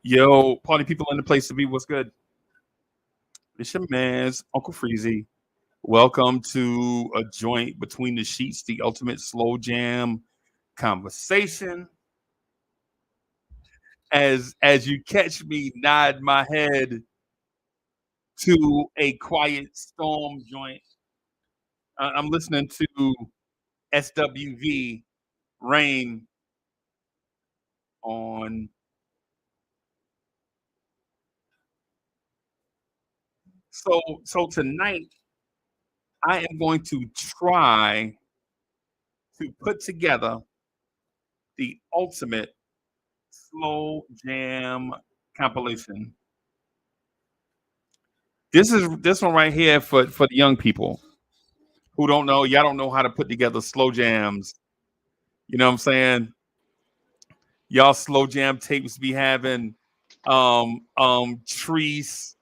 Yo, party people in the place to be. What's good? It's your man's Uncle Freezy. Welcome to a joint between the sheets, the ultimate slow jam conversation. As you catch me nod my head to a quiet storm joint, I'm listening to SWV Rain on. So tonight I am going to try to put together the ultimate slow jam compilation. This one right here for the young people who don't know. Y'all don't know how to put together slow jams. You know what I'm saying? Y'all slow jam tapes be having Treese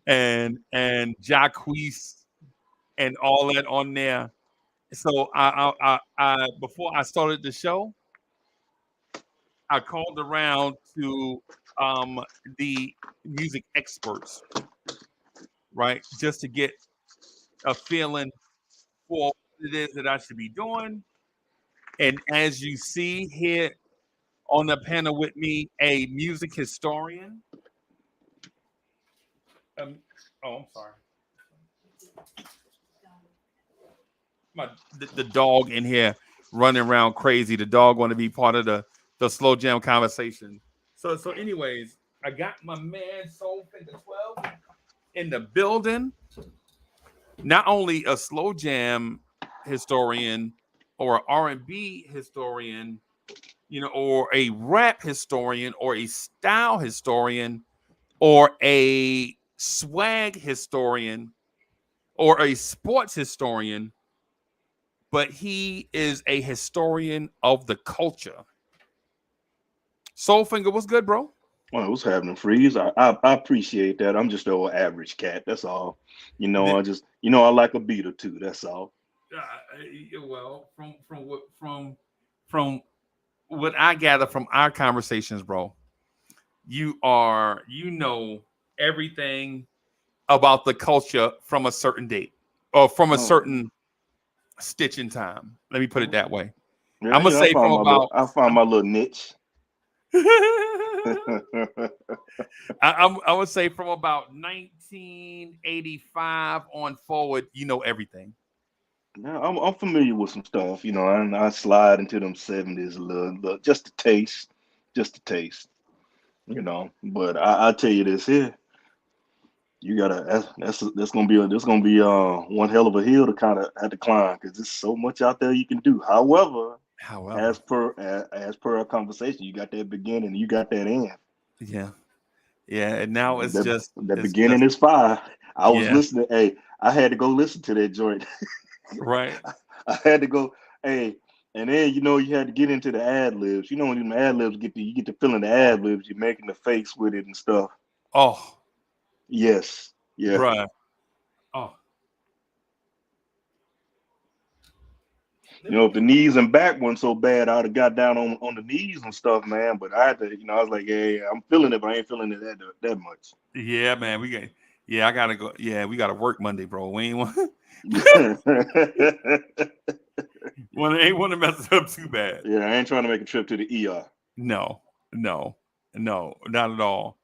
and Jacquees and all that on there. So I before I started the show, I called around to um the music experts, right? Just to get a feeling for what it is that I should be doing. And as you see here on the panel with me, a music historian. Um, oh, I'm sorry. The dog in here running around crazy. The dog want to be part of the slow jam conversation. So anyways, I got my man Soul Figure 12 in the building. Not only a slow jam historian or an R&B historian, or a rap historian or a style historian or a swag historian or a sports historian, but he is a historian of the culture. Soulfinger, what's good, bro? Well, what's happening, Freeze? I appreciate that. I'm just an old average cat. That's all. The- I like a beat or two. That's all. well, from what I gather from our conversations, bro, you know everything about the culture from a certain date or from a Oh, certain stitch in time. Let me put it that okay. way. Yeah, I'm gonna say from about. I found my little niche. I would say from about 1985 on forward. You know everything. Now I'm familiar with some stuff, and I slide into them 70s a little, just a taste, just a taste. But I tell you this here, you gotta that's gonna be one hell of a hill to kind of have to climb because there's so much out there you can do. However, However, as per our conversation, you got that beginning, you got that end. yeah, yeah, and now it's The just the it's beginning just is fire. I was yeah, listening. Hey, I had to go listen to that joint. right. I had to go. Hey, and then you had to get into the ad libs. When the ad libs you get to feeling the Oh, ad libs, you're making the face with it and stuff. oh, Yes, yeah. bruh. Oh, let me If the knees and back weren't so bad, I'd have got down on the knees and stuff, man. But I had to, I was like, yeah, I'm feeling it, but I ain't feeling it that much. yeah, man. Yeah, I gotta go. Yeah, we gotta work Monday, bro. We ain't want, ain't want to mess it up too bad. Yeah, I ain't trying to make a trip to the ER. No, no, no, not at all.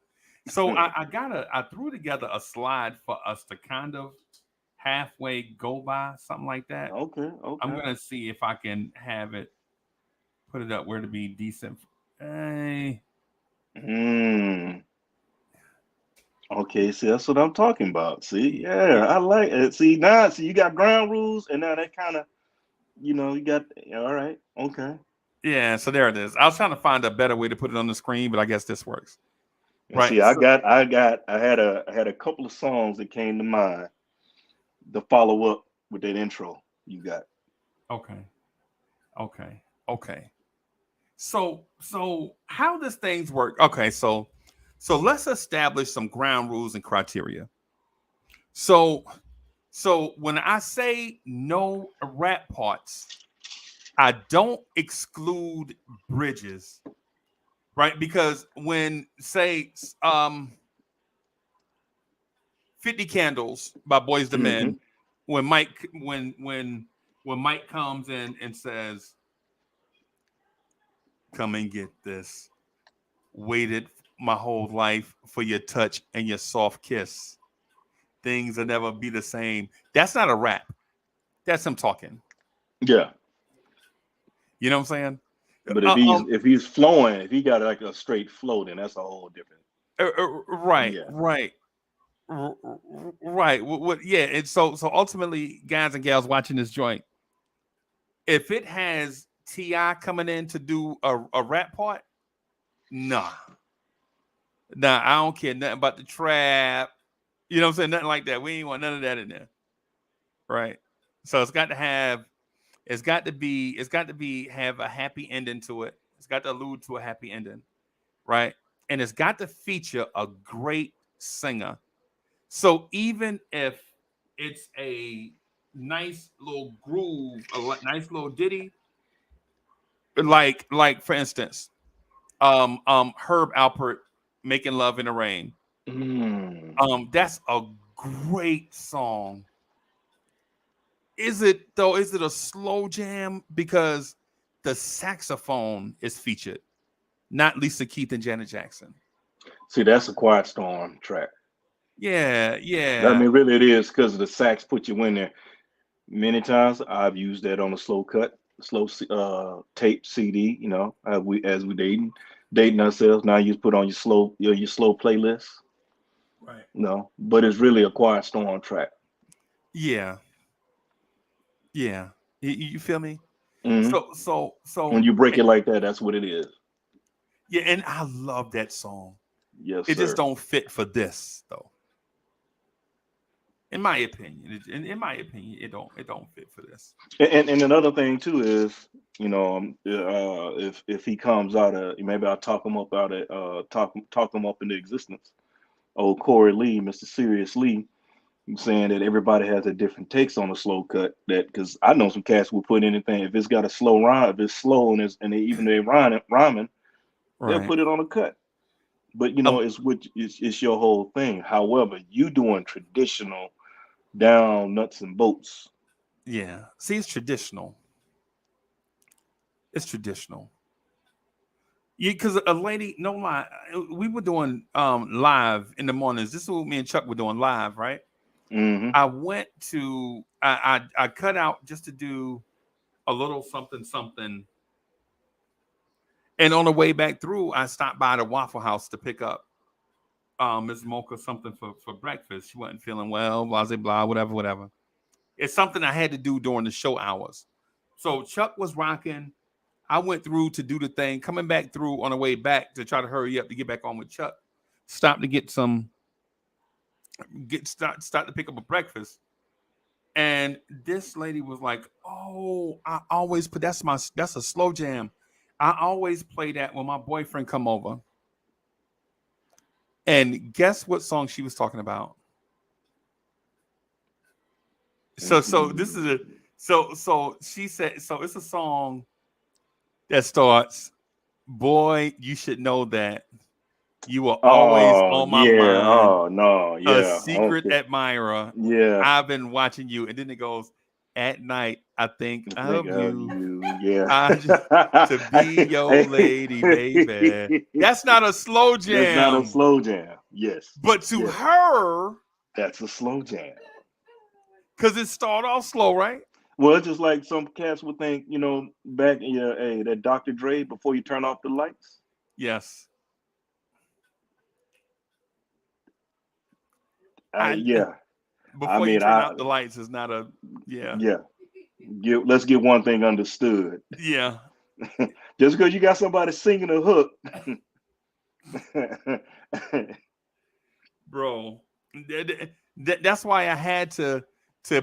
So I threw together a slide for us to kind of halfway go by, something like that. Okay, I'm okay. gonna see if I can have it put it up where to be decent. Eh, Hmm. Okay, see, that's what I'm talking about. See, yeah, yeah, I like it. See, you got ground rules, and now that kind of, you got, all right, okay. yeah. So there it is. I was trying to find a better way to put it on the screen, but I guess this works. And Right. see, I had a couple of songs that came to mind to follow up with that intro you got. Okay. Okay. Okay. So how does things work? Okay, so let's establish some ground rules and criteria. So so when I say no rap parts, I don't exclude bridges, right? Because when say 50 Candles by Boys the Mm-hmm. Men, when Mike when Mike comes in and says, "Come and get this. Waited my whole life for your touch and your soft kiss. Things will never be the same." That's not a rap. That's him talking. Yeah. You know what I'm saying? But Uh, um, if he's flowing, if he got like a straight flow, then that's a whole different. right, Yeah. right, right. Yeah, and so ultimately, guys and gals watching this joint, if it has Ti coming in to do a rap part, nah, nah, I don't care nothing about the trap. You know what I'm saying? Nothing like that. We ain't want none of that in there, right? So it's got to have, it's got to be have a happy ending to it. It's got to allude to a happy ending, right? And it's got to feature a great singer. So even if it's a nice little groove, nice little ditty, like for instance, Herb Alpert, "Making Love in the Rain." Mm. That's a great song. Is it though? Is it a slow jam? Because the saxophone is featured, not Lisa Keith and Janet Jackson. See, that's a quiet storm track. Yeah, I yeah, mean, really, it is because the sax put you in there. Many times I've used that on a slow cut, tape CD. You know, we as we dating ourselves. Now you put on your slow playlist. right. You know, but it's really a quiet storm track. Yeah, yeah. You feel me? Hmm. So When you break it like that, that's what it is. yeah, and I love that song. Yes, It just sir. don't fit for this though. In my opinion, in my opinion, it don't fit for this. And another thing too is, you know, if he comes out of maybe I'll talk him up out of talk him up into existence. Old Corey Lee, Mr. Serious Lee, saying that everybody has a different takes on a slow cut. That because I know some cats will put anything if it's got a slow rhyme, if it's slow and even they rhyming, they'll Right. put it on a cut. But you know, Um, it's your whole thing. However, you doing traditional down nuts and bolts. yeah. See, it's traditional. It's traditional. Yeah, because a lady, no lie, we were doing live in the mornings. This is what me and Chuck were doing live, right? Hmm. I went to I cut out just to do a little something something, and on the way back through, I stopped by the Waffle House to pick up Miss Mocha something for breakfast. She wasn't feeling well, blah blah blah, whatever, whatever. It's something I had to do during the show hours. So Chuck was rocking. I went through to do the thing, coming back through on the way back to try to hurry up to get back on with Chuck. Stop to get some start to pick up a breakfast. And this lady was like, "Oh, I always put that's a slow jam. I always play that when my boyfriend come over." And guess what song she was talking about? So this is a so she said so it's a song that starts, "Boy, you should know that you were always Oh on my yeah. mind, Oh no. a Yeah. secret Okay. admirer. Yeah. I've been watching you." And then it goes, "At night, I think I think of of you. you. Yeah. I just to be your lady, baby." That's not a slow That's not a jam, slow jam. Yes. but to Yes. her, That's a slow jam. because it started off slow, right? Well, it's just like some cats would think, you know, back in your hey, that Dr. Dre before you turn off the lights. Yes. I Yeah. I before you mean, turn out the lights is not a yeah. yeah. Let's get one thing understood. Yeah. Just because you got somebody singing a hook. Bro. That's why I had to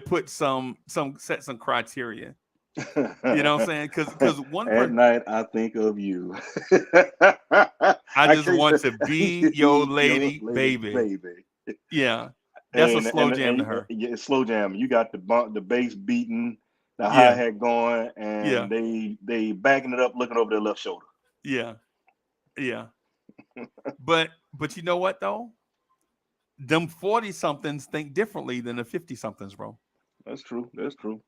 put some set some criteria. You know what I'm saying? Because one At person, night, I think of you. I I just can't want say to be your your lady, lady, baby. baby. Yeah. That's a And slow jam to and her. yeah, it's slow jam. You got the bass beating, the hi Yeah. hat going, Yeah. and they backing it up, looking over their left shoulder. Yeah. Yeah. But you know what though? Them 40 somethings think differently than the 50 somethings, bro. That's true. That's true.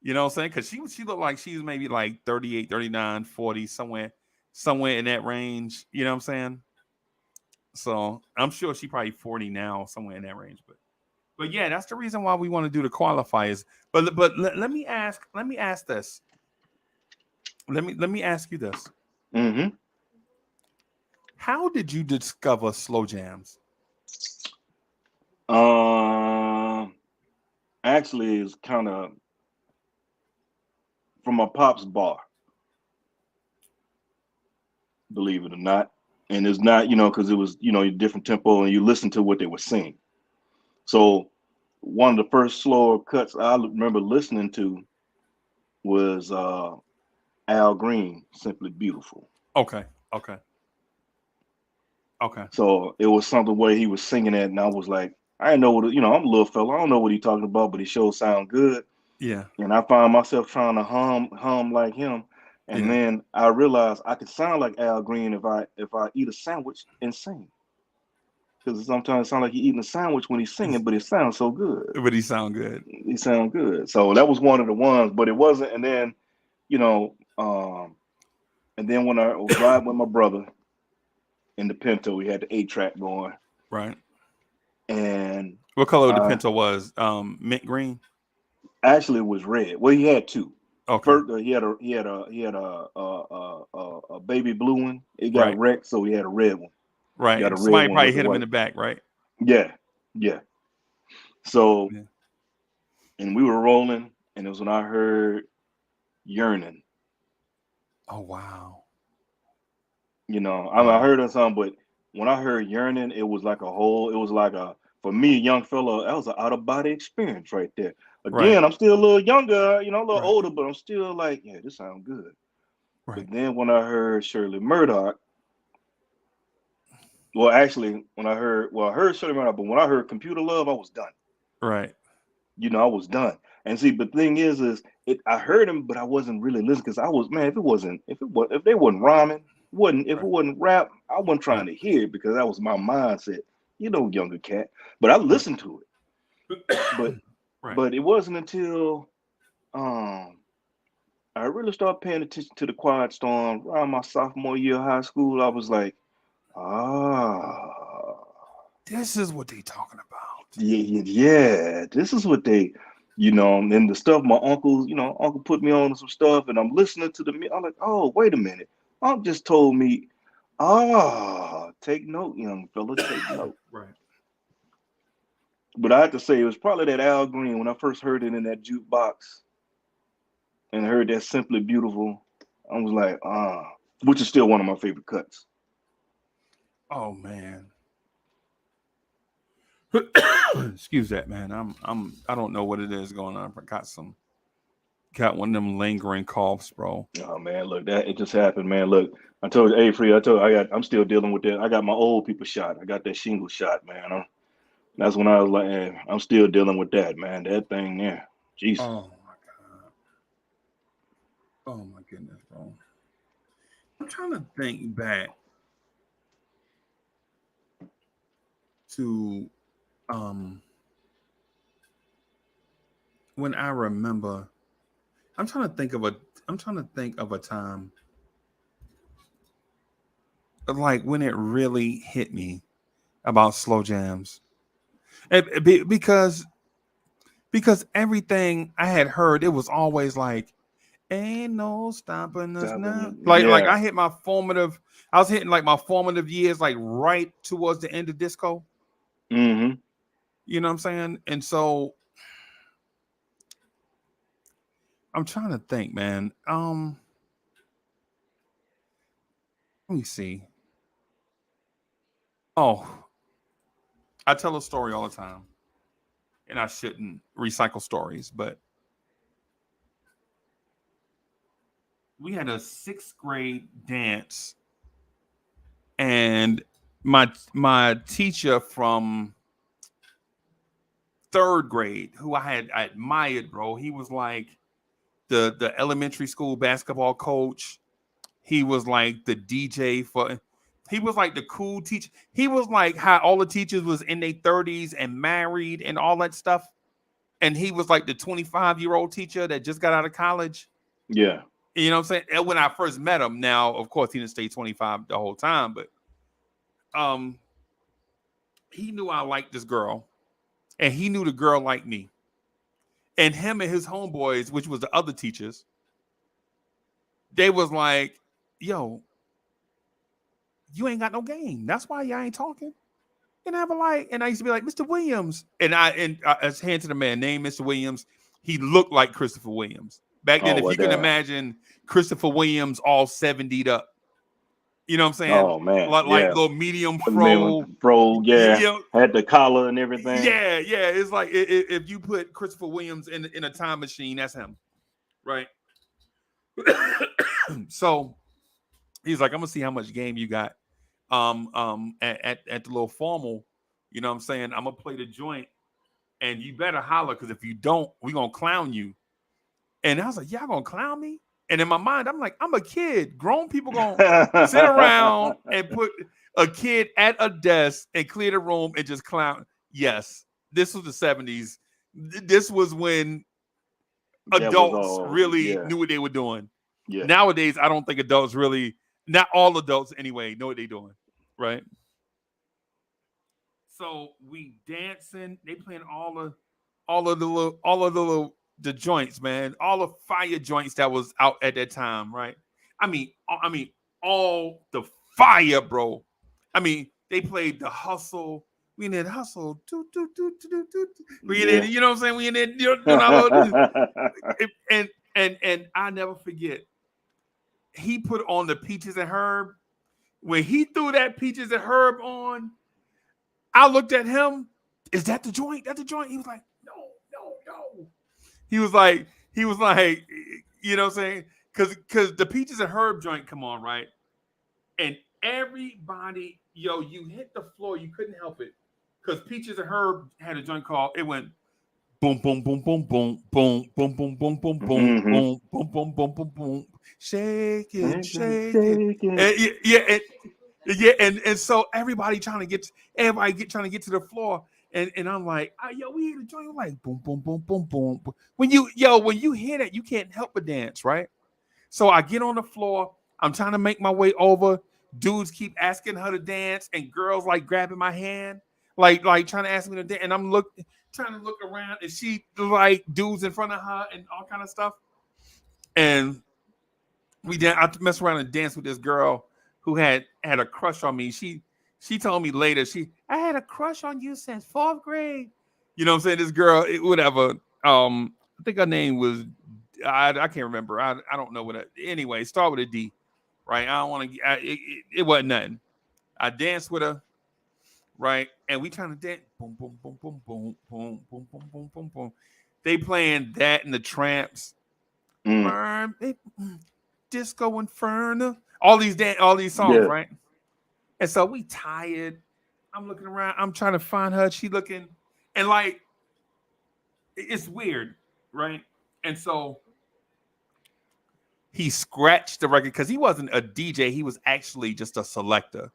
You know what I'm saying? Because she looked like she's maybe like 38, 39, 40, somewhere in that range. You know what I'm saying? So I'm sure she probably 40 now, somewhere in that range. But yeah, that's the reason why we want to do the qualifiers. But let me ask this. Let me ask you this. Hmm. How did you discover slow jams? Um, Actually, it's kind of from my pop's bar, believe it or not. And it's not, because it was, a different tempo, and you listen to what they were saying. So one of the first slower cuts I remember listening to was Al Green, "Simply Beautiful." Okay, okay, okay. So it was something where he was singing it, and I was like, I didn't know I'm a little fella, I don't know what he talking about, but he sure sound good. Yeah, And I found myself trying to hum like him. And yeah. then I realized I could sound like Al Green if I eat a sandwich and sing. Because sometimes it sounds like he's eating a sandwich when he's singing, but it sounds so good. But he sound good. He sounds good. So that was one of the ones, but it wasn't. And then, you know, when I was riding with my brother in the Pinto, we had the 8 track going, Right. and What color the I Pinto was? Mint green. actually it was red. Well, he had two. Okay. First, he had a baby blue one. It got Right. wrecked, so he had a red one. Got a Right. red Somebody one probably with the hit him in white. the back. Right. Yeah, yeah. So, Yeah. and we were rolling, and it was when I heard "Yearning." Oh wow. I Wow. heard of something, but when I heard "Yearning," it was like for me, a young fella, that was an out of body experience right there. Right. Again, I'm still a little younger, a little Right. older, but I'm still like, yeah, this sounds good. Right. But then when I heard Shirley Murdoch, well, actually, I heard Shirley Murdoch, but when I heard Computer Love, I was done. Right. I was done. And see, but the thing is I heard him, but I wasn't really listening because I was, man, if they wasn't rhyming, wasn't if it Right. wasn't rap, I wasn't Right. trying to hear it because that was my mindset, younger cat. But I Right. listened to it. But Right. but it wasn't until um I really started paying attention to the Quiet Storm around my sophomore year of high school. I was like, ah. This is what they talking about. Yeah, yeah, yeah. This is what and the stuff my uncle, uncle put me on some stuff, and I'm listening to I'm like, oh, wait a minute. Uncle just told me, take note, young fella, take note. Right. But I have to say, it was probably that Al Green when I first heard it in that jukebox and heard that Simply Beautiful. I was like, which is still one of my favorite cuts. Oh man. Excuse that, man. I don't know what it is going on. I got one of them lingering coughs, bro. Oh man, look, that it just happened, man. Look, I told you, hey, Free, I told you, I'm still dealing with that. I got my old people shot. I got that shingle shot, man. That's when I was like, hey, I'm still dealing with that, man. That thing there. Jesus. Oh my god. Oh my goodness, bro. I'm trying to think back to um when I remember. I'm trying to think of a. I'm trying to think of a time like when it really hit me about slow jams. Because everything I had heard, it was always like, "Ain't no stopping us now." Like Yeah. I was hitting like my formative years, like right towards the end of disco. Mm-hmm. You know what I'm saying? And so I'm trying to think, man. Let me see. Oh, I tell a story all the time, and I shouldn't recycle stories, but we had a sixth grade dance, and my teacher from third grade, who I admired, bro. He was like the elementary school basketball coach. He was like the DJ He was like the cool teacher. He was like how all the teachers was in their 30s and married and all that stuff. And he was like the 25-year-old teacher that just got out of college. Yeah. You know what I'm saying? And when I first met him, now of course he didn't stay 25 the whole time, but um he knew I liked this girl, and he knew the girl liked me. And him and his homeboys, which was the other teachers, they was like, yo, you ain't got no game. That's why y'all ain't talking. And I was like, and I used to be like, Mr. Williams. I hand to the man named Mr. Williams. He looked like Christopher Williams. Back then, Oh, if well, you can damn. imagine Christopher Williams all 70'd up, you know what I'm saying? Oh man, Like yeah. little medium With the man with fro. the bro, You yeah, know, had the collar and everything. yeah. It's like if you put Christopher Williams in a time machine, that's him, right? So he's like, I'm gonna see how much game you got. At the little formal, you know what I'm saying? I'm gonna play the joint, and you better holler because if you don't, we gonna clown you. And I was like, y'all gonna clown me? And in my mind, I'm like, I'm a kid. Grown people gonna sit around and put a kid at a desk and clear the room and just clown. Yes, this was the 70s. This was when That was adults all. really Yeah, knew what they were doing. yeah. Nowadays, I don't think adults really, not all adults anyway, know what they're doing, right? So we dancing, they playing all of the little the joints, man, all the fire joints that was out at that time, right? I mean, all the fire, bro. I mean, they played the hustle. We in that hustle. We in it, Yeah. you know what I'm saying? We in it, doing our little, and and I never forget. He put on the peaches and herb. When he threw that peaches and herb on, I looked at him. Is that the joint? That's the joint. He was like, no, no, no. He was like, you know what I'm saying? Because the peaches and herb joint come on, right? And everybody, yo, you hit the floor, you couldn't help it. Because peaches and herb had a joint called, it went boom, boom, boom, boom, boom, boom, boom, boom, boom, boom, boom, Hmm. boom, boom, boom, boom, boom, boom. Shake it, Shake it, shake it. shake it. And, yeah, and so everybody trying to get trying to get to the floor. And I'm like, oh, yo, we hit the joint. I'm like, boom, boom, boom, boom, boom. When you hear that, you can't help but dance, right? So I get on the floor. I'm trying to make my way over. Dudes keep asking her to dance, and girls like grabbing my hand, like trying to ask me to dance. And I'm trying to look around, and she like dudes in front of her and all kind of stuff. And I messed around and danced with this girl who had a crush on me. She told me later, I had a crush on you since fourth grade. You know what I'm saying? This girl, whatever. I think her name was I can't remember. I don't know what anyway, start with a D, right? I don't want to it wasn't nothing. I danced with her, right? And we trying to dance. Boom, boom, boom, boom, boom, boom, boom, boom, boom, boom, boom. They playing that in the tramps. Mm. Burn, Disco Inferno. All these songs, Yeah. right? And so we tired. I'm looking around. I'm trying to find her. She looking, and like it's weird, right? And so he scratched the record because he wasn't a DJ. He was actually just a selector.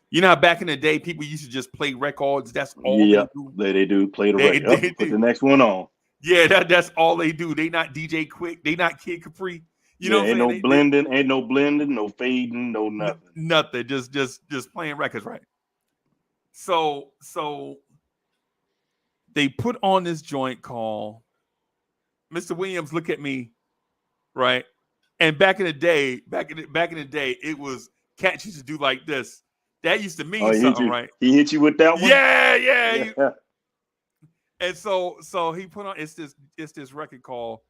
You know how back in the day people used to just play records. That's all they Yep. do. They do play the They, record. Up they, and put they the next one on. yeah, that's all they do. They not DJ Quick. They not Kid Capri. You know Yeah, what I'm ain't saying? no blending, ain't no blending, no fading, no nothing. Nothing. Just playing records, right? So they put on this joint called Mr. Williams. Look at me, right? And back in the day, it was cats used to do like this. That used to Oh, mean he hit something, you. right? He hit you with that one. Yeah. Yeah. And so he put on it's this record called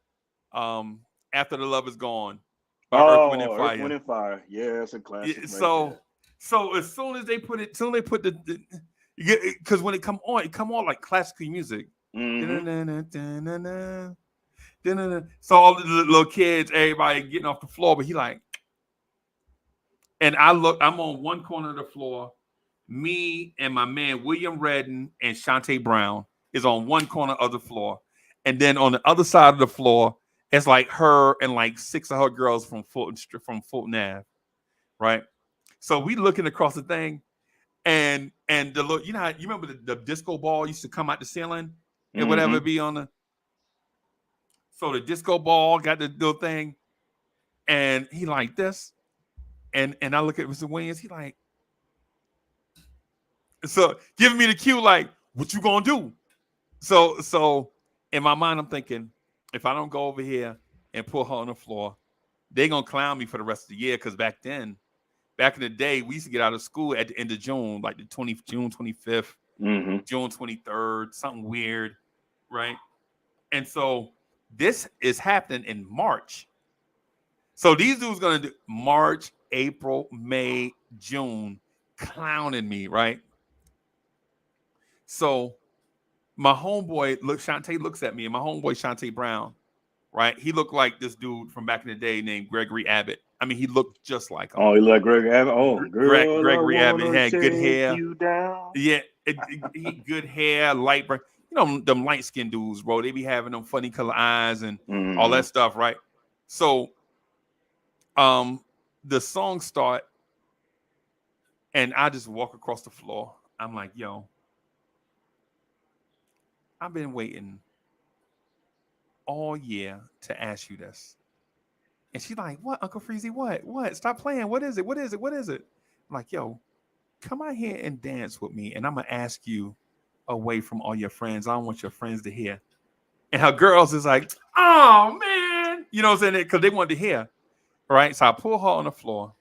After the Love Is Gone by Earth, Wind and Oh, Earth, Wind Fire. and Fire. Yeah, it's a classic Yeah, right so there. so as soon as they put it, soon they put because when it come on like classical music. Mm-hmm. So all the little kids, everybody getting off the floor, but he like, and I'm on one corner of the floor. Me and my man William Redden and Shantae Brown is on one corner of the floor. And then on the other side of the floor, it's like her and like six of her girls from Fulton Ave, right? So we looking across the thing, and the look, you know how you remember the disco ball used to come out the ceiling and whatever Mm-hmm. be on the. So the disco ball got the little thing, and he like this, and I look at Mr. Williams, he like, so giving me the cue like, what you gonna do? So in my mind, I'm thinking, if I don't go over here and put her on the floor, they gonna clown me for the rest of the year. Because back in the day, we used to get out of school at the end of June, like the June 25th, Mm-hmm. June 23rd, something weird, right? And so this is happening in March. So these dudes gonna do March, April, May, June, clowning me, right? So my homeboy Shantae looks at me, and my homeboy Shantae Brown, right? He looked like this dude from back in the day named Gregory Abbott. I mean, he looked just like him. Oh, you like Greg Abbott? Oh, girl, I Gregory Abbott wanna had good take hair. you down. Yeah, he good hair, light brown. You know them light skinned dudes, bro. They be having them funny color eyes and all Mm-hmm. that stuff, right? So, the song start, and I just walk across the floor. I'm like, yo, I've been waiting all year to ask you this. And she's like, what, Uncle Freezy? What? What? Stop playing. What is it? What is it? What is it? I'm like, yo, come out here and dance with me. And I'm going to ask you away from all your friends. I don't want your friends to hear. And her girls is like, oh, man. You know what I'm saying? Because they wanted to hear. Right. So I pull her on the floor.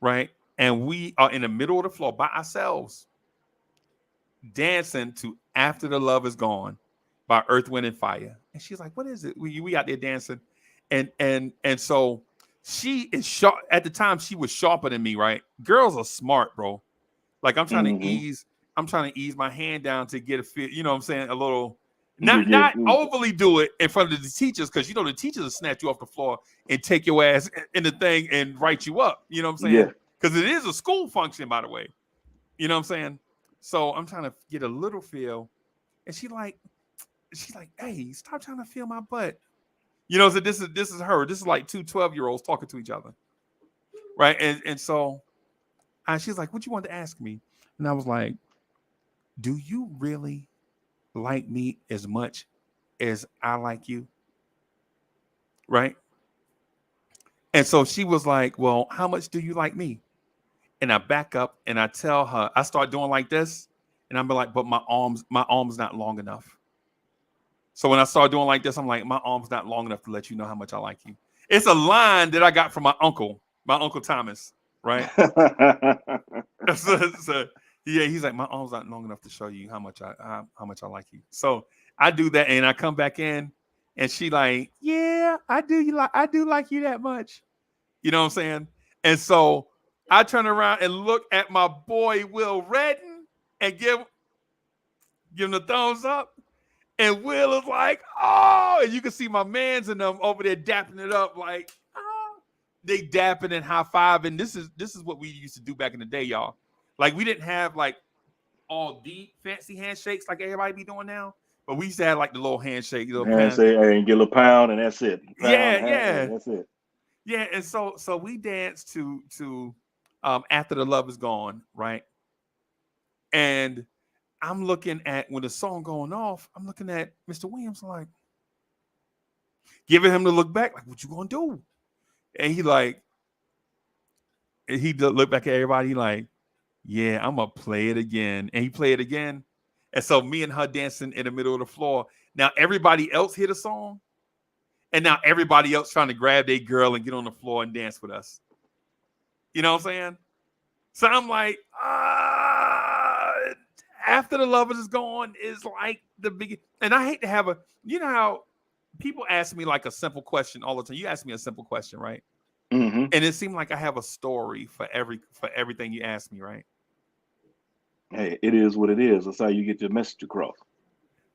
Right. And we are in the middle of the floor by ourselves, dancing to After the Love Is Gone by Earth, Wind, and Fire. And she's like, what is it? We out there dancing. And so she is sharp. At the time, she was sharper than me, right? Girls are smart, bro. Like Mm-hmm. I'm trying to ease my hand down to get a feel, you know what I'm saying? A little, You not get overly do it in front of the teachers, because you know the teachers will snatch you off the floor and take your ass in the thing and write you up. You know what I'm yeah. saying? Because it is a school function, by the way. You know what I'm saying? So I'm trying to get a little feel. And she's like, hey, stop trying to feel my butt. You know, so this is her. This is like two 12-year-olds talking to each other. Right. And so she's like, what you want to ask me? And I was like, do you really like me as much as I like you? Right. And so she was like, well, how much do you like me? And I back up and I tell her, I start doing like this. And I'm like, but my arm's not long enough. So when I start doing like this, I'm like, my arm's not long enough to let you know how much I like you. It's a line that I got from my uncle Thomas, right? So, yeah, he's like, my arm's not long enough to show you how much I like you. So I do that, and I come back in, and she like, yeah, I do like you that much. You know what I'm saying? And so I turn around and look at my boy Will Redden and give him the thumbs up. And Will is like, oh, and you can see my mans and them over there dapping it up, like, oh. They dapping and high fiving. This is what we used to do back in the day, y'all. Like, we didn't have like all deep fancy handshakes like everybody be doing now, but we used to have like the little handshake, little And pen. say, hey, get a pound, and that's it. Pound, Yeah, and yeah, that's it. yeah. And so we danced to After the Love Is Gone, right? And I'm looking at when the song going off, I'm looking at Mr. Williams like giving him the look back, like, what you gonna do? And he like, and he look back at everybody like, yeah, I'm gonna play it again. And he played it again. And so me and her dancing in the middle of the floor. Now everybody else hear the song, and now everybody else trying to grab their girl and get on the floor and dance with us. You know what I'm saying? So I'm like, After the Lovers Is Gone is like the big, and I hate to have you know how people ask me like a simple question all the time. You ask me a simple question, right? Mm-hmm. And it seemed like I have a story for everything you ask me, right? Hey, it is what it is. That's how you get your message across.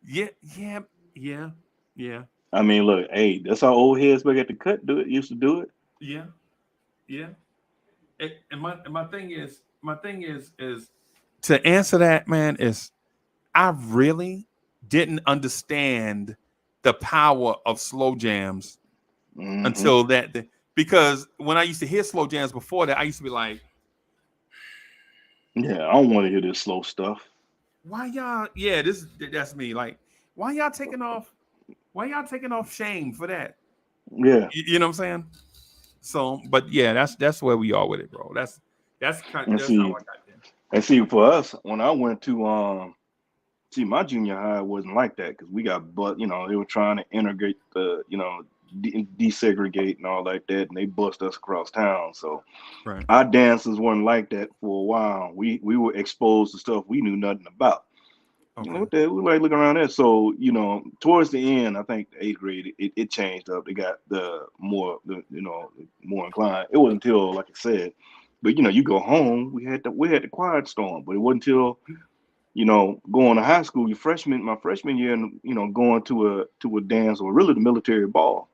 Yeah, yeah, yeah, yeah, I mean, look, hey, that's how old heads back at the cut do it. Used to do it. yeah, yeah. And my thing is to answer that, man, is I really didn't understand the power of slow jams Mm-hmm. until that, because when I used to hear slow jams before that, I used to be like, Yeah, I don't want to hear this slow stuff. why y'all? Yeah, that's me. Like, why y'all taking off? Why y'all taking off shame for that? Yeah, You know what I'm saying? So, but yeah, that's where we are with it, bro. and That's how I see, got there. for us, when I went to see, my junior high wasn't like that because we got, but they were trying to integrate the, desegregate and all like that, and they bust us across town. So Right. our dances weren't like that for a while. We were exposed to stuff we knew nothing about. Okay. What the hell? We like looking around there. So towards the end, I think the eighth grade, it changed up. They got more inclined. It wasn't until, like I said, but you go home. We had the quiet storm, but it wasn't until going to high school, my freshman year, and going to a dance or really the military ball.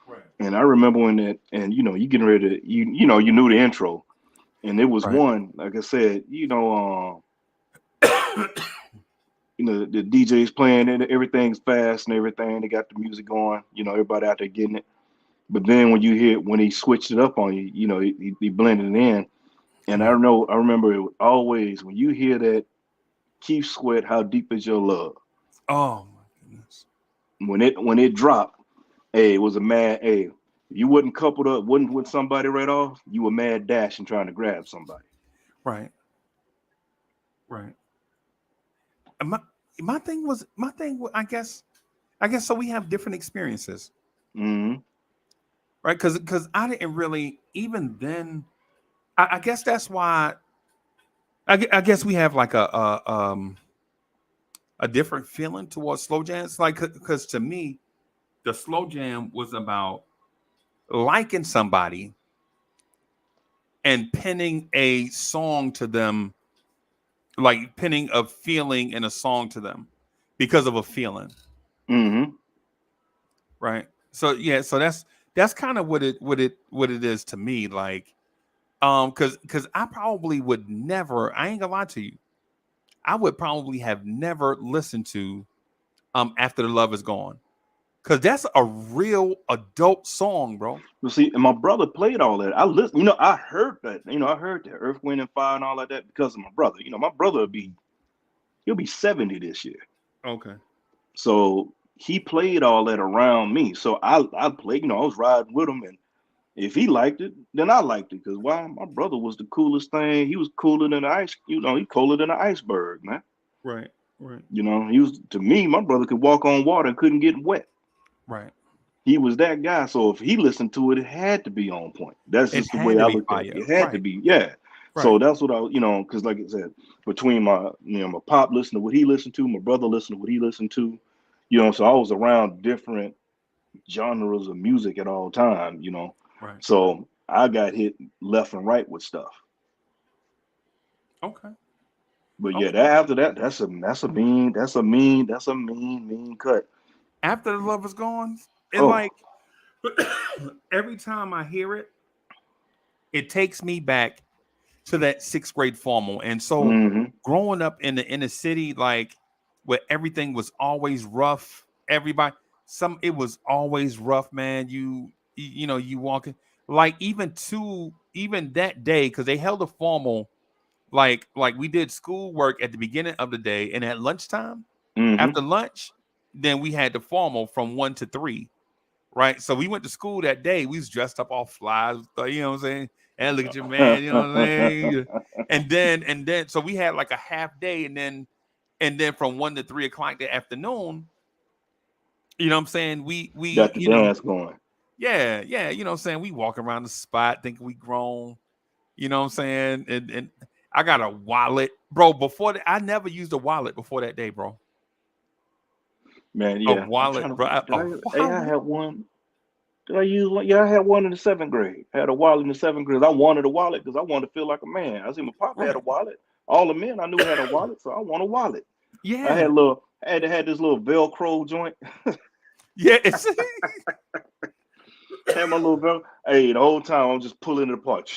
Right. And I remember when that, and you getting ready to, you knew the intro, and it was Right. one, like I said, the DJ's playing and everything's fast and everything. They got the music going, everybody out there getting it. But then when he switched it up on you, he blended it in. And Yeah. I remember it always when you hear that Keith Sweat, How Deep Is Your Love? Oh my goodness. When it dropped, hey, it was a mad, hey, you wasn't coupled up, wasn't with somebody right off, you were mad dashing trying to grab somebody. Right. Right. And my thing. I guess so. We have different experiences, Hmm. right? Because I didn't really even then. I guess that's why. I guess we have like a different feeling towards slow jams. Like because to me, the slow jam was about liking somebody and pinning a song to them, like pinning a feeling in a song to them because of a feeling, Hmm. right? So yeah, so that's kind of what it is to me. Like, because I probably would never. I ain't gonna lie to you. I would probably have never listened to After the Love Is Gone, because that's a real adult song, bro. But see, and my brother played all that. I listened, I heard that. I heard that Earth, Wind, and Fire and all like that because of my brother. My brother he'll be 70 this year. Okay. So he played all that around me. So I played, I was riding with him, and if he liked it, then I liked it. Cause why? My brother was the coolest thing. He was cooler than the ice, he cooler than an iceberg, man. Right. Right. He was, to me, my brother could walk on water and couldn't get wet. Right. He was that guy. So if he listened to it, it had to be on point. That's It just the had way to I be looked at it. fire. It had to Right. be, yeah. So Right. that's what because like I said, between my pop listened to what he listened to, my brother listened to what he listened to, so I was around different genres of music at all time. Right. Right. So I got hit left and right with stuff. Okay. But yeah, Okay. after that, that's a mean cut. After the Love Is Gone, and Oh. like every time I hear it, it takes me back to that sixth grade formal. And so Hmm. growing up in the inner city, like where everything was always rough, everybody, it was always rough, man. You walking like even that day, because they held a formal like we did schoolwork at the beginning of the day, and at lunchtime, Hmm. after lunch, then we had the formal from 1 to 3. Right. So we went to school that day. We was dressed up all fly, you know what I'm saying? And look at your man, you know what I'm saying? And then so we had like a half day, and then from 1 to 3 o'clock the afternoon, you know what I'm saying? We Got the dance going. yeah, yeah, you know what I'm saying? We walk around the spot thinking we grown, you know what I'm saying? And I got a wallet. Bro, before that, I never used a wallet before that day, bro. Man, A yeah. I'm wallet, trying bro. to. A I wallet? had one. Did I use one? Yeah, I had one in the seventh grade. I had a wallet in the seventh grade. I wanted a wallet because I wanted to feel like a man. I see my papa had a Right. wallet. All the men I knew had a wallet, so I want a wallet. Yeah. I had this little Velcro joint. Yeah. It's Had my little Velcro. Hey, the whole time I'm just pulling it apart.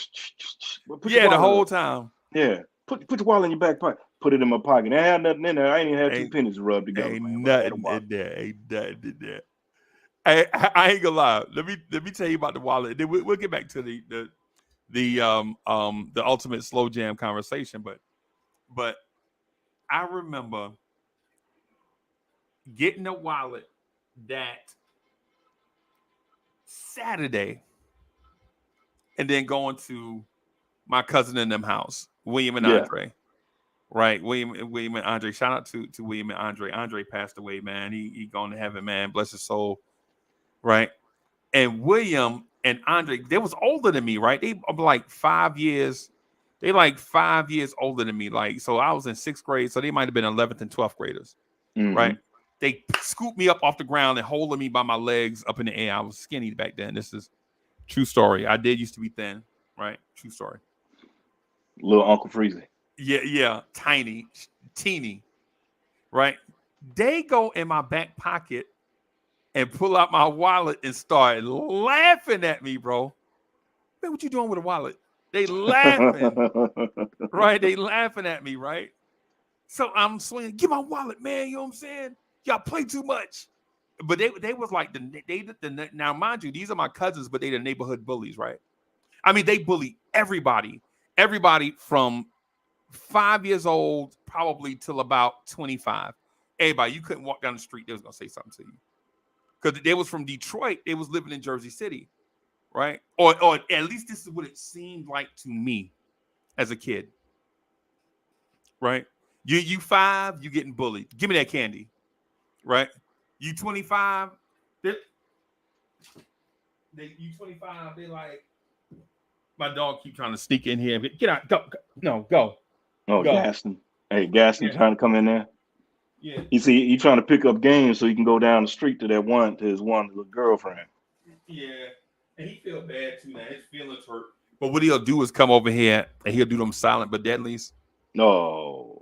Well, put your yeah, the wallet whole up. time. Yeah. Put your wallet in your back pocket. Put it in my pocket. I had nothing in there. I ain't even had two Ain't pennies to rub together, ain't man. But I had a nothing wallet. in there. Ain't nothing in there. I ain't gonna lie. Let me tell you about the wallet. Then we'll get back to the ultimate slow jam conversation. But I remember getting a wallet that Saturday, and then going to my cousin in them house, William and Yeah. Andre. Right, William and Andre. Shout out to William and Andre. Andre passed away, man. He gone to heaven, man. Bless his soul. Right, and William and Andre, they was older than me, right? They were like 5 years. They like 5 years older than me. Like, so I was in sixth grade, so they might have been 11th and 12th graders, right? Hmm. They scooped me up off the ground and holding me by my legs up in the air. I was skinny back then. This is true story. I did used to be thin, right? True story. Little Uncle Freezy. Yeah, yeah, tiny, teeny, right? They go in my back pocket and pull out my wallet and start laughing at me, bro. Man, what you doing with a wallet? They laughing, right? They laughing at me, right? So I'm swinging, get my wallet, man. You know what I'm saying? Y'all play too much. But they was like the now mind you, these are my cousins, but they the neighborhood bullies, right? I mean, they bully everybody from 5 years old probably till about 25. Everybody, you couldn't walk down the street, they was gonna say something to you. Because they was from Detroit, they was living in Jersey City, right? Or at least this is what it seemed like to me as a kid, right? You five, you getting bullied. Give me that candy, right? You 25, they, you 25, they like, my dog keep trying to sneak in here. Get out, go. No, go, Oh, go. Gaston. Hey, Gaston Yeah, trying to come in there. yeah, He trying to pick up games so he can go down the street to his one little girlfriend. yeah. And he feel bad too now. His feelings hurt. But what he'll do is come over here and he'll do them silent but deadlies. Oh,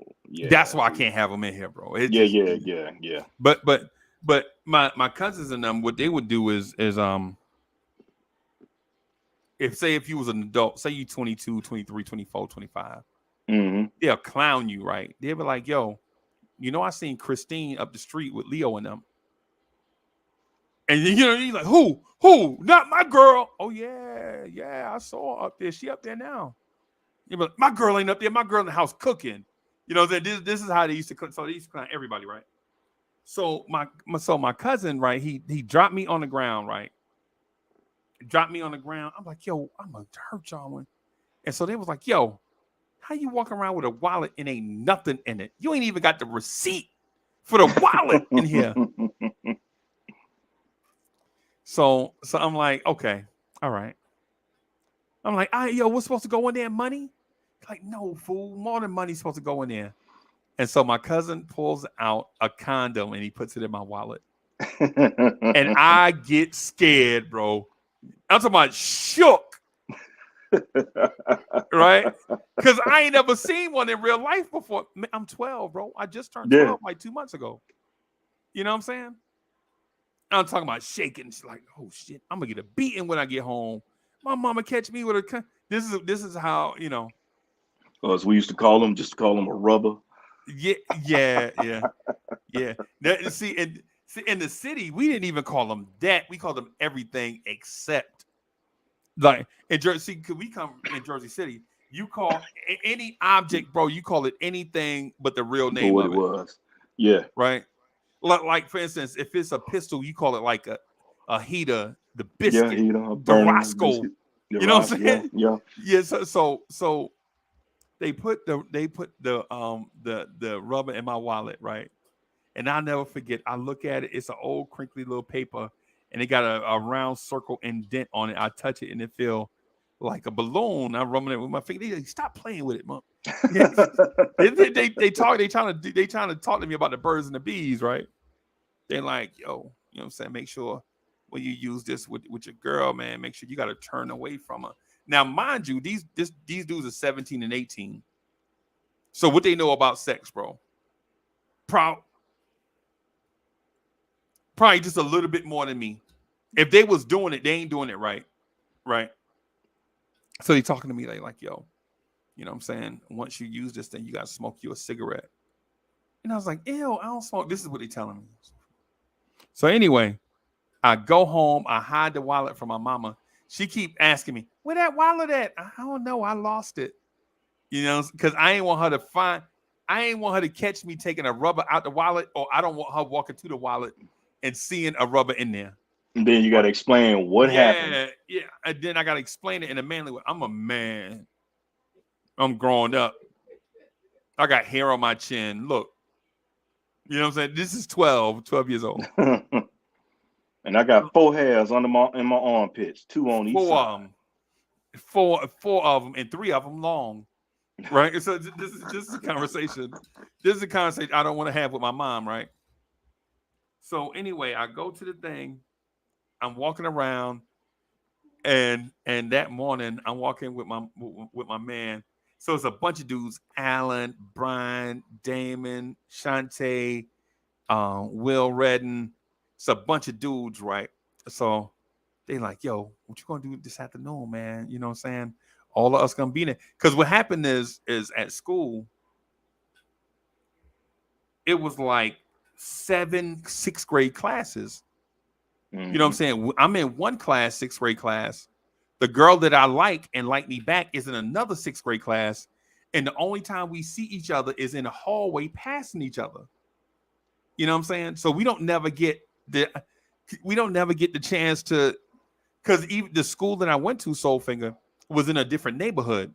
That's yeah. why I See. can't have him in here, bro. It Yeah, just yeah, yeah, yeah. but my cousins and them, what they would do is if you was an adult, say you 22, 23, 24, 25, Hmm. they'll clown you, right? They'll be like, yo, I seen Christine up the street with Leo and them. And he's like, who? Who? Not my girl. Oh, yeah, yeah. I saw her up there. She up there now. You like, my girl ain't up there. My girl in the house cooking. This is how they used to cook. So they used to clown everybody, right? So my cousin, right, he dropped me on the ground, right? Dropped me on the ground. I'm like, yo, I'm gonna hurt y'all one. And so they was like, yo, how you walking around with a wallet and ain't nothing in it? You ain't even got the receipt for the wallet in here. So I'm like, okay, all right. I'm like, yo, what's supposed to go in there? Money? Like, no, fool. More than money's supposed to go in there. And so my cousin pulls out a condom and he puts it in my wallet. And I get scared, bro. I'm talking about shook, right? Because I ain't ever seen one in real life before. I'm 12, bro. I just turned Yeah. 12 like 2 months ago. You know what I'm saying? I'm talking about shaking. She's like, oh shit, I'm gonna get a beating when I get home. My mama catch me with a. This is how As we used to call him, just to call him a rubber. Yeah, yeah, yeah, yeah. See, in the city, we didn't even call them that. We called them everything except like in Jersey. Could we come in Jersey City? You call any object, bro. You call it anything but the real For name what it of it, was. Yeah. right? Like for instance, if it's a pistol, you call it like a heater, the Yeah, biscuit, heater, a the burner, Roscoe. biscuit, the You know what rock. I'm Yeah, saying? yeah. Yeah. So they put the rubber in my wallet, right? And I'll never forget. I look at it. It's an old crinkly little paper, and it got a round circle indent on it. I touch it, and it feel like a balloon. I'm rubbing it with my finger. They like, stop playing with it, mom. Yeah. They trying to talk to me about the birds and the bees, right? They're like, yo, you know what I'm saying? Make sure when you use this with your girl, man, make sure you got to turn away from her. Now, mind you, these dudes are 17 and 18. So what they know about sex, bro? Pro- Probably just a little bit more than me. If they was doing it, they ain't doing it right. Right. So they talking to me like, yo, you know what I'm saying? Once you use this thing, you gotta smoke you a cigarette. And I was like, ew, I don't smoke. This is what they telling me. So anyway, I go home, I hide the wallet from my mama. She keep asking me, where that wallet at? I don't know. I lost it. Because I ain't want her to I ain't want her to catch me taking a rubber out the wallet, or I don't want her walking to the wallet and seeing a rubber in there. And then you got Right. to explain what happened. Yeah, yeah. And then I gotta explain it in a manly way. I'm a man. I'm growing up. I got hair on my chin. Look, you know what I'm saying? This is 12 years old. And I got four hairs under my armpits, two on each Four of side. them. Four of them, and three of them long. Right? So this is a conversation. This is a conversation I don't want to have with my mom, right? So anyway, I go to the thing. I'm walking around, and that morning I'm walking with my man. So it's a bunch of dudes: Alan, Brian, Damon, Shantae, Will Redden. It's a bunch of dudes, right? So they like, yo, what you gonna do this afternoon, man? You know what I'm saying? All of us gonna be there. Because what happened is at school, it was like 6th grade classes. You know what I'm Hmm. saying? I'm in one class, 6th grade class. The girl that I like and like me back is in another 6th grade class. And the only time we see each other is in the hallway passing each other. You know what I'm saying? So we don't never get the chance to, because even the school that I went to, Soulfinger, was in a different neighborhood.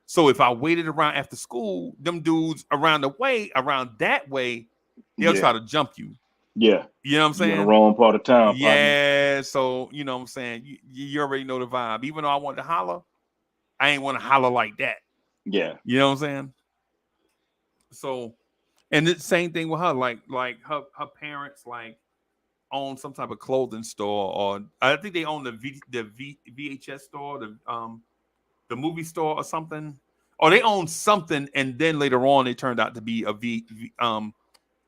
So if I waited around after school, them dudes around that way, they'll try Yeah, to jump you. yeah. You know what I'm You in the saying? wrong part of town, partner. Yeah. So you know what I'm saying? You already know the vibe. Even though I want to holler, I ain't want to holler like that. Yeah. You know what I'm saying? So, and the same thing with her. Like her parents own some type of clothing store, or I think they own the VHS store, the movie store or something. Or they own something, and then later on it turned out to be a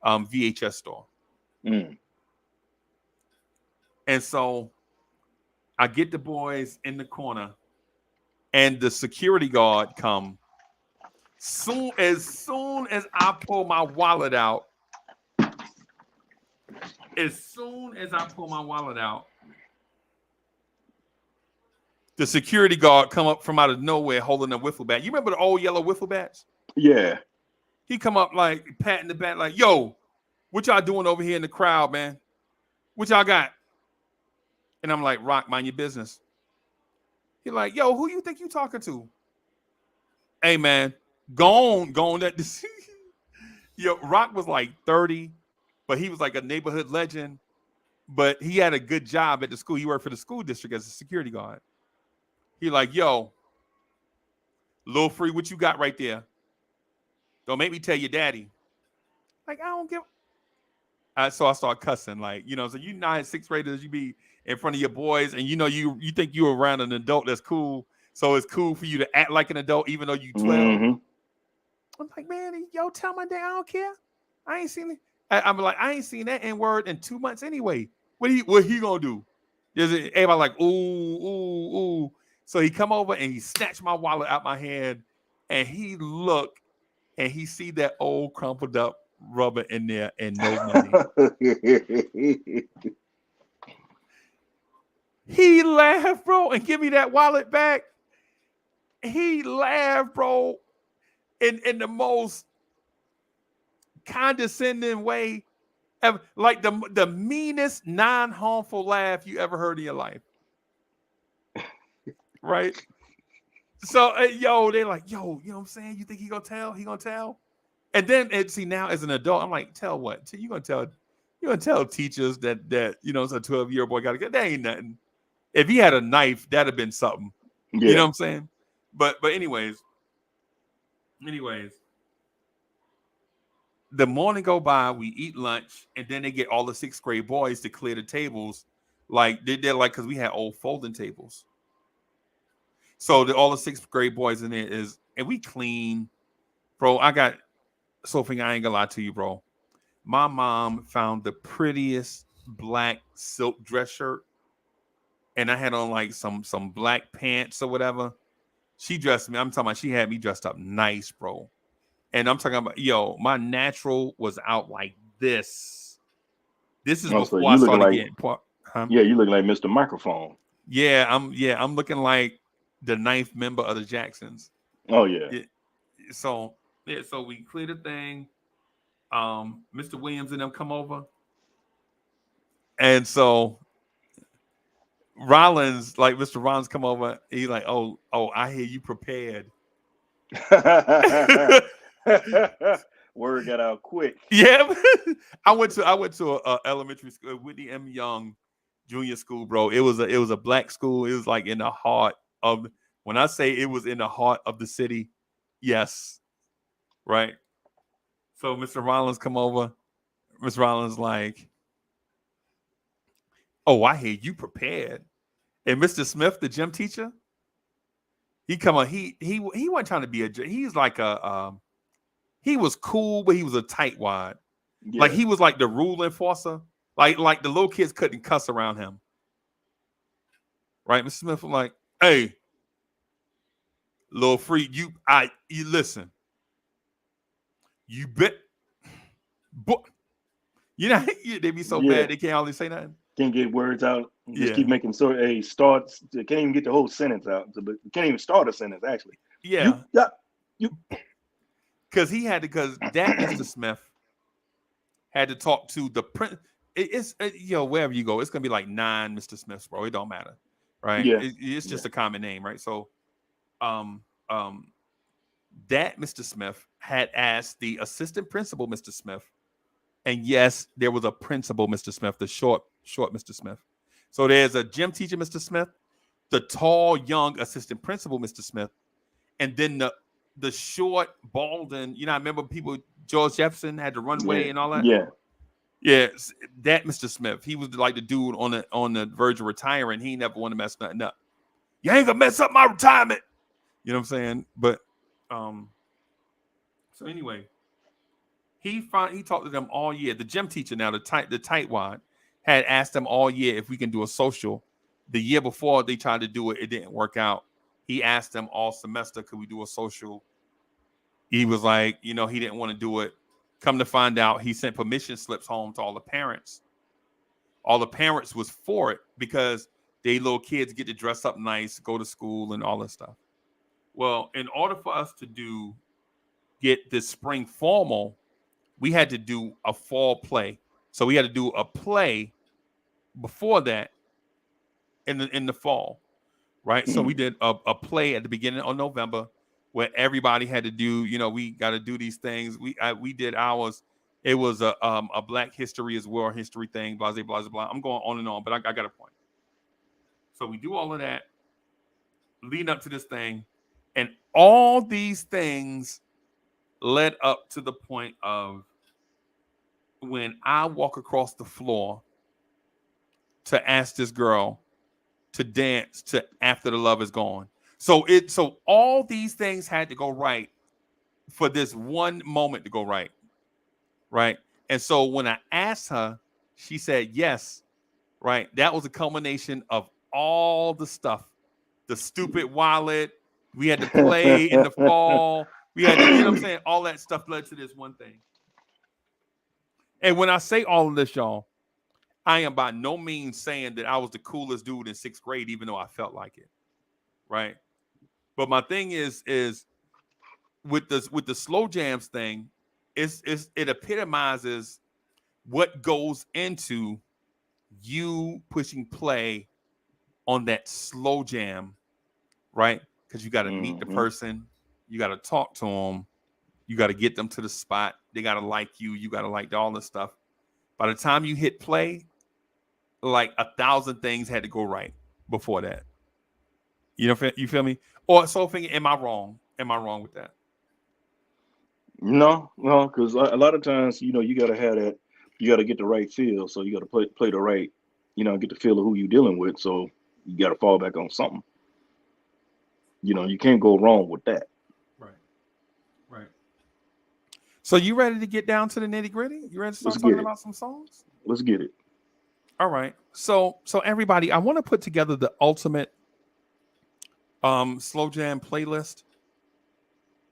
VHS store. Mm. And so I get the boys in the corner, and the security guard come. Soon as I pull my wallet out, as soon as I pull my wallet out, the security guard come up from out of nowhere holding a wiffle bat. You remember the old yellow wiffle bats? Yeah. He come up like patting the bat, like, "Yo, what y'all doing over here in the crowd, man? What y'all got?" And I'm like, "Rock, mind your business." He like, "Yo, who you think you talking to?" Hey, man, go on that. Yo, Rock was like 30, but he was like a neighborhood legend. But he had a good job at the school. He worked for the school district as a security guard. He like, "Yo, Lil Free, what you got right there? Don't make me tell your daddy." Like, I don't give. So I start cussing, like, so you 6th graders, you be in front of your boys, and you think you're around an adult that's cool, so it's cool for you to act like an adult even though you 12. Hmm. I'm like, man, yo, tell my dad I don't care. I ain't seen it. I'm like, I ain't seen that N word in 2 months anyway. What he gonna do? Everybody like, ooh, ooh, ooh. So he come over and he snatched my wallet out my hand, and he look and he see that old crumpled up rubber in there and no money. He laughed, bro, and give me that wallet back. He laughed, bro, in the most condescending way ever, like the meanest non-harmful laugh you ever heard in your life, right? So, yo, they like, yo, you know what I'm saying? You think he gonna tell? He gonna tell? And then, see, now as an adult, I'm like, tell what? You gonna tell teachers that it's a 12-year-old boy got to get? That ain't nothing. If he had a knife, that'd have been something. You know Yeah. what I'm saying? But anyways, the morning go by, we eat lunch, and then they get all the 6th grade boys to clear the tables. Like they're like, because we had old folding tables. So all the 6th grade boys in there and we clean, bro. I got Sophie, I ain't gonna lie to you, bro. My mom found the prettiest black silk dress shirt, and I had on like some black pants or whatever. She dressed me. I'm talking about she had me dressed up nice, bro. And I'm talking about, yo, my natural was out like this. This is Oh, so before I you looking started like getting part. Yeah, you look like Mr. Microphone. I'm looking like the ninth member of the Jacksons. Oh yeah. Yeah, so so we clear the thing. Mr. Williams and them come over, and so Rollins, like Mr. Rollins, come over. He's like, oh, I hear you prepared. Word got out quick. Yeah, I went to a elementary school, Whitney M. Young Junior School, bro. It was a black school. It was like in the heart of, when I say it was in the heart of the city, yes, right. So Mr. Rollins come over. Mr. Rollins like, oh, I hear you prepared. And Mr. Smith, the gym teacher, he come on. He wasn't trying to be he's like he was cool, but he was a tightwad. Like Yeah. he was like the rule enforcer. Like the little kids couldn't cuss around him. Right? Mr. Smith was like, hey, little freak, you listen. You bet, but you know they be so Yeah. bad they can't hardly say nothing. Can't get words out. Just keep Yeah, making so a start. Can't even get the whole sentence out. But can't even start a sentence actually. You yeah, yeah. You because that Mr. Smith had to talk to the prince. Wherever you go, it's gonna be like 9 Mr. Smiths, bro. It don't matter, right? yeah. It's Yeah. just a common name, right? So, um, um, that Mr. Smith had asked the assistant principal, Mr. Smith, and yes, there was a principal, Mr. Smith, the short Mr. Smith. So there's a gym teacher, Mr. Smith, the tall, young assistant principal, Mr. Smith, and then the short, balding. I remember people. George Jefferson had the Yeah. runway and all that. Yeah. Yeah, that Mr. Smith. He was like the dude on the verge of retiring. He never wanted to mess nothing up. You ain't gonna mess up my retirement. You know what I'm saying? But um, so anyway, he talked to them all year. The gym teacher now, the tightwad, had asked them all year if we can do a social. The year before they tried to do it, it didn't work out. He asked them all semester, could we do a social? He was like, he didn't want to do it. Come to find out, he sent permission slips home to all the parents. All the parents was for it because they little kids get to dress up nice, go to school, and all that stuff. Well, in order for us to get this spring formal, we had to do a fall play. So we had to do a play before that in the fall, right? So we Mm. did a play at the beginning of November where everybody had to do, we got to do these things. We did ours. It was a Black History as well, history thing, blah, blah, blah, blah. I'm going on and on, but I got a point. So we do all of that leading up to this thing, and all these things led up to the point of when I walk across the floor to ask this girl to dance to After the Love Is Gone. So all these things had to go right for this one moment to go right, right? And so when I asked her, she said yes, right? That was a culmination of all the stuff. The stupid wallet, we had to play in the fall. We had to, you know what I'm saying? All that stuff led to this one thing. And when I say all of this, y'all, I am by no means saying that I was the coolest dude in 6th grade, even though I felt like it. Right. But my thing is with the slow jams thing, it epitomizes what goes into you pushing play on that slow jam, right? Because you got to meet the Hmm. person, you got to talk to them, you got to get them to the spot, they got to like you got to like all this stuff. By the time you hit play, like 1,000 things had to go right before that. You feel me? Or so thinking, am I wrong? Am I wrong with that? No, no, because a lot of times, you got to have that. You got to get the right feel. So you got to play the right, get the feel of who you're dealing with. So you got to fall back on something. You can't go wrong with that. Right. Right. So you ready to get down to the nitty gritty? You ready to Let's start get talking it. about some songs? Let's get it. All right. So everybody, I want to put together the ultimate slow jam playlist.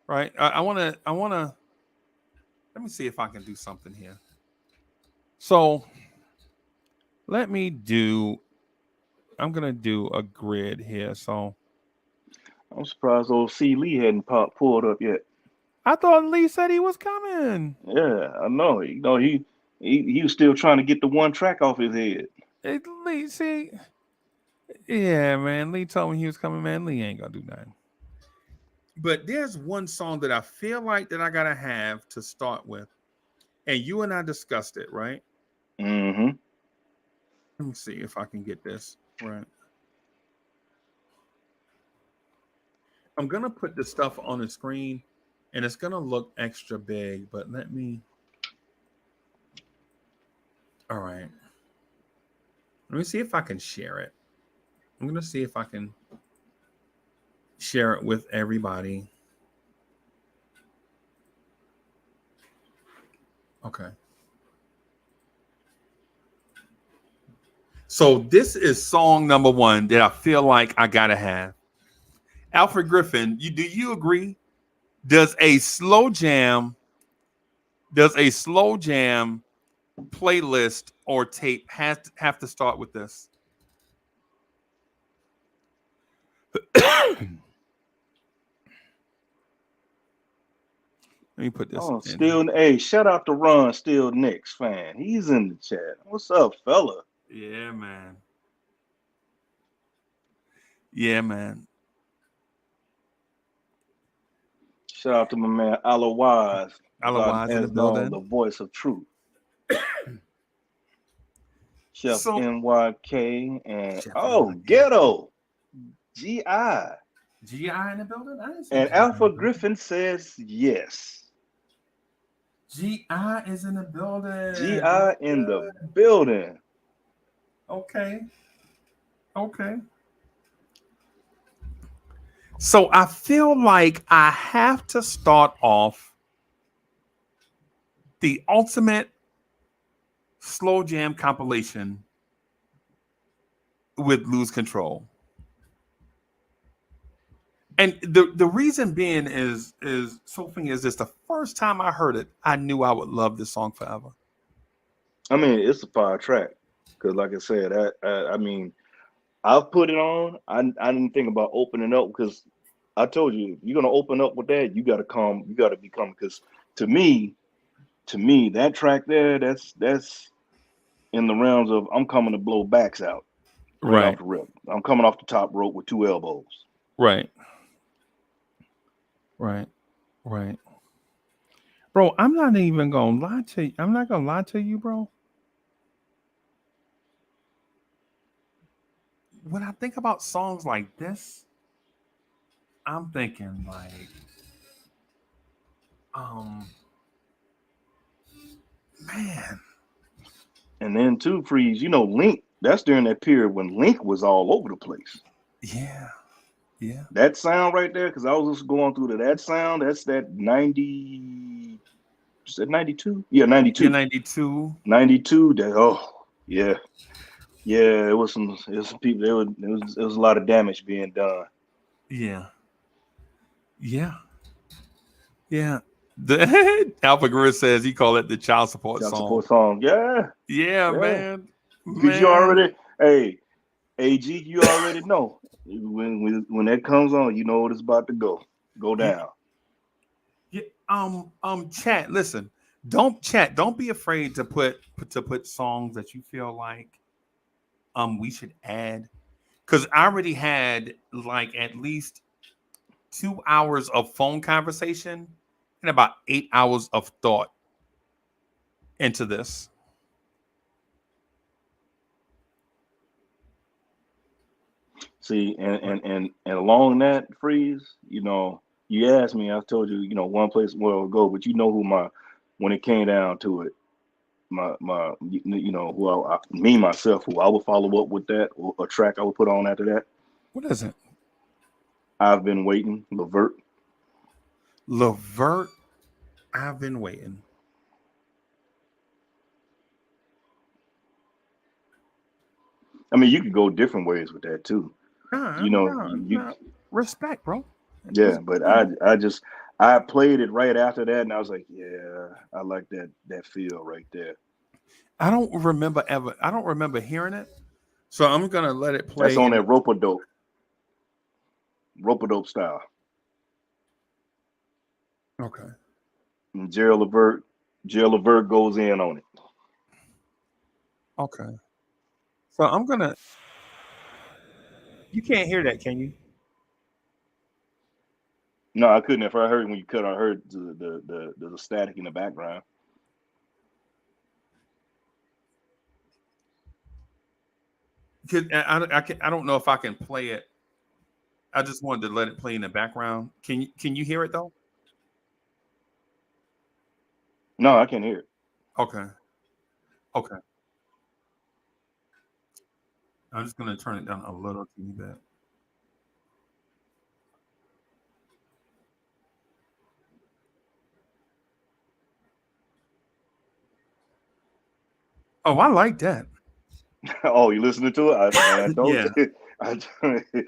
Right. I wanna let me see if I can do something here. So let me do. I'm gonna do a grid here. So I'm surprised old C Lee hadn't pulled up yet. I thought Lee said he was coming. Yeah, I know. You know, he was still trying to get the one track off his head. Hey, Lee, see, yeah, man. Lee told me he was coming. Man, Lee ain't gonna do nothing. But there's one song that I feel like that I gotta have to start with, and you and I discussed it, right? Mm-hmm. Let me see if I can get this right. I'm gonna put the stuff on the screen, and it's gonna look extra big. But let me. All right. Let me see if I can share it. I'm gonna see if I can share it with everybody. Okay. So this is song number one that I feel like I gotta have. Alfred Griffin, do you agree? Does a slow jam does a slow jam playlist or tape have to start with this? Let me put this Oh, in here. still, hey, shout out to Ron, still Knicks fan. He's in the chat. What's up, fella? Yeah, man. Yeah, man. Shout out to my man Alawaz, God Otherwise in the has known the building. voice of truth. Chef So NYK and Chef oh, NYK. Ghetto GI. GI in the building? I didn't see And GI in the Alpha building. Griffin says yes. GI is in the building. What's GI in the good? building. Okay. Okay. So I feel like I have to start off the ultimate slow jam compilation with Lose Control. And the reason being is Soulful is this the first time I heard it, I knew I would love this song forever. I mean, it's a fire track. Cause like I said, I mean, I've put it on. I didn't think about opening up because I told you if you're gonna open up with that, you gotta come, you gotta become because to me, that track there, that's in the realms of I'm coming to blow backs out right off Right. the rip. I'm coming off the top rope with two elbows. Right. Right. Right. Bro, I'm not even gonna lie to you. I'm not gonna lie to you, bro. When I think about songs like this, I'm thinking like, um, man, And then two freeze, Link, that's during that period when Link was all over the place. yeah, yeah, That sound right there, because I was just going through that sound, that's that 90, is that 92? Yeah, yeah, 92. 92, 92, that, oh, yeah. Yeah, it was some people, it was a lot of damage being done. yeah, yeah, yeah. The Alpha Grid says he called it the child support Child song. support song. Yeah, Yeah, yeah. man, Because you man. already, hey, AG, you already know. When that comes on, you know what it's about to go Yeah, down. yeah. Chat. Listen, don't be afraid to put songs that you feel like we should add because I already had like at least 2 hours of phone conversation and about 8 hours of thought into this. See, Right. and along that freeze, you asked me, I told you, one place where I'll go, but you know who when it came down to it, who me myself, who I would follow up with that, or a track I would put on after that. What is it? I've been waiting, Levert. Levert, I've been waiting. I mean, you could go different ways with that too. Nah, You know, nah, you nah. Respect, bro. yeah, It's but good. I played it right after that, and I was like, yeah, I like that feel right there. I don't remember hearing it. So I'm gonna let it That's play on in. that rope a dope style. Okay. And Gerald Levert goes in on it. Okay. So I'm gonna. You can't hear that, can you? No, I couldn't. If I heard when you cut, I heard the static in the background. I don't know if I can play it. I just wanted to let it play in the background. Can you hear it though? No, I can't hear it. Okay. Okay. I'm just gonna turn it down a little teeny bit. Oh, I like that. Oh, you listening to it? Man, I told Yeah. you.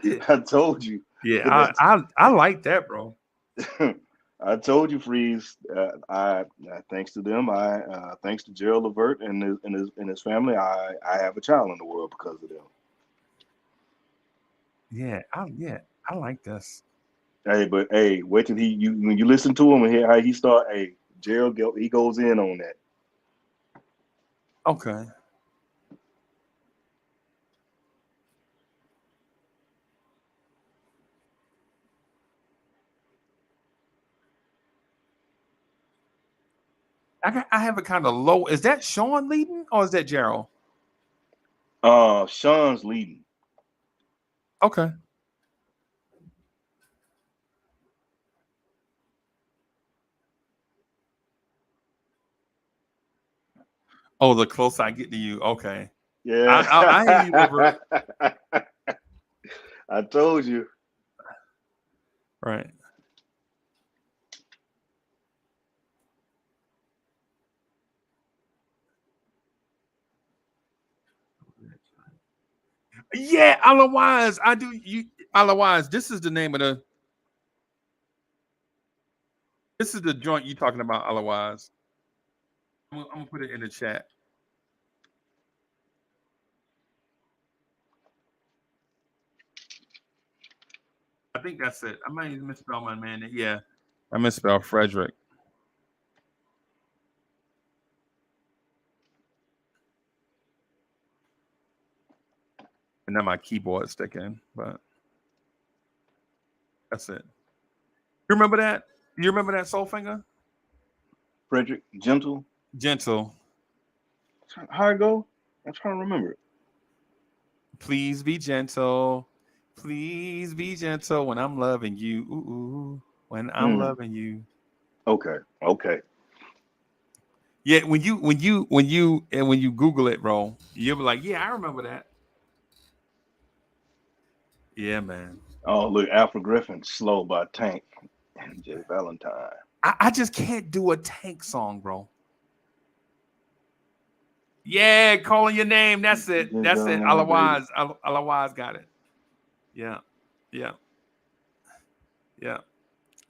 Yeah. I told you Yeah. that. I like that, bro. I told you, Freeze. Thanks to them, thanks to Gerald Levert and his family, I have a child in the world because of them. Yeah. I like this. Hey, but hey, wait till when you listen to him and hear how he start. Hey, he goes in on that. Okay. I have a kind of low. Is that Sean leading or is that Gerald? Sean's leading. Okay. Oh, the closer I get to you. Okay. Yeah, I hear you, River. I told you. Right. Yeah, otherwise I do you otherwise. This is the name of the this is the joint you talking about, otherwise. I'm gonna put it in the chat. I think that's it. I might even misspell my man. Yeah. I misspelled Frederick. And then my keyboard sticking, but that's it. You remember that? You remember that soul finger? Frederick Gentle. Gentle. How it go? I'm trying to remember it. Please be gentle. Please be gentle when I'm loving you. Ooh, ooh, when I'm Mm, loving you. okay, okay. Yeah, when you Google it, bro, you'll be like, yeah, I remember that. Yeah, man. Oh, look, Alfred Griffin, "Slow" by Tank and Jay Valentine. I just can't do a Tank song, bro. Yeah, calling your name. That's it. Jay That's it. Valentine, baby. Otherwise, otherwise got it. Yeah, yeah, yeah.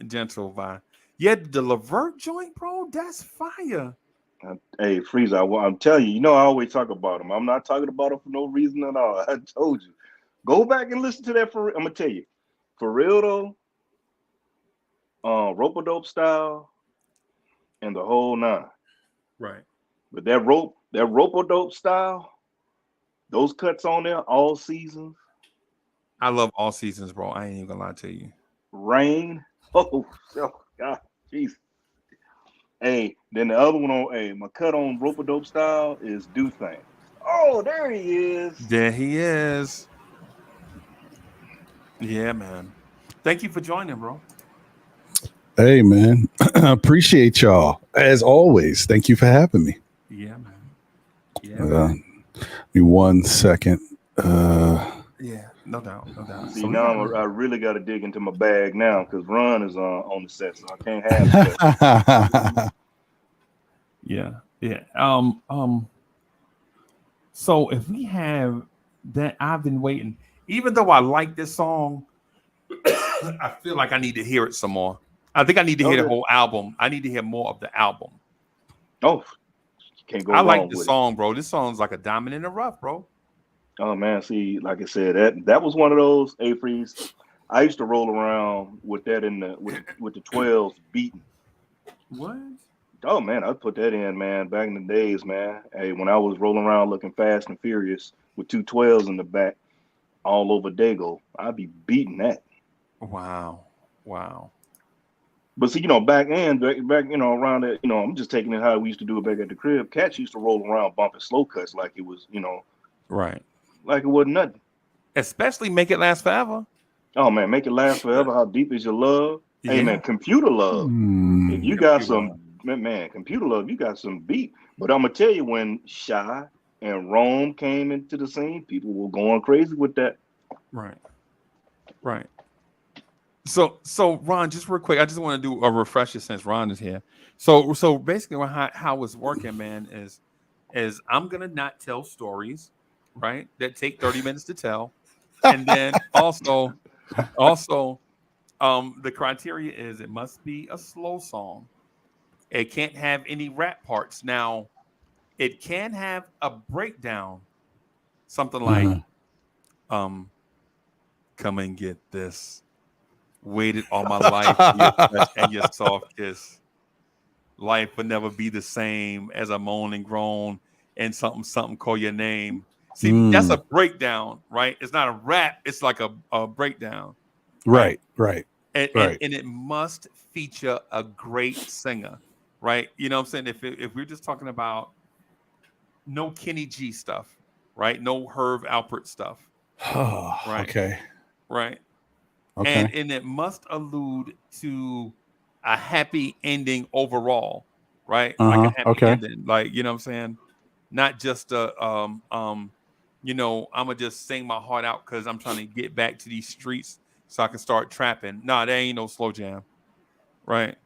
Gentle vibe. Yeah, the Levert joint, bro. That's fire. Hey, Freeze, I'm telling you, I always talk about him. I'm not talking about him for no reason at all. I told you. Go back and listen to that I'm gonna tell you. For real though, rope dope style and the whole nine. Right. But that rope dope style, those cuts on there, all seasons, I love all seasons, bro. I ain't even gonna lie to you. rain. Oh God, jeez. Hey, then the other one on my cut on rope dope style is Do Things. Oh, there he is. There he is. Yeah, man. Thank you for joining, bro. Hey, man. Appreciate y'all. As always, thank you for having me. Yeah, man. Yeah, Uh, man. Give me 1 second. Yeah, no doubt, no doubt. See, So we got now to. I really got to dig into my bag now because Ron is on the set, so I can't have the cut. Yeah, yeah. So if we have that, I've been waiting. Even though I like this song, I feel like I need to hear it some more. I think I need to hear the Okay. whole album. I need to hear more of the album. Oh, Can't go I like wrong this with it. song, bro. This song's like a diamond in the rough, bro. Oh man, see, like I said, that was one of those A-Freeze. I used to roll around with that in the with the 12s beating. What? Oh man, I'd put that in, man, back in the days, man. Hey, when I was rolling around looking fast and furious with two 12s in the back all over Dago, I'd be beating that. Wow. Wow. But see, back, around that, I'm just taking it how we used to do it back at the crib. Cats used to roll around bumping slow cuts like it was, Right. like it wasn't nothing. Especially Make It Last Forever. Oh man, make it last forever. How deep is your love? Hey Yeah. man, computer love. If you got Computer some love. man, computer love, you got some beat. But I'm gonna tell you, when Shy and Rome came into the scene, people were going crazy with that. Right. Right. So Ron, just real quick, I just want to do a refresher since Ron is here. So basically, how it's working, man, is I'm gonna not tell stories, right? That take 30 minutes to tell, and then also the criteria is it must be a slow song. It can't have any rap parts. Now, it can have a breakdown, something like Uh-huh. um, "Come and get this." Waited all my life for your touch and your soft kiss. Life would never be the same as I moan and groan and something, something call your name. See, that's a Mm. breakdown, right? It's not a rap, it's like a breakdown, right? Right, right, right. And it must feature a great singer, right? You know what I'm saying? If we're just talking about no Kenny G stuff, right? No Herb Alpert stuff, Oh, right? okay. Right. Okay. And it must allude to a happy ending overall, right? Like a Uh-huh. happy Okay. ending, like you know what I'm saying? Not just I'm gonna just sing my heart out because I'm trying to get back to these streets so I can start trapping. Nah, that ain't no slow jam, right?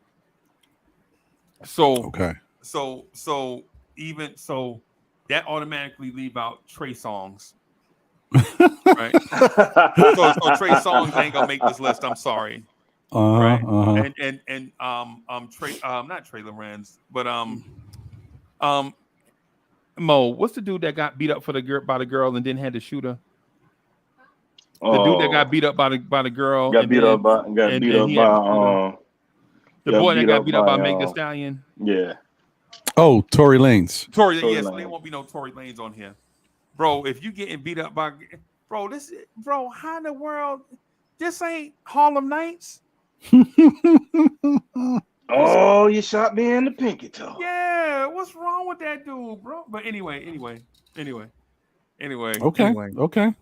So Okay. so even so that automatically leave out Trey songs, right? So Trey songs ain't gonna make this list. I'm sorry. Uh-huh. Right. Uh-huh. And Trey not Trey Lorenz, but um Mo, what's the dude that got beat up for the girl by the girl and then had to shoot her? The dude that got Oh, beat up by the girl got and beat up then by got beat up he by had to shoot her. The got boy that beat got up beat up by by Meg Thee Stallion. yeah, Oh, Tory Lanez. Tory, Tory yes, there Lane. won't be no Tory Lanes on here. Bro, if you getting beat up by bro, how in the world this ain't Harlem Nights? This Oh, you shot me in the pinky toe. yeah, what's wrong with that dude, bro? But anyway, Okay. anyway. Okay.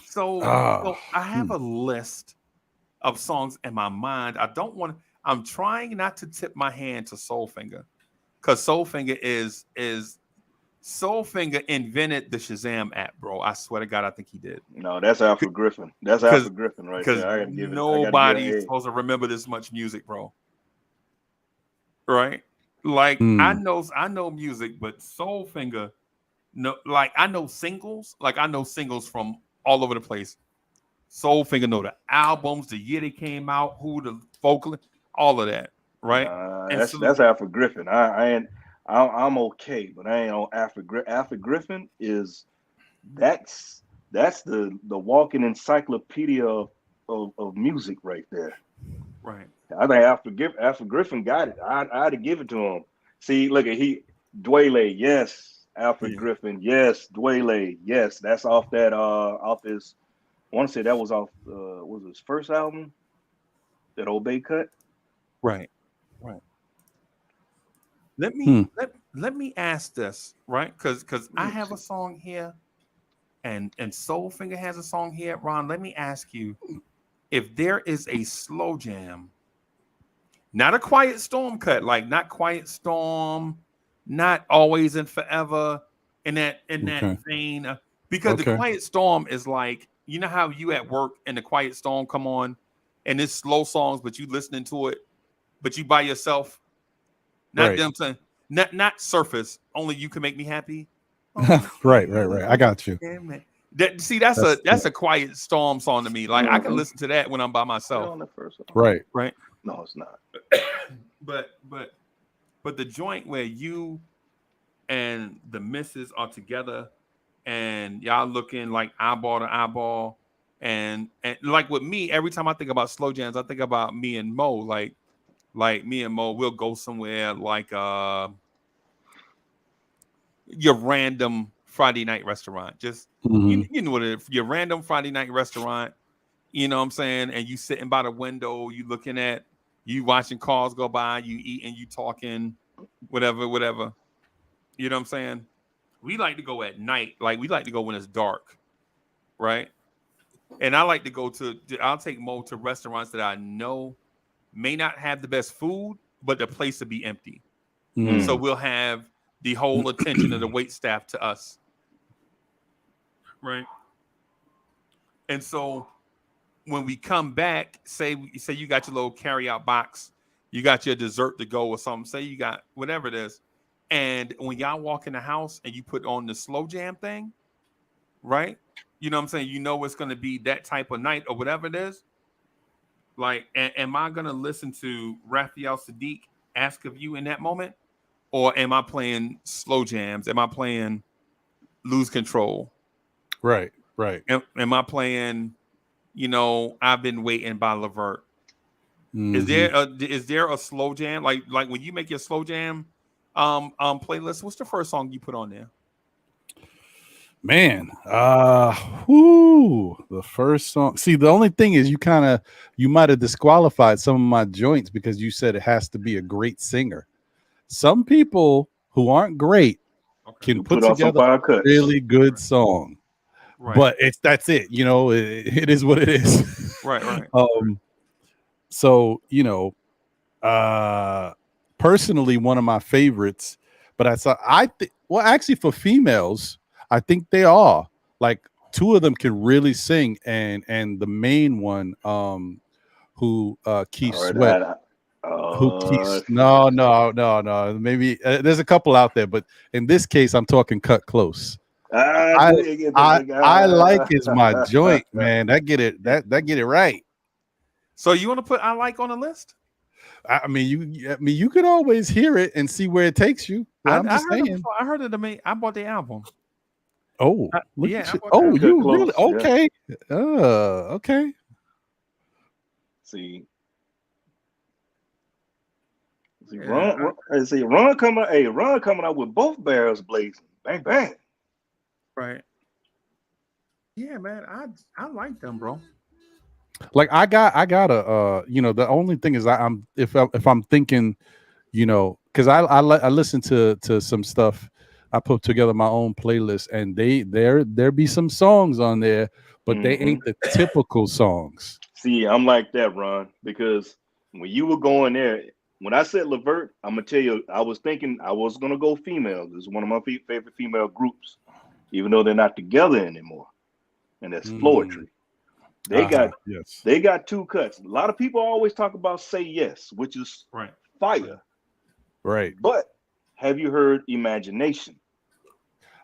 So Oh. I have a list of songs in my mind. I don't want to. I'm trying not to tip my hand to Soulfinger because Soulfinger invented the Shazam app, bro. I swear to God, I think he did. No, that's Alfred Griffin. That's Because Alfred Griffin right because there. I gotta give it. I gotta give. nobody's Hey, supposed to remember this much music, bro. Right? Like Hmm. I know music, but Soulfinger, no, like I know singles, from all over the place. Soulfinger know the albums, the year they came out, who the vocalist, all of that, right? nah, And so, that's Alfred Griffin. I ain't. I'm okay, but I ain't on Alfred. Alfred Griffin is that's the walking encyclopedia of music right there. right, I think Alfred Griffin got it. I had to give it to him. See, look at Dwele, yes. Alfred yeah, Griffin, yes. Dwele, yes. That's off that off his. I want to say that was off was his first album, that Obey cut. right, right. Let me Hmm. let me ask this, right? Because I Let me have a see. song here, and Soulfinger has a song here. Ron, let me ask you if there is a slow jam, not a quiet storm cut, like not quiet storm, not always and forever, in that Okay. vein, because the Okay. quiet storm is like you know how you at work and the quiet storm come on, and it's slow songs, but you listening to it, but you by yourself, not Right. them saying, not surface. Only you can make me happy. Only Right. Right. Right. I you got you. can make. That see, that's That's a quiet storm song to me. Like I can Mm-hmm. listen to that when I'm by Is it myself, on the first one? right. right? No, it's not. But But the joint where you and the missus are together and y'all looking like eyeball to eyeball, and like with me, every time I think about slow jams, I think about me and Mo. Like me and Mo, we'll go somewhere like your random Friday night restaurant. Just Hmm. you know what it is, your random Friday night restaurant. You know what I'm saying? And you sitting by the window, you looking at, you watching cars go by, you eating, you talking, whatever, whatever. You know what I'm saying? We like to go at night. Like we like to go when it's dark, right? And I like to go to. I'll take Mo to restaurants that I know may not have the best food, but the place will be empty. So Mm. Mm. we'll have the whole attention of the wait staff to us, right? And so when we come back, say you got your little carry out box, you got your dessert to go or something. Say you got whatever it is, and when y'all walk in the house and you put on the slow jam thing, right? You know what I'm saying? You know it's going to be that type of night or whatever it is. Like, am I going to listen to Raphael Sadiq Ask of You in that moment? Or am I playing slow jams? Am I playing Lose Control? Right, right. Am I playing, I've Been Waiting by Levert? Hmm. Is there a slow jam? Like when you make your slow jam playlist, what's the first song you put on there? Man, whoo, the first song. See, the only thing is you might have disqualified some of my joints because you said it has to be a great singer. Some people who aren't great Okay. can You put put on some together a fire cuts. really good Right. song, Right. but that's it. It is what it is. Right. Right. um, so uh, personally, one of my favorites, but well, actually, for females, I think they are like two of them can really sing, and the main one, who Keith All right. Sweat, who Uh, Keith, no, maybe there's a couple out there, but in this case, I'm talking Cut Close. I I knew you get I the I like guy. is my joint, man. That get it that get it right. So you want to put I Like on the list? I mean, you could always hear it and see where it takes you. I, But I'm I just heard them saying. before. I heard it. I bought the album. Oh, look Yeah, at I you. bought the Oh, album. Cut you really close. Yeah. okay? Okay. See, see, Yeah, Ron coming. Hey, Ron coming out with both barrels blazing. Bang bang. right. Yeah, man. I like them, bro. Like I got a the only thing is I'm if I'm thinking, because I listen to some stuff. I put together my own playlist, and there be some songs on there, but they Hmm. ain't the typical songs. See, I'm like that, Ron, because when you were going there, when I said Levert, I'm gonna tell you, I was thinking I was gonna go female. It's one of my favorite female groups, even though they're not together anymore, and that's Mm, Floetry. They got yes. they got two cuts. A lot of people always talk about "Say Yes," which is Right. Right. fire, Right. but have you heard "Imagination"?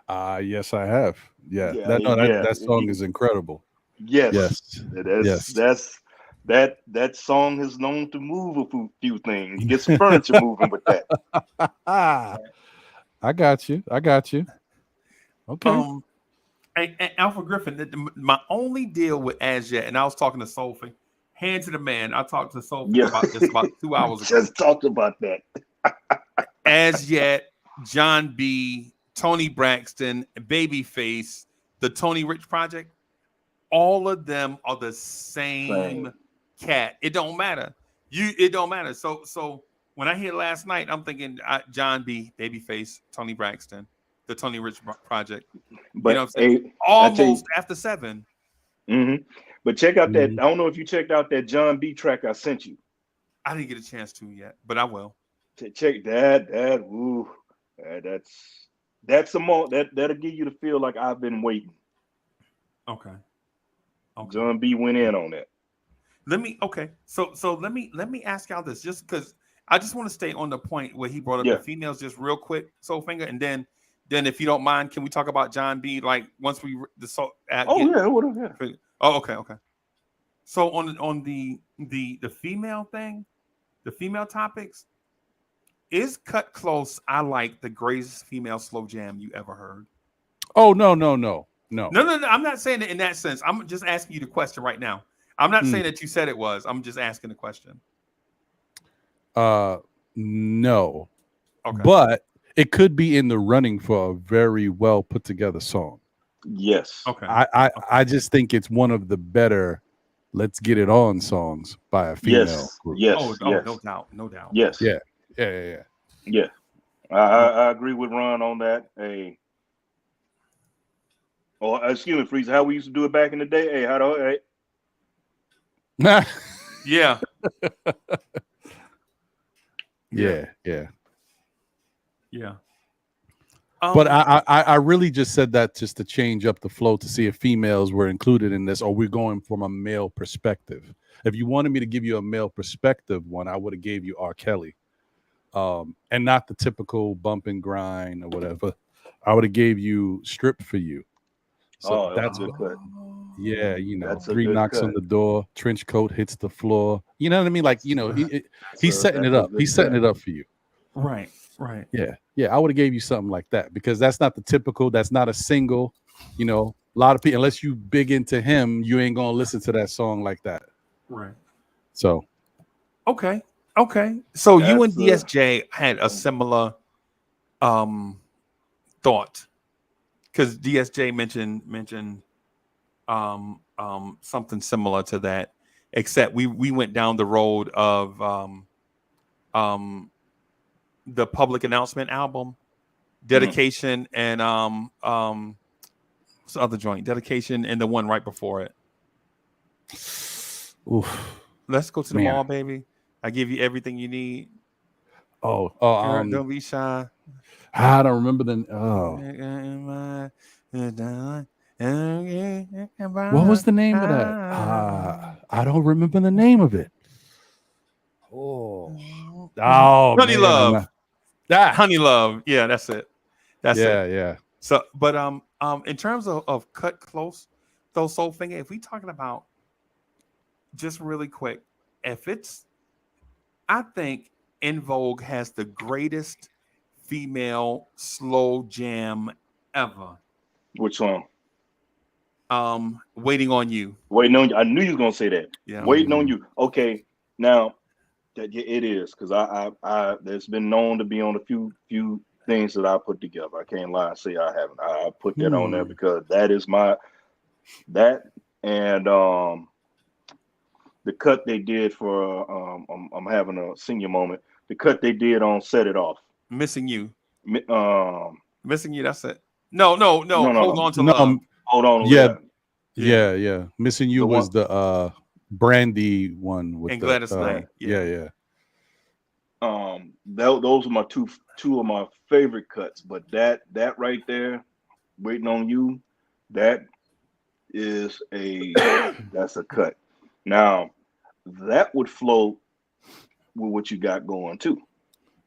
Yes, I have. Yeah. Yeah, That no, that yeah, that song is incredible. yes. Yes. That's Yes. that's that song is known to move a few things. You get some furniture moving with that. I Right. got you. I got you. Okay. Um, and Alpha Griffin. My only deal with As Yet, and I was talking to Soulful, hand to the man. I talked to Soulful Yeah, about this about 2 hours ago. just talked about that. As Yet, John B, Tony Braxton, Babyface, the Tony Rich Project, all of them are the Same. same cat. It don't matter. It don't matter. So when I hear last night, I'm thinking John B, Babyface, Tony Braxton, the Tony Rich Project. You know But what I'm saying? hey, I tell you, Almost after 7. hmm but check out that. Mhm. I don't know if you checked out that John B track I sent you. I didn't get a chance to yet, but I will. Check that. Ooh, that's a mo that'll give you the feel like I've been waiting. Okay. Okay. John B went in on that. Okay. So let me ask y'all this, just because I just want to stay on the point where he brought up the Yeah. females just real quick, Soul Finger, and then if you don't mind, can we talk about John B? Like once we Oh get. yeah. What? Yeah. Oh, okay, okay. So on the female thing, the female topics, Is Cut Close I Like the greatest female slow jam you ever heard? Oh no. No. I'm not saying it in that sense. I'm just asking you the question right now. I'm not Mm. saying that you said it was. I'm just asking the question. Uh, no, Okay. but it could be in the running for a very well put together song. Yes. Okay. I just think it's one of the better "Let's Get It On" songs by a female Yes. group. Yes. No Yes. doubt. No doubt. Yes. Yeah, yeah. Yeah. No. I agree with Ron on that. Hey, or excuse me, Freeze. How we used to do it back in the day. Hey, how do hey, Yeah, Yeah. Yeah. yeah. Yeah. But Um. I really just said that just to change up the flow to see if females were included in this, or we're going from a male perspective. If you wanted me to give you a male perspective one, I would have gave you R. Kelly, and not the typical bump and grind or whatever. I would have gave you "Strip for You." So oh, that's a that's good what, cut. yeah, That's a three good knocks on cut. the door, trench coat hits the floor. You know what I mean? Like, he's setting it That's a up. good He's setting cut. it up for you. Right. Right. Yeah. I would have gave you something like that because that's not the typical. That's not a single. A lot of people, unless you big into him, you ain't gonna listen to that song like that. Right. So Okay. Okay. So you and That's DSJ had a similar um thought because DSJ mentioned something similar to that, except we went down the road of um the public announcement album, mm, dedication, and what's the other joint? Dedication and the one right before it. oof, Let's go to the man. mall, baby. I give you everything you need. Oh, Girl, don't be shy. I don't remember the what was the name of that? I don't remember the name of it. Oh, oh Honey man, Love. Honey Love. Yeah, that's it. That's it. yeah. So, but in terms of cut close, though, soul finger, if we talking about just really quick, if it's, I think In Vogue has the greatest female slow jam ever. which song? Waiting on You. Waiting on you. I knew you was gonna say that. Yeah. Waiting on Mm. you. Okay, now that yeah, it is because I there's been known to be on a few things that I put together. I can't lie and say I haven't. I put that on there Hmm. because that is my that and the cut they did for I'm having a senior moment. The cut they did on Set It Off. Missing You. Mi- Um, Missing You. That's it. No. no, no, Hold no. on to No, love. Hold on, yeah, yeah, Yeah. yeah. Missing You the one. was the Brandy one with And the Gladys Knight. Yeah. yeah. Those are my two of my favorite cuts. But that right there, Waiting on You, that is that's a cut. Now that would flow with what you got going too.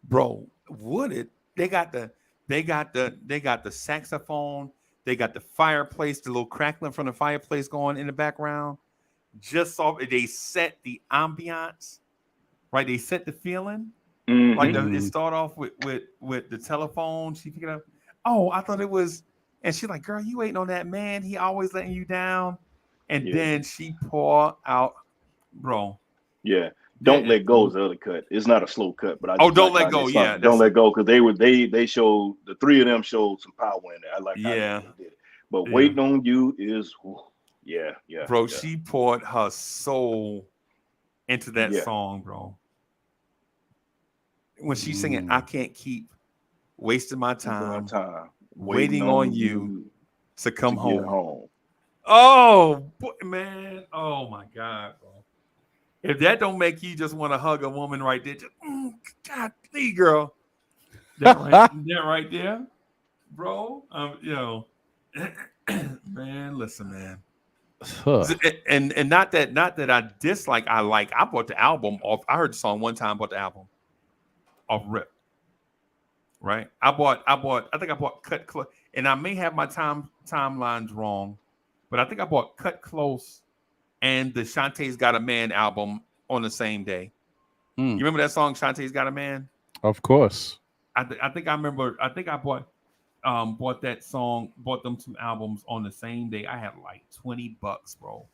Bro, would it? They got the saxophone, they got the fireplace, the little crackling from the fireplace going in the background. Just so they set the ambiance, right? They set the feeling. Like Hmm. it Mm. start off with the telephone. She pick it up. Oh, I thought it was, and she's like, "Girl, you waiting on that man? He always letting you down." And Yeah, then she pour out, bro. yeah. That Don't Let Go is the other cut. It's not a slow cut, but I oh, just don't like let how they go. sung Yeah, it. Don't that's Let Go because they showed the three of them showed some power in there. I like how yeah, they did it. But yeah, Waiting on You is whew, yeah, yeah, bro. yeah, She poured her soul into that yeah. song, bro. When she's singing, I Mm. can't keep wasting my Into my time time. Waiting waiting on on you you to to come get home. home. Oh, man. Oh my God, bro. If that don't make you just want to hug a woman right there, just, God, please, girl. That right there, bro. Man, listen, man. Huh. And not that I dislike. I like. I bought the album off. I heard the song one time. Bought the album off rip. Right. I think I bought Cut Close, and I may have my timelines wrong, but I think I bought Cut Close and the Shantae's Got a Man album on the same day. Mm. You remember that song, Shantae's Got a Man? Of course. I think I remember. I think I bought that song, bought them two albums on the same day. I had like $20, bro.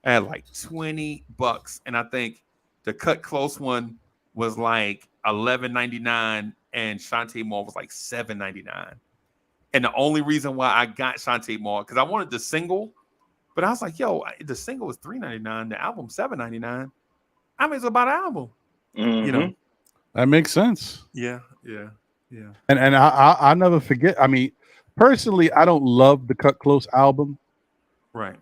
I had like $20, and I think the Cut Close one was like 11.99, and Shantae Moore was like 7.99. And the only reason why I got Shantae Moore because I wanted the single, but I was like, yo, the single was 3.99, the album 7.99. I may as well buy the album, you know. Mm-hmm. That makes sense. Yeah, yeah, yeah. And I never forget. I mean, personally, I don't love the Cut Close album, Right.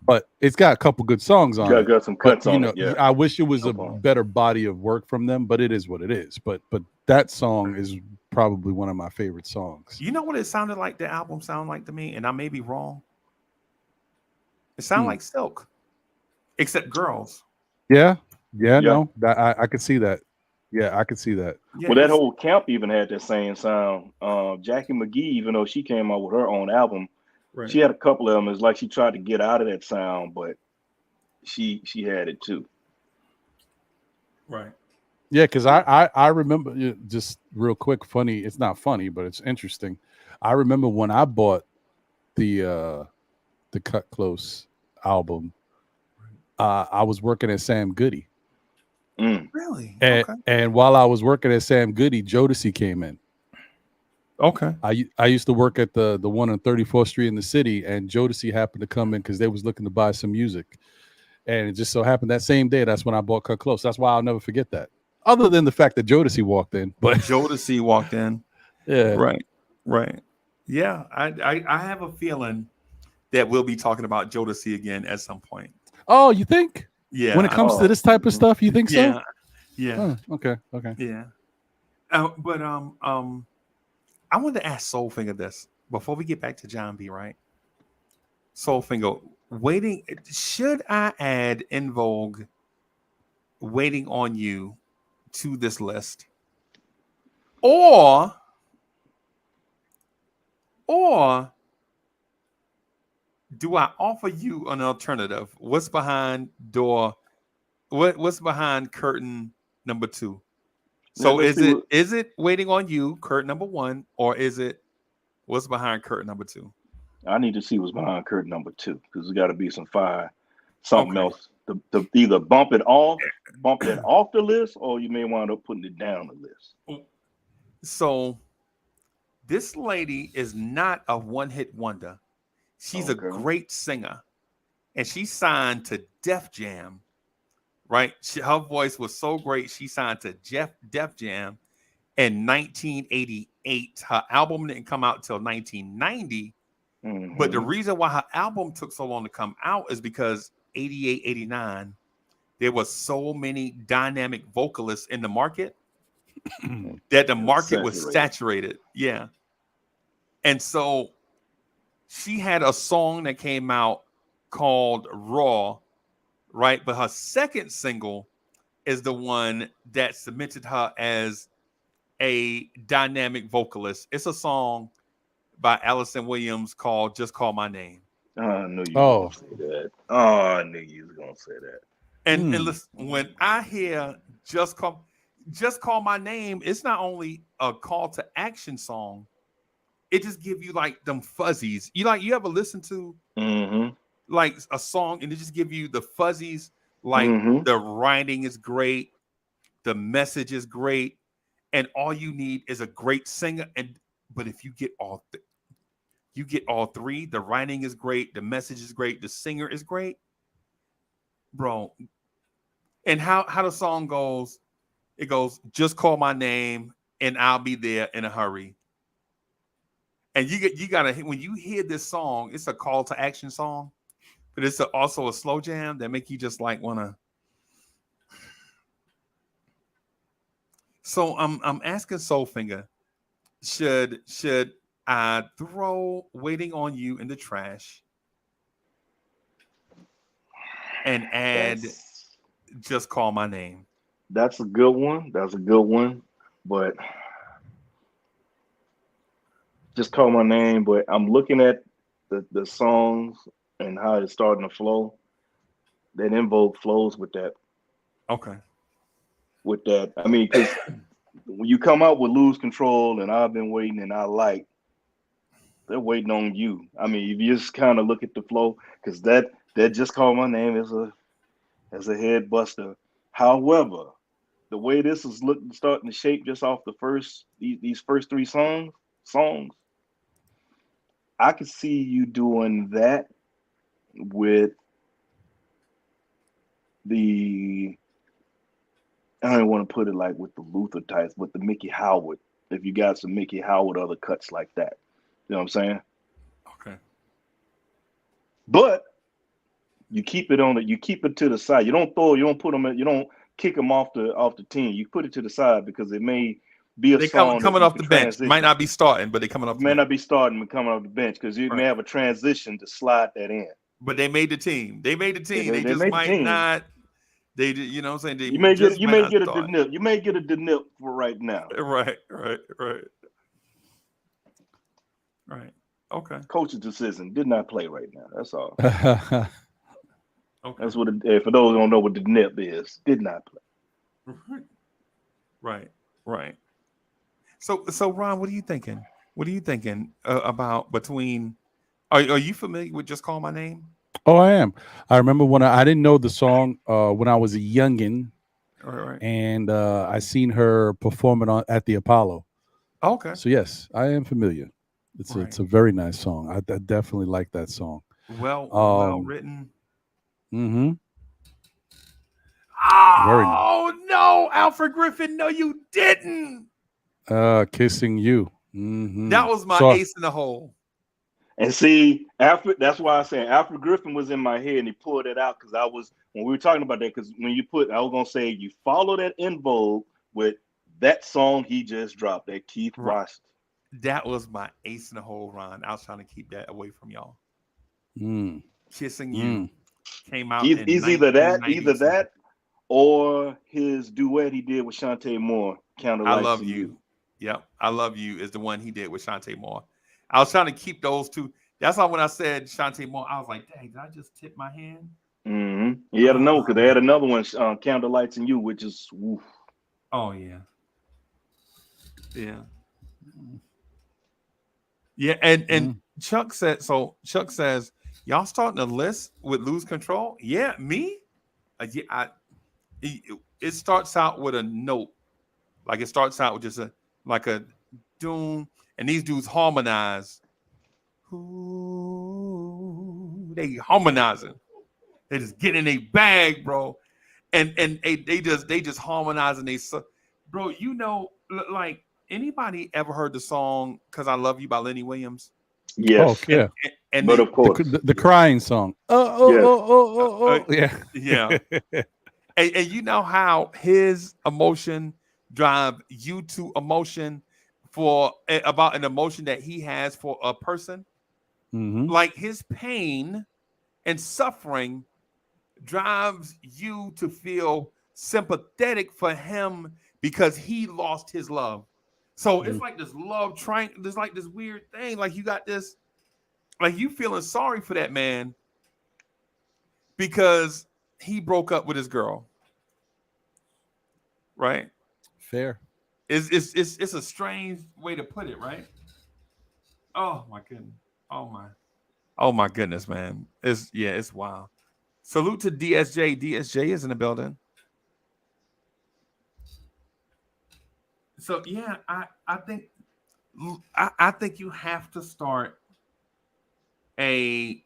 but it's got a couple good songs on it. Got some But cuts on it. Yeah. I wish it was No a problem. better body of work from them. But it is what it is. But that song is probably one of my favorite songs. You know what it sounded like? The album sounded like to me, and I may be wrong. It sounded Hmm. like Silk, except girls. Yeah, yeah, Yeah. no, that I could see that. Yeah, I could see that. Yeah, Well, that it's whole camp even had that same sound. Jackie McGee, even though she came out with her own album, right, she had a couple of them. It's like she tried to get out of that sound, but she had it too. right. Yeah, because I remember just real quick, funny. It's not funny, but it's interesting. I remember when I bought the Cut Close album. I was working at Sam Goody, Mm. Really? and Okay. while I was working at Sam Goody, Jodeci came in. Okay. I used to work at the one on 34th Street in the city, and Jodeci happened to come in because they was looking to buy some music, and it just so happened that same day that's when I bought Cut Close. That's why I'll never forget that. Other than the fact that Jodeci walked in, but Jodeci walked in. yeah. Right. Right. Yeah. I have a feeling that we'll be talking about Jodeci again at some point. Oh, you think when Yeah. it comes to Oh. this type of Mhm. stuff, you think so? Yeah. Yeah. Huh, okay, okay. Yeah. But I wanted to ask Soulfinger this before we get back to John B. Right? Soulfinger, waiting. Should I add In Vogue, Waiting on You, to this list, or or do I offer you an alternative? What's behind door? What's behind curtain number two? Yeah, So let's see what is it Waiting on You, curtain number one, or is it what's behind curtain number two? I need to see what's behind curtain number two because there's got to be some fire, something Okay. else to either bump that off the list, or you may wind up putting it down the list. So this lady is not a one-hit wonder. She's a Okay. great singer, and she signed to Def Jam. Right? Her voice was so great. She signed to Def Jam in 1988. Her album didn't come out until 1990. But the Mm-hmm. reason why her album took so long to come out is because 88, 89, there was so many dynamic vocalists in the market that the It's market was saturated. saturated. Yeah. And so she had a song that came out called Raw, right? But her second single is the one that cemented her as a dynamic vocalist. It's a song by Allison Williams called Just Call My Name. I knew you was gonna Oh, say that. Oh, I knew you was gonna say that. And hmm. listen, when I hear just call my name, it's not only a call to action song, it just give you like them fuzzies. You ever listen to Mm-hmm. like a song and it just give you the fuzzies, like Mm-hmm. the writing is great, the message is great, and all you need is a great singer. And but if you get all three, the writing is great, the message is great, the singer is great, bro. And how the song goes, it goes, just call my name and I'll be there in a hurry. And you gotta when you hear this song, it's a call to action song, but it's also a slow jam that make you just like wanna. So I'm asking Soulfinger, should I throw Waiting on You in the trash and add That's Just Call My Name? that's a good one. That's a good one. But just call my name. But I'm looking at the songs and how it's starting to flow. That invoke flows with that. Okay. With that, I mean, because when you come out with Lose Control and I've Been Waiting and I Like, they're waiting on you. I mean, if you just kind of look at the flow, because that Just Call My Name as a head buster. However, the way this is looking starting to shape just off the first these first three songs, I could see you doing that with the I don't want to put it like with the Luther types, with the Mickey Howard. If you got some Mickey Howard other cuts like that, you know what I'm saying? Okay. But you keep it on it. You keep it to the side. You don't throw. You don't put them. You don't kick them off the team. You put it to the side because it may be a They song that coming you off could the bench. Might transition. not be starting, but they coming off You the may bench. not be starting and coming off the bench because you may Right. have a transition to slide that in. But they made the team. They made the Yeah, team. They they just made the might team. not. They, you know what I'm saying? They You may get just you might may not get a start. denip. You may get a denip for right now. Right. Okay. Coach's decision did not play right now. That's all. Okay. That's what. For those who don't know what the nip is, did not play. Right. So Ron, what are you thinking? What are you thinking about between? Are you familiar with Just Call My Name? Oh, I am. I remember when I didn't know the song when I was a youngin, Right. and I seen her perform it at the Apollo. Okay. So yes, I am familiar. Right. It's a very nice song. I definitely like that song. Well written. Mm-hmm. Very nice. Oh no, Alfred Griffin! No, you didn't. Kissing You. Mm-hmm. That was my So ace in the hole. And see, after that's why I said Alfred Griffin was in my head and he pulled it out because I was when we were talking about that because when you put I was gonna say you follow that in vogue with that song he just dropped that Keith Right. Washington. That was my ace in the hole, Ron. I was trying to keep that away from y'all. mm, Kissing You mm. came out He's, in he's either 1992. that or his duet he did with Shantae Moore, I Candlelights Love and You. You. Yep. I Love You is the one he did with Shantae Moore. I was trying to keep those two. That's why when I said Shantae Moore, I was like, dang, did I just tip my hand? Mm-hmm. He had another because Oh, they had another one, Candlelights and You, which is woof. oh yeah. Yeah. Yeah. And Mm. Chuck said so Chuck says, y'all starting a list with Lose Control? Yeah, me? Yeah, it starts out with a note. Like it starts out with just a doom, and these dudes harmonize. Ooh, they harmonizing. They just get in a bag, bro. And they just harmonizing. Bro. Like anybody ever heard the song "Cause I Love You" by Lenny Williams? Oh Yes, And yeah, and but they of course, the crying song. yes. Yeah. yeah. And you know how his emotion drive you to emotion for about an emotion that he has for a person, Mm-hmm. like his pain and suffering drives you to feel sympathetic for him because he lost his love. So it's like this love trying. There's like this weird thing. Like you got this, like you feeling sorry for that man because he broke up with his girl, right? Fair. It's a strange way to put it, right? Oh my goodness. Oh my goodness, man. It's wild. Salute to DSJ. DSJ is in the building. So yeah, I think you have to start a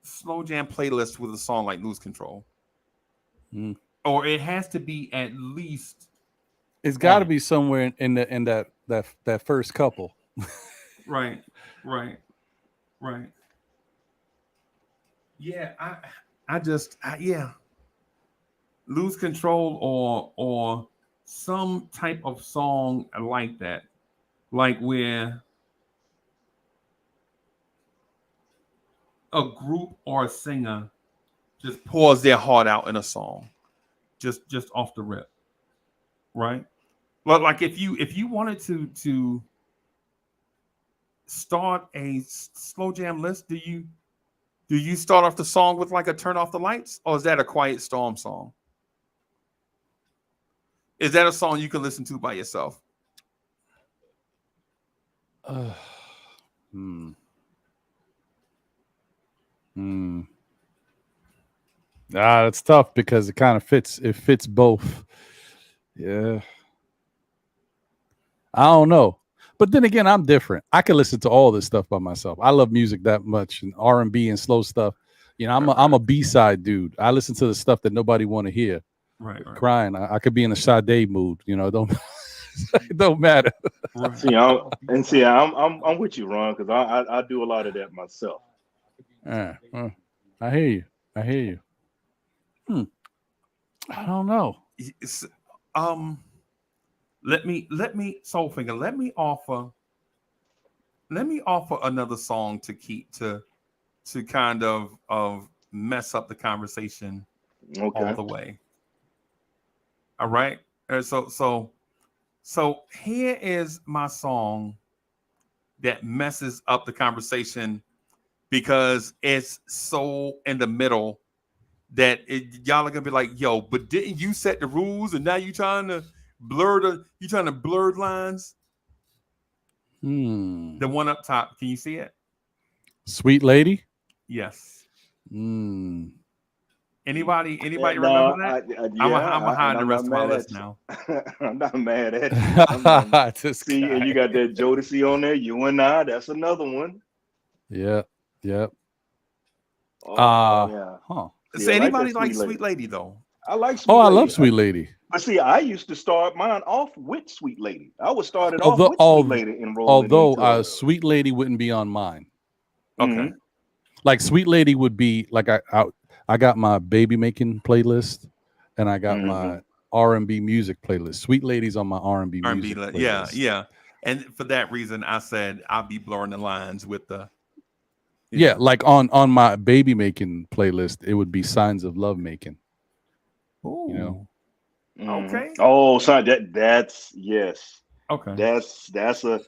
slow jam playlist with a song like Lose Control. Mm. Or it has to be at least It's got on to it. be somewhere in that first couple. Right. Right. Right. Yeah, yeah. Lose Control or some type of song like that. Like where a group or a singer just pours their heart out in a song. Just off the rip. Right? Like if you wanted to start a slow jam list, do you start off the song with like a turn off the lights, or is that a quiet storm song? Is that a song you can listen to by yourself? Uh, hmm. Hmm. It's tough because it kind of fits. It fits both. Yeah, I don't know. But then again, I'm different. I can listen to all this stuff by myself. I love music that much, and R&B and slow stuff. Right, I'm right, a B-side dude. I listen to the stuff that nobody want to hear. right, right, Crying. I could be in a Sade mood. It don't it don't matter. right. I'm with you, Ron, because I do a lot of that myself. Yeah, I hear you. I hear you. Hmm, I don't know. It's- um, let me Soulfinger. Let me offer another song to keep to kind of mess up the conversation all Okay. the way. All right. So here is my song that messes up the conversation because it's so in the middle that y'all are gonna be like, yo, but didn't you set the rules and now you trying to blur lines? Hmm. The one up top, can you see it? Sweet lady. Yes. Hmm. Anybody No, remember that? I'm a and hide the I'm not rest of my mad list at now. you. I'm not mad at you. This See, and you guy. got that Jodeci on there. You and I. That's another one. Yeah. Yeah. Oh yeah. Huh. See, So I like that anybody like sweet Sweet lady. Lady though? I like Oh, sweet I love lady. Sweet Lady. But see, I used to start mine off with sweet lady. I would start it off Although, with sweet lady and roll it although into. Sweet Lady wouldn't be on mine. Okay. Mm-hmm. Like Sweet Lady would be like I got my baby making playlist, and I got Mm-hmm. my R&B music playlist. Sweet Lady's on my R&B R&B, music yeah, playlist. yeah. And for that reason, I said I'll be blurring the lines with the Yeah, yeah. like on my baby making playlist, it would be Signs of Love Making. You know. Ooh. Mm-hmm. Okay. Oh, son, that's yes. Okay. That's a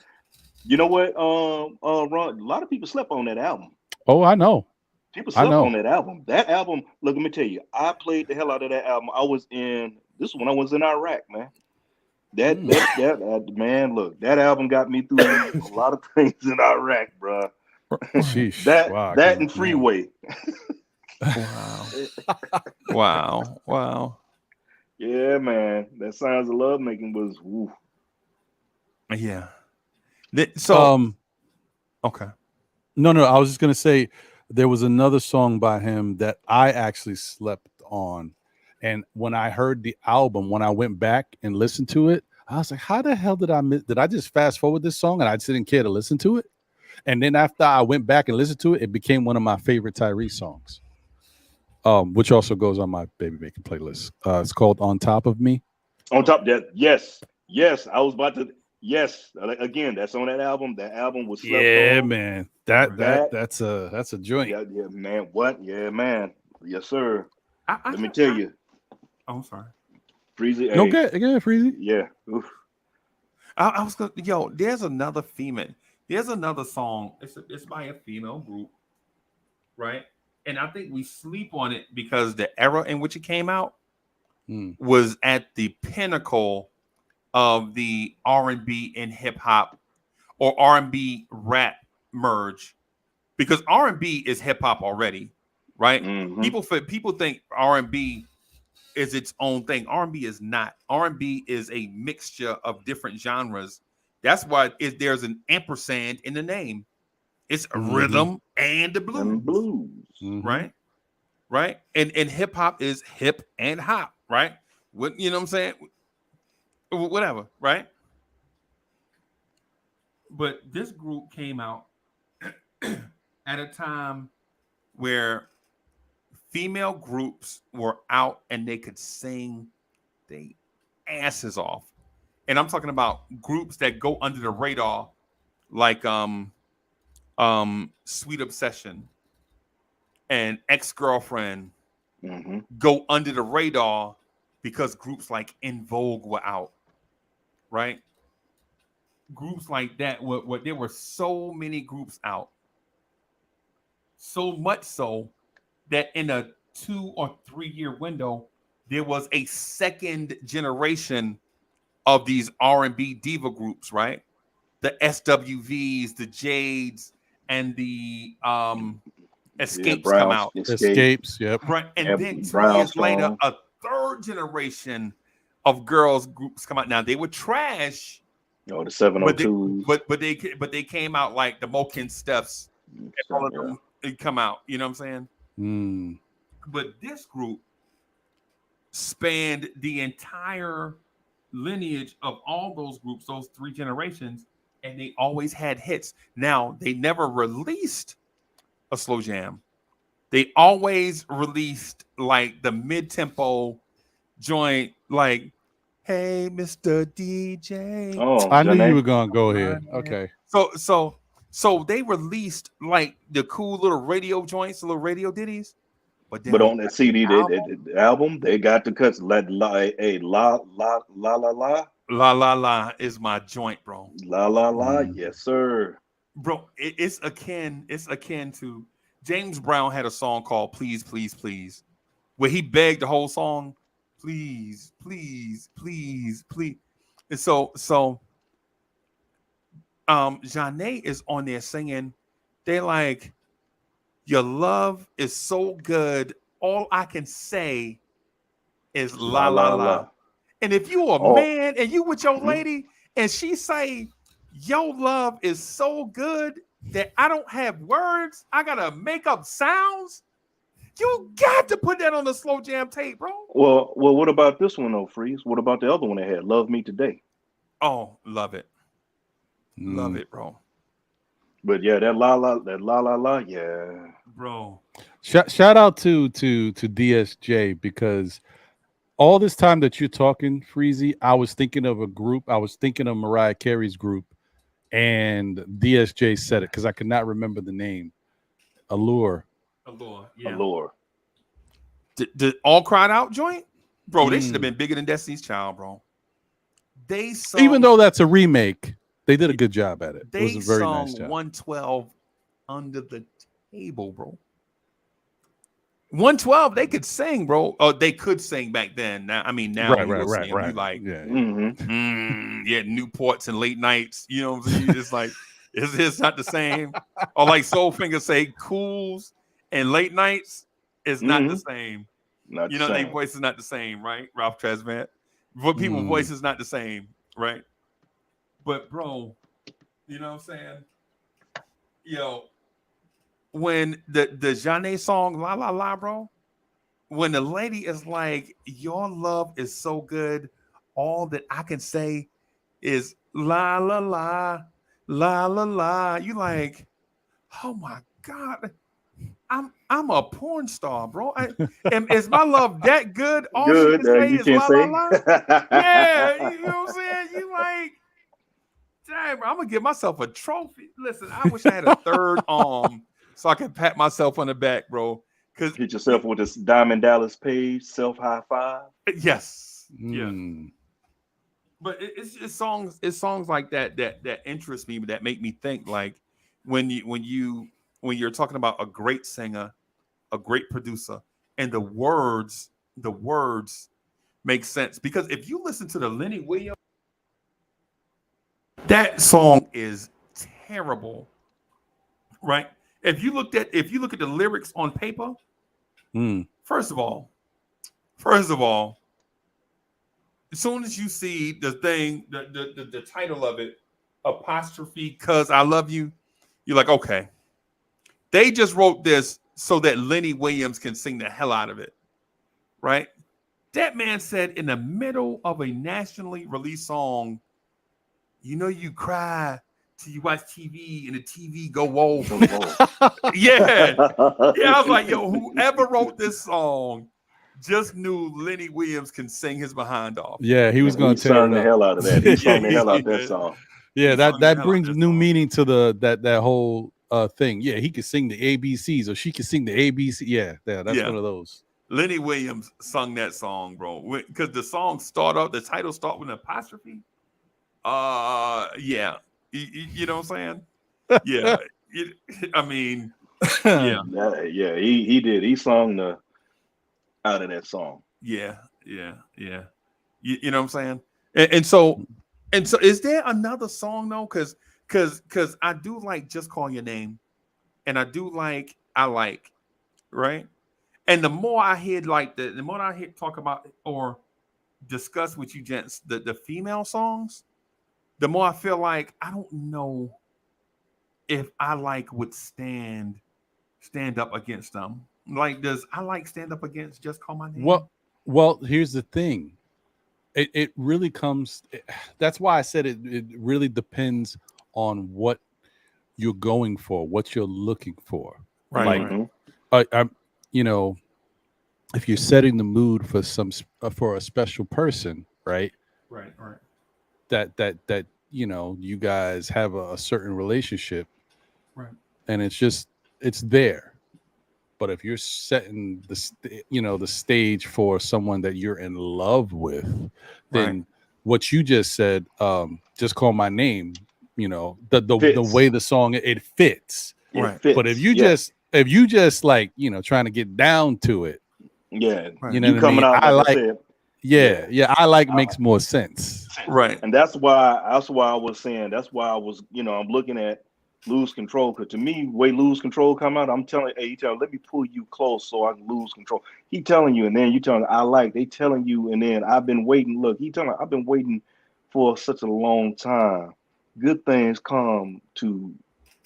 you know what, Ron, a lot of people slept on that album. Oh, I know. People I slept on know. that album. That album, look, let me tell you, I played the hell out of that album. I was in this when I was in Iraq, man. Hmm. Man, look, that album got me through a lot of things in Iraq, bro. Right. Sheesh. Wow. I That can, and man. Freeway. Wow. Wow. Wow. Yeah, man. That Signs of Love Making was woo. Yeah. So um okay. No, no, I was just gonna say there was another song by him that I actually slept on, and when I heard the album, when I went back and listened to it, I was like, "How the hell did I miss? Did I just fast forward this song and I just didn't care to listen to it?" And then after I went back and listened to it, it became one of my favorite Tyrese songs, which also goes on my baby making playlist. It's called "On Top of Me." On top of that, yes, yes, I was about to. Yes, again, that's on that album. That album was slept Yeah, on. man, Right. That, that's a joint. yeah, man. What? Yeah, man. Yes, sir. I Let me have tell you, I'm sorry. Freezy. No, Hey, get Freezy. yeah. Oof. I was gonna yo, there's another song. It's by a female group, right? And I think we sleep on it because the era in which it came out Hmm. was at the pinnacle of the R&B and hip hop or R&B rap merge because R&B is hip hop already, right? Mm-hmm. People think R&B is its own thing. R&B is not. R&B is a mixture of different genres. That's why there's an ampersand in the name. It's a Mm-hmm. rhythm and the And blues, blues. Mm-hmm. right? Right? And hip hop is hip and hop, right? What you know what I'm saying? Whatever, right? But this group came out at a time where female groups were out and they could sing their asses off. And I'm talking about groups that go under the radar, like Sweet Obsession and Ex Girlfriend Mm-hmm. go under the radar because groups like In Vogue were out, right? Groups like that were there were so many groups out, so much so that in a 2 or 3 year window, there was a second generation of these R&B diva groups, right? the SWVs, the Jades, and the Yeah, Escapes come Brown's out, Escape, Escapes. Yep. right? And and then 2 years later, Brownstone. a third generation of girls groups come out. Now they were trash, Oh, the but they 702s. but they came out like the Mokin Stephs and all of Yeah. them. They come out. You know what I'm saying? Mm. But this group spanned the entire lineage of all those groups, those 3 generations, and they always had hits. Now, they never released a slow jam. They always released like the mid-tempo joint, like, hey, Mr. DJ. Oh, I knew you were Janae. gonna go here. Okay. So they released like the cool little radio joints, little radio ditties. But then But when you on that got the CD, album, the album, they got the cuts. La La La La is my joint, bro. la la la. Mm. Yes, sir. Bro, it's akin to James Brown had a song called Please, Please, Please, where he begged the whole song, please, please, please, please. And Janae is on there singing, they like, your love is so good. All I can say is La la la la la. la. And if you a Oh, man and you with your mhm. lady and she say your love is so good that I don't have words, I gotta make up sounds. You got to put that on the slow jam tape, bro. Well, what about this one though, Freeze? What about the other one they had? Love Me Today. Oh, love Mm. it, bro, But yeah, that la la la. Yeah. bro. Shout out to DSJ, because all this time that you're talking, Freezy, I was thinking of a group. I was thinking of Mariah Carey's group, and DSJ said it because I could not remember the name. Allure. Allure, yeah. Allure. The All Cried Out joint, bro. They should have Mm. been bigger than Destiny's Child, bro. They Even sung, though that's a remake, they did a good job at it. It was they a very nice sung job. 112 under the table, bro. 112, they could sing, bro. Oh, they could sing back then. Now, I mean, now Right, when you right, go see right, them, you right. like, Yeah. Mm-hmm. yeah, Newports and late nights. You know what I'm saying? It's like, it's not the same. Or like Soulfinger say, cools and late nights is not the Mm-hmm. same. Not You the know, their same. voice is not the same, right? Ralph Tresvant. But people's Mm. voice is not the same, right? But bro, you know what I'm saying? Yo, when the Janae song La La La, bro, when the lady is like, your love is so good, all that I can say is la la la, la la la. You like, oh my God, I'm a porn star, bro. Is my love that good? All she Good. can say You is can't la la say. la. Yeah, you know what I'm saying? You like, damn, bro, I'm gonna give myself a trophy. Listen, I wish I had a third arm so I can pat myself on the back, bro. Cause Hit yourself with this Diamond Dallas Page self high five. yes, yeah. Mm. But it's songs like that interest me, that make me think. Like when you're talking about a great singer, a great producer, and the words make sense. Because if you listen to the Lenny Williams, that song is terrible, right? If you look at the lyrics on paper, Mm. first of all, as soon as you see the thing, the title of it, apostrophe, cause I love you, you're like, okay, they just wrote this so that Lenny Williams can sing the hell out of it, right? That man said in the middle of a nationally released song, you know, you cry till you watch TV and the TV go whoa. Go whoa. Yeah. Yeah, I was like, yo, whoever wrote this song just knew Lenny Williams can sing his behind off. Yeah, he was He going to tear sung it the up. hell out of that. He Yeah, sung the he hell out that did. song. Yeah, He that sung the that hell out brings that new song. meaning to that whole thing. Yeah, he could sing the ABCs, or she could sing the ABC. Yeah, that's Yeah. one of those. Lenny Williams sung that song, bro. Because the song the title start with an apostrophe. Yeah. You know what I'm saying? Yeah. I mean, yeah, Yeah, he did. He sung the out of that song. yeah, yeah. You know what I'm saying? And so is there another song though? Because Cause I do like Just Call Your Name, and I like, right? And the more I hear like the more I hear talk about or discuss with you gents the female songs, the more I feel like I don't know if I like would stand up against them. Like, does I like stand up against Just Call My Name? Well, well, here's the thing. It really comes. That's why I said it really depends on what you're going for, what you're looking for. Right, Like, right, Mm-hmm. I'm, you know, if you're setting the mood for for a special person, right? right, right, That you guys have a certain relationship, right, and it's there. But if you're setting the stage for someone that you're in love with, right, then what you just said, just call my name, the way Fits. the song it fits. It right, But if fits. you Yeah. just if you just like, trying to get down to it, Yeah. you right, know You what I coming mean? out I like I like, said. yeah, Yeah. yeah, I like makes more sense. right. And that's why I was saying that's why I was I'm looking at lose control because to me way lose control come out I'm telling hey you tell let me pull you close so I can lose control he telling you and then you telling I like they telling you and then I've been waiting look he telling I've been waiting for such a long time good things come to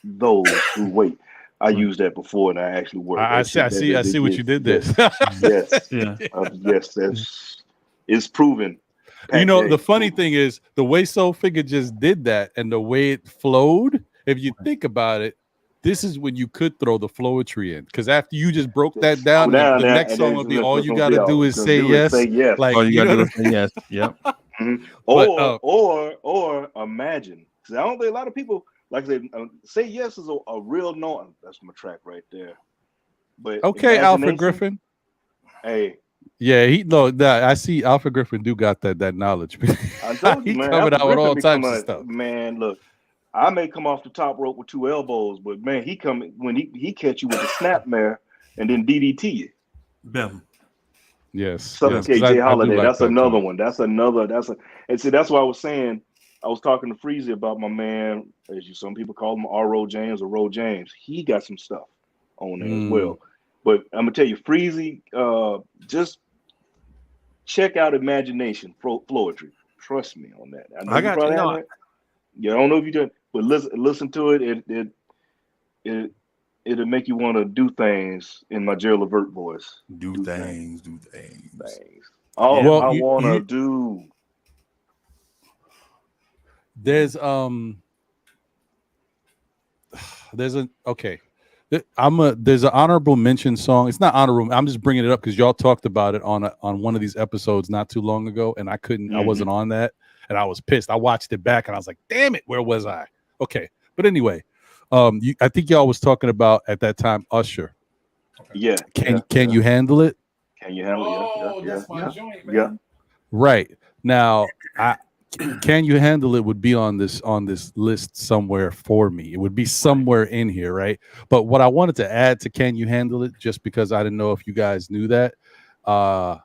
those who wait I Right. used that before and I actually worked I that see, shit I see what yes you did there. yes yes Yeah. yes that's it's proven The Hey, funny thing is the way Soul Figure just did that and the way it flowed. If you think about it, this is when you could throw the floetry in because after you just broke that just down, go and down the there next and song then would be all you got to do is gonna say do it. Say yes, yes. like All you gotta do is say yes. Yep. Mhm. But Or imagine. 'Cause I don't think a lot of people like I said. Say yes is a real no. That's my track right there. But okay, Alfred imagination. Griffin. Hey, Yeah, I see Alfred Griffin do got that knowledge. I told you, He man. coming Alfred out with Griffin all be types of coming. stuff. Man, look. I may come off the top rope with two elbows, but man, he come when he catch you with the snapmare and then DDT you. Bim. Yes, Southern yes, because KJ I do Holiday. like That's that another joint. one. That's another. That's a. And see, that's why I was saying. I was talking to Freezy about my man, as you some people call him, R. James or Ro James. He got some stuff on there as Mm. well. But I'm gonna tell you, Freezy, just check out Imagination Floetry. Trust me on that. I know I you got you. probably No, haven't. Yeah, I don't know if you did, but listen to it. It it'll make you want to do things in my Gerald Levert voice. do Do things, things, do things. things. Yeah, Oh, Well, I man. wanna do. Yeah. there's there's an okay. There's an honorable mention song. It's not honorable. I'm just bringing it up because y'all talked about it on one of these episodes not too long ago, and I Hmm. wasn't on that, and I was pissed. I watched it back, and I was like, "Damn it, where was I?" Okay, but anyway, I think y'all was talking about at that time Usher. Okay. Yeah, Can yeah, can yeah. you handle it? Can you handle it? Yeah, yeah, Oh, yeah, that's my yeah, joint, yeah. man. Right now, I can you handle it would be on this list somewhere for me. It would be Right. somewhere in here, right? But what I wanted to add to can you handle it, just because I didn't know if you guys knew that, uh,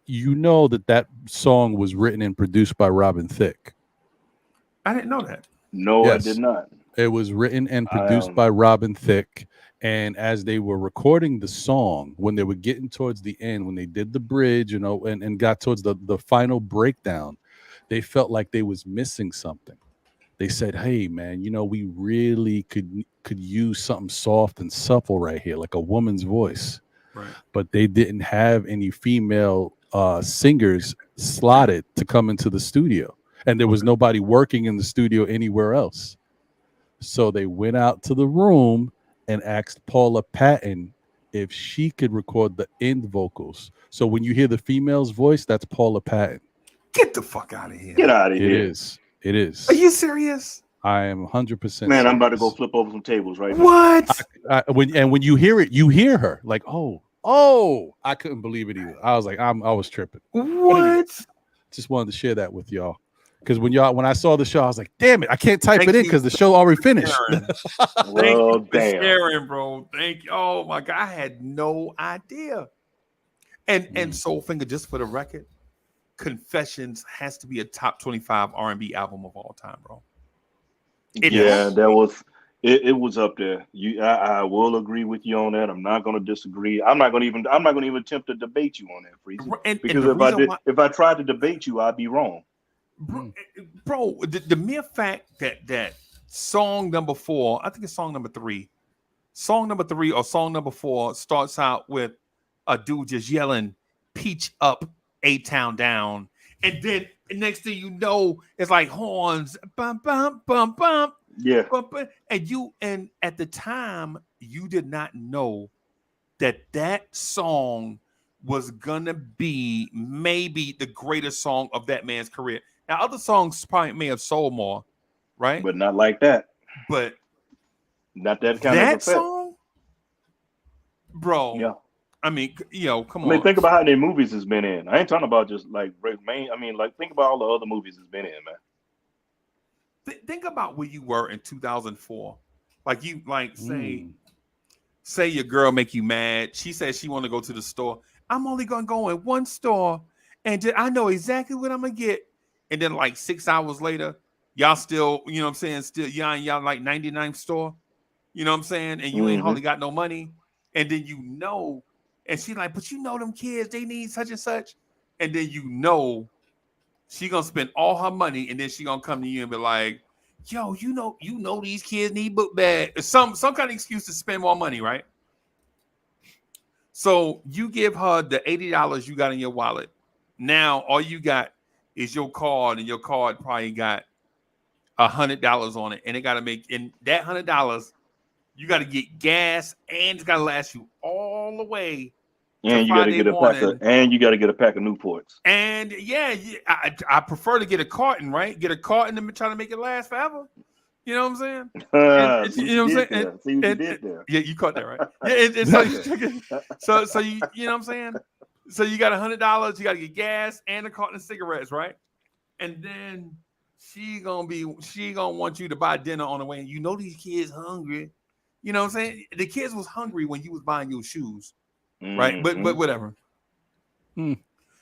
that song was written and produced by Robin Thicke. I didn't know that. No, I did Yes, not. it was written and produced Um, by Robin Thicke. And as they were recording the song, when they were getting towards the end, when they did the bridge, and got towards the final breakdown, they felt like they was missing something. They said, "Hey, man, we really could use something soft and supple right here, like a woman's voice." Right. But they didn't have any female singers slotted to come into the studio, and there was Okay. nobody working in the studio anywhere else. So they went out to the room and asked Paula Patton if she could record the end vocals. So when you hear the female's voice, that's Paula Patton. Get the fuck out of get here. out of It here, is. It Are is. you serious? I am 100% man. I'm about to go serious. flip over some tables right now. What? When you hear it, you hear her like, oh, I couldn't believe it either. I was like, I was tripping. But anyway, What? just wanted to share that with y'all. Because when I saw the show, I was like, damn it, I can't type Thank it in you because the show already for finished. sharing. Thank you Well, for damn. sharing, bro. Thank you. Oh my god, I had no idea. And Mm. Soulfinger, just for the record, Confessions has to be a top 25 R&B album of all time, bro. It Yeah, has that to be. was it was up there. I will agree with you on that. I'm not going to disagree. I'm not going to even attempt to debate you on that, Freezy, And because the reason why, if I tried to debate you, I'd be wrong. bro, Mm. the mere fact that song number 4, I think it's song number 3 or song number 4 starts out with a dude just yelling "Peach up, A Town down," and then next thing you know, it's like horns, bum bum bum bum, Yeah, bum, bum. And at the time you did not know that song was gonna be maybe the greatest song of that man's career. Now, other songs probably may have sold more, right? but not like that. But Not that kind of that effect. song, bro. Yeah. I mean, come I mean, on. think about how many movies it's been in. I ain't talking about just like main. I mean, like think about all the other movies it's been in, man. Think about where you were in 2004. Like you, like Mm. say your girl make you mad. She says she want to go to the store. I'm only gonna go in one store, and I know exactly what I'm gonna get. And then like 6 hours later, y'all still, you know what I'm saying? Still, y'all like 99th store. You know what I'm saying? And you ain't Hmm. hardly got no money. And then and she like, but you know them kids, they need such and such. And then she gonna spend all her money, and then she gonna come to you and be like, yo, you know these kids need book bag. Some kind of excuse to spend more money, right? So you give her the $80 you got in your wallet. Now all you got is your card, and your card probably got $100 on it, and it got to make in that $100 you got to get gas, and it's got to last you all the way to And you got to Friday get a pack of morning. Newports. And yeah, I prefer to get a carton, right? Get a carton and try to make it last forever. You know what I'm saying? See what You you know what I'm did saying? there. See what you did there. Yeah, you caught that right. Yeah, and so so you know what I'm saying? So you got $100, you got to get gas and a carton of cigarettes, right? And then she gonna want you to buy dinner on the way. And you know these kids hungry. You know what I'm saying? The kids was hungry when you was buying your shoes, right? But Hmm. whatever. Mm.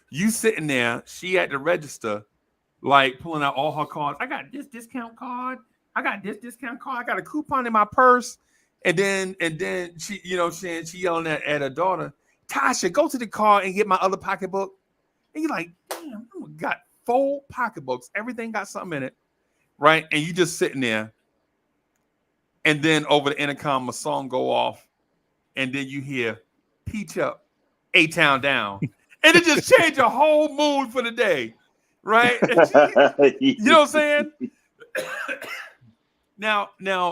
You sitting there, she at the register, like pulling out all her cards. I got this discount card. I got this discount card. I got a coupon in my purse. And then she, she yelling at her daughter, Tasha, go to the car and get my other pocketbook. And you're like, damn, I got 4 pocketbooks. Everything got something in it, right? And you just sitting there. And then over the intercom, a song go off, and then you hear Peach Up, A Town Down. And it just changed your whole mood for the day, right? You know what I'm saying? Now,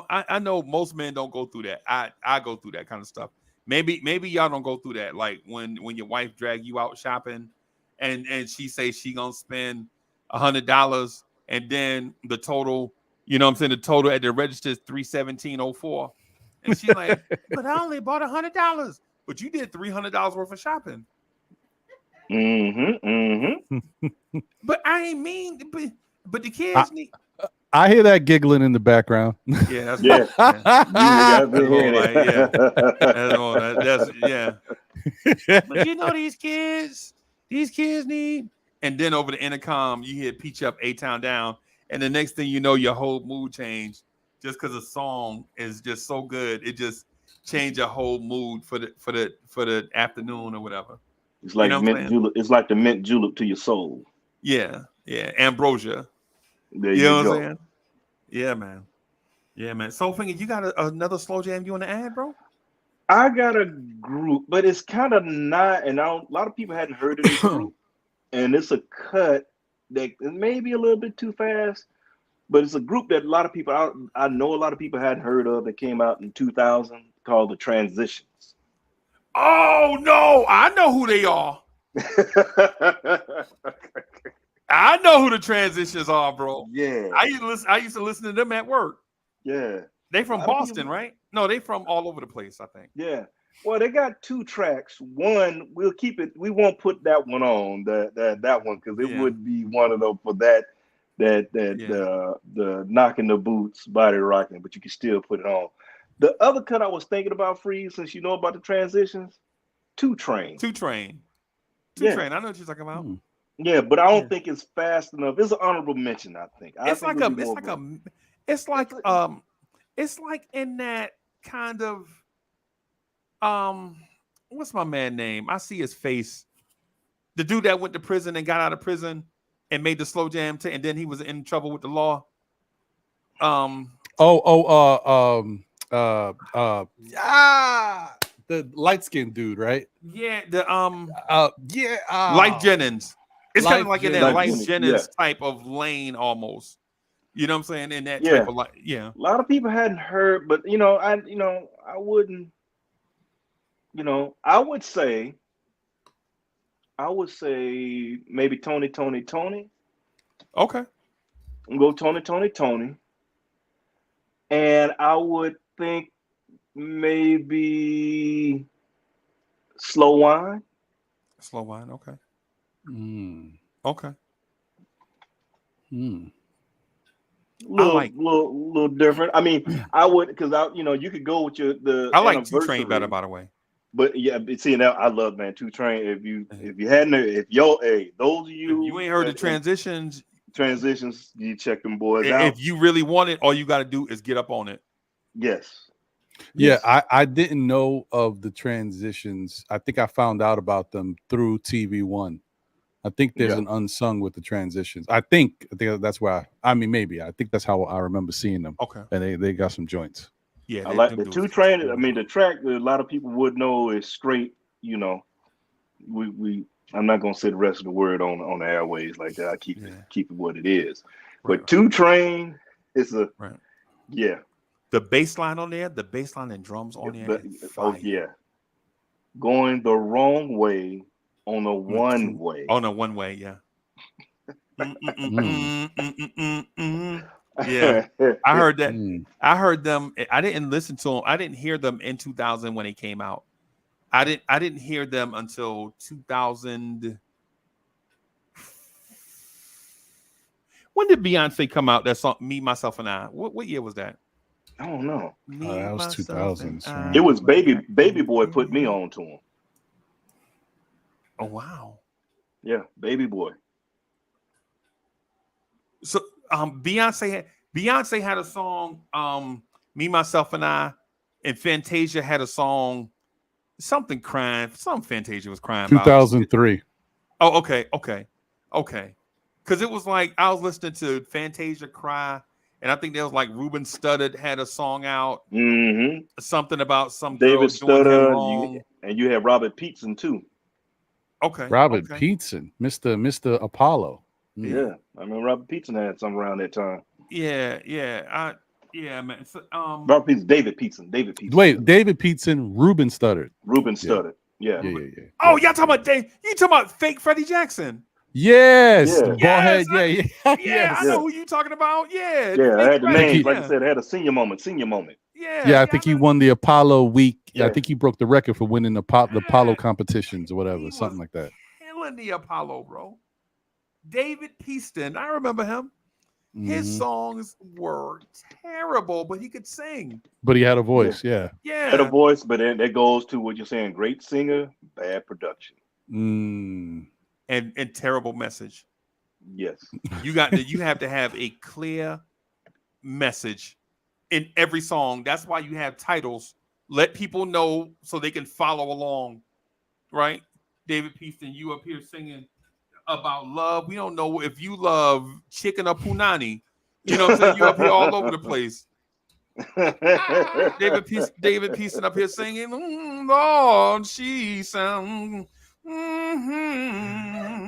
I know most men don't go through that. I go through that kind of stuff. Maybe y'all don't go through that. Like when your wife drag you out shopping, and she say she gonna spend $100, and then the total, you know what I'm saying, the total at the register is 317.04, and she like, but I only bought $100, but you did $300 worth of shopping. Hmm. Hmm. But I ain't mean, but the I, kids need. I hear that giggling in the background. Yeah, that's Yeah, more. Yeah, I've been that's more hearing like yeah. it. That's more. That's yeah. But you know these kids need. And then over the intercom, you hear Peach Up, A Town Down, and the next thing you know, your whole mood changed just because the song is just so good. It just changed your whole mood for the afternoon or whatever. It's You like know what I'm mint saying? julep. It's like the mint julep to your soul. Yeah, yeah. Ambrosia. There You you know what I'm go. saying? Yeah, man. Yeah, man. So, Finger, you got another slow jam you want to add, bro? I got a group, but it's kind of not, and a lot of people hadn't heard of this group, and it's a cut that may be a little bit too fast, but it's a group that a lot of people, I know a lot of people hadn't heard of that came out in 2000 called the Transitions. Oh no, I know who they are. I know who the transitions are, bro. Yeah, I used to listen to them at work. yeah. They A from lot of people, Boston, right? No, they from all over the place, I think. yeah. Well, they got two tracks. One, we'll keep it. We won't put that one on that one because it Yeah, would be one of them for that yeah. the knocking the boots, body rocking. But you can still put it on. The other cut I was thinking about, Freeze, since you know about the transitions, Two Train. Two Train. Two Yeah, Train. I know what you're talking about. yeah, but I Yeah. don't think it's fast enough. It's an honorable mention. I think. I It's think it like would a be it's more. like a It's It's like it's like in that kind of um what's my man name? I see his face. The dude that went to prison and got out of prison and made the slow jam and then he was in trouble with the law. Um The light skinned dude, right? yeah, the Yeah, Life Jennings. It's kind of Life like in that like Life Jennings. Jimmy. Yeah, Jennings type of lane almost. You know what I'm saying? In that type yeah. of like, yeah. A lot of people hadn't heard, but I wouldn't. I would say, maybe Tony. Okay. Go Tony, and I would think maybe Slow Wine. Slow wine. Okay. Mm, Okay. mm. I Little, like little different. I mean, I would because you could go with the I like Two Train better, anniversary. by the way. But yeah, see now I love man 2 Train. If you Uh, if you hadn't if yo hey those of If you you ain't heard the in transitions, transitions, you check them boys if out. you really want it, all you got to do is get up on it. Yes, Yeah, yes, I didn't know of the transitions. I think I found out about them through TV1. I think there's yeah. an unsung with the transitions. I think that's why. I mean, maybe I think that's how I remember seeing them, Okay. and they got some joints. Yeah, I like them the dudes two is train. I extremely mean, dope. the track that a lot of people would know is straight. You know, we. I'm not gonna say the rest of the word on the airways like that. I Yeah. keep it what it is. Right. But 2 Train is a Right. yeah. The bass line on there, the bass line and drums on there But is oh fire. yeah, going the wrong way on a one way. Oh no, one way, yeah. Mm, mm, mm, Mm, mm, mm, mm, mm, mm. Yeah, I heard that. mm. I heard them. I didn't listen to them. I didn't hear them in 2000 when they came out. I didn't hear them until 2000. When did Beyonce come out? That song, "Me, Myself, and I." What year was that? I don't know. Me, That was myself, and 2000s, It right? I was went back baby in boy put me time. on to him. Oh wow! Yeah, baby boy. So Beyonce had a song, "Me, Myself, and I," and Fantasia had a song, something crying. Some Fantasia was crying about. 2003. Oh, okay. Because it was like I was listening to Fantasia cry, and I think there was like Ruben Studdard had a song out, Mm-hmm. something about some girl David doing him Stutter, wrong. you had Robert Peetson too. Okay, Robert okay, Peetson, Mr. Apollo. Mm. yeah, Yeah, I mean Robert Peetson had some around that time. yeah, man. So, Robert Peetson, David Peetson, Wait, David Peetson, Ruben Studdard. Ruben Yeah, Studdard. Yeah, yeah, Ruben. yeah, yeah, Oh, yeah, y'all talking yeah. about Dave? You talking about fake Freddie Jackson? Yes, the yeah, bald Yes, head. Yeah, yeah, yeah, I yes. know yeah, who you talking about. Yeah, yeah. I fake had the I think Freddie. names, he, like I Yeah, said, I had a senior moment. yeah, yeah, I yeah. think he won the Apollo week. I Yeah, think he broke the record for winning the Apollo Yeah, competitions or whatever, he was something like that. killing the Apollo, bro. David Peaston, I remember him. His Hmm. songs were terrible, but he could sing. But he had a yeah. voice. Yeah. Had a Yeah, voice, but then that goes to what you're saying. Great singer, bad production. Mm. and terrible message. Yes. You have to have a clear message in every song. That's why you have titles. Let people know so they can follow along, right? David Peaston, you up here singing about love. We don't know if you love chicken or punani. You know what I'm saying? You up here all over the place. David Peaston up here singing, Lord, she sound.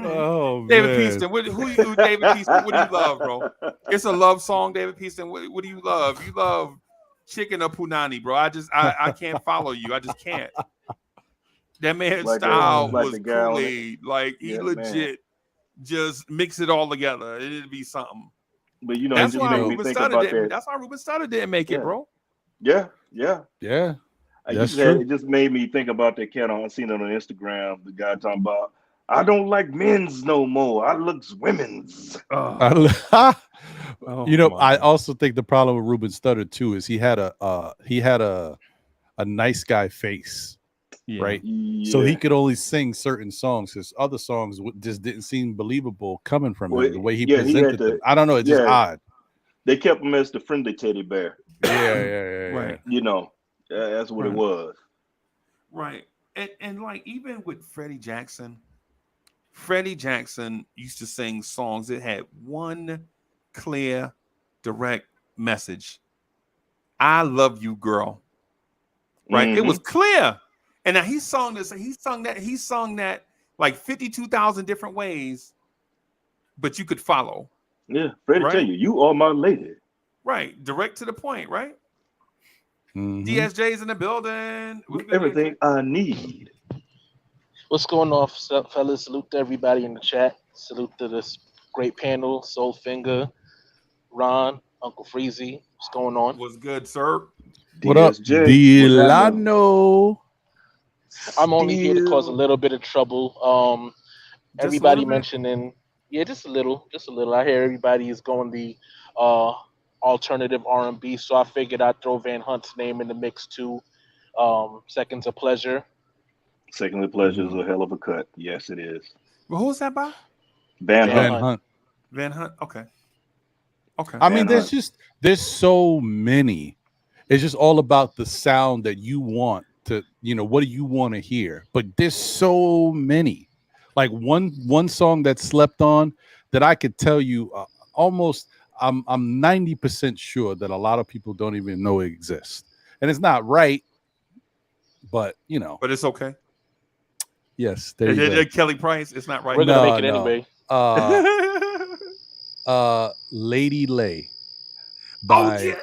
Oh David man. Peaston, David Peaston, what do you love, bro? It's a love song, David Peaston. What do you love? You love chicken or punani, bro. I can't follow you. I just can't. That man's It's style like was the guy on it. Kool-Aid. Like he Yeah, man. legit just mix it all together. It'd be something. But And That's it you just why made me know, Ruben think Studdard about didn't. that. That's why Ruben Studdard didn't make it, Yeah, bro. yeah. yeah, I that's just had true. it just made me think about that cat on I seen it on Instagram. The guy talking about I don't like men's no more. I looks women's. Oh, You oh know, my I God. also think the problem with Ruben Studdard too is he had a nice guy face, Yeah. right? So he Yeah. could only sing certain songs. His other songs just didn't seem believable coming from Well, him. The way he yeah, he had presented them, to. I don't know. It's just Yeah, odd. They kept him as the friendly teddy bear. Yeah, yeah, yeah, yeah. Right, You know, that's what it right, was. right. And like even with Freddie Jackson used to sing songs that had one clear, direct message. I love you, girl. Right? It was Hmm. clear. And now he sung that like 52,000 different ways, but you could follow. Yeah, Freddie tell Right? you, you are my lady. Right. Direct to the point, right? Mm-hmm. DSJ's in the building. What's You're good, everything DSJ? I need. What's going on, fellas? Salute to everybody in the chat. Salute to this great panel, Soul Finger, Ron, Uncle Freezy. What's going on? What's good, sir? What up, DSJ, what's happening? Delano? I'm only here to cause a Still little bit of trouble. Just a little Everybody bit. mentioning, yeah, just a little, just a little. I hear everybody is going the uh alternative R&B, so I figured I'd throw Van Hunt's name in the mix too. Seconds of Pleasure. Secondly Pleasure is Mm. a hell of a cut. Yes, it is. Well, who's that by? Van Van Hunt. Van Hunt. Hunt. Van Hunt. Okay. Okay. I mean, Van Hunt. there's so many. It's just all about the sound that you want to, what do you want to hear? But there's so many. Like one song that slept on that I could tell you almost I'm 90% sure that a lot of people don't even know it exists. And it's not right, but But it's okay. yes, there you go. Kelly Price. It's not right. We're gonna make No, it no. anyway. Uh Lady Lay Oh by yeah.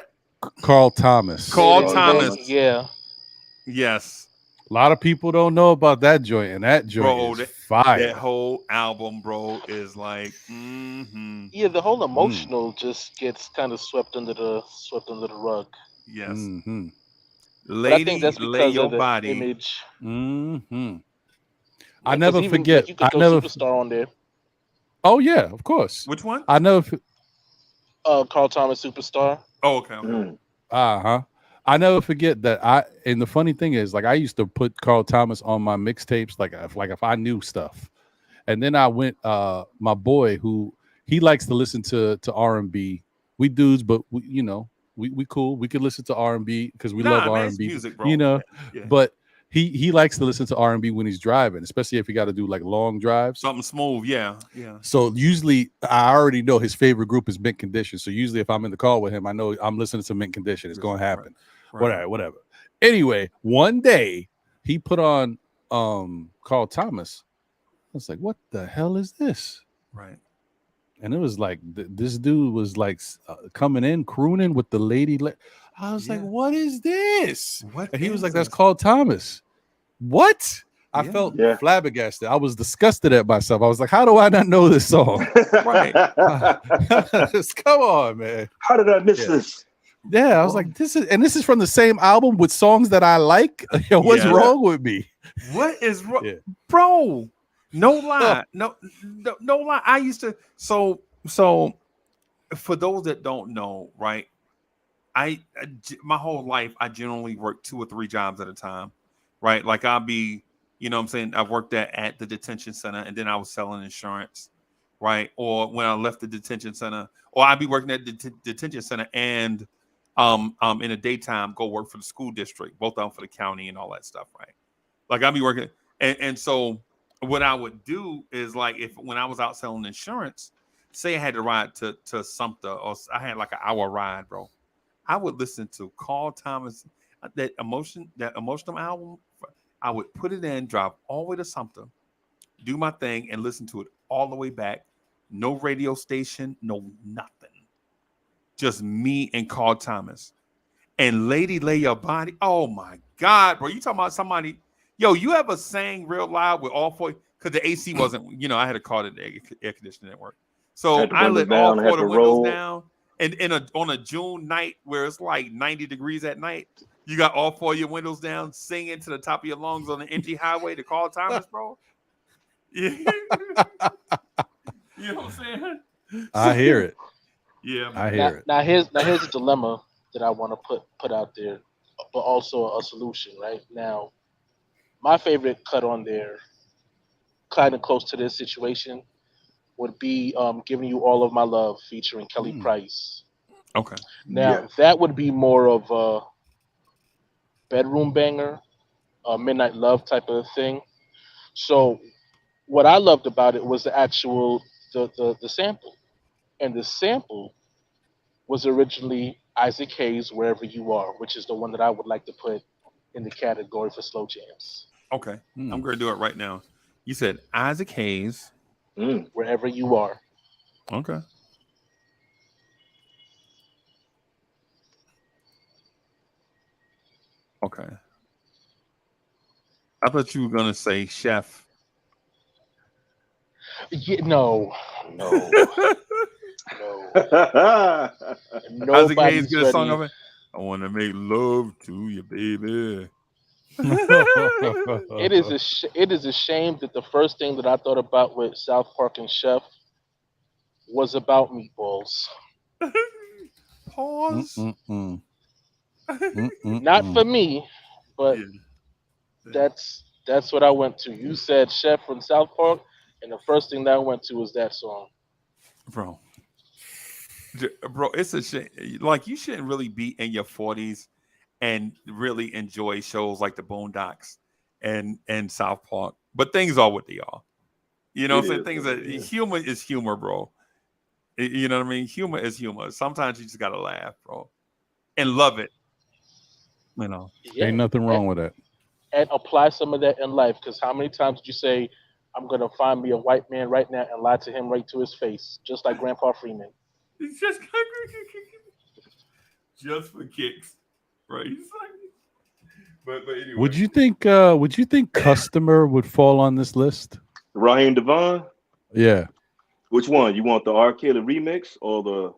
Carl Thomas. Carl Carl Thomas. Thomas. Yeah. Yes. A lot of people don't know about that joint, and that joint Bro, is that fire. whole album, bro, is like, mm-hmm. Yeah, the whole Mm, emotional just gets kind of swept under the rug. Yes. hmm But I think Lady, that's lay because your of the body. image. hmm I Yeah, because never even forget. like you could I throw never. Superstar on there. Oh yeah, of course. Which one? I never. Carl Thomas Superstar. Oh, okay, okay. Mm. Uh huh. I never forget that. And the funny thing is, like, I used to put Carl Thomas on my mixtapes, like if I knew stuff. And then I went. My boy, who he likes to listen to R&B. We dudes, but we cool. We can listen to R&B because we love Nah, man, it's R&B. music, You bro. know, Yeah, yeah. but he likes to listen to R&B when he's driving, especially if he got to do like long drives. Something smooth. Yeah, yeah. So usually I already know his favorite group is Mint Condition. So usually if I'm in the car with him, I know I'm listening to Mint Condition. It's Listen, going to right, happen. right, right, Whatever, whatever. Anyway, one day he put on Carl Thomas. I was like, what the hell is this? right. And it was like this dude was like coming in crooning with the lady. I was like, Yeah. what is this? What And he was is like, that's this? called Thomas. What? I Yeah, felt Yeah. flabbergasted. I was disgusted at myself. I was like, how do I not know this song? right. Come on, man. How did I miss Yeah. this? Yeah, I was Bro, like, this is from the same album with songs that I like. Yo, what's yes. Yeah. wrong with me? What is wrong, Yeah. bro? No lie, no lie. I used to. So for those that don't know, right? My whole life I generally work 2 or 3 jobs at a time, right? Like I'll be, what I'm saying, I worked at the detention center and then I was selling insurance, right? Or when I left the detention center, or I'd be working at the detention center and in the daytime go work for the school district, both of them for the county and all that stuff, right? Like I'd be working, and so what I would do is like if when I was out selling insurance, say I had to ride to Sumter or I had like an hour ride, bro. I would listen to Carl Thomas, that emotional album. I would put it in, drive all the way to Sumter, do my thing, and listen to it all the way back. No radio station, no nothing. Just me and Carl Thomas. And Lady Lay Your Body. Oh my God, bro. You talking about somebody. Yo, you ever sang real loud with all four? Because the AC wasn't, I had a car that the air conditioning didn't work. So Had the I windows let all down, four had of the to windows roll. down. And on a June night where it's like 90 degrees at night, you got all four of your windows down, singing to the top of your lungs on the empty highway to Carl Thomas, bro. Yeah. You know what I'm saying? I hear it. Yeah, I man. Now, hear it. now here's a dilemma that I want to put out there, but also a solution. Right now, my favorite cut on there, kind of close to this situation, would be "Giving You All of My Love" featuring Kelly Mm. Price. Okay. Yeah. Now that would be more of a bedroom banger, a midnight love type of thing. So what I loved about it was the actual the sample, and the sample was originally Isaac Hayes' "Wherever You Are," which is the one that I would like to put in the category for slow jams. Okay. I'm Hmm. going to do it right now. You said Isaac Hayes. Mm. Wherever You Are. Okay. Okay. I thought you were going to say Chef. No, no, no. Isaac Hayes Nobody's get a song ready. of it. I want to make love to you, baby. It is a shame that the first thing that I thought about with South Park and Chef was about meatballs. Pause. Mm-mm-mm. Not Mm-mm-mm. for me, but Yeah, yeah. that's what I went to. You said Chef from South Park, and the first thing that I went to was that song. Bro. Bro, it's a shame. Like, you shouldn't really be in your 40s and really enjoy shows like the Boondocks and South Park. But things are what they are. You know It what I'm saying? is Things what it that is. humor is humor, bro. You know what I mean? Humor is humor. Sometimes you just gotta laugh, bro, and love it. You know. Ain't Yeah, nothing and, wrong with that. and apply some of that in life. Because how many times did you say, "I'm gonna find me a white man right now and lie to him right to his face," just like Grandpa Freeman? It's just for kicks, right? He's like, but anyway, Would you think customer would fall on this list? Ryan Devon. Yeah. Which one? You want the R. Kelly remix or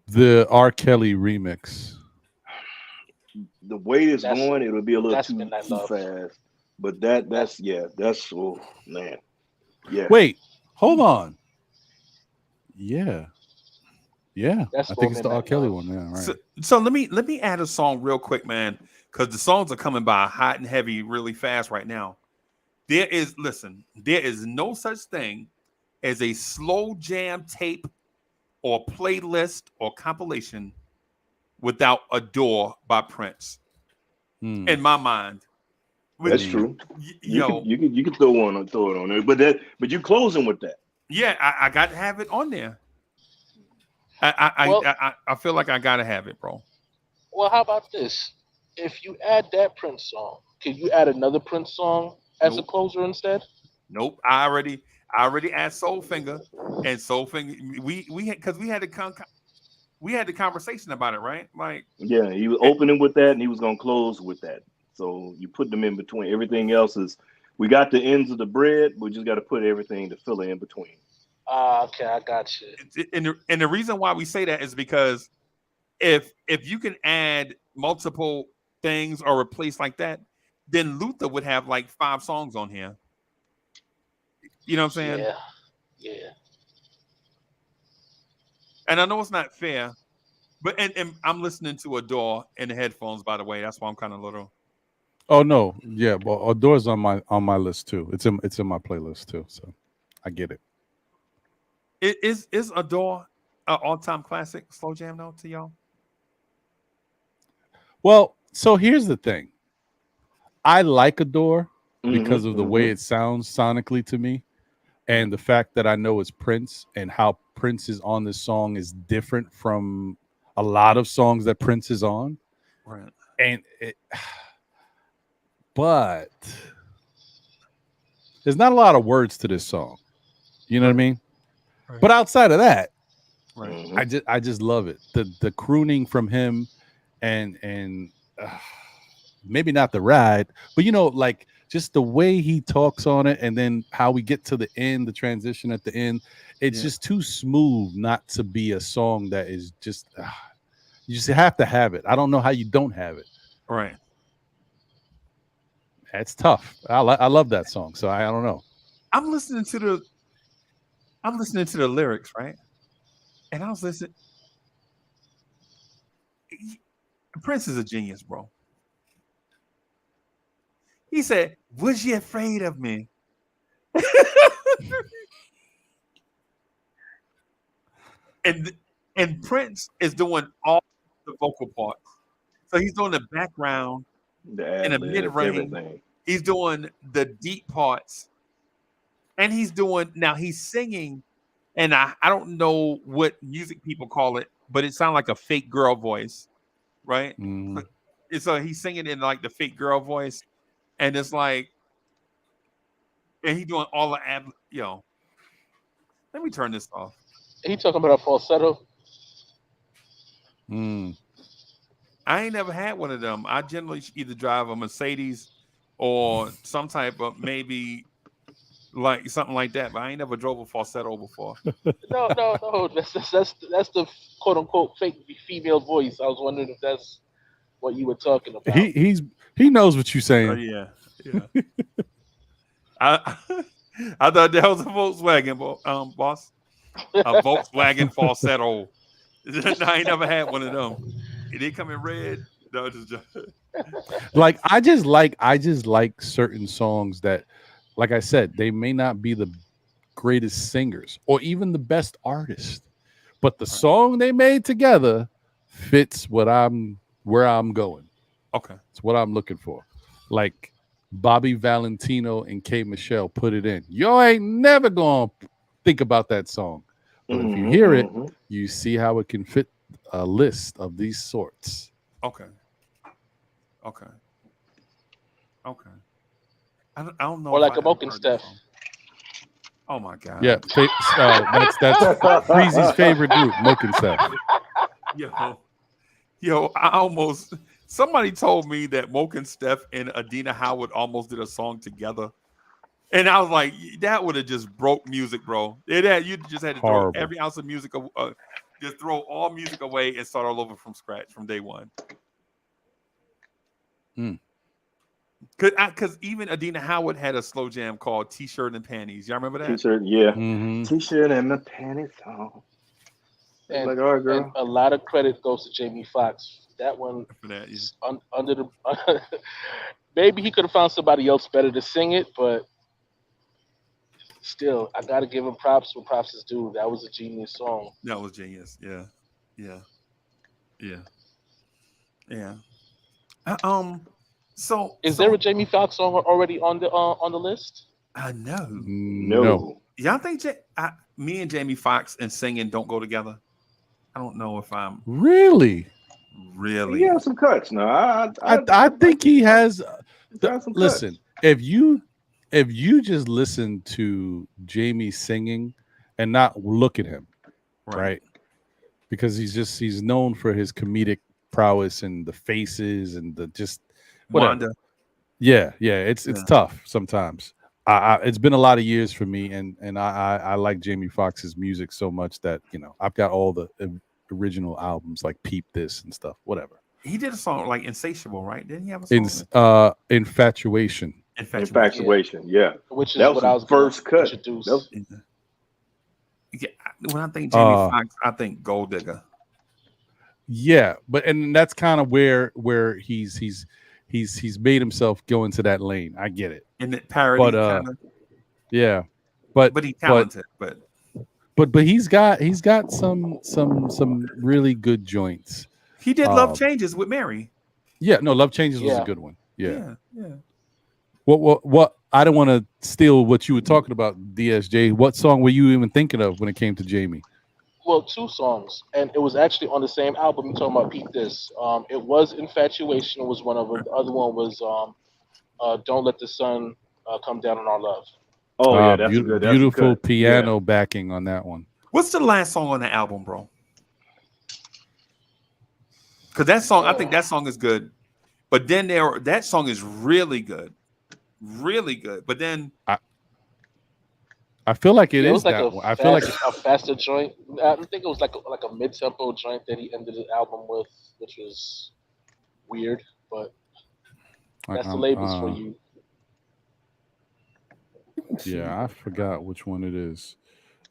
The R. Kelly remix. the way it's That's going? It'll be a little that's too midnight love. fast. But that That's that's yeah. That's oh man. Yeah. Wait, hold on. Yeah. Yeah. that's I for think it's the R. midnight Kelly love. one. Yeah, so right. so let me add a song real quick, man, because the songs are coming by hot and heavy really fast right now. There is no such thing as a slow jam tape or playlist or compilation without "Adore" by Prince. Hmm. In my mind, with That's Hmm. true. yo, You could throw it on there. But you closing with that. yeah, I got to have it on there. I I, Well, I feel like I gotta have it, bro. well, how about this? If you add that Prince song, can you add another Prince song as a Nope, closer instead? nope. I already asked Soulfinger, and Soulfinger we had because we had the conversation about it, right? Like, Yeah, he was eh, opening with that and he was gonna close with that. So you put them in between. Everything else is we got the ends of the bread, we just gotta put everything to fill it in between. Ah, okay, I got you. and the reason why we say that is because if you can add multiple things or replace like that, then Luther would have like 5 songs on here. You know what I'm saying? Yeah, yeah. And I know it's not fair, but and I'm listening to Adore in the headphones, by the way. That's why I'm kind of little. Oh no. Yeah, well Adore's on my list too. It's in my playlist too. So I get it. Is Adore an all time classic slow jam though to y'all? Well, so here's the thing. I like Adore because of the way Hmm. it sounds sonically to me, and the fact that I know it's Prince and how Prince is on this song is different from a lot of songs that Prince is on. Right. And but there's not a lot of words to this song. You know what I Right. mean? Right. But outside of that, Right. I just love it. The crooning from him and uh, maybe not the ride, but like just the way he talks on it, and then how we get to the end, the transition at the end. It's Yeah. just too smooth not to be a song that is just you just have to have it. I don't know how you don't have it. Right. It's tough. I love that song, so I don't know. I'm listening to the I'm listening to the lyrics, right? And I was listening. Prince is a genius, bro. He said, "Was you afraid of me?" and And Prince is doing all the vocal parts. So he's doing the background The in a ad mid libs, range. everything. He's doing the deep parts, and he's doing now. He's singing, and I don't know what music people call it, but it sounds like a fake girl voice, right? Mm. So, so he's singing in like the fake girl voice, and it's like, and he's doing all the ad. Let me turn this off. He talking about a falsetto. Mm. I ain't never had one of them. I generally either drive a Mercedes or some type of maybe like something like that, but I ain't never drove a falsetto before. No, no, no. That's the quote unquote fake female voice. I was wondering if that's what you were talking about. He knows what you're Oh saying. yeah, yeah. I I thought that was a Volkswagen, boss. A Volkswagen falsetto. No, I ain't never had one of them. Did they come in red? No, just Like I just like certain songs that, like I said, they may not be the greatest singers or even the best artist, but the right. song they made together fits where I'm going. Okay. It's what I'm looking for. Like Bobby Valentino and K Michelle put it in. You ain't never gonna think about that song. But if you hear it, Hmm. you see how it can fit a list of these sorts. Okay. Okay. Okay. I don't know Or if like I a ever Moken heard that Steph. song. Oh my Yeah, god. that's Freezy's favorite group, Moken Set. Yo, yo, I almost somebody told me that Moke and Steph and Adina Howard almost did a song together. And I was like, that would have just broke music, bro. You just had to throw Horrible. every ounce of music, just throw all music away and start all over from scratch from day one. Mm. Because even Adina Howard had a slow jam called T-shirt and panties. Y'all remember that? T-shirt, yeah. Hmm. T-shirt and the panties on. It's and like, all right, and girl. a lot of credit goes to Jamie Foxx. That one For that, yeah. under the maybe he could have found somebody else better to sing it, but still, I gotta give him props when props is due. That was a genius song. That was genius. Yeah, yeah, yeah, yeah. Uh, Um. So, Is there a so Jamie Foxx song already on the list? I know. No. No. Y'all think me and Jamie Foxx and singing don't go together? I don't know if I'm Really? He really has some cuts now. I think he has He's the got some listen, cuts. if you just listen to Jamie singing and not look at him, right. right? Because he's known for his comedic prowess and the faces and the just whatever. Wanda. Yeah, yeah, it's Yeah. tough sometimes. It's been a lot of years for me, and I like Jamie Foxx's music so much that I've got all the original albums like Peep This and stuff, whatever. He did a song like Insatiable, right? Didn't he have a In song? Infatuation. Infatuation. Yeah, Infatuation, yeah. which That is was what I some was gonna first cut. That was, introduce. Yeah. Yeah. When I think Jamie Uh Foxx, I think Gold Digger. yeah, but and that's kind of where he's made himself go into that lane. I get it. And the But parody kind of, yeah. But but he's but talented. But but he's got some really good joints. he did Love Um Changes with Mary. yeah, no, Love Changes was a Yeah, good one. Yeah. Yeah. Yeah. What I don't want to steal what you were talking about, DSJ. What song were you even thinking of when it came to Jamie? well, two songs, and it was actually on the same album. You talking about Peep This? It was Infatuation was one of them. The other one was Don't Let the Sun Come Down on Our Love. oh yeah, that's a good. That's a Beautiful cut. Yeah. piano backing on that one. What's the last song on the album, bro? Because that song, I think Oh, that song is good. But then that song is really good, really good. But then I, I feel like it yeah, it is was like that one. I feel like a faster joint. I think it was like a mid tempo joint that he ended the album with, which was weird, but I, that's the I'm, labels for you. yeah, I forgot which one it is.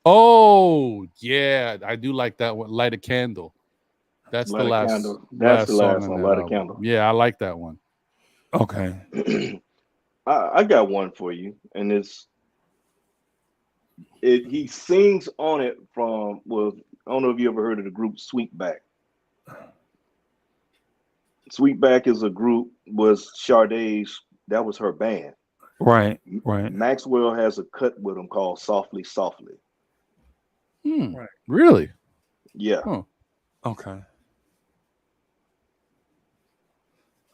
Oh yeah, I do like that one. Light a Candle. That's the Light a last candle. That's the last song last on one. that Light a album. candle. Yeah, I like that one. okay, I got one for you, and it's he sings on it from, well, I don't know if you ever heard of the group Sweetback. Sweetback is a group, was Sade's, that was her band. Right, right, Maxwell has a cut with him called Softly Softly. right. Really? Yeah, Huh. Okay,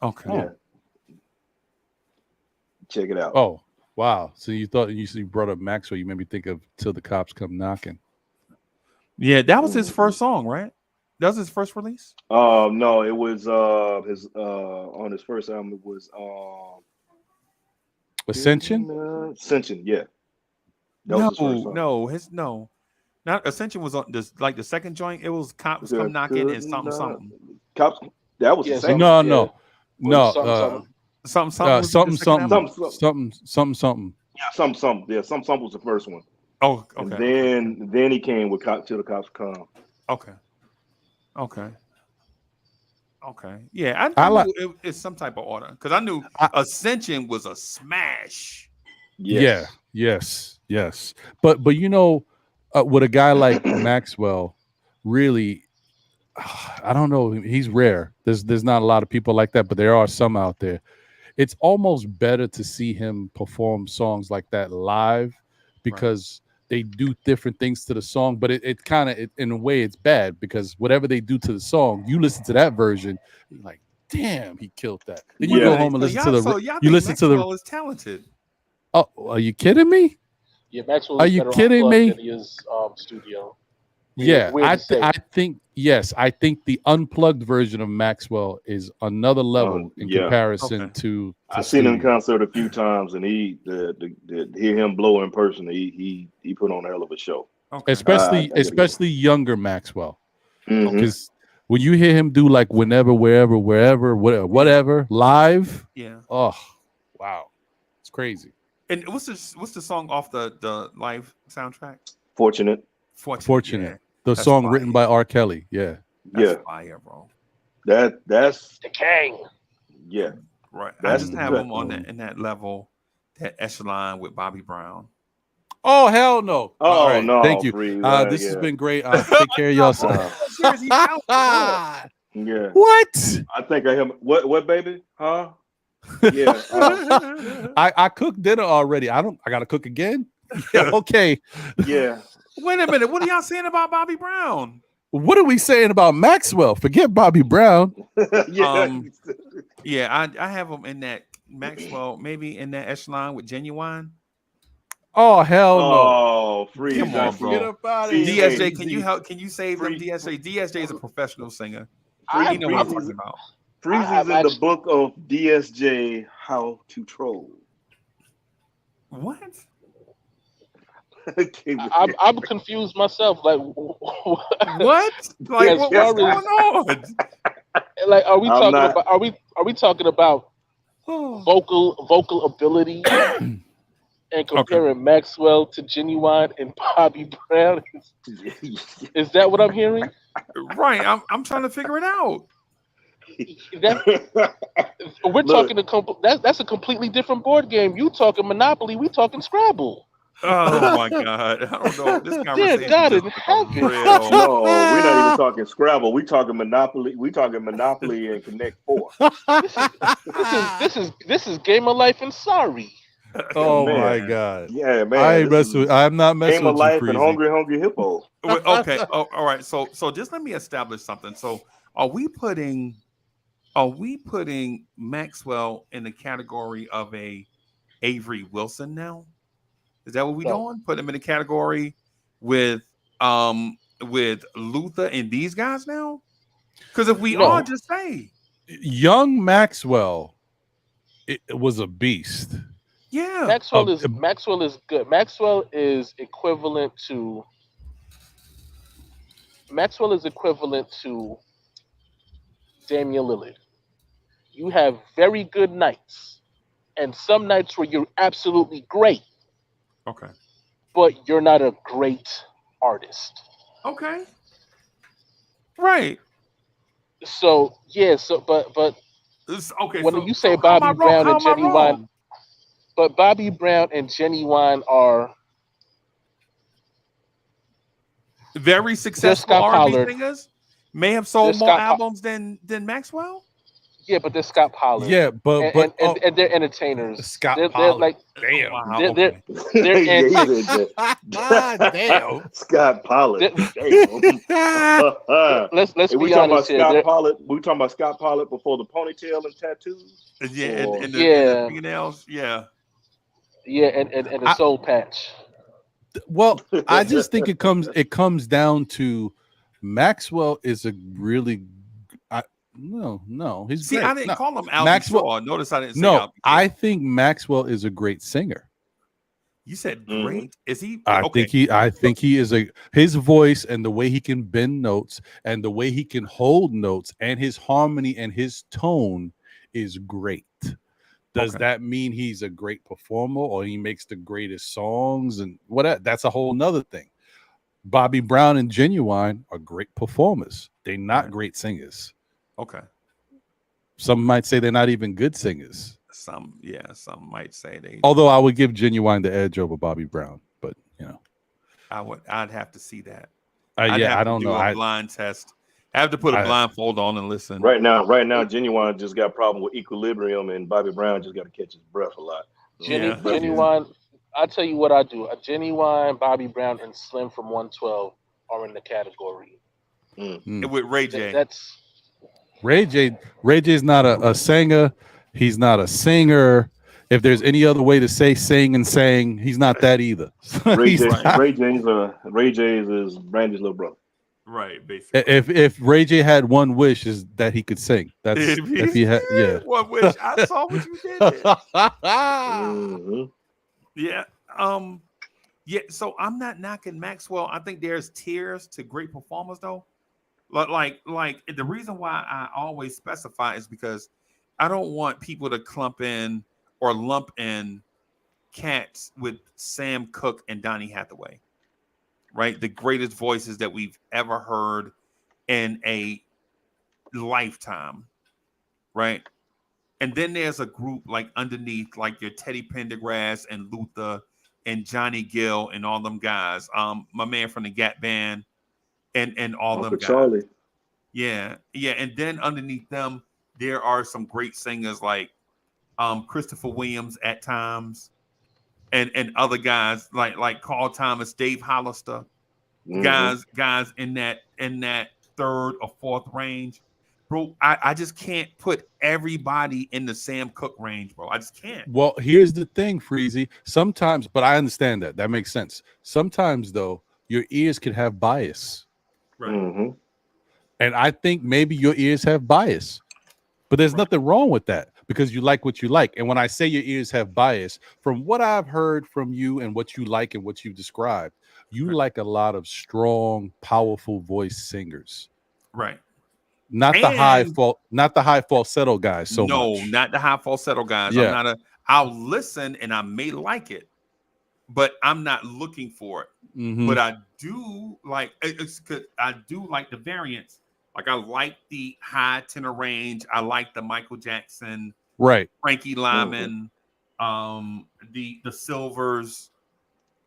okay. Oh. yeah. Check it out. Oh. Wow. So you thought you brought up Maxwell, you made me think of Till the Cops Come Knocking. Yeah, that was his Mhm. first song, right? That was his first release. No, it was his on his first album. It was Ascension? Ascension. Yeah, that was No, his first song. no, his no. Not Ascension was on this like the second joint. It was Cops Yeah, Come Knocking and could something not something. cops. That was the Yeah, second. some No, yeah, no. Was No. it something something. Something something was the Something, second album? something. yeah, some was the first one, Oh, and okay, okay, then he came with Till the Cops Come. okay, okay, okay. Yeah, I I knew like it's some type of order because I knew I, Ascension was a smash. yeah, Yes. yes. But with a guy like Maxwell, really I don't know, he's rare. There's not a lot of people like that, but there are some out there. It's almost better to see him perform songs like that live Right. because they do different things to the song, but it kind of in a way it's bad because whatever they do to the song, you listen to that version, you're like, damn, he killed that. Then you Wait a go Yeah. home minute. and listen to So y'all you think listen to the Maxwell is talented? oh, are you kidding me? Yeah, Maxwell Are is you better kidding unplugged than me? he is studio. Yeah, Weird to I say. think yes, I think the unplugged version of Maxwell is another level in Yeah. comparison Okay. to I seen him in studio. concert a few times, and to hear him blow in person, he put on a hell of a show. Okay. Especially I gotta give him. younger Maxwell. Okay. Hmm. Because when you hear him do like whenever, wherever, Yeah. whatever, live, Yeah. oh wow. It's crazy. And what's the song off the live soundtrack? Fortunate. Fortunate. Yeah. Fortunate. The That's song written by fire. R. Kelly. Yeah. That's Yeah, fire, bro. that's The Kang. yeah, Right. I that's just the have Mhm. cut. him on that in that level, that echelon with Bobby Brown. Oh hell no! All Oh right, thank no, you. freeze. This has Yeah, been great. I'm Take care of yourself. uh, serious. He's talented. Go ahead. yeah. What? I think I have what baby? Huh? Yeah. I cooked dinner already. I gotta cook again. Yeah, okay. Yeah. Wait a minute. What are y'all saying about Bobby Brown? What are we saying about Maxwell? Forget Bobby Brown. Yeah. Yeah, I have him in that Maxwell, maybe in that echelon with Genuine. Oh hell no! Oh, freeze! Come I on, see. Get bro. up out of See, here. DSJ, hey, can you see, help? Can you save them? free, DSJ. DSJ is a professional singer. I He have, know what I'm I've, freezes, talking about. I freezes have in the actually. book of DSJ how to troll. What? Okay, I'm confused myself. Like, What? Like as what's far going as on? like, are we I'm talking not. about? Are we talking about Oh. vocal ability and Okay. comparing Maxwell to Genuine and Bobby Brown? Is that what I'm hearing? Right. I'm trying to figure it out. That we're Look, talking that's a completely different board game. You talking Monopoly, we talking Scrabble. Oh my God. I don't know. This Dear conversation God just in took a heaven. real no, we're not even talking Scrabble. We talking Monopoly. We talking Monopoly and Connect Four. This is this is Game of Life and sorry. Yeah, Oh Come on, man. my man. god! Yeah, man. This is I'm not messing Game of with you, Life and Freezy. Hungry Hippo. Okay. Oh, all right. So just let me establish something. So are we putting Maxwell in the category of a Avery Wilson now? Is that what we No. doing? Put him in the category with um with Luther and these guys now? Because if we are, No. just say, Young Maxwell it was a beast. yeah. Uh, Maxwell is good. Maxwell is equivalent to Damian Lillard. You have very good nights and some nights where you're absolutely great, Okay. but you're not a great artist. Okay. Right. So yeah, but Okay. when So you say how am I Bobby wrong? Brown How and am I Genuine, wrong? but Bobby Brown and Genuine are very There's successful Scott R&B Pollard. singers may have sold There's more Scott. albums than Maxwell. Yeah, but there's Scott Pollard, Yeah, but and they're entertainers. Scott They're Pollard. like Damn. Wow. they're they're, Okay. they're Yeah, he said antics. that. Damn. Scott Pollard. They're- Damn. let's Hey, we be talking about honest here. Scott Pollard. We talking about Scott Pollard before the ponytail and tattoos, Yeah, or and the Yeah, fingernails. Yeah. yeah, and the I, soul patch. well, I just think it comes down to Maxwell is a really I no, he's See, I great. didn't No, call him Albie Maxwell. Shaw. Notice I didn't say No, Albie I Shaw. think Maxwell is a great singer. You said Mhm. great. Is he I okay? think he is his voice and the way he can bend notes and the way he can hold notes and his harmony and his tone is great. Does Okay. that mean he's a great performer or he makes the greatest songs and what? That's a whole nother thing. Bobby Brown and Genuine are great performers. They're not Right. great singers. Okay. Some might say they're not even good singers. Some might say they. Although I would give Genuine the edge over Bobby Brown, but I'd have to see that. I'd yeah, have I to don't do know. a blind test. I have to put a I blindfold on and listen. right now, Genuine just got a problem with equilibrium, and Bobby Brown just got to catch his breath a lot. So, Yeah. Genuine. I tell you what I do. A Genuine, Bobby Brown, and Slim from 112 are in the category. With Ray J. That's Ray J is not a singer. He's not a singer. If there's any other way to say sing and sang, he's not that either. Ray He's J, Right. not- Ray J is his Brandy's little brother. Right, basically. if Ray J had one wish is that he could sing. That's if he had One wish. I saw what you did there. hmm Yeah. Yeah. So I'm not knocking Maxwell. I think there's tiers to great performers, though. Like the reason why I always specify is because I don't want people to clump in or lump in cats with Sam Cooke and Donny Hathaway, right? The greatest voices that we've ever heard in a lifetime, right? And then there's a group like underneath, like your Teddy Pendergrass and Luther and Johnny Gill and all them guys. My man from the Gap Band and all Uncle them guys. Charlie. Yeah. And then underneath them, there are some great singers like Christopher Williams at times, and other guys like Carl Thomas, Dave Hollister, Mhm. guys in that third or fourth range. Bro, I just can't put everybody in the Sam Cooke range, bro. I just can't. Well, here's the thing, Freezy. Sometimes, but I understand that. That makes sense. Sometimes, though, your ears can have bias. Right. Mhm. And I think maybe your ears have bias. But there's Right. nothing wrong with that because you like what you like. And when I say your ears have bias, from what I've heard from you and what you like and what you described, you Right. like a lot of strong, powerful voice singers. Right. Not the high falsetto guys so No, much. not the high falsetto guys. Yeah. I'll listen and I may like it, but I'm not looking for it. Mhm. But I do like it's because I do like the variants. Like I like the high tenor range. I like the Michael Jackson, Right. Frankie Lyman, the Silvers,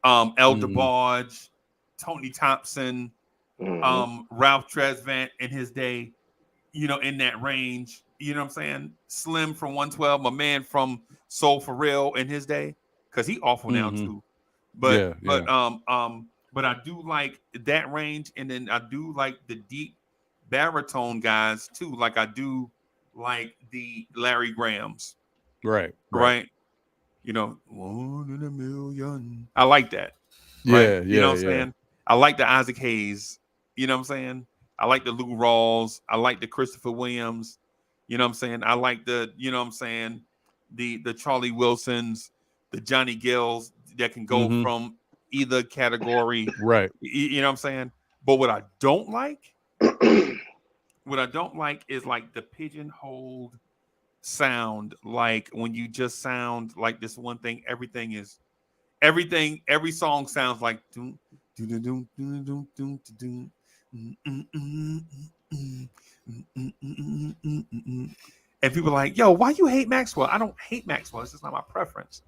El DeBarge, Tony Thompson, Mhm. Ralph Tresvant in his day, in that range. You know what I'm saying? Slim from 112, my man from Soul for Real in his day, because he awful now Mhm. too. But Yeah, but I do like that range, and then I do like the deep baritone guys too. Like I do like the Larry Grahams, Right. right? One in a million. I like that. Yeah, Right? You know what I'm yeah. saying? I like the Isaac Hayes. You know what I'm saying? I like the Lou Rawls. I like the Christopher Williams. You know what I'm saying? I like the Charlie Wilsons, the Johnny Gills that can go Mhm. from either category. Right. You know what I'm saying? But what I don't like is like the pigeonholed sound. Like when you just sound like this one thing, every song sounds like doom, doom, doom, doom, doom, doom, doom, doom. And people are like, yo, why you hate Maxwell? I don't hate Maxwell. It's just not my preference.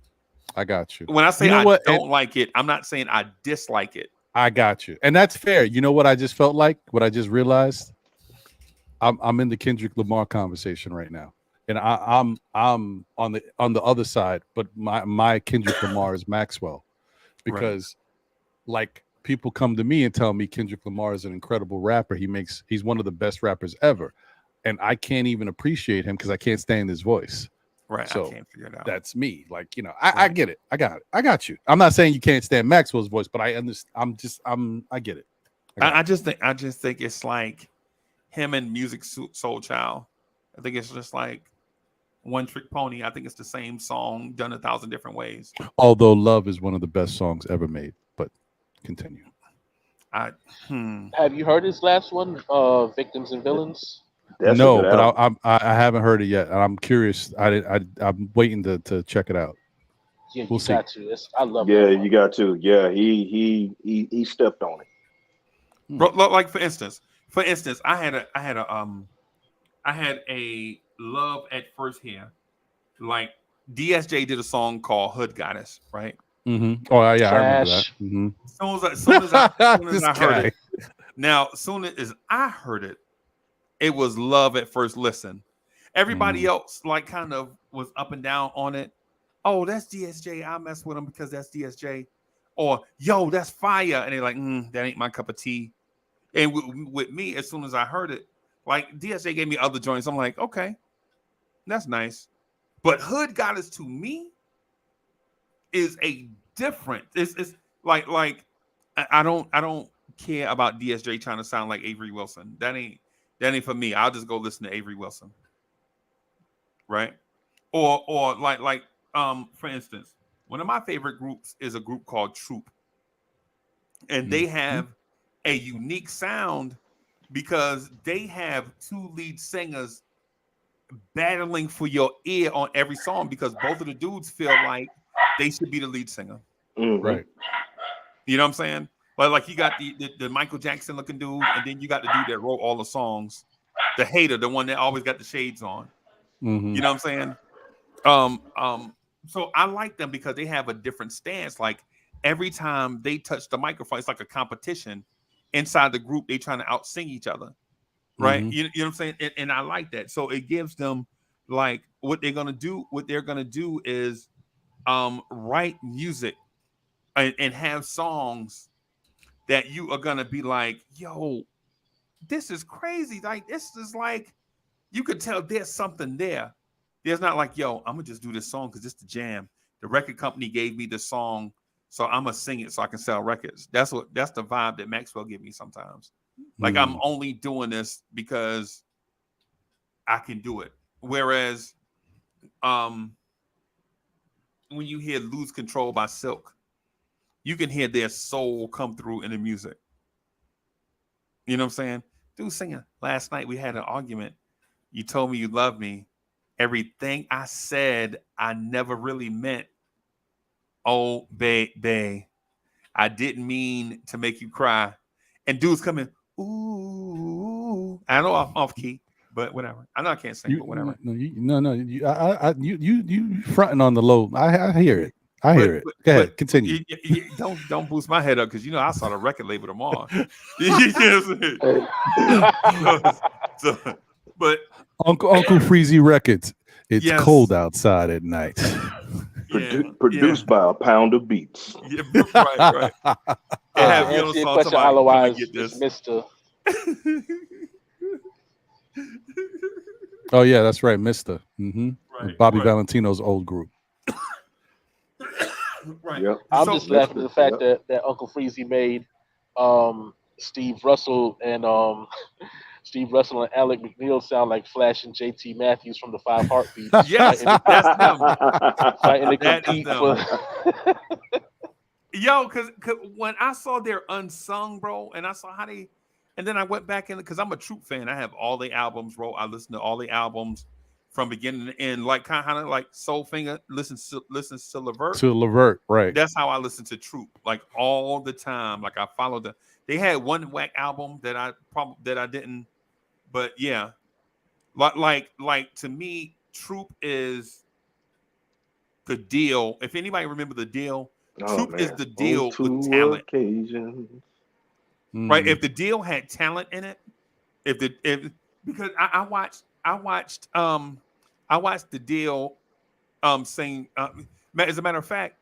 I got you. When I say You know I what? don't like it, I'm not saying I dislike it. I got you, and that's fair. You know what I just felt like? What I just realized? I'm in the Kendrick Lamar conversation right now, and I'm on the other side, but my Kendrick Lamar is Maxwell Right. because like people come to me and tell me Kendrick Lamar is an incredible rapper. He's one of the best rappers ever, and I can't even appreciate him because I can't stand his voice. Right. I So can't figure it out. that's me. Like, I Right. get it. I got it. I got you. I'm not saying you can't stand Maxwell's voice, but I understand. I get it. I got I just think it's like him and Music Soul Child. I think it's just like one trick pony. I think it's the same song done 1,000 different ways. it. Although Love is one of the best songs ever made, but continue. I hmm. Have you heard his last one, Victims and Villains? That's a No, good but album. I haven't heard it yet, and I'm curious. I'm waiting to check it out. Yeah, We'll you see. got to. I love Yeah, that you one. got to. Yeah, he stepped on it. Hmm. Like for instance, I had a love at first here. Like DSJ did a song called Hood Goddess, right? Oh yeah, I remember that. Trash. As soon as This I heard guy. it, now soon as I heard it, it was love at first listen. Everybody Mhm. else like kind of was up and down on it. Oh, that's DSJ. I mess with him because that's DSJ. Or yo, that's fire, and they're like, that ain't my cup of tea. And with me, as soon as I heard it, like DSJ gave me other joints. I'm like, okay, that's nice. But Hood Goddess to me is a different. It's like I don't care about DSJ trying to sound like Avery Wilson. That ain't for me. I'll just go listen to Avery Wilson, right? Or like for instance, one of my favorite groups is a group called Troop, and they Mhm. have a unique sound because they have two lead singers battling for your ear on every song because both of the dudes feel like they should be the lead singer. Hmm. Right. You know what I'm saying? Like you got the Michael Jackson looking dude, and then you got the dude that wrote all the songs, the hater, the one that always got the shades on. Hmm. You know what I'm saying? Um, um, so I like them because they have a different stance. Like every time they touch the microphone, it's like a competition inside the group. They trying to out sing each other, right? Hmm. You know what I'm saying? And I like that. So it gives them like what they're gonna do. What they're gonna do is write music and have songs that you are gonna be like, yo, this is crazy. Like this is like you could tell there's something there. There's not like, yo, I'm gonna just do this song because it's the jam. The record company gave me the song, so I'm gonna sing it so I can sell records. That's the vibe that Maxwell give me sometimes. Like I'm Mm. only doing this because I can do it. Whereas um when you hear Lose Control by Silk, you can hear their soul come through in the music. You know what I'm saying? Dude singing. Last night we had an argument. You told me you love me. Everything I said, I never really meant. Oh, babe. I didn't mean to make you cry. And dudes coming, ooh. I know I'm off key, but whatever. I know I can't sing, You but whatever. no. You fronting on the low. I hear it. I But hear it. but Go but ahead. Continue. don't boost my head up because I saw the record label tomorrow. You know what I'm saying? Hey. So, but Uncle Freezy Records. It's cold yes, outside at night. yeah, Produced by a pound of beats. yeah, right. And To have you on the answer your song, question, somebody come and otherwise, get it's this. Mister. Oh yeah, that's right, Mister. Hmm. Bobby Right, Valentino's old group. right. Yep. I'm So just laughing at Mister. the fact Yep. that Uncle Freezy made Steve Russell and Steve Russell and Alec McNeil sound like Flash and JT Matthews from the Five Heartbeats yes, that's them. fighting to That is compete for. them. Yo, because when I saw their unsung, bro, and I saw how they, and then I went back in because I'm a Troop fan. I have all the albums, bro. I listen to all the albums from beginning to end, like kind of like Soulfinger listens to Levert. To Levert, right? That's how I listen to Troop, like all the time. Like I followed the. They had one whack album that I didn't, but yeah, like to me, Troop is the deal. If anybody remember the deal, Oh Troop is man, the on deal with two talent, occasions. right? Mhm. If the deal had talent in it, if because I watched the deal sing. As a matter of fact,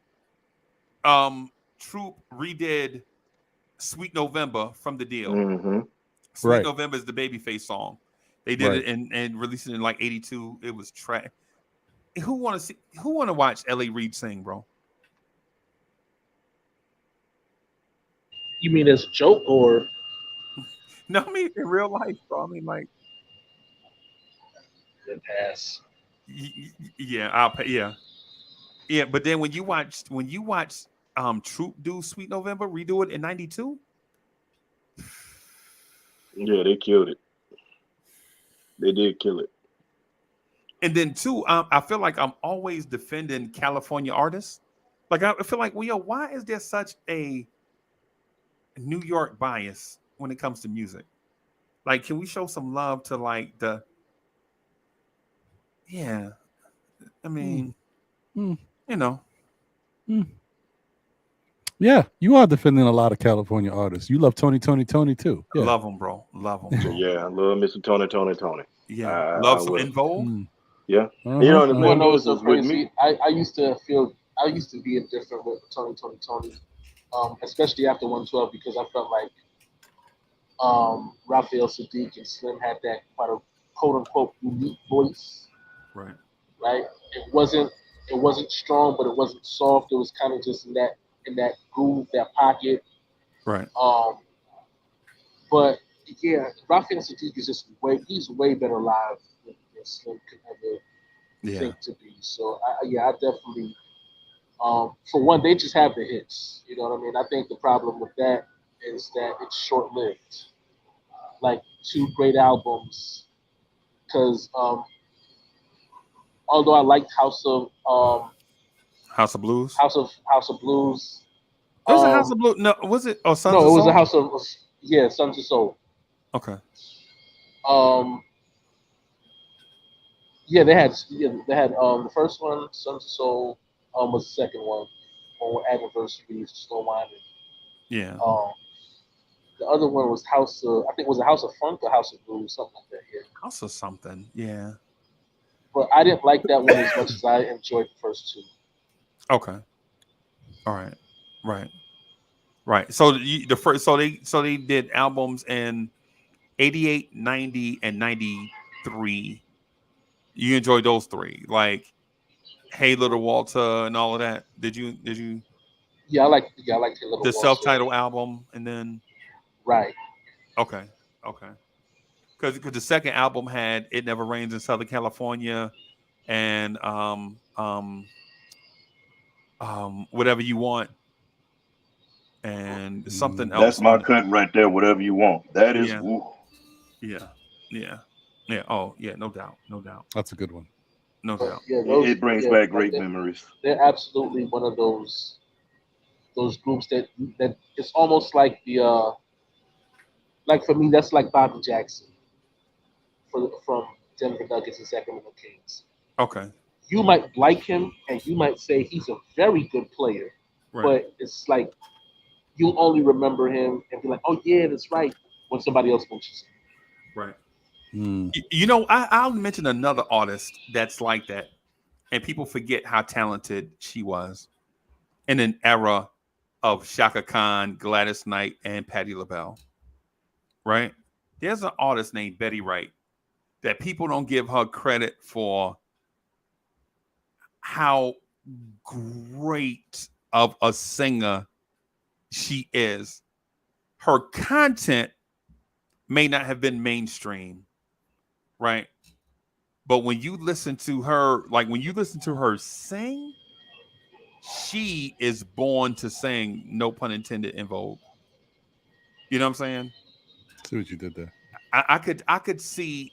Troop redid "Sweet November" from the deal. Mm-hmm. "Sweet Right. November" is the Babyface song. They did Right. it and released it in like '82. It was trash. Who want to see? Who want to watch Ellie Reed sing, bro? You mean as a joke or No, I mean in real life, bro. I mean, like, the pass? yeah, I'll pay. Yeah, yeah. But then when you watch Troop do "Sweet November" redo it in '92, Yeah, they killed it. They did kill it. and then two, I feel like I'm always defending California artists. Like I feel like, well, yo, why is there such a New York bias when it comes to music? Like, can we show some love to like the yeah? I Mm, mean, mm, you know, mm. Yeah, you are defending a lot of California artists. You love Tony too. Yeah. love them, bro. Love them, bro. Yeah, I love Mr. Tony. Yeah, I love some will. In Vogue. Mm. Yeah. And Uh-huh. the You wanna thing Uh-huh. know is, what's so is with me. crazy? I used to feel I used to be indifferent with Tony, especially after 112 because I felt like Raphael Sadiq and Slim had that quite a quote unquote unique voice, Right, right? It wasn't strong, but it wasn't soft. It was kind of just in that groove, that pocket. right. Um, but yeah, Raphael Sadiq is just he's way better live than Slim could ever Yeah, think to be. So yeah, I definitely. For one, they just have the hits. You know what I mean? I think the problem with that is that it's short lived. Like two great albums, because although I liked House of Blues. House of Blues, It was a House um, of Blues. No, was it? Oh, Sons no, of it was a Soul. House of yeah, Sons of Soul. Okay. Um, they had the first one, Sons of Soul, was the second one on Anniversaries, Slow Winding. Yeah, Um, the other one was House of I think it was a House of Funk or House of Blues, something like that. Yeah, House of something. Yeah. but I didn't like that one as much as I enjoyed the first two. Okay. All right. Right. Right. So the first, so they did albums in '88, '90, and '93. You enjoyed those three, like Hey Little Walter and all of that. Did you I liked a little the more. So self-titled album and then right, okay, okay. Because the second album had "It Never Rains in Southern California" and "Whatever You Want" and something Mm. That's else my on it. cut right there. Whatever you want. That is. Yeah, Ooh. yeah, yeah, yeah. Oh, yeah. No doubt. No doubt. That's a good one. No but doubt. yeah, It brings back like great memories. they're absolutely one of those groups that it's almost like the like for me that's like Bobby Jackson from Denver Nuggets and Sacramento Kings. Okay. You might like him and you might say he's a very good player, Right. but it's like you'll only remember him and be like, oh yeah, that's right, when somebody else mentions him. Right. Mm. I'll mention another artist that's like that, and people forget how talented she was in an era of Shaka Khan, Gladys Knight, and Patti LaBelle. Right? There's an artist named Betty Wright that people don't give her credit for how great of a singer she is. Her content may not have been mainstream, right? But when you listen to her, like when you listen to her sing, she is born to sing, no pun intended, in Vogue. You know what I'm saying? See what you did there. I could see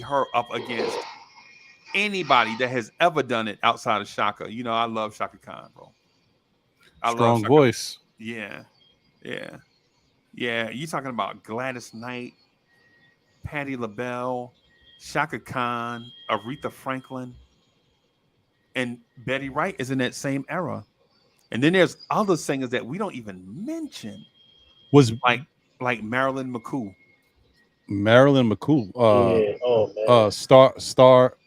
her up against anybody that has ever done it outside of Shaka. I love Shaka Khan, bro. I love Strong Shaka. voice. Yeah, yeah, yeah. You talking about Gladys Knight, Patti LaBelle, Shaka Khan, Aretha Franklin, and Betty Wright is in that same era. And then there's other singers that we don't even mention, Was like Marilyn McCool. Marilyn McCool, Yeah. Oh man. Star,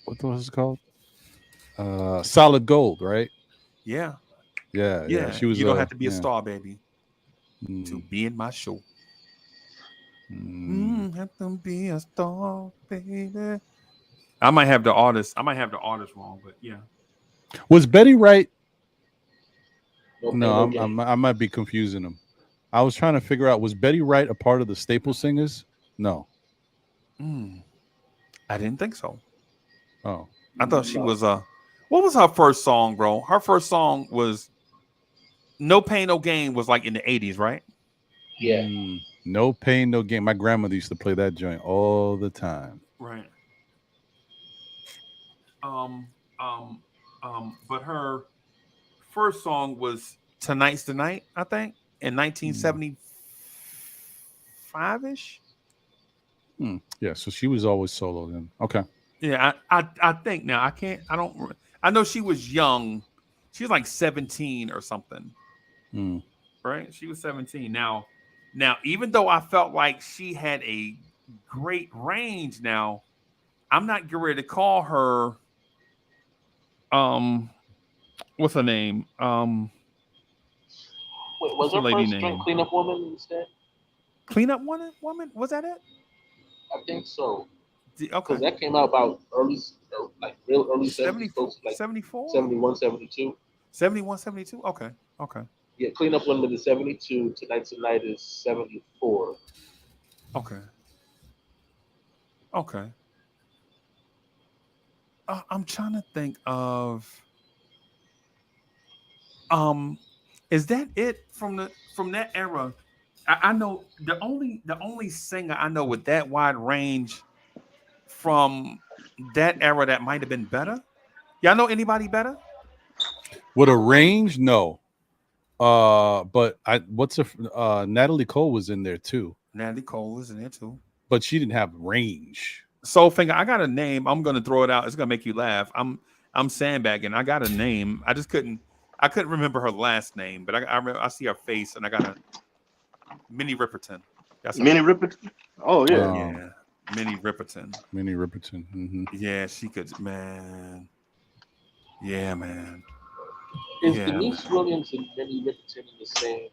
what was it called? Solid Gold, right? Yeah, Yeah, yeah. yeah. She was You don't have a to be a yeah. star, baby, to Mm, be in my show. mm. Have to be a star, baby. I might have the artist. I might have the artist wrong, but yeah. Was Betty Wright? No pain, No, no gain. I might be confusing them. I was trying to figure out, was Betty Wright a part of the Staple Singers? No. Mm, I didn't think so. Oh. I thought she No. was What was her first song, bro? Her first song was "No Pain No Gain." Was like in the '80s, right? Yeah. No pain, no gain. My grandmother used to play that joint all the time. Right. Um. Um. But her first song was "Tonight's the Night," I think, in Mm. 1975 ish. Yeah, so she was always solo then. Okay. Yeah, I think now I can't. I don't. I know she was young. She was like 17 or something, Mm. right? She was 17. Now, even though I felt like she had a great range, now I'm not getting ready to call her. Um, what's her name? Wait, What's was the her lady first joint name? Cleanup Woman instead? Cleanup woman. Woman. Was that it? I think so. Because Okay. that came out about like real early 70s, 74, close to like 74, 71, 72. 71, 72. Okay. Okay. Yeah, Cleanup Woman is 72. Tonight is 74. Okay. Okay. I'm trying to think of um is that it from that era? I know the only singer I know with that wide range from that era that might have been better. Y'all know anybody better? With a range, no. But I what's a Natalie Cole was in there too, Natalie Cole is in there too. but she didn't have range. Soulfinger, I got a name. I'm gonna throw it out. It's gonna make you laugh. I'm sandbagging. I got a name. I couldn't remember her last name, but I see her face and I got a Minnie Riperton. That's her Minnie name. Rippet. Oh yeah. Yeah. Minnie Riperton. Minnie Riperton. Yeah, she could, man. Yeah, man. Is Yeah, Denise man. Williams and Minnie Riperton in the same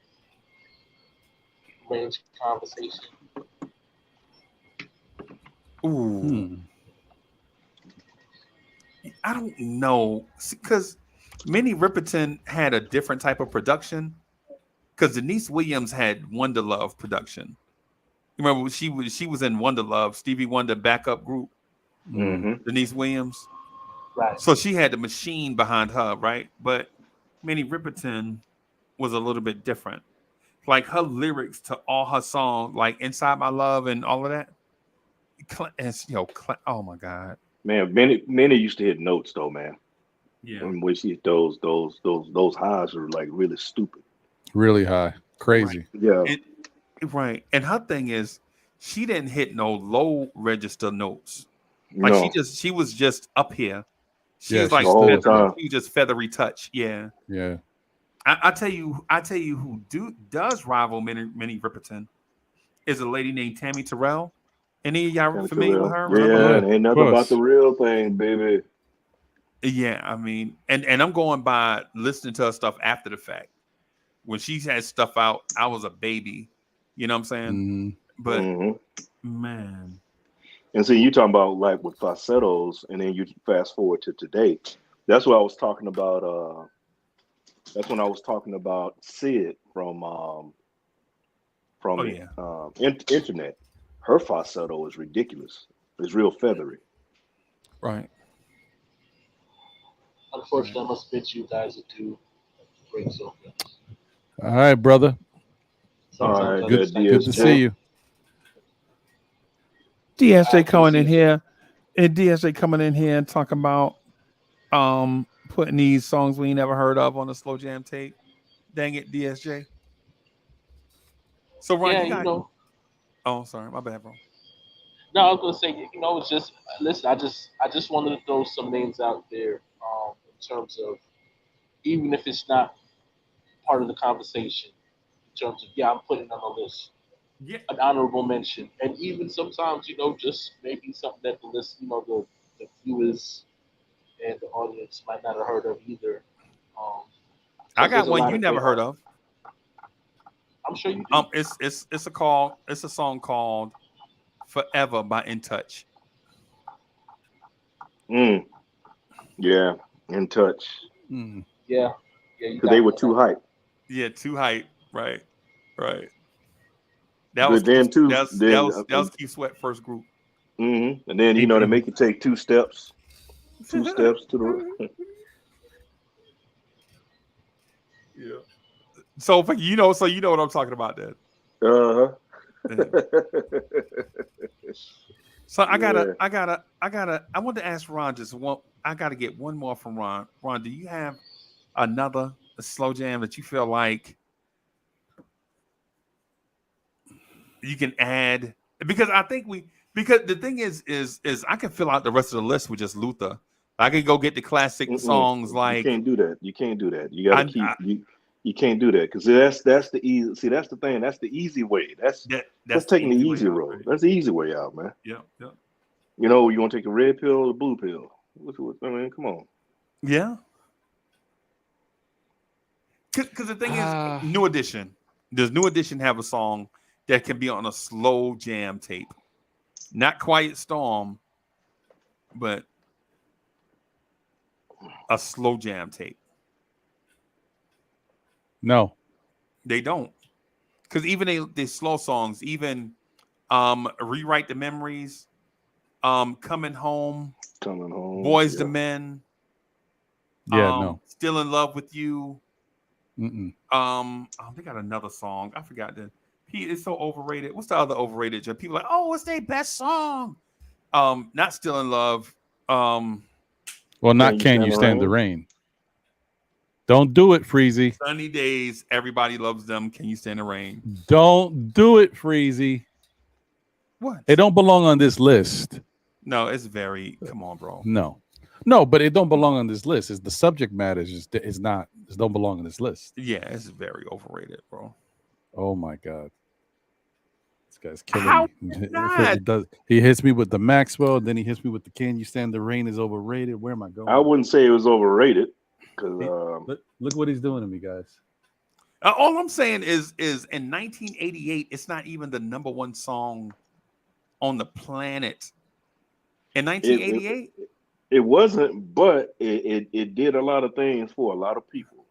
range conversation? Ooh, Hmm. I don't know. Because Minnie Riperton had a different type of production. Because Denise Williams had Wonder Love production. You remember she was in Wonder Love, Stevie Wonder backup group, Hmm. Mm-hmm. Denise Williams. Right. So she had the machine behind her, right? But Minnie Riperton was a little bit different. Like her lyrics to all her songs, like "Inside My Love" and all of that. Oh my god, Man, Minnie used to hit notes though, man. yeah, And when she hit those highs are like really stupid. Really high. right, Crazy. Yeah. and right. And her thing is, she didn't hit no low register notes. Like No. she was just up here. She Yeah, was The like she's still whole up there. time. she was just feathery touch. Yeah, Yeah. I tell you who does rival Minnie Riperton is a lady named Tammy Terrell. Any of y'all Tammy familiar with Terrell. her? Remember Yeah, her? Yeah. and ain't Of nothing about the course. real thing, baby. Yeah, I mean, and I'm going by listening to her stuff after the fact. When she had stuff out, I was a baby. You know what I'm saying? Hmm. But Hmm. man, And see, you talking about like with falsettos, and then you fast forward to today. That's what I was talking about. That's when I was talking about Sid oh from yeah, internet. Her falsetto is ridiculous. It's real feathery. right, right. Unfortunately, I must bid you guys adieu. Great Sophia. All right, brother. All Sometimes right, I Good good just like good to to see DSJ. chill. you. DSJ I good to coming see in you too. here, and DSJ coming in here and talking about putting these songs we ain't never heard of on the slow jam tape. Dang it, DSJ. So Ron, Yeah, you got oh sorry, my bad, bro. no, I was gonna say, it's just listen. I just wanted to throw some names out there, in terms of even if it's not part of the conversation in terms of yeah, I'm putting it on the list, Yeah, an honorable mention, and even sometimes just maybe something that the list, the viewers and the audience might not have heard of either, I because there's got a one lot you of never great heard art. of. I'm sure you do. It's a song called "Forever" by In Touch. Mm, yeah, in touch Mm. Yeah, yeah, you because they got were me on too that one. hype. Yeah, too hype. Right, right. That was But then too, then That was Keith Sweat first group. and then Hey, they bro. make you take two steps to the. Yeah. So you know what I'm talking about then. Uh Yeah. huh. So Yeah. I want to ask Ron just one. I gotta get one more from Ron. Ron, do you have another slow jam that you feel like you can add? Because I think because the thing is I can fill out the rest of the list with just Luther. I can go get the classic Mm-mm. songs You like can't do that. You can't do that. You got to keep I you. You can't do that because that's the easy. See, that's the thing. That's the easy way. That's that's the taking the easy way easy out, road. right? That's the easy way out, man. Yeah, yeah, You want to take the red pill or the blue pill? I mean, come on. yeah. Because the thing is, Ah, New Edition. Does New Edition have a song that can be on a slow jam tape? Not Quiet Storm, but a slow jam tape. no. They don't. Because even they slow songs, even Rewrite the Memories, Coming Home, Coming home. Boys to Yeah. Men, Yeah, no. Still in Love with You. Mm-mm. They got another song. I forgot the he is so overrated. What's the other overrated? People like, oh, what's their best song? Not Still in Love. Um, Well, not Can you Can stand You the Stand the rain? Rain? Don't do it, Freezy. Sunny Days. Everybody loves them. Can you stand the rain? Don't do it, Freezy. It What? don't belong on this list. No, it's very. Come on, bro. No. No, but it don't belong on this list. Is the subject matter is not it don't belong on this list. Yeah, it's very overrated, bro. Oh my god. This guy's killing How me. is it If not? it does, he hits me with the Maxwell, then he hits me with the Can You Stand the Rain is overrated. Where am I I going? wouldn't say it was overrated He- because look what he's doing to me, guys. All I'm saying is in 1988, it's not even the number one song on the planet. In it 1988, it wasn't, but it did a lot of things for a lot of people.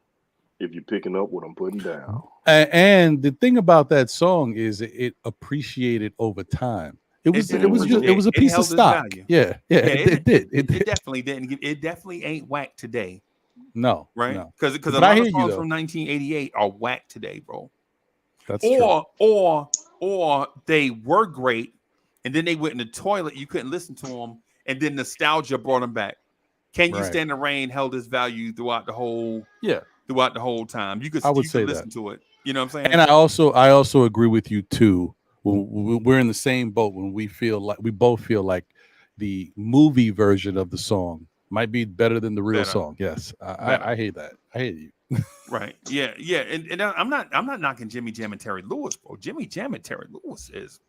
If you're picking up what I'm putting down, And the thing about that song is it appreciated over time. it It did was just it hmm appreciate. was a It piece of held its stock. value. Yeah, yeah, Yeah, it did. It it did. definitely didn't. It definitely ain't whack today, No, right? no. Because a But I lot hear of you songs though. from 1988 are whack today, bro. That's true. Or they were great, and then they went in the toilet. You couldn't listen to them, and then nostalgia brought them back. Can You Right. Stand the Rain held its value Yeah, throughout the whole time. I would You could say that. listen to it. You know what I'm And saying? I also agree with you too. We're in the same boat when we both feel like the movie version of the song might be better than the real Better, song. Yes, better. I hate that. I hate you. Right. Yeah. Yeah. And I'm not knocking Jimmy Jam and Terry Lewis, bro. Jimmy Jam and Terry Lewis is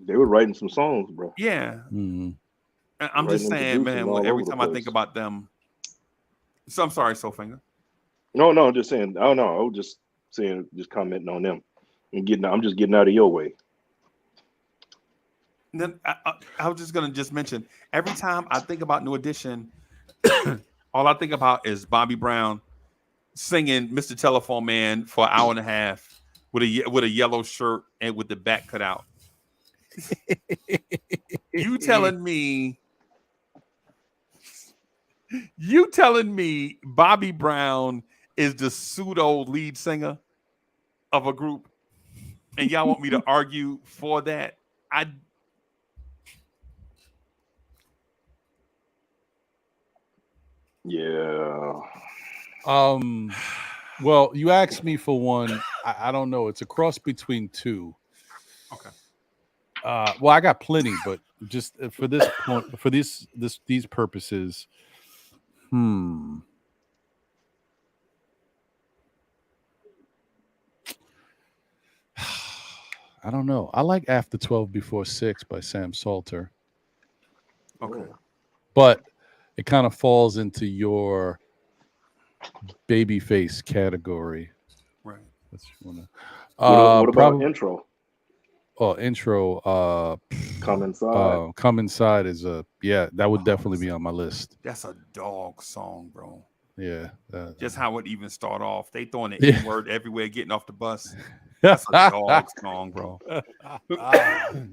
they were writing some songs, bro. yeah. Mm. I'm just Writing and saying, producing man. all Every over the time I think place. about them, so I'm sorry, Soulfinger. No, I'm just saying. Oh no, I was just saying, just commenting on them and getting. I'm just getting out of your way. Then I was just gonna just mention every time I think about New Edition, all I think about is Bobby Brown singing "Mr. Telephone Man" for an hour and a half with a yellow shirt and with the back cut out. You telling me Bobby Brown is the pseudo lead singer of a group, and y'all want me to argue for that? I Yeah. Well, you asked me for one. I don't know. It's a cross between two. okay. Well, I got plenty, but just for this point, for these purposes, hmm. I don't know. I like After 12 Before 6 by Sam Salter, Okay. Oh. but it kind of falls into your babyface category. Right. Let's wanna What about probably intro? intro Come inside. Come Inside is that would Oh, definitely be on my list. that's a dog song, bro. Yeah. Just how it even start off. They throwing the Yeah. N word everywhere, getting off the bus. That's a dog song, bro. You know what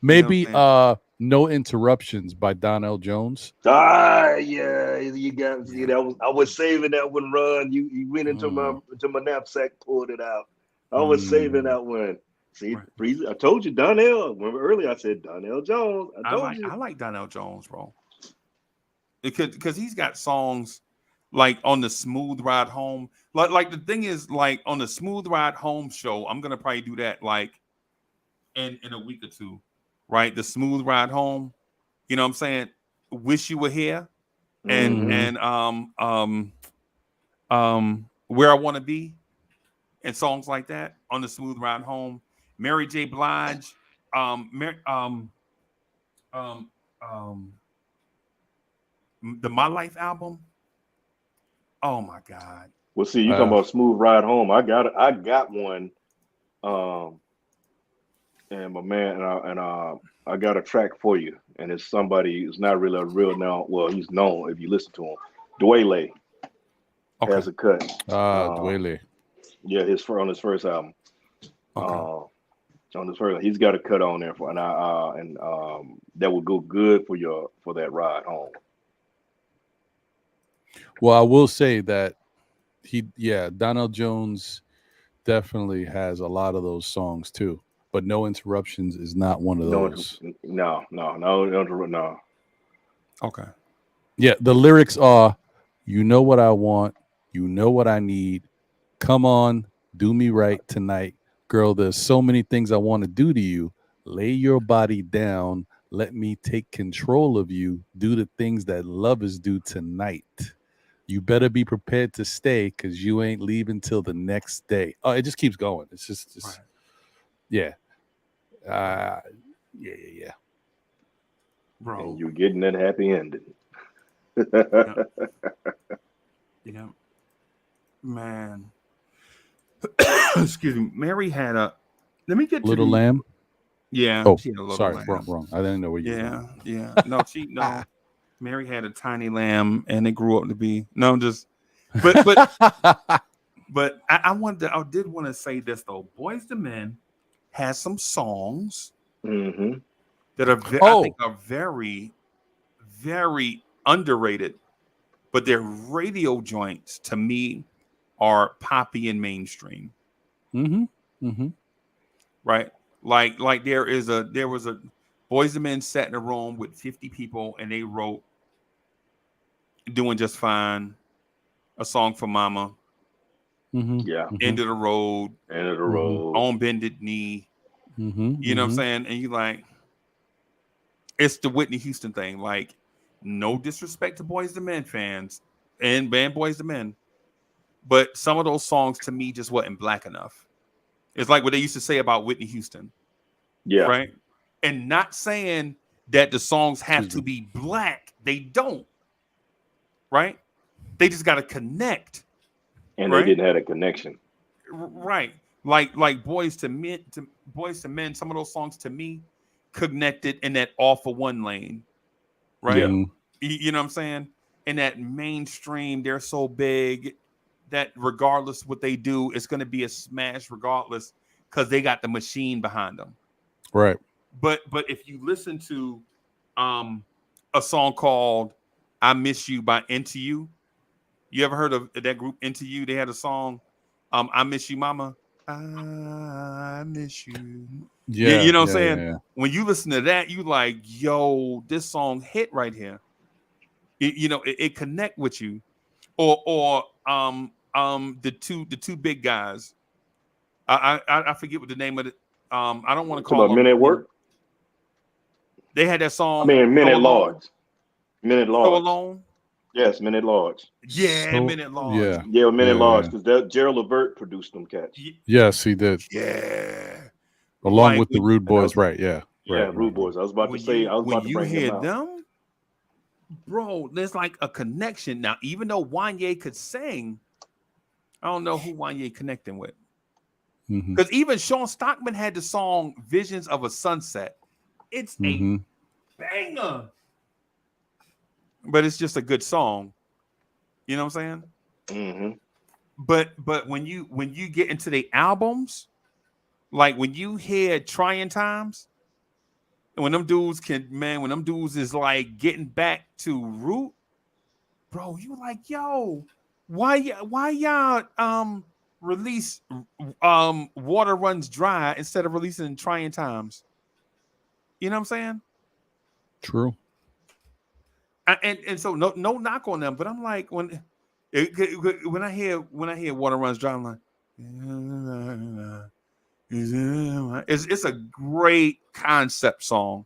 Maybe I'm saying? No Interruptions by Donnell Jones. Ah, yeah, you got see Yeah. that was I was saving that one. Run, you went Mm, into my knapsack, pulled it out. I was saving mm. that one. See, Right. Freeze, I told you, Donnell. Remember earlier I said Donnell Jones. I told you. I like Donnell Jones, bro. Because he's got songs like on the Smooth Ride Home. Like the thing is, like on the Smooth Ride Home show, I'm gonna probably do that like in a week or two, right? The Smooth Ride Home. You know what I'm saying? Wish You Were Here and Mm-hmm. Mhm. and Where I Want to Be and songs like that on the Smooth Ride Home. Mary J. Blige, um, um, the My Life album. Oh my God. Well, see, you talking Uh, about smooth ride home? I got one. Um, and my man, I got a track for you, and it's somebody who's not really a real now. Well, he's known if you listen to him. Dwayne Okay. has a cut. Uh, Dwele. yeah, on his first album. Okay. Uh, on his first, he's got a cut on there for, and that would go good for that ride home. Well, I will say that Donnell Jones definitely has a lot of those songs too. But No Interruptions is not one of No, those. no. Okay. Yeah, the lyrics are, "You know what I want, you know what I need. Come on, do me right tonight. Girl, there's so many things I want to do to you. Lay your body down. Let me take control of you. Do the things that lovers do tonight. You better be prepared to stay because you ain't leaving till the next day." Oh, it just keeps going. It's just Right. yeah. Right. Uh, yeah. And Bro. you're getting that happy ending. Yeah. Yeah. Man. Excuse me. Mary had a let me get to Little the Lamb. yeah, Oh, she had a little sorry, lamb. wrong. I didn't know where you were going. Yeah, yeah. No, Mary had a tiny lamb and it grew up to be no just but I wanted to, I did want to say this though. Boys to Men has some songs Hmm. that are I think Oh, are very, very underrated, but their radio joints to me are poppy and mainstream, mm-hmm, mm-hmm. right? Like there was a Boys to Men sat in a room with 50 people and they wrote Doing Just Fine, a song for Mama, Mm-hmm. Yeah, Mm-hmm. End of the Road, end of the Mm-hmm. road. On Bended Knee. Mm-hmm. You know what I'm Mm-hmm. saying? And you like, it's the Whitney Houston thing. Like, no disrespect to Boys to Men fans and band Boys to Men, but some of those songs to me just wasn't black enough. It's like what they used to say about Whitney Houston, Yeah, right? And not saying that the songs have Excuse to me. be black. They don't, right? They just got to connect, and they right? didn't have a connection. Right. Like Boys to Men, some of those songs to me connected in that all for one lane, right? Yeah, Mm-hmm. You know what I'm saying? In that mainstream, they're so big that regardless what they do, it's going to be a smash regardless because they got the machine behind them. Right. But if you listen to um a song called "I Miss You" by Into You, you ever heard of that group Into You? They had a song, "I Miss You, Mama." I miss you. You Yeah. know what I'm Yeah. saying? Yeah. When you listen to that, you like, yo, this song hit right here. It connect with you, or the two big guys. I forget what the name of it. I don't want to talk call about men at them. work. They had that I song mean, men "So at Alone." large. Men at So large. alone. Yes, men at large. Yeah, So Minute Large. yeah. Yeah, men at Yeah. large Yeah. because that Gerald Levert produced them cats. Y- Yes, he did. Yeah, along Like with the when Rude And that Boys, was right? Yeah, yeah, right, right, Rude right. Boys. I was when about to you bring them hear out. them, bro, there's like a connection. Now, even though Wanye could sing, I don't know who Wanye connecting with. Mm-hmm. Because even Sean Stockman had the song Visions of a Sunset. It's a Mm-hmm. banger, but it's just a good song. You know what I'm saying? Hmm. But when you get into the albums, like when you hear Trying Times, and when them dudes is like getting back to root, bro, you like, yo, why y'all release Water Runs Dry instead of releasing Trying Times? You know what I'm saying? True. And so no knock on them, but I'm like when I hear Water Runs Dry, I'm like, it's a great concept song.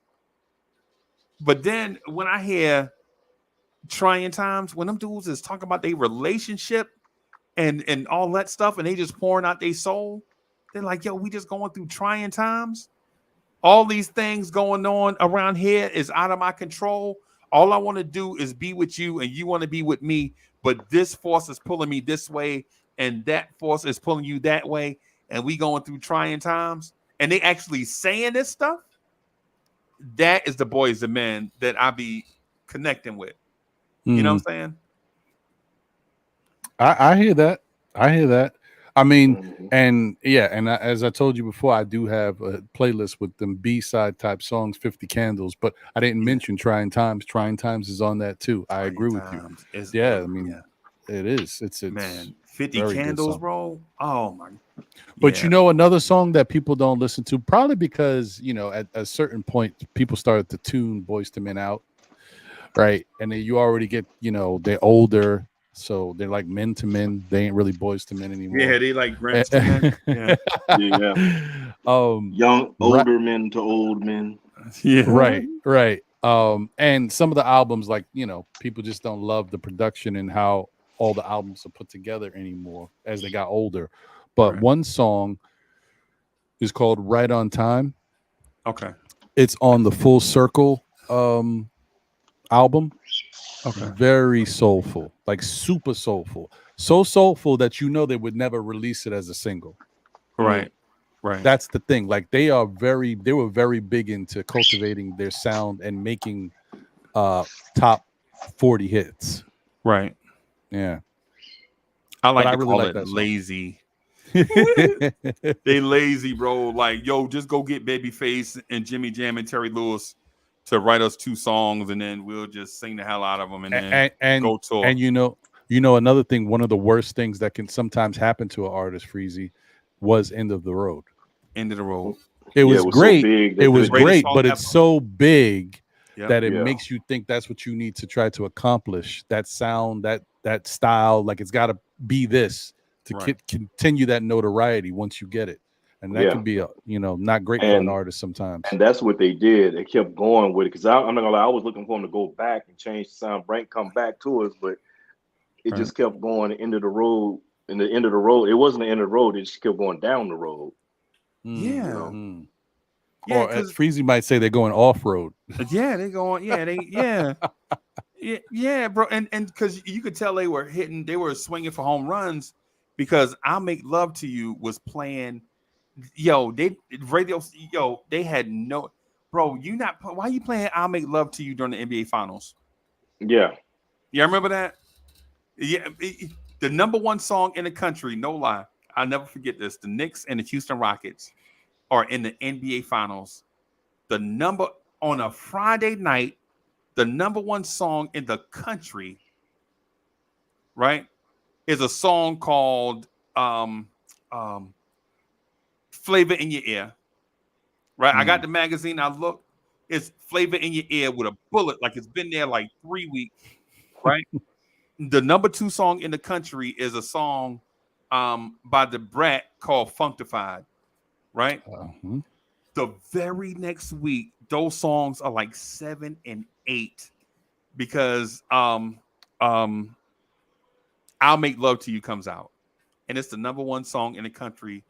But then when I hear Trying Times, when them dudes is talking about their relationship and all that stuff, and they just pouring out their soul, they're like, yo, we just going through trying times. All these things going on around here is out of my control. All I want to do is be with you, and you want to be with me. But this force is pulling me this way, and that force is pulling you that way, and we going through trying times. And they actually saying this stuff. That is the boys, the men that I be connecting with. You know Mm-hmm. what I'm saying? I hear that. I hear that. I mean, Hmm. and yeah, and as I told you before, I do have a playlist with them B-side type songs, 50 Candles, but I didn't Yeah, mention Trying Times. Trying Times is on that too. I trying agree with you. times is Yeah, I yeah, mean, it is. It's man. 50 very good candles, song. bro. Oh my, But yeah, another song that people don't listen to, probably because, at a certain point, people started to tune Boys to Men out, right? And then you already get, they're older. So they're like men to men. They ain't really boys to men anymore. yeah. They like Gramps to men. Yeah, Yeah, um, young right, older men to old men. yeah, right. And some of the albums, like, people just don't love the production and how all the albums are put together anymore as they got older. But right. one song is called Right on Time. Okay, It's on the Full Circle album. okay. Very soulful, like super soulful. So soulful that they would never release it as a single. Mm. Right, right, That's the thing. Like they were very big into cultivating their sound and making uh top 40 hits. right. Yeah. I But like I to really call like it that song. lazy. They lazy, bro. Like, yo, just go get Babyface and Jimmy Jam and Terry Lewis to write us two songs, and then we'll just sing the hell out of them, and then and and, go tour. and another thing, one of the worst things that can sometimes happen to an artist, Freezy, was End of the Road. End of the road. It Yeah, it was was so great. big they It was couldn't. Greatest great, song but ever. it's so big Yep. that it Yeah, makes you think that's what you need to try to accomplish. That sound, that style, like it's got to be this to Right. continue that notoriety once you get it, and that yeah, can be not great for an and artist sometimes. and that's what they did. They kept going with it because I'm not gonna lie. I was looking for them to go back and change the sound, break, come back to us, but it Right. just kept going. The end of the road, and the end of the road. It wasn't the end of the road. It just kept going down the road. You Yeah. know. Mm. Yeah. Or Because Freezy might say they're going off road. yeah, they going. Yeah. Yeah, bro. And because you could tell they were swinging for home runs because "I'll Make Love to You" was playing. Yo, they had no, bro. Why you playing "I'll Make Love to You" during the NBA Finals? Yeah. Yeah, remember that? Yeah, the number one song in the country, no lie. I'll never forget this. The Knicks and the Houston Rockets are in the NBA Finals. The number on a Friday night, the number one song in the country, right, is a song called um, "Flavor in Your Ear." Right, I got Mm. the magazine. I look, it's "Flavor in Your Ear" with a bullet, like it's been there like 3 weeks. Right, the number two song in the country is a song by the Brat called "Functified." Right, Uh-huh. the very next week, those songs are like 7 and 8 because um "I'll Make Love to You" comes out, and it's the number one song in the country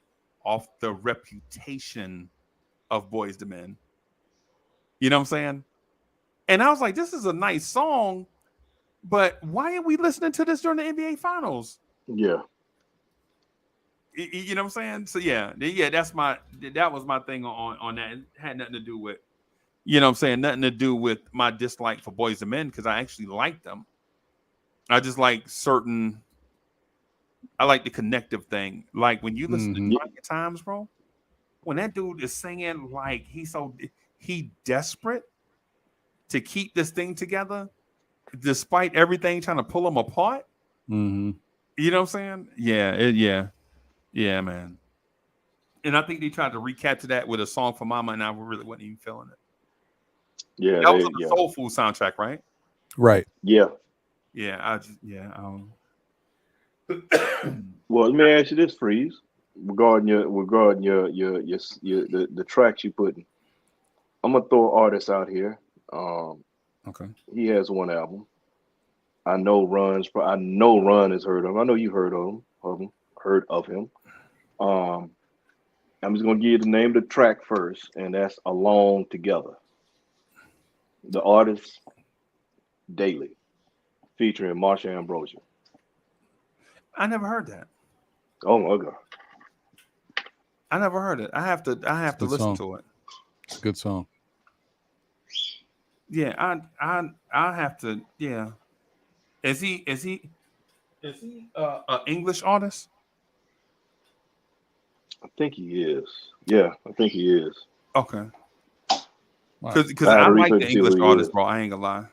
off the Reputation of Boys to Men. You know what I'm saying? And I was like, this is a nice song, but why are we listening to this during the NBA Finals? Yeah. You know what I'm saying? So yeah, that was my thing on that. It had nothing to do with, you know what I'm saying, nothing to do with my dislike for Boys to Men, because I actually like them. I just like certain. I like the connective thing. Like when you listen to Mm-hmm. Yeah. Trying Times, bro. When that dude is singing like he desperate to keep this thing together, despite everything trying to pull him apart. Mm-hmm. You know what I'm saying? Yeah, man. And I think they tried to recapture that with a song for Mama, and I really wasn't even feeling it. Yeah. That was They. on the Yeah. Soulful soundtrack, right? Right. Yeah. Yeah, Well, let me ask you this, Freeze. Regarding your the tracks you putting. I'm gonna throw an artist out here. Um, okay. he has one album. I know Run has heard of him. I know you heard heard of him. Um, I'm just gonna give you the name of the track first, and that's "Alone Together." The artist Daily, featuring Marsha Ambrosia. I never heard that. Oh my god! I never heard it. I It's a have to good listen song. to it. It's a good song. Yeah, I have to. Yeah, is he an English artist? I think he is. Yeah, I think he is. Okay, Wow. because I had I to like research the to see who English he is. artists, bro. I ain't gonna lie.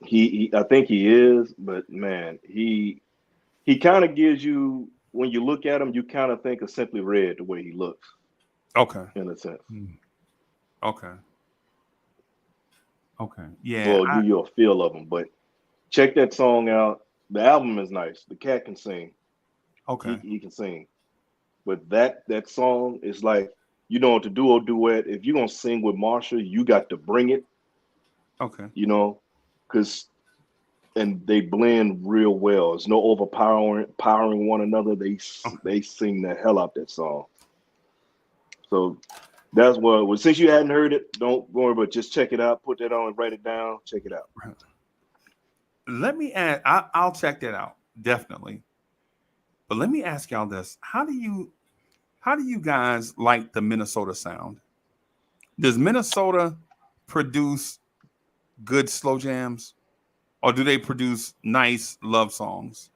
I think he is, but man, he kind of gives you when you look at him, you kind of think of Simply Red the way he looks Okay, in a sense. Mm. okay, okay. Yeah, Well, give you a feel of him, but check that song out. The album is nice. The cat can sing. okay, He can sing. But that song is like, you know, to do a duet, if you're gonna sing with Marsha, you got to bring it, okay. you know, because and they blend real well. It's no powering one another. Okay. They sing the hell out that song. So that's what. Well, since you hadn't heard it, don't worry, but just check it out. Put that on and write it down. Check it out. Let me add. I'll check that out definitely. But let me ask y'all this: how do you guys like the Minnesota sound? Does Minnesota produce good slow jams, or do they produce nice love songs?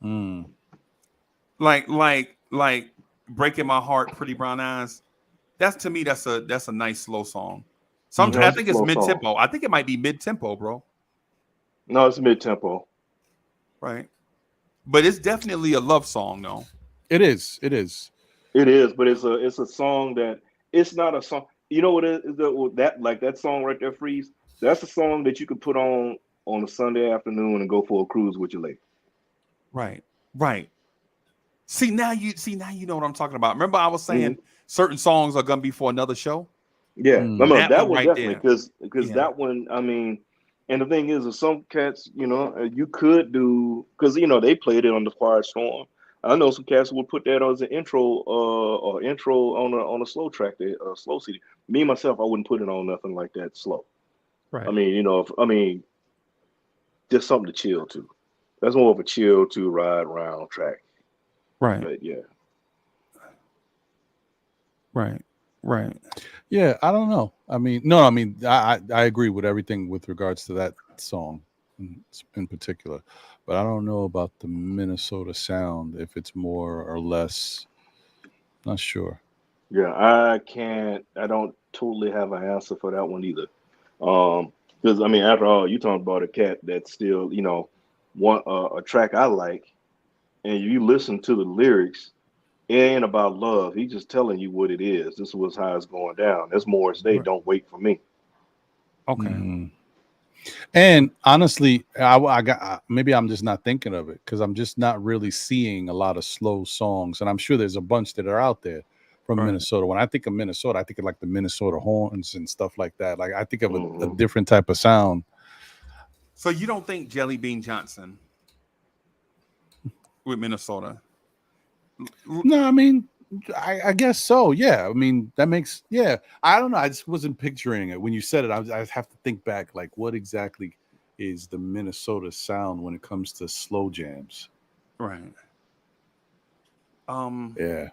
Mm. Like breaking my heart, pretty brown eyes. That's to me. That's a nice slow song. No, I it's a think it's slow mid song. tempo. I think it might be mid tempo, bro. No, it's mid tempo. Right. But it's definitely a love song, though. It is. It is. It is, but it's a song that it's not a song. You know what it is that like that song right there, Freeze. That's a song that you could put on a Sunday afternoon and go for a cruise with your lady. Right. Right. See now you know what I'm talking about. Remember I was Hmm. saying certain songs are gonna be for another show. Yeah, no, Mm. no, That that one one right definitely there. because Yeah. that one. I mean, and the thing is, some cats, you know, you could do because you know they played it on the Quiet Storm. I know some cats would put that as an intro or intro on a slow track, slow CD. Me myself, I wouldn't put it on nothing like that slow. I Right. mean, you know, just something to chill to. That's more of a chill to ride around track. Right. But yeah, Right. Right. Yeah, I don't know. I mean, no, I mean, I agree with everything with regards to that song in particular, but I don't know about the Minnesota sound. If it's more or less, not sure. yeah, I don't totally have an answer for that one either. Because I mean, after all, you talking about a cat that's still, you know, one a track I like, and you listen to the lyrics, it ain't about love. He's just telling you what it is. This was how it's going down. That's Morris Day. Right. Don't wait for me. Okay. Mhm. And honestly, I got maybe I'm just not thinking of it because I'm just not really seeing a lot of slow songs, and I'm sure there's a bunch that are out there from Right. Minnesota. When I think of Minnesota, I think of like the Minnesota horns and stuff like that. Like I think of a Hmm. different type of sound. So you don't think Jelly Bean Johnson with Minnesota? No, I mean, I guess so. Yeah, I mean that makes yeah. I don't know. I just wasn't picturing it when you said it. I have to think back. Like, what exactly is the Minnesota sound when it comes to slow jams? Right. Um. Yeah,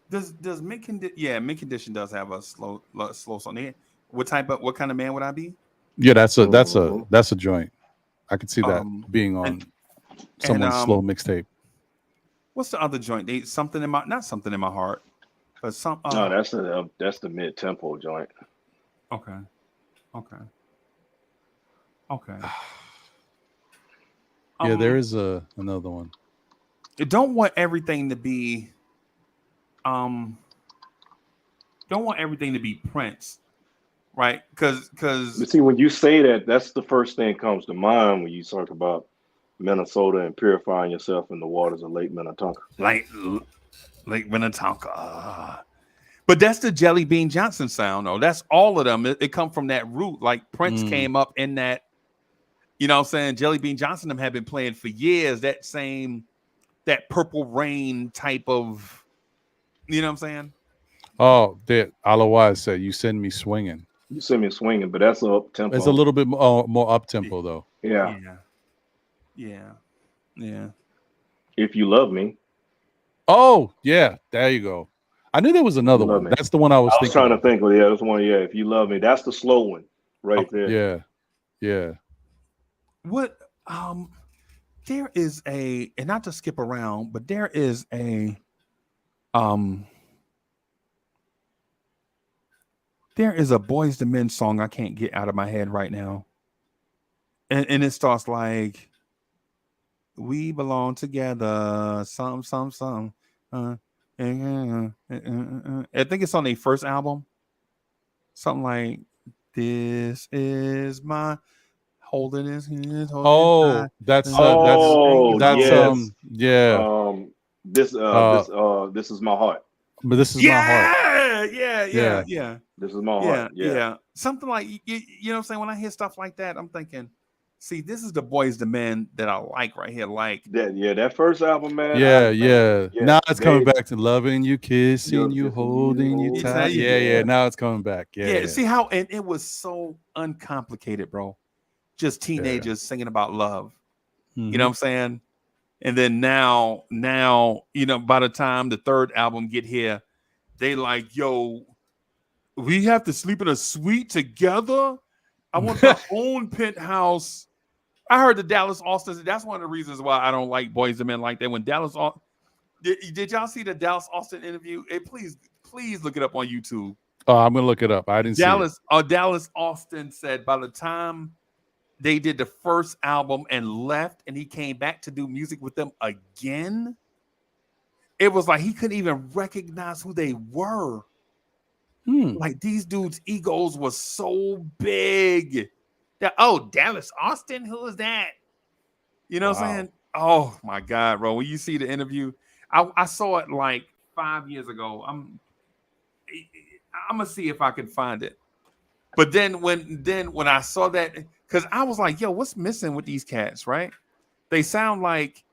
Does mint condition does have a slow song. What kind of man would I be? yeah. Mhm. That's a joint. I could see that Um. being And on and someone's slow mixtape. what's the other joint? They something in my not something in my heart, but some. No, that's the mid tempo joint. Okay. Okay. Okay. Yeah, there Um. is another one. I don't want everything to be um. Don't want everything to be Prince, right? But Because see, when you say that, that's the first thing comes to mind when you talk about Minnesota and purifying yourself in the waters of Lake Minnetonka. like like Minnetonka. But that's the Jelly Bean Johnson sound, though. That's all of them. It come from that root. Like Prince Mm. came up in that, you know what I'm saying? Jelly Bean Johnson them have been playing for years. That Purple Rain type of, you know what I'm saying? Oh, that Alawaz said you send me swinging. You send me swinging, but that's up It's a tempo. little bit more up tempo though. Yeah. Yeah, yeah, yeah. If you love me, Oh yeah, there you go. I knew there was if you another love one. me. That's the one I I was was thinking trying to of. think. Well, yeah, that's one. Yeah, if you love me, that's the slow one right Okay. there. Yeah, yeah. What there is and not to skip around, but um there is a Boys to Men song I can't get out of my head right now. And it starts like we belong together. Some. Uh, I think it's on their first album. Something like this is my holding his Oh, side. Oh that's yes. yeah. This Uh, this is my heart. but this is my heart. Yeah, yeah, yeah, Yeah. yeah, This is my heart. yeah, Yeah. yeah. Something like you know what I'm saying. When I hear stuff like that, I'm thinking, see, this is the Boys the Men that I like right here. Like, That first album, man. Yeah, Man, yeah. yeah. Now it's coming They back to loving you, kissing you're you, kissing you, holding you it's holding how tight. you, you. Yeah, yeah. Yeah. Now it's coming back. Yeah, yeah. yeah, See how, and it was so uncomplicated, bro. Just yeah. teenagers singing about love. You know Hmm. what I'm saying? And then now, by the time the third album get here, they like, yo, we have to sleep in a suite together. I want the own penthouse. I heard the Dallas Austin. That's one of the reasons why I don't like Boys and Men like that. When did y'all see the Dallas Austin interview? Please look it up on YouTube. Oh, I'm gonna look it up. I didn't see it. Dallas Austin said by the time they did the first album and left, and he came back to do music with them again, it was like he couldn't even recognize who they were. Hmm. Like these dudes' egos was so big that Dallas Austin, who is that? You know what I'm Wow. saying? Oh my God, bro. When you see the interview, I saw it like 5 years ago. I'm gonna see if I can find it. But then when I saw that, because I was like, yo, what's missing with these cats, right? They sound like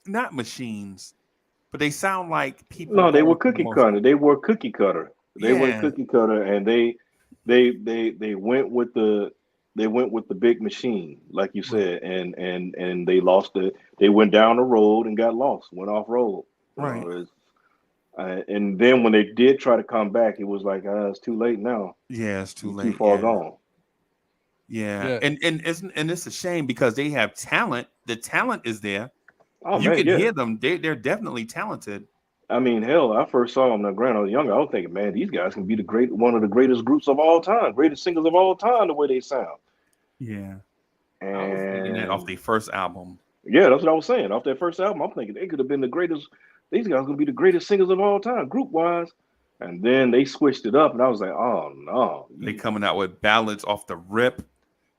not machines, but they sound like people No, they going were through the cookie most. cutter. They were cookie cutter. They went Yeah, cookie cutter, and they went with the big machine, like you right, said, and they lost it. They went down the road and got lost, went off road. You right. know, and then when they did try to come back, it was like, it's too late now. Yeah, it's too You're too late. far Yeah. gone. Yeah, Yeah. and it's a shame because they have talent. The talent is there. Oh You man, can yeah. hear them. They're definitely talented. I mean, hell, I first saw them. Now, granted, I was younger. I was thinking, man, these guys can be one of the greatest groups of all time, greatest singers of all time, the way they sound. Yeah, I was thinking that off And the first album. yeah, that's what I was saying. Off that first album, I'm thinking they could have been the greatest. These guys gonna be the greatest singers of all time, group wise. And then they switched it up, and I was like, oh no, They coming out with ballads off the rip.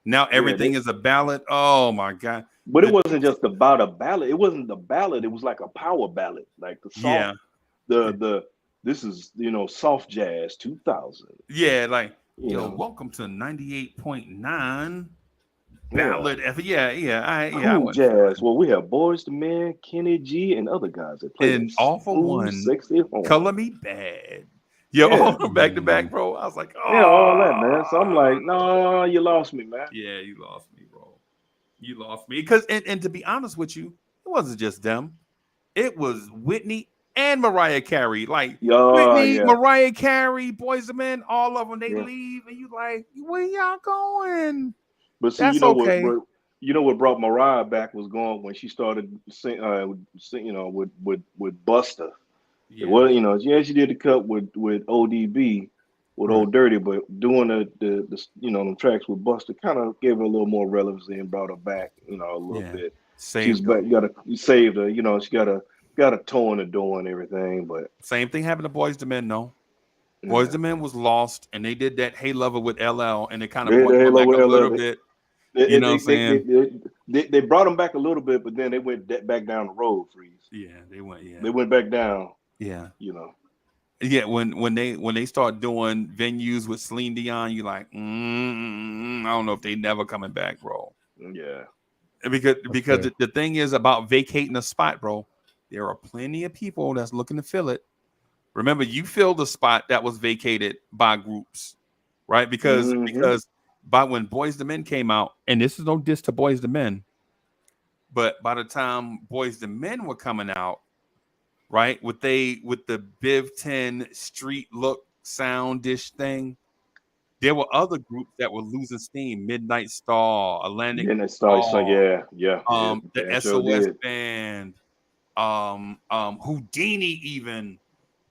Now yeah. everything is a ballad. Oh my God. But it The wasn't just about a ballad. It wasn't the ballad. It was like a power ballad, like the soft, yeah, the this is soft jazz 2000. yeah. Like You yo, know, welcome to 98.9. Yeah. ballad. I Cool wasn't jazz. feeling. Well, we have Boys the Men, Kenny G, and other guys that play that And all for smooth, one, sexy color horn. me bad. Yeah, Yeah. all back to back, bro. I was like, Yeah, all that, man. So I'm oh, like, no, you lost me, man. yeah, you lost me, bro. You lost me. Because and to be honest with you, it wasn't just them. It was Whitney and Mariah Carey. Like Yeah, Whitney, yeah, Mariah Carey, Boys and Men, all of them, they yeah. leave, and you like, where y'all going? But see, That's okay. you know what brought Mariah back was going when she started you know, with Buster. It Yeah, was, you know, yeah, she did the cut with ODB, with right. Old Dirty, but doing the you know, the tracks with Buster kind of gave her a little more relevancy and brought her back, you know, a little Yeah. bit. She's Saved back. them. You saved her. You know, she got a toe in the door and everything. But Same thing happened to Boys to Men, no. Boys yeah, to Men was lost, and they did that Hey Lover with LL, and it kind of they brought they them love back with a little LL. bit. You They know what I'm they they they, saying? they, they brought them back a little bit, but then they went back down the road. Freeze. Yeah, they went. They Yeah, went back down. yeah, You know. yeah. When they start doing venues with Celine Dion, you like, I don't know if they never coming back, bro. Yeah. Because Okay. the thing is about vacating a spot, bro. There are plenty of people that's looking to fill it. Remember, you filled the spot that was vacated by groups, right? Because Hmm. because by when Boys the Men came out, and this is no diss to Boys the Men, but by the time Boys the Men were coming out, right, with the Biv 10 street look sound dish thing, there were other groups that were losing steam. Midnight Star, Atlantic Then they started saying, Star, yeah, yeah, yeah, the damn sure SOS did. band, Houdini, even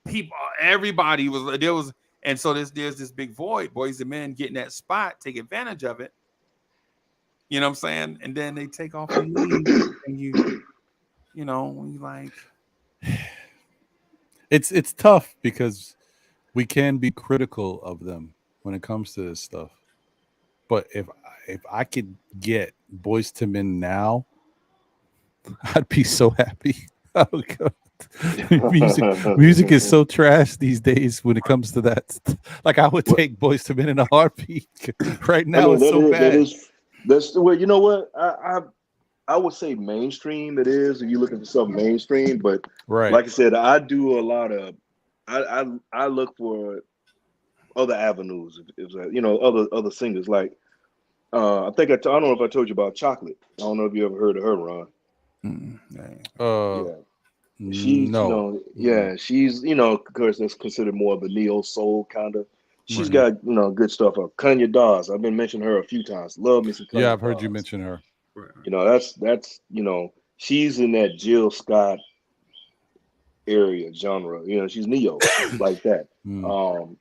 people, everybody was there was, and so there's this big void. Boys and Men getting that spot, take advantage of it. You know what I'm saying? And then they take off and leave, and you know, when you like, It's tough because we can be critical of them when it comes to this stuff. But if I could get Boys to Men now, I'd be so happy. Oh god. Music is so trash these days when it comes to that. Like I would Well, take Boys to Men in a heartbeat. Right I now mean it's so that bad. is that's well, you know what? I would say mainstream it is if you're looking for something mainstream, but Right. like I said, I do a lot of I look for other avenues, you know, other singers like I don't know if I told you about Chocolate. I don't know if you ever heard of her, Ron. dang. Uh Yeah. She's, you no. know, Mm-mm. yeah, she's, you know, of course, that's considered more of a neo soul kind of. She's Right. Hmm. got, you know, good stuff. Kanye Dawes, I've been mentioning her a few times. Love me some Yeah, Kanye I've heard you Dawes. mention her. Right. You know, that's, you know, she's in that Jill Scott area genre. You know, she's neo like that. Mm. Um,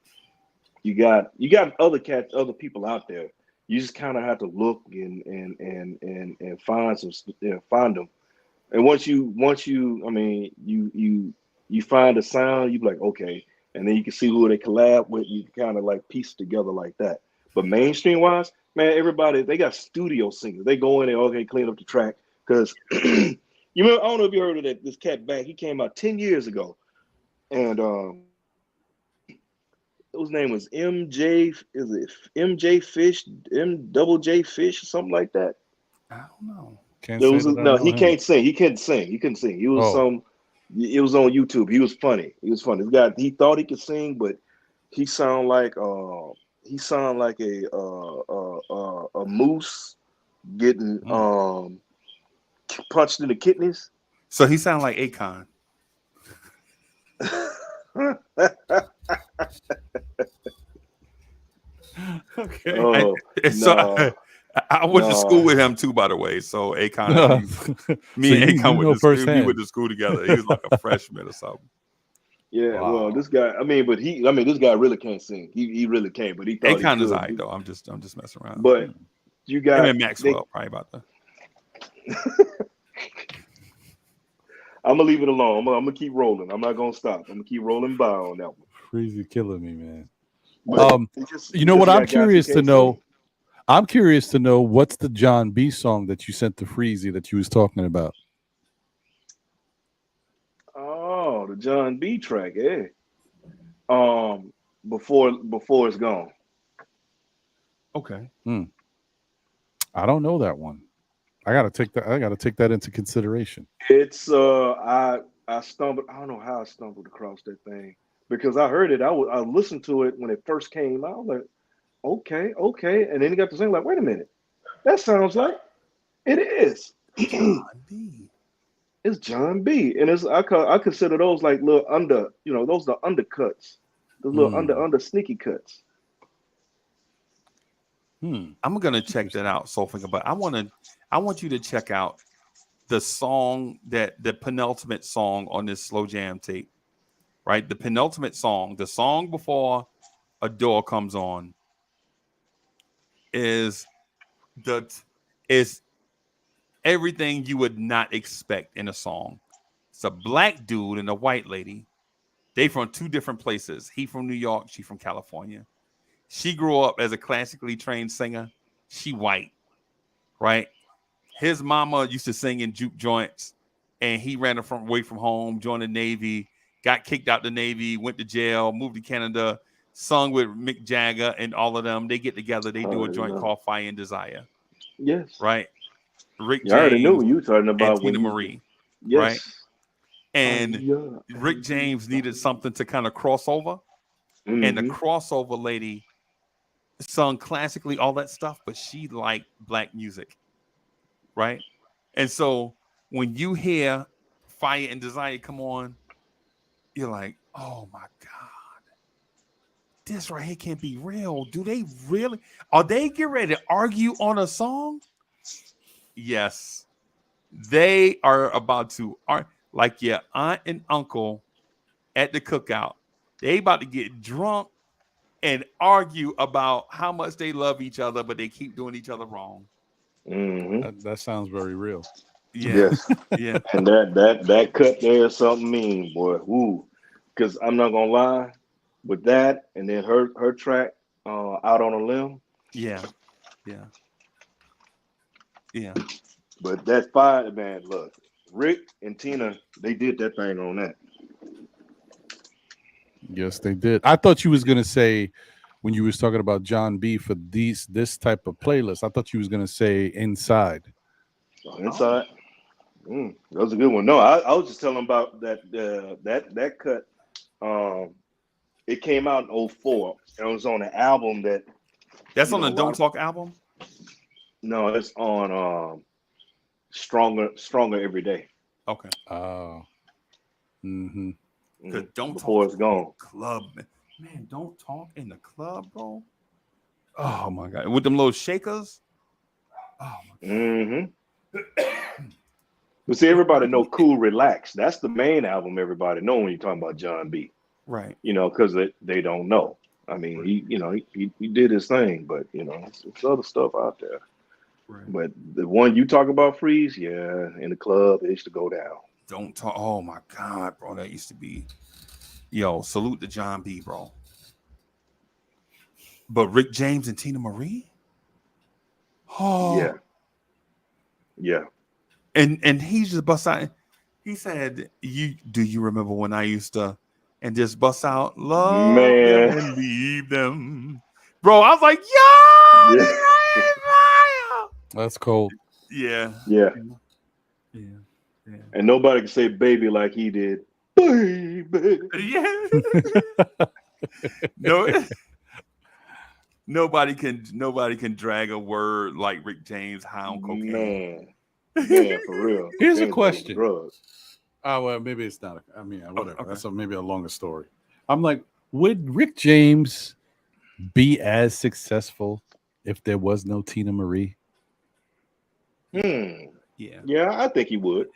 you got other people out there. You just kind of have to look and find find them. And once you, I mean, you find a sound, you be like, okay, and then you can see who they collab with. You can kind of like piece it together like that. But mainstream wise, man, everybody they got studio singers. They go in there, okay, clean up the track because you remember. I don't know if you heard of that. This cat back. He came out 10 years ago, and his name was MJ. Is it MJ Fish? M double J Fish or something like that. I don't know. Can't There say was that I no, know he him. can't sing. He couldn't sing. He couldn't sing. He was Oh. some. It was on YouTube. He was funny. He was funny. This guy, he thought he could sing, but he sound like he sound like a moose getting Mm. punched in the kidneys. So he sounded like Akon. Okay. Oh So no, I went to school no, with him too, by the way. So Akon, So me and you Akon know we went firsthand. to school together. He was like a freshman or something. yeah. Well, Wow. this guy. I mean, this guy really can't sing. He really can't, but he thought he Akon is could. alright though. I'm just messing around. But Mm. you Him got and they. Maxwell probably about the I'm gonna leave it alone. I'm gonna keep rolling. I'm not gonna stop. I'm gonna keep rolling by on that one. Freezy killing me, man. But Um, it's just you know because what you I'm got guys who curious to can't know? sing. I'm curious to know what's the John B song that you sent to Freezy that you was talking about. Oh, the John B track, eh? Um, before it's gone. okay. Hmm. I don't know that one. I gotta take that. I gotta take that into consideration. It's I stumbled. I don't know how I stumbled across that thing because I heard it. I listened to it when it first came out. I was like, okay, okay, and then he got to sing like, wait a minute, that sounds like it is. John B. It's John B. And I consider those like little under, those are undercuts, the little Mm. under sneaky cuts. Hmm. I'm gonna check that Interesting. out, Soulful. But I want you to check out the song that the penultimate song on this slow jam tape, right? The penultimate song, the song before a door comes on, is the is everything you would not expect in a song. It's a black dude and a white lady. They from two different places. He from New York, she from California. She grew up as a classically trained singer. She white, right? His mama used to sing in juke joints, and he ran away from home, joined the Navy, got kicked out the Navy, went to jail, moved to Canada, sung with Mick Jagger and all of them. They get together, they do a joint Yeah. called Fire and Desire, Yes. right? Rick Yeah, I already knew James what you were talking and about when Tina you. Marie, right? Yes. And Fire, Rick James needed something to kind of cross over, and the Mm-hmm. crossover lady sung classically, all that stuff, but she liked black music, right? And so when you hear Fire and Desire come on, you're like, oh my God, this right here can't be real. Do they really? Are they getting ready to argue on a song? Yes. They are about to like your aunt and uncle at the cookout. They about to get drunk and argue about how much they love each other, but they keep doing each other wrong. Mm-hmm. That sounds very real. Yeah. Yes. Yeah. And that cut there is something mean, boy. Ooh. Because I'm not gonna lie, with that and then her track out on a limb, Yeah. Yeah. Yeah. but that fire man, look, Rick and Tina, they did that thing on that. Yes, they did. I thought you was gonna say when you was talking about John B for this type of playlist. I thought you was gonna say Inside. Oh, Inside. That was a good one. No, I was just telling about that cut. Um, it came out in '04, and it was on an album that that's you on know the a lot Don't of. Talk album. No, it's on Stronger Every Day. Okay. Oh. Mm-hmm. Cause Don't Before Talk it's in the gone. club, man. Man, Don't Talk in the club, bro. Oh my God, with them little shakers. Oh my hmm But see, God. everybody know Cool Relax. That's the main album everybody know when you're talking about John B. Right. Because they don't know. I mean, Right. he did his thing, but it's other stuff out there. Right. But the one you talk about, Freeze, yeah, in the club, it used to go down. Don't Talk. Oh my God, bro. That used to be. Yo, salute to John B, bro. But Rick James and Tina Marie. Yeah, Oh, yeah, and he just bust out. He said, "You remember when I used to?" And just bust out, "Love them man, and leave them." Bro, I was like, "Yo, yeah, this right is fire." That's cold. Yeah, yeah. yeah, yeah, And nobody can say baby like he did. Baby. yeah. No, nobody can drag a word like Rick James high on cocaine. Man, for real. Here's a James was on the question. drugs. Oh well, maybe it's not. I mean, Okay, whatever. okay. That's maybe a longer story. I'm like, would Rick James be as successful if there was no Tina Marie? Yeah, Hmm. yeah, Yeah, I think he would.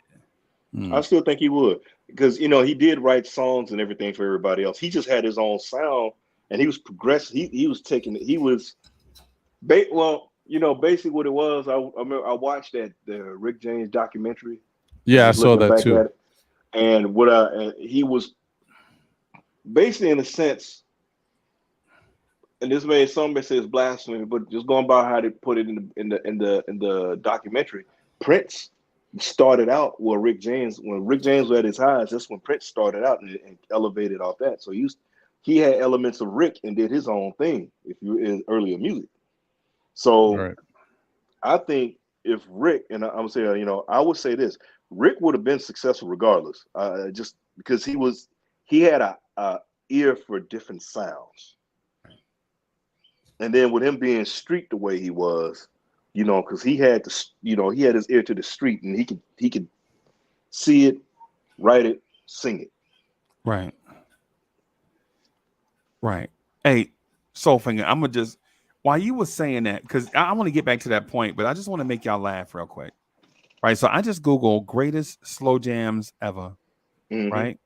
I Hmm. still think he would because he did write songs and everything for everybody else. He just had his own sound, and he was progressive. He was taking it. He was well, basically what it was. I remember I watched the Rick James documentary and Yeah, I just saw looking that back too. at it, and he was basically in a sense, and this may somebody says blasphemy, but just going by how they put it in the documentary, Prince started out where Rick James when Rick James was at his highs. That's when Prince started out and elevated off that. So he had elements of Rick and did his own thing. If you in earlier music, so Right. I think if Rick, and I'm saying, I would say this: Rick would have been successful regardless, just because he had a ear for different sounds, and then with him being street the way he was, because he had to, he had his ear to the street, and he could see it, write it, sing it. Right. Right. Hey, Soulfinger, I'm gonna just while you were saying that, because I want to get back to that point, but I just want to make y'all laugh real quick. Right. So I just Googled greatest slow jams ever. Hmm. Right.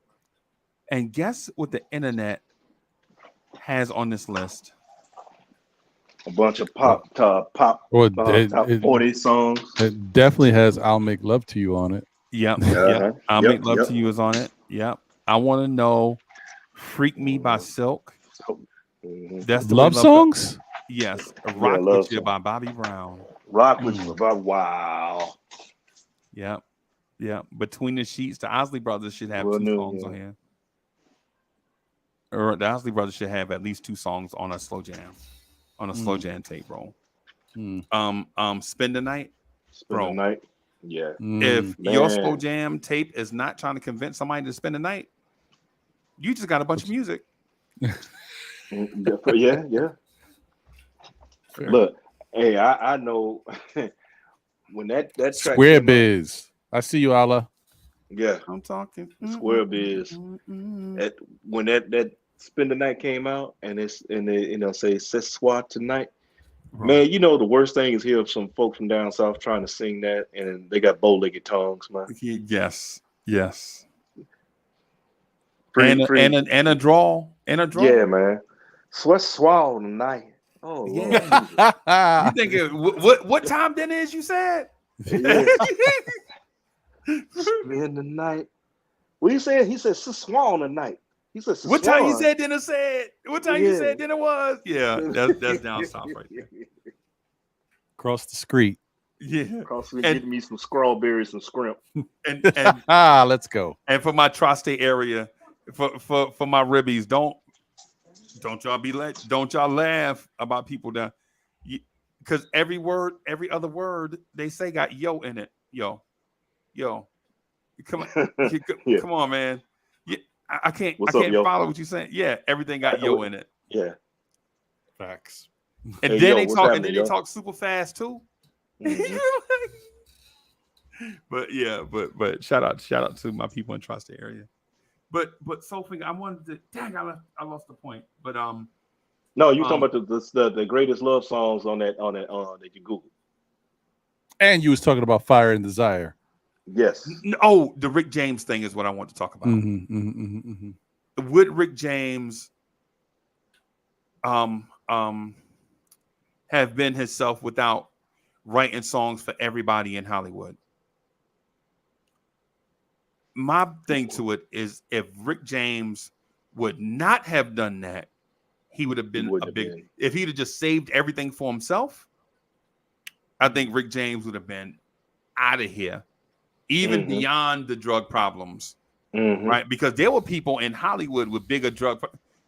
And guess what the internet has on this list? A bunch of Well, top 40 songs. it definitely has "I'll Make Love to You" on it. Yep. Yep. Uh-huh. I'll Yep, make love yep. to you is on it. Yep. I want to know Freak Me by Silk. So, mhm. That's the way Love love. songs. Yes. Yeah, Rock love with You song. by Bobby Brown. Rock with you. Wow. Yep. Yep. Between the Sheets, the Osley Brothers should have Well, two no, songs on here. Or the Osley Brothers should have at least two songs on a slow jam, on a slow jam tape, bro. Spend the Night, Spend the bro. night. Yeah. If your slow Man. jam tape is not trying to convince somebody to spend the night, you just got a bunch of music. Yeah, yeah. Fair. Look, hey, I know when that track Square came out, Biz. I see you, Allah. yeah, I'm talking. Square Biz. When that Spend the Night came out, and they say "Ce soir tonight." Bro. Man, the worst thing is hear some folks from down south trying to sing that, and they got bow-legged tongues, man. Yes, yes. Free, free. And a draw. And a draw. Yeah, man. Sweat swallow tonight. Oh Lord Yeah. Jesus. You think what time then is you said? Yeah. Spend the night. What he said? He said "swan tonight." He said What time you "swan." said dinner said? What time you said dinner was? Yeah, that's down south right there. Across the street. Yeah. Cross me, And getting me some strawberries and scrimp. and Let's go. and for my tri-state area, for my ribbies, don't y'all laugh about people that, because every other word they say got yo in it. Yo. Come on, Yeah. come on, man. Yeah, I What's up, can't yo? follow what you're saying. Yeah, everything got yo in it. Yeah. Facts. And Hey, then yo, what's happening, they yo? talk super fast too. Mhm. But yeah, but shout out to my people in tri-state area. But Sophie, I wanted to I lost the point. But No, you talking about the greatest love songs on that that you Google. And you was talking about Fire and Desire. Yes. The Rick James thing is what I want to talk about. Mm-hmm. Would Rick James have been himself without writing songs for everybody in Hollywood? My thing to it is, if Rick James would not have done that, he would have been if he'd have just saved everything for himself, I think Rick James would have been out of here, even beyond the drug problems, right? Because there were people in Hollywood with bigger drug.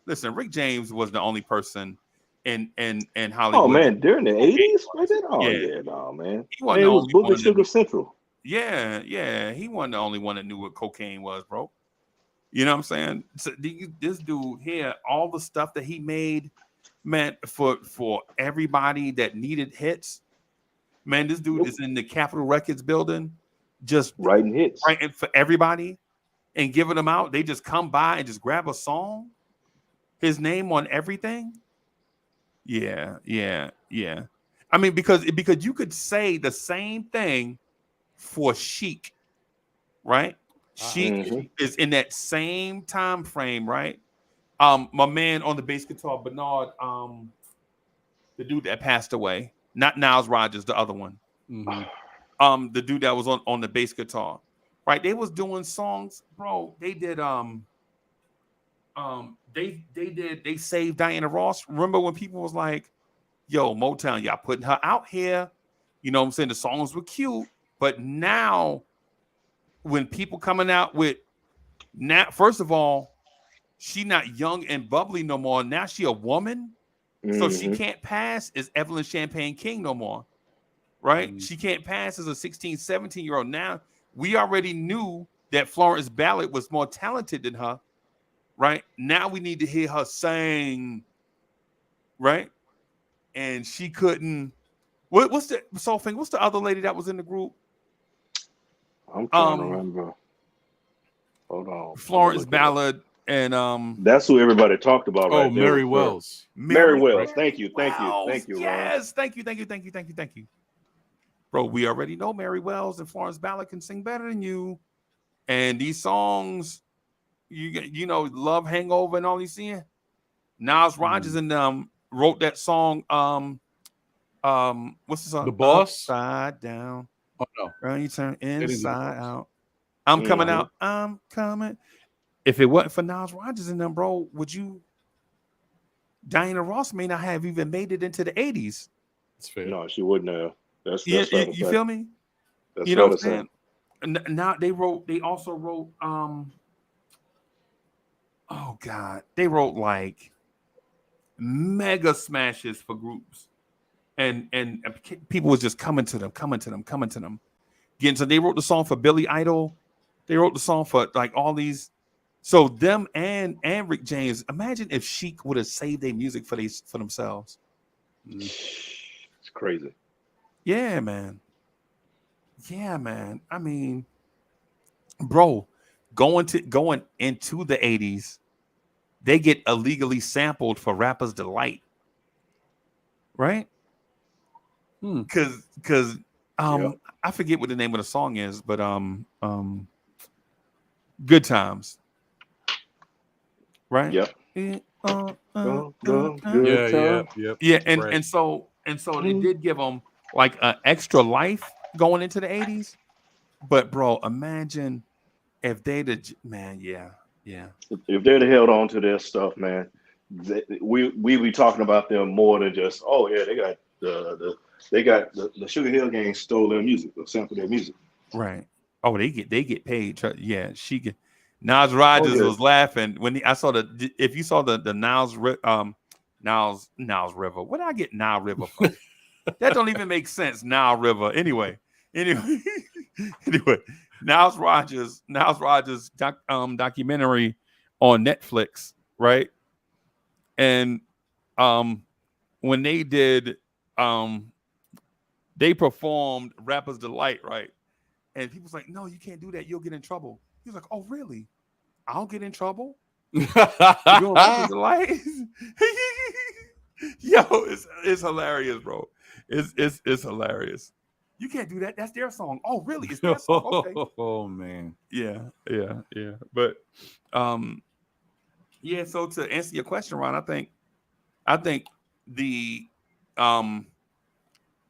Listen, Rick James was the only person in Hollywood. Oh man, during the 80s, oh Yeah. yeah, no man. He wasn't Man, the it was only Booger one Sugar Central. Yeah, he wasn't the only one that knew what cocaine was, bro. You know what I'm saying? So this dude here, all the stuff that he made, man, for everybody that needed hits, man, this dude is in the Capitol Records building, just writing hits, writing for everybody and giving them out. They just come by and just grab a song, his name on everything. Yeah. I mean, because you could say the same thing for Chic, right? Chic is in that same time frame, right? My man on the bass guitar, Bernard, the dude that passed away, not Niles Rodgers, the other one. The dude that was on the bass guitar, right? They was doing songs, bro. They did they saved Diana Ross. Remember when people was like, yo, Motown, y'all putting her out here. You know what I'm saying? The songs were cute, but now when people coming out with, now, first of all, she not young and bubbly no more. Now she a woman, so she can't pass as Evelyn Champagne King no more. right? She can't pass as a 16, 17-year-old. Now, we already knew that Florence Ballard was more talented than her, right? Now we need to hear her sing, right? And she couldn't. What's the soul thing? What's the other lady that was in the group? I'm trying to remember. Hold on, I'm gonna Florence look it up. Ballard and That's who everybody talked about Oh, right there. Mary Was her. Wells. Mary Mary Wells. Right. Thank you, Wells. thank you, Ron. Yes, thank you. Bro, we already know Mary Wells and Florence Ballard can sing better than you. And these songs, you know, Love Hangover and all these things. Niles Rogers and wrote that song. What's the song? The Boss. Upside down. Oh no, Right, you turn they didn't do The inside Boss. out. I'm coming Mhm. out. I'm coming. If it wasn't for Niles Rogers and them, bro, would you? Diana Ross may not have even made it into the 80s. It's fair. No, she wouldn't have. You, That's fair to you say. feel me? That's You know fair what to I'm say. saying? Now they also wrote oh god, they wrote like mega smashes for groups. And people was just coming to them. Getting so they wrote the song for Billy Idol. They wrote the song for like all these. So them and Rick James. Imagine if Chic would have saved their music for themselves. It's crazy. Yeah, man. Yeah, man. I mean, bro, going into the 80s, they get illegally sampled for Rapper's Delight, right? Cause Yeah. I forget what the name of the song is, but Good Times, right? Yep. Good Yeah. time. Yep. Yeah, Right. and so they did give them like an extra life going into the 80s. But bro, imagine if man, yeah. If they'd have held on to their stuff, man, we be talking about them more than just yeah, the Sugar Hill Gang stole their music or sampled their music. Right. Oh, they get paid. Yeah, she get. Niles Oh Rogers yeah, was laughing when I saw if you saw the Niles River. What did I get Nile River from? That don't even make sense. Nile River. Anyway, anyway, anyway. Niles Rogers documentary on Netflix, right? And um when they did they performed Rapper's Delight, right? And people's like, no, you can't do that. You'll get in trouble. He's like, oh, really? I'll get in trouble for doing Rapper's Delight? Yo, it's hilarious, bro. It's hilarious. You can't do that. That's their song. Oh, really? It's their song. Okay. Oh man. Yeah. But yeah, so to answer your question, Ron, I think the um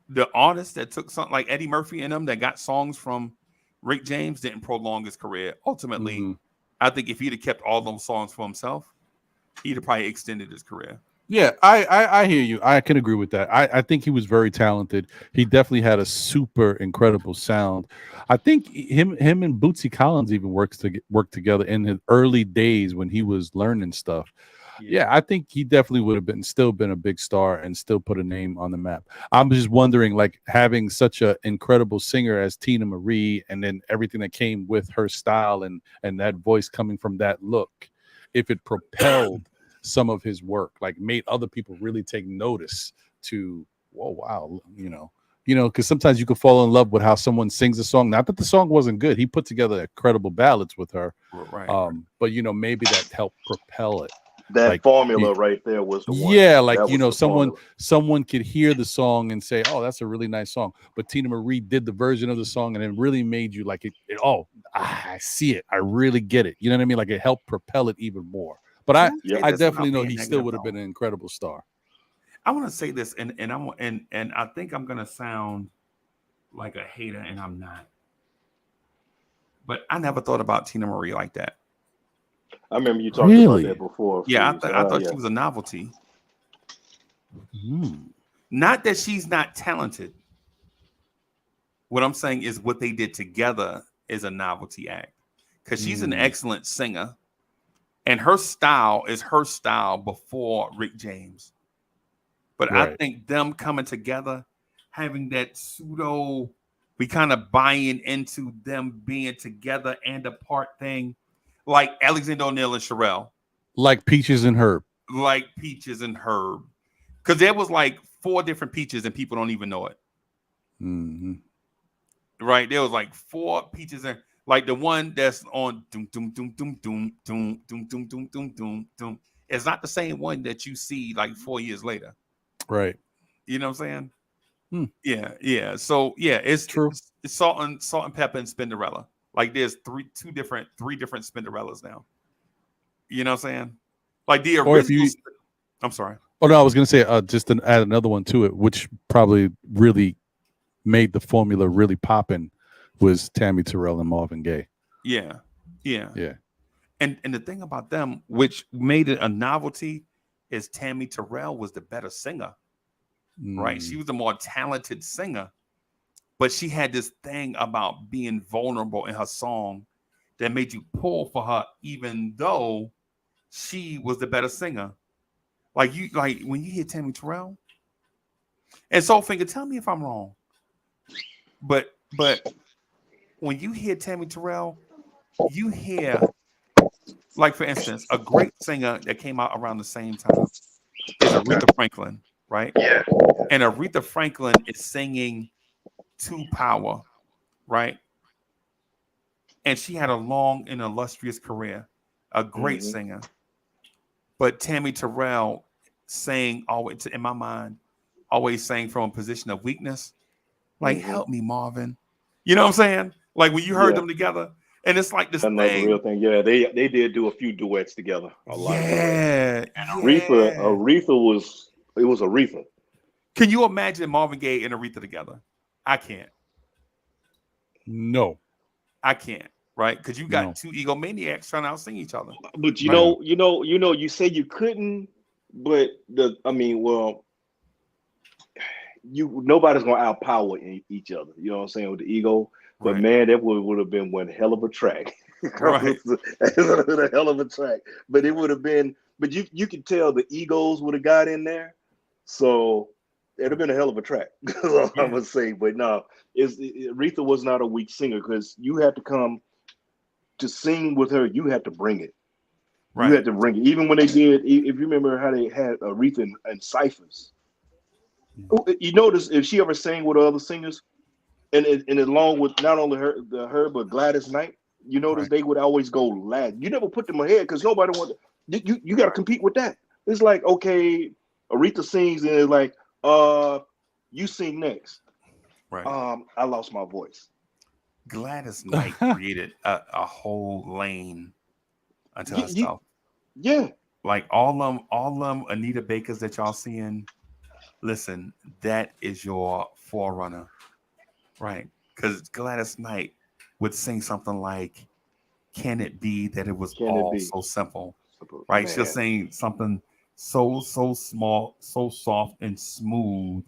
the artists that took something like Eddie Murphy and them that got songs from Rick James didn't prolong his career. Ultimately, I think if he'd have kept all those songs for himself, he'd have probably extended his career. Yeah, I hear you. I can agree with that. I think he was very talented. He definitely had a super incredible sound. I think him and Bootsy Collins even worked together in his early days when he was learning stuff. Yeah, I think he definitely would have still been a big star and still put a name on the map. I'm just wondering, like having such an incredible singer as Tina Marie, and then everything that came with her style and that voice coming from that look, if it propelled some of his work, like made other people really take notice to, whoa, wow, because sometimes you could fall in love with how someone sings a song. Not that the song wasn't good. He put together incredible ballads with her. Right. But maybe that helped propel it. that Like, formula right there was the one. yeah, like That was the formula. someone could hear the song and say, oh, that's a really nice song. But Tina Marie did the version of the song and it really made you like I see it. I really get it. You know what I mean? Like it helped propel it even more. But I definitely know he still would have been an incredible star. I want to say this, and I think I'm gonna sound like a hater, and I'm not. But I never thought about Tina Marie like that. I remember you talked about that before. Yeah, I thought she was a novelty. Not that she's not talented. What I'm saying is what they did together is a novelty act. Because she's an excellent singer. And her style is her style before Rick James. But I think them coming together, having that pseudo, we kind of buying into them being together and apart thing, like Alexander O'Neal and Sherelle, Like Peaches and Herb. like Peaches and Herb, because there was like four different Peaches and people don't even know it. Mm-hmm. Right, there was like four Peaches and like the one that's on doom doom doom doom doom doom doom doom doom doom doom doom. It's not the same one that you see like 4 years later. Right. You know what I'm saying? Hmm. Yeah, yeah. So yeah, True. it's salt and pepper and Spinderella. Like there's three different Spinderellas now. You know what I'm saying? Like the Or if original. you, I'm sorry. oh no, I was gonna say just to add another one to it, which probably really made the formula really popping, was Tammy Terrell and Marvin Gaye. Yeah, yeah. Yeah. And the thing about them, which made it a novelty, is Tammy Terrell was the better singer. Right? She Mm, was the more talented singer, but she had this thing about being vulnerable in her song that made you pull for her, even though she was the better singer. Like you, like when you hear Tammy Terrell and Soulfinger, tell me if I'm wrong, but when you hear Tammy Terrell, you hear, like for instance, a great singer that came out around the same time is Aretha Franklin, right? Yeah. And Aretha Franklin is singing to power, right? And she had a long and illustrious career, a great Hmm. singer. But Tammy Terrell sang always, in my mind, always sang from a position of weakness. Like, Hmm. help me, Marvin. You know what I'm saying? Like when you heard Yeah. them together, and it's like this I know the real thing. thing. Yeah, they did do a few duets together, a lot of duets. Yeah, And yeah. Aretha was it was Aretha. Can you imagine Marvin Gaye and Aretha together? I can't. no, I can't. Right? Because you got no, two egomaniacs trying to out sing each other. But man. you say you couldn't, but well, you nobody's gonna outpower each other. You know what I'm saying with the ego. But Right. man, that would have been one hell of a track. Right. That would have been a hell of a track. But it would have been. But you could tell the egos would have got in there. So it'd have been a hell of a track. That's all I'm Yeah. gonna say. But no, Aretha was not a weak singer because you had to come to sing with her. You had to bring it. You Right. had to bring it. Even when they did, if you remember how they had Aretha and ciphers. You notice if she ever sang with other singers, and along with not only her but Gladys Knight, you notice Right. they would always go last. You never put them ahead because nobody want you got to compete with that. It's like okay, Aretha sings and it's like you sing next. Right. I lost my voice. Gladys Knight created a whole lane unto You, you, herself. yeah, Like all them Anita Bakers that y'all seeing. Listen, that is your forerunner, right? Because Gladys Knight would sing something like, "Can it be that it was can it all be? so simple?" Right? She'll Man. sing something so small, so soft and smooth,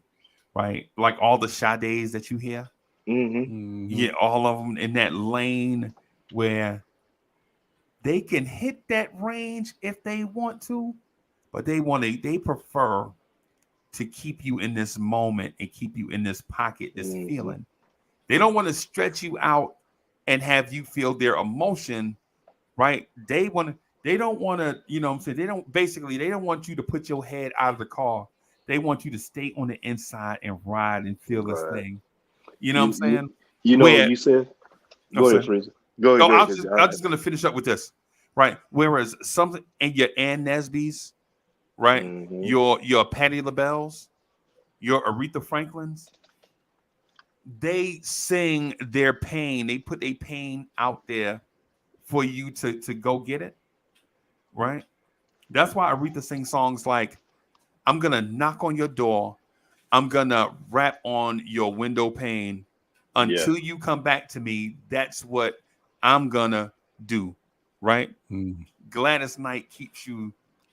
right? Like all the Sades that you hear. Hmm. Hmm. Yeah, all of them in that lane where they can hit that range if they want to, but they prefer to keep you in this moment and keep you in this pocket, this Hmm. feeling. They don't want to stretch you out and have you feel their emotion, right? They don't want to, you know what I'm saying? They don't want you to put your head out of the car. They want you to stay on the inside and ride and feel this Right. thing. You know what I'm You you saying? you know what Where you said? I'm Go ahead, saying, Fraser. Go ahead, no, go ahead, because I was just gonna finish up with this, right? Whereas something in your Ann Nesby's, right? hmm Your Patti LaBelle's, your Aretha Franklin's, they sing their pain. They put their pain out there for you to go get it, right? That's why Aretha sings songs like "I'm gonna knock on your door, I'm gonna rap on your window pane yeah. until you come back to me. That's what I'm gonna do," right? Mm. Gladys Knight keeps you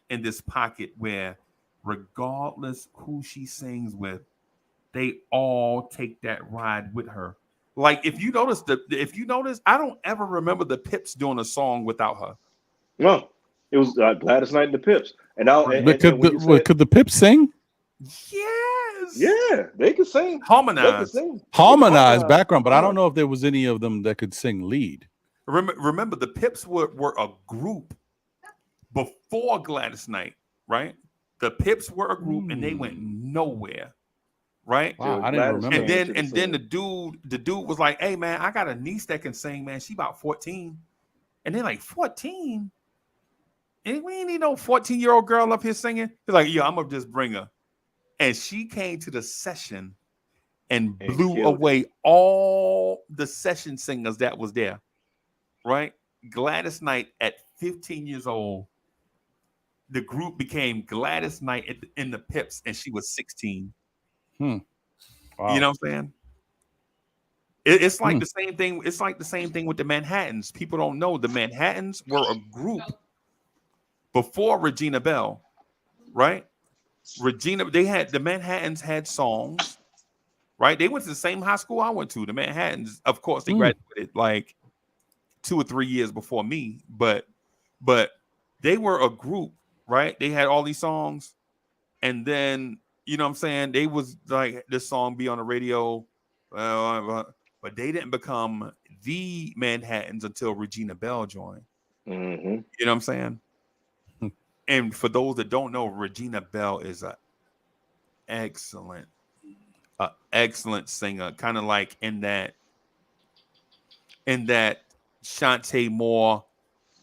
in this pocket where, regardless who she sings with, they all take that ride with her. Like if you notice, I don't ever remember the Pips doing a song without her. No, it was Gladys Knight and the Pips, and I Right. But and when you said could the Pips sing? Yes, harmonizers, Yeah, they can sing. They can harmonize. sing. They can Harmonized harmonize. background, but I Yeah. don't know if there was any of them that could sing lead. Remember, the Pips were a group before Gladys Knight, right? The Pips were a group and they went Hmm. nowhere, right? Wow, Till I didn't Gladys And remember. came then to the and then scene. the dude was like, "Hey man, I got a niece that can sing, man. She about 14." And they're like, 14? And we ain't need no 14-year-old girl up here singing. He's like, "Yeah, I'm gonna just bring her." And she came to the session and And blew killed it. away all the session singers that was there, right? Gladys Knight at 15 years old, the group became Gladys Knight in the Pips, and she was 16. Hmm. You know Wow. what I'm saying? It's like Hmm. the same thing. It's like the same thing with the Manhattans. People don't know the Manhattans were a group before Regina Bell, right? The Manhattans had songs, right? They went to the same high school I went to. The Manhattans, of course, they Hmm. graduated like 2 or 3 years before me, but they were a group, right? They had all these songs, and then you know what I'm saying, they was like this song be on the radio, but they didn't become the Manhattans until Regina Bell joined. Hmm. You know what I'm saying? Hmm. And for those that don't know, Regina Bell is excellent, a excellent singer, kind of like in that Shantae Moore,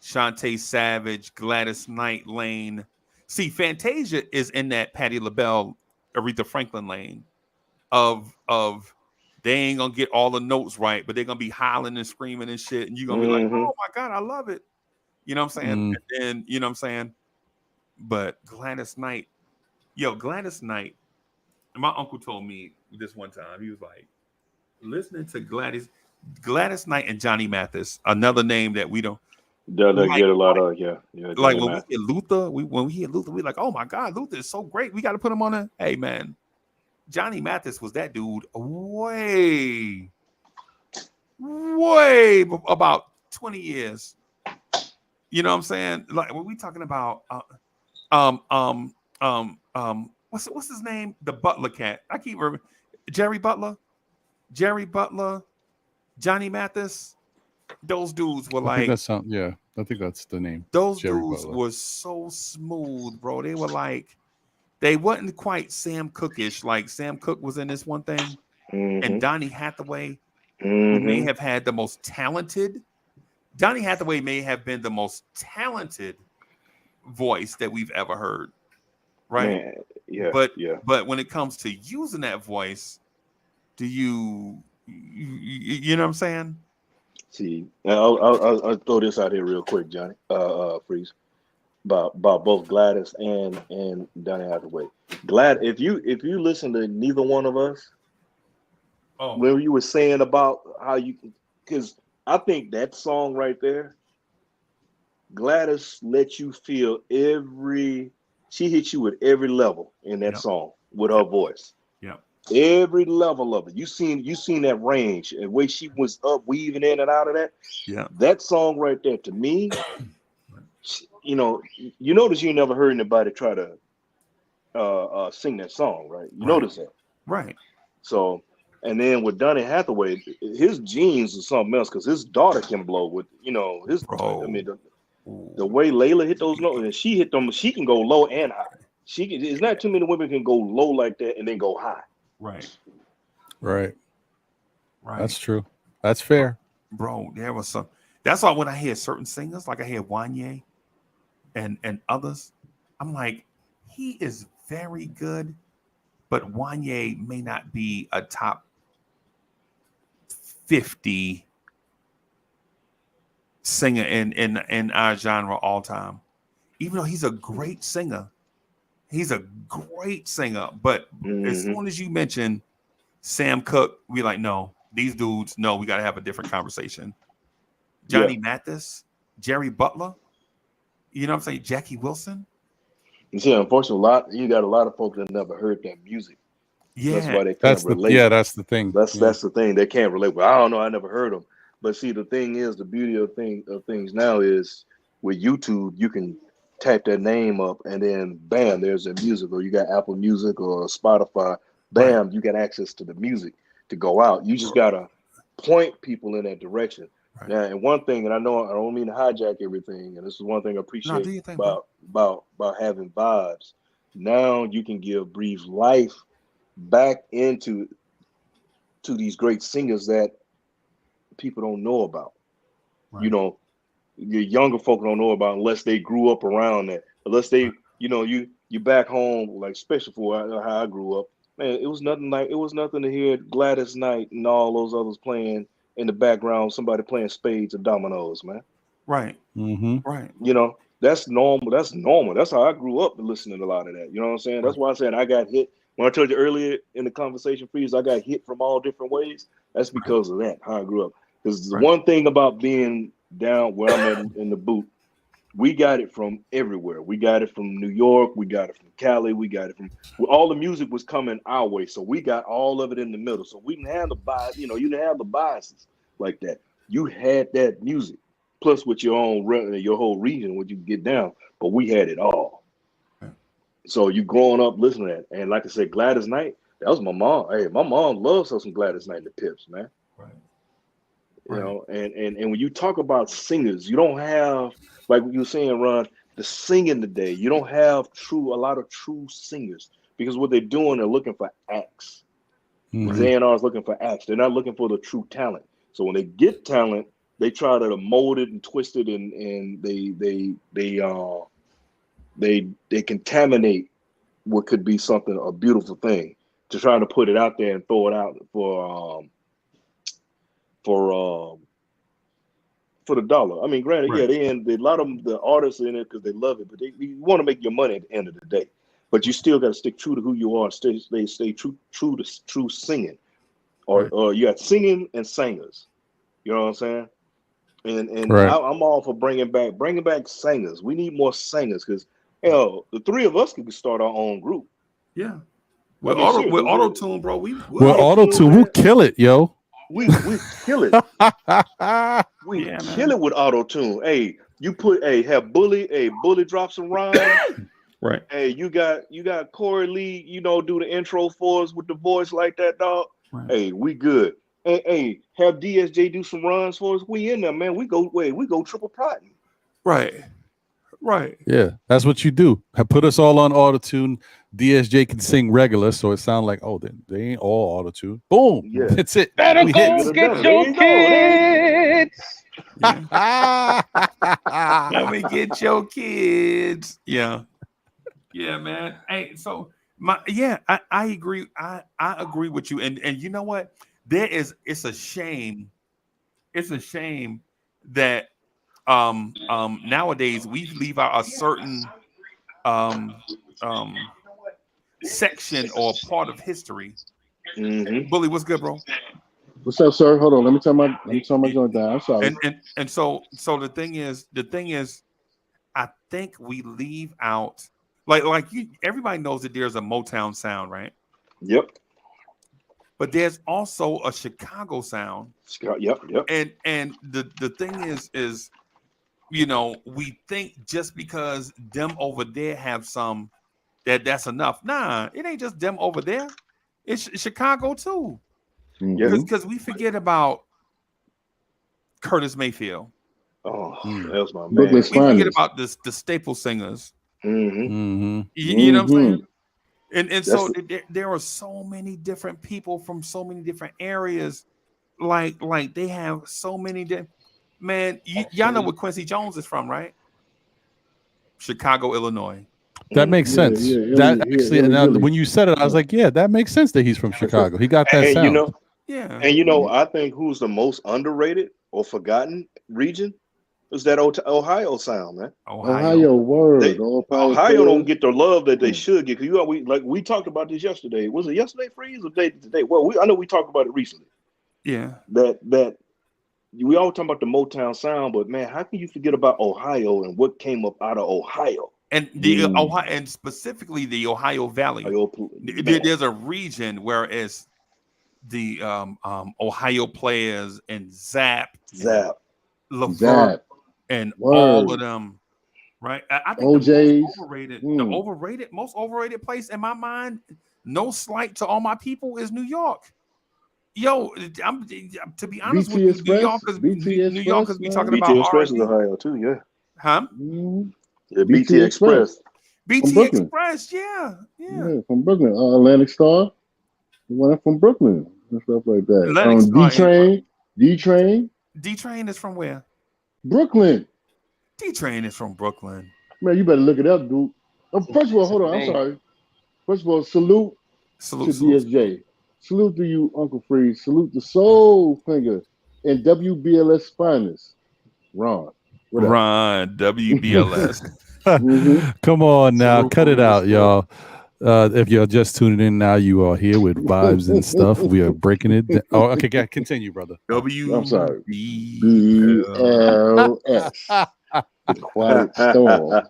Shantae Savage, Gladys Knight lane. See, Fantasia is in that Patti LaBelle, Aretha Franklin lane of they ain't gonna get all the notes right, but they're gonna be hollering and screaming and shit, and you're gonna be like, Hmm. "Oh my god, I love it." You know what I'm saying? Hmm. And then you know what I'm saying. But Gladys Knight, Gladys Knight. My uncle told me this one time. He was like, listening to Gladys Knight and Johnny Mathis, another name that we don't They like. get a lot of yeah, Like Johnny when we Mathis. hear Luther, when we hear Luther, we're like, oh my God, Luther is so great. We got to put him on a. Hey man, Johnny Mathis was that dude way about 20 years. You know what I'm saying? Like when we talking about um um what's his name? The Butler cat. I keep remember Jerry Butler, Jerry Butler, Johnny Mathis. Those dudes were I think like that's some. Yeah, I think that's the name. those Jerry dudes Butler. were so smooth, bro. They were like they wasn't quite Sam Cookish. Like Sam Cooke was in this one thing, and Hmm. Donny Hathaway, who may Hmm. have had the most talented. Donny Hathaway may have been the most talented voice that we've ever heard, right? Man, yeah, But yeah. but when it comes to using that voice, do you know what I'm saying? See, I'll throw this out here real quick, Johnny. Freeze. About both Gladys and Donny Hathaway. If you listen to neither one of us, Oh, when you were saying about how you, because I think that song right there, Gladys let you feel every. She hit you with every level in that yeah, song with her yeah, voice. yeah, Every level of it. You seen that range and way she was up weaving in and out of that. yeah. That song right there to me, you notice you never heard anybody try to sing that song, right? You Right, notice that. right, So, and then with Donny Hathaway, his genes is something else because his daughter can blow with, his. I bro. mean, the Ooh, way Layla hit those notes, and she hit them, she can go low and high. She can. It's not too many women can go low like that and then go high. right, Right. right. That's true. That's fair. Bro, there was some. That's why when I hear certain singers, like I hear Wanye and others, I'm like, he is very good, but Wanye may not be a top 50 singer in our genre all time. Even though he's a great singer, he's a great singer. But as Hmm. soon as you mention Sam Cooke, we like, no, these dudes, no, we got to have a different conversation. Yeah. Johnny Mathis, Jerry Butler, you know what I'm saying? Jackie Wilson. You see, unfortunately, you got a lot of folks that never heard that music. That's Yeah, why they can't relate. That's the thing. That's Yeah. that's the thing. They can't relate. Well, I don't know. I never heard them. But see, the thing is, the beauty of things now is with YouTube, you can type that name up and then bam, there's a music, or you got Apple Music or Spotify. Right. bam, you got access to the music to go out. You just gotta point people in that direction. Right. Now, and one thing, and I know I don't mean to hijack everything, and this is one thing I No, do appreciate your thing, bro. about having vibes. Now you can breathe life back to these great singers that people don't know about. You Right. know, your younger folk don't know about unless they grew up around that. Unless Right. they, you back home, like especially for how I grew up, man, it was nothing to hear Gladys Knight and all those others playing in the background, somebody playing spades or dominoes, man. Right. Mm-hmm. Right. That's normal. That's normal. That's how I grew up listening to a lot of that. You know what I'm saying? Right. That's why I said I got hit. When I told you earlier in the conversation, Freeze, I got hit from all different ways. That's Right. because of that, how I grew up. Because the Right. one thing about being down where I'm at in the boot, we got it from everywhere. We got it from New York. We got it from Cali. We got it from all the music was coming our way. So we got all of it in the middle. So we didn't have the bias, you didn't have the biases like that. You had that music. Plus with your own your whole region, what you get down. But we had it all. Right. So you growing up listening to that. And like I said, Gladys Knight, that was my mom. Hey, my mom loves her some Gladys Knight and the Pips, man. Right. You Right. know, and when you talk about singers, you don't have, like you were saying, Ron, the singing today, you don't have a lot of true singers because what they're doing, they're looking for acts. These Mm-hmm. Right. A&Rs looking for acts. They're not looking for the true talent. So when they get talent, they try to mold it and twist it, and they contaminate what could be something, a beautiful thing, to try to put it out there and throw it out for for the dollar. I mean, granted, yeah, Right. a lot of them, the artists are in it because they love it, but you want to make your money at the end of the day. But you still got to stick true to who you are. Stay true to true singing, Right. or you got singing and singers. You know what I'm saying? And Right. I'm all for bringing back singers. We need more singers because hell, the three of us could start our own group. Yeah. I mean, With seriously, auto tune, bro, we Well, would. auto auto-tune, tune, we'll man. kill it, yo. We kill it. We Yeah, kill man. it with auto tune. Hey, have Bully drop some rhymes. Right. Hey, you got Corey Lee, do the intro for us with the voice like that, dog. Right. Hey, we good. Hey, have DSJ do some runs for us. We in there, man. We go triple platinum. Right. Right. Yeah, that's what you do. Put us all on auto tune. DSJ can sing regular, so it sounds like, oh, they ain't all auto tune. Boom, Yeah. that's it. Better We We hit. go get it get done. There your you go. kids. Yeah. Let me get your kids. Yeah. Yeah, man. Hey, so I agree. I agree with you. And you know what? It's a shame. It's a shame that nowadays we leave out a certain um um section or part of history. Mm-hmm. Bully, what's good, bro? What's up, sir? Hold on. Let me turn my joint down. I'm sorry. And so the thing is, I think we leave out like you everybody knows that there's a Motown sound, right? Yep. But there's also a Chicago sound. Scott. Yep. Yep. And the thing is we think just because them over there have some that's enough. Nah, it ain't just them over there. It's Chicago too. Yeah. Mm-hmm. Because we forget about Curtis Mayfield. Oh, Mm. that was my man. Brooklyn's We forget finest. about the staple singers. Mm-hmm. Mm-hmm. You know what I'm Mm-hmm. saying? And That's so the, there are so many different people from so many different areas. Like they have so many man. Y'all know where Quincy Jones is from, right? Chicago, Illinois. That makes Yeah, mm-hmm. sense. yeah, That actually, Illy now Billy. when you said it, I was Yeah. like, yeah, that makes sense that he's from Chicago. He got that and sound. Yeah. I think who's the most underrated or forgotten region is that Ohio sound, man. Ohio. Ohio word. They All power Ohio don't players. get the love that they Mm. should get because we talked about this yesterday. Was it yesterday, Freeze, or day today? Well, I know we talked about it recently. Yeah. That we all talking about the Motown sound, but man, how can you forget about Ohio and what came up out of Ohio? And the Mm. Ohio and specifically the Ohio Valley. Ohio, man, There's a region where it's the Ohio players and Zap and Zap. Levert Zap. and all of Word. them, right? I think OJ's. the Mm. most overrated place in my mind, no slight to all my people, is New York. Yo, to be honest with BT you, Express, BT New Yorkers Express, be talking man. about BT Express is R&B, Ohio too. Yeah, huh? Mhm. yeah. BT BT Express Express. from BT Brooklyn. Express, yeah, yeah. Yeah, from Brooklyn. Atlantic Star, the one from Brooklyn and stuff like that. Atlantic Star ain't D Train, D Train is from where? Brooklyn. D Train is from Brooklyn. Man, you better look it up, dude. First of all, It's a hold on. I'm name. sorry. First of all, salute Salute, to salute. DSJ. Salute to you, Uncle Freeze. Salute to Soul Finger and WBLS finest, Ron. What up? Ron, WBLS. Mm-hmm. Come on now, Salute cut from it me as out, well. y'all. If you're just tuning in now, you are here with vibes and stuff. We are breaking it down. Oh, okay, continue, brother. I'm sorry. WBLS. BLS. The Quiet Storm.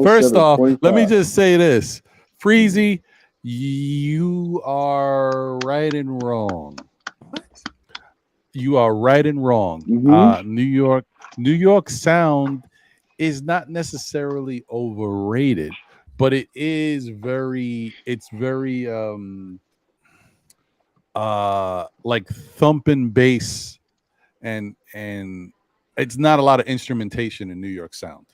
First off, let me 107.5. just say this. Freezy, you are right and wrong. You are right and wrong. Mm-hmm. New York sound is not necessarily overrated, but it's very like thumping bass and it's not a lot of instrumentation in New York sound.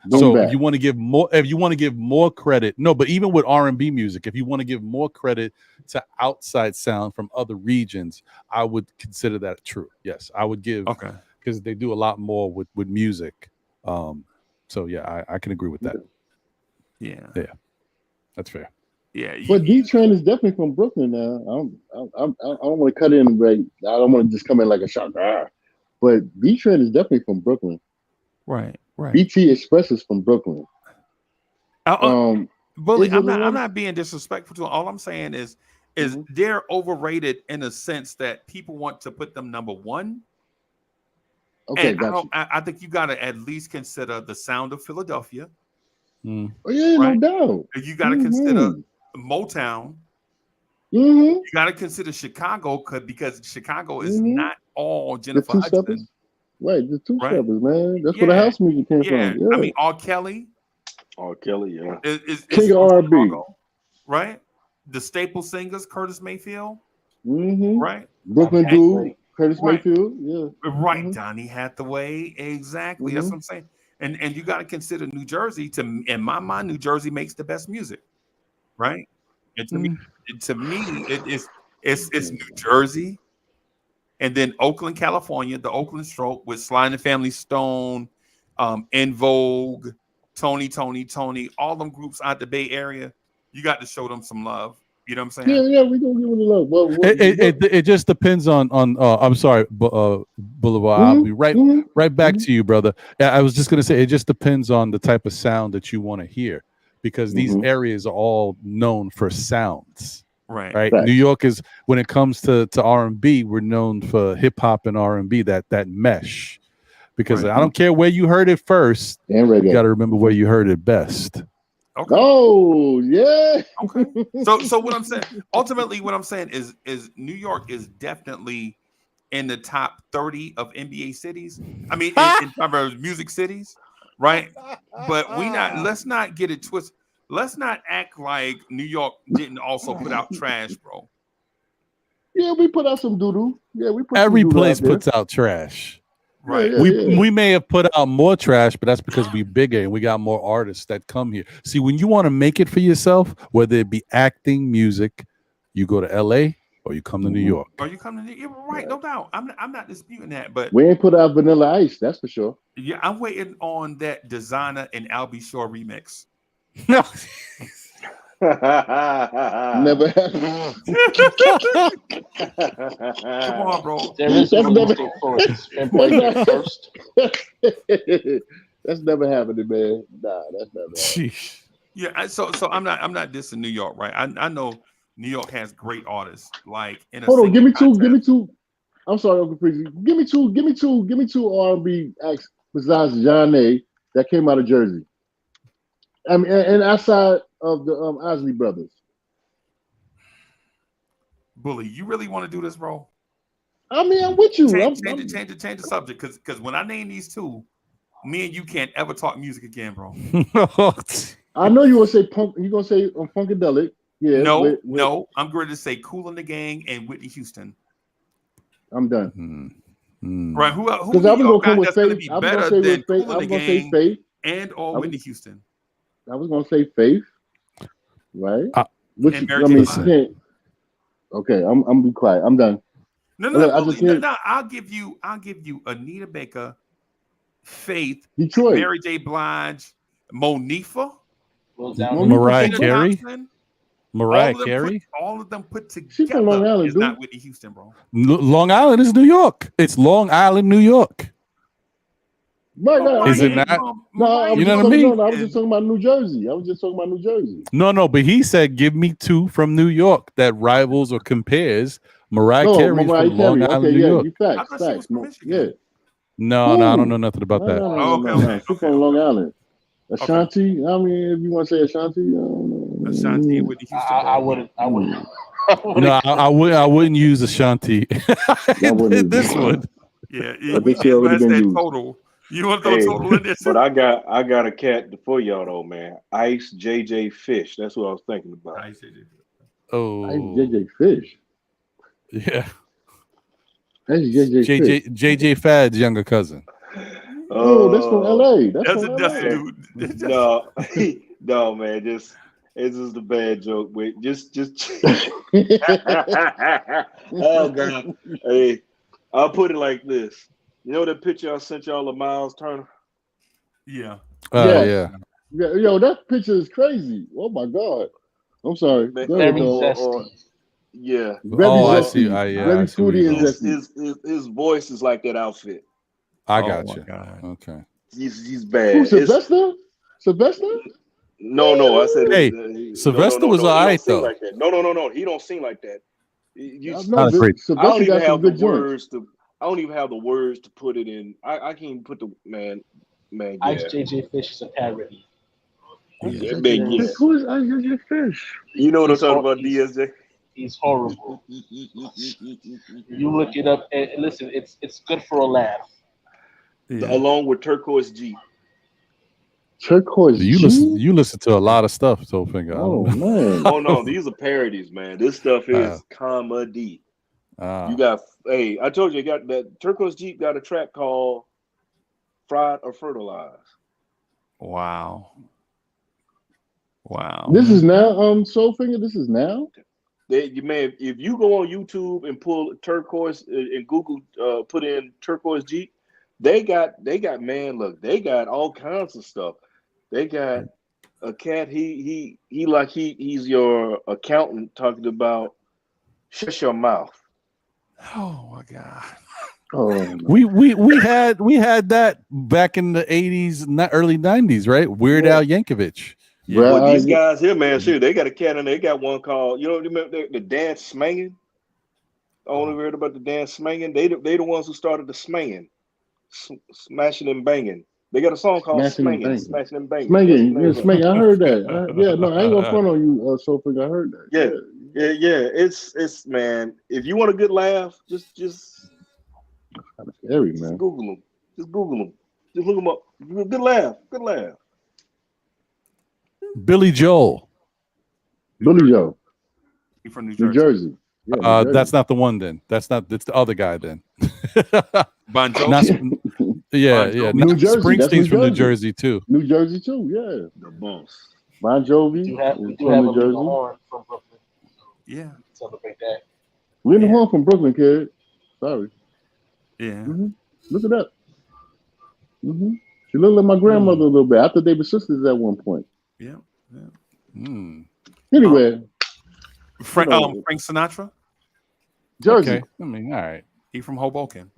Boom So back. if you want to give more credit, no, but even with R&B music, if you want to give more credit to outside sound from other regions, I would consider that true. Yes, I would give, Okay. because they do a lot more with music. So yeah, I can agree with that. Yeah. Yeah, that's fair. Yeah. But D Train is definitely from Brooklyn now. I don't want to cut in, right? I don't want to just come in like a shock. But D Train is definitely from Brooklyn. Right. Right. BT Express is from Brooklyn. Bully, Is it I'm one? not being disrespectful to them. All I'm saying is Mhm. they're overrated in a sense that people want to put them number one. Okay, And got you. I think you got to at least consider the sound of Philadelphia, Mm. Oh yeah, no right? doubt. You got to consider Mm-hmm. Motown. Mm-hmm. You got to consider Chicago because Chicago is Mm-hmm. not all The Jennifer two Hudson, steppers. Right, the two right? steppers, man. That's where the Yeah, house music came yeah. from. I Yeah. mean, R. Kelly R. Kelly, yeah. is King of from R&B. Chicago, right? The staple singers, Curtis Mayfield, Mm-hmm. right? Brooklyn And dude, Curtis right, Mayfield. Yeah. right. Mm-hmm. Donny Hathaway, exactly. That's Mm-hmm. what I'm saying. And you got to consider New Jersey. In my mind, New Jersey makes the best music, right? And Mm. to me, it's New Jersey, and then Oakland, California, the Oakland Stroke with Sly and the Family Stone, In Vogue, Tony, all them groups out the Bay Area. You got to show them some love. You know what I'm Yeah, saying? yeah, we gonna give it a love. It just depends on I'm sorry, Boulevard. I'll be Mm-hmm. Mm-hmm. right back Mm-hmm. to you, brother. I was just gonna say it just depends on the type of sound that you want to hear, because these Mm-hmm. areas are all known for sounds. Right. Right, New Facts. York is, when it comes to R&B, we're known for hip hop and R&B, that mesh. Because Right. I don't care where you heard it first, And you got reggae. to remember where you heard it best. Okay. Oh yeah. Okay. So what I'm saying, ultimately, what I'm saying is New York is definitely in the top 30 of NBA cities. I mean, in terms of music cities, right? But let's not get it twisted. Let's not act like New York didn't also put out trash, bro. Yeah, we put out some doo-doo. Yeah, we put some Every doo-doo place out there. puts out trash. Right. Yeah, yeah. We may have put out more trash, but that's because we bigger and we got more artists that come here. See, when you want to make it for yourself, whether it be acting, music, you go to LA or you come to New Mhm. York. Are you coming to? You're right, no doubt. I'm not disputing that, but We ain't put out Vanilla Ice, that's for sure. yeah, I'm waiting on that Designer and Albie Shore remix. Never happened. Come on, bro. There is That's Middle never. East influence. That's Pinpoint it not. first. That's never happened, man. Nah, that's never happened. Sheesh. Yeah, so I'm not dissing New York, right? I know New York has great artists, like in a Hold on, singing give me contest. two. I'm sorry, Uncle Freezy. Give me two R&B acts besides John A that came out of Jersey. I mean, and outside of the Isley brothers. Bully, you really want to do this, bro? I mean, I'm with you. Change the subject, because when I name these two, me and you can't ever talk music again, bro. I know you gonna say punk. You gonna say Funkadelic. Yeah, No, with I'm going to say Kool and the Gang and Whitney Houston. I'm done. Right? Who Because I do was y'all gonna come got with that's going to Faith. be I was gonna better say than with Faith. Kool I and the was gonna say Gang Faith. and or I was Whitney Houston I was gonna say Faith, right? Uh, Which and I Mary J. mean, listen. Blige? can't. Okay, I'm be quiet. I'm done. No, Look, I really, just can't. no. I'll give you Anita Baker, Faith, Detroit. Mary J. Blige, Monifa, Goes down the Monique list. was Mariah from Tina Brooklyn. Carey. Thompson. Mariah Carey. All of them put She from together Long Island, is not dude. Whitney Houston, bro. Long Island is New York. It's Long Island, New York. Right, But right. Is it Mariah, not? No, I Mariah was You know just what I talking. mean? No, I was just Carey. talking about New Jersey. I was just talking about New Jersey. No, but he said, "Give me two from New York that rivals or compares." Mariah No, Carey's Mariah from Long Carey. Okay, Island, New yeah, York. you I facts, thought she was facts. from Yeah. Michigan. No, I don't know Who? nothing about No, that. no, no, Oh, no, okay, no, okay, no. She okay, from Long okay, Island. okay. Ashanti. I mean, if you want to say Ashanti, Ashanti and Whitney Houston, I bro. wouldn't. I wouldn't. mm, I wouldn't. No, I wouldn't. I wouldn't use Ashanti. I wouldn't This either. one. Yeah, I we think she may as well already have been said used. total. You want to throw Hey, total in there but too? I got a cat for y'all though, man. Ice JJ Fish. That's what I was thinking about. I see. That's Oh, JJ Fish. yeah. That's JJ Fish. JJ Fad's younger cousin. Oh, that's from Oh, LA. That's from That's the LA. hey, dude. That's, no, no, man. Just it's just a bad joke. Wait, just. Oh God. Hey, I'll put it like this. You know that picture I sent y'all of Miles Turner? yeah. Yes. Yeah. Yeah, yo, that picture is crazy. Oh my God. I'm sorry. Man, Go ahead, Very dog. or zesty. yeah. Very Oh, I Well, see. zesty. Yeah, I Very see where fruity you're and going. his zesty. his his, his voice is like that outfit. I Oh got my you. god. Okay. He's Who, bad. It's Sylvester? Sylvester? no. I said Hey, Sylvester was all He don't right sing though. like that. No. He don't sing like that. You, I Not know, a but great. I don't Sylvester even got some have the good joints. words to. I don't even have the words to put it in. I can't even put the man. Ice Yeah, JJ Fish is a parody. Yeah. man. Yeah. Who is JJ Fish? You know what I'm He's talking hor- about, he's DSJ. he's horrible. You look it up and listen. It's good for a laugh. Yeah. Along with Turquoise Jeep. Turquoise You G? listen to a lot of stuff, Soulfinger. I don't Oh know. man. Oh no, these are parodies, man. This stuff uh, is comedy. You uh, got, hey, I told you, got that Turquoise Jeep got a track called "Fried or Fertilized." Wow. Wow. This mhm. is now Soulfinger. This is now? You man, if you go on YouTube and pull turquoise and Google, put in turquoise Jeep, they got man, look, they got all kinds of stuff. They got a cat. He's your accountant talking about shut your mouth. Oh my god. Oh no. We had that back in the 80s, not early 90s, right? Weird Yeah. Al Yankovic. Yeah. Well, Well, these guys here, man, sure, they got a cat and they got one called, remember the dance smanging? I only heard about the dance smanging. They the ones who started the smanging, smashing and banging. They got a song called smashing and Smanging, banging. Smashing and Banging. That's the Smanging, name yeah, of it. smanging. I heard that. Yeah, no, I ain't gonna front on you, Soulfinger. I heard that. Yeah, Yeah. yeah. It's man. If you want a good laugh, just Kind of scary, man. Google them. Just Google them. Just look them up. Good laugh. Good laugh. Billy Joel. Billy Joe, He from New New Jersey. Jersey. Yeah, New That's Jersey. not the one then. That's the other guy then. Bon Jovi. Not, yeah, Bon yeah. Jovi. Not, New Jersey. That's New Springsteen's from New Jersey. Jersey too. New Jersey too. Yeah. The boss. Bon Jovi We is do from have a New Lena Jersey. Horne from Brooklyn. Yeah. Celebrate that. Lena Yeah. Horne from Brooklyn, kid. Sorry. Yeah. Look it up. She looked like my grandmother a little bit. I thought they were sisters at one point. Yeah. Yeah. Hmm. Anyway, Frank, you know, Frank Sinatra. Jersey. Okay. I mean, all right. He from Hoboken.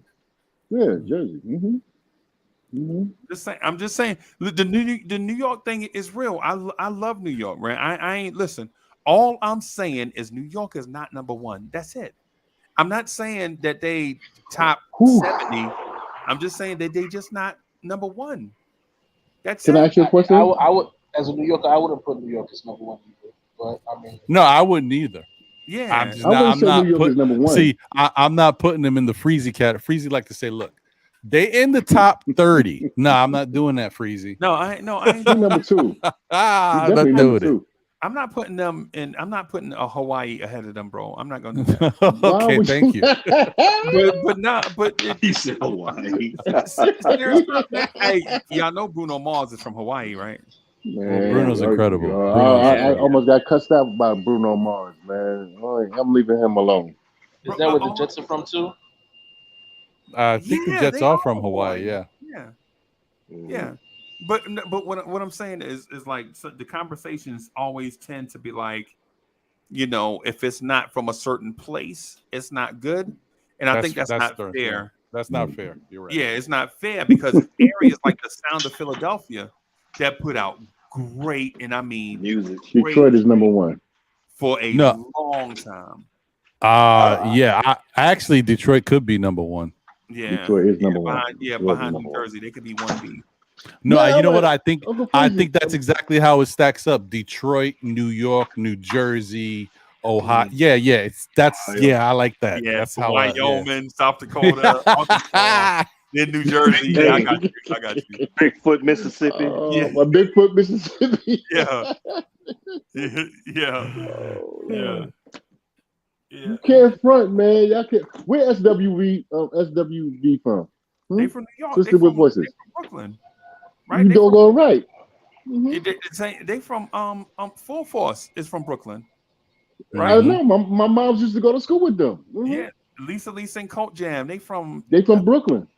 Yeah, Jersey. I'm just saying. The New York thing is real. I love New York, man. I ain't listen. All I'm saying is New York is not number one. That's it. I'm not saying that they top Whew. 70. I'm just saying that they just not number one. That's Can I it. ask you a question? I would, as a New Yorker, I wouldn't put New York as number one either. But I mean, No, I wouldn't either. Yeah. I'm just I not. wouldn't I'm say New not York put. is number one. See, I'm not putting them in the Freezy cat. Freezy like to say, look, they in the top 30. No, I'm not doing that, Freezy. No, I ain't He number two. He I'm definitely not number doing it. two. I'm not putting them in. I'm not putting a Hawaii ahead of them, bro. I'm not gonna do that. Why Okay, would thank you. But not. But He said Hawaii. serious stuff, man. Hey, y'all know Bruno Mars is from Hawaii, right? Well, Man, Bruno's incredible. Bruno's I Yeah, incredible. almost got cussed out by Bruno Mars, man. I'm leaving him alone. Is bro. that where the Jets are from too? I think the Yeah, Jets they are are from Hawaii. Hawaii. Yeah. Yeah, Mhm. yeah. But what I'm saying is like so the conversations always tend to be like, if it's not from a certain place, it's not good, and I think that's not Yeah. fair. That's not fair. You're right. Yeah, it's not fair because areas like the Sound of Philadelphia that put out great, and I mean Music. great Detroit is number one. for a No. long time. Yeah. I actually Detroit could be number one. Yeah, Detroit is number one. Detroit is behind number New one. Jersey, they could be 1B. No, Yeah, you know what but I think? Uncle I Freezy, think that's exactly how it stacks up. Detroit, New York, New Jersey, Ohio. Yeah, Ohio. I like that. Yeah, That's so how Wyoming, South Dakota, Arkansas, yeah. then New Jersey. Yeah, I Hey, got you. I got you. Bigfoot, Mississippi. Yeah, my Bigfoot, Mississippi. yeah, yeah, Oh, yeah, Lord. yeah. You can't front, man. Y'all can't. Where SWV from? They Hmm? from New York. Sister with They voices. from Brooklyn, right? You They from doggone right. Hmm. they from Full Force is from Brooklyn, right? I Mhm. know. My moms used to go to school with them. Yeah, Lisa and Colt Jam. They from They from Brooklyn.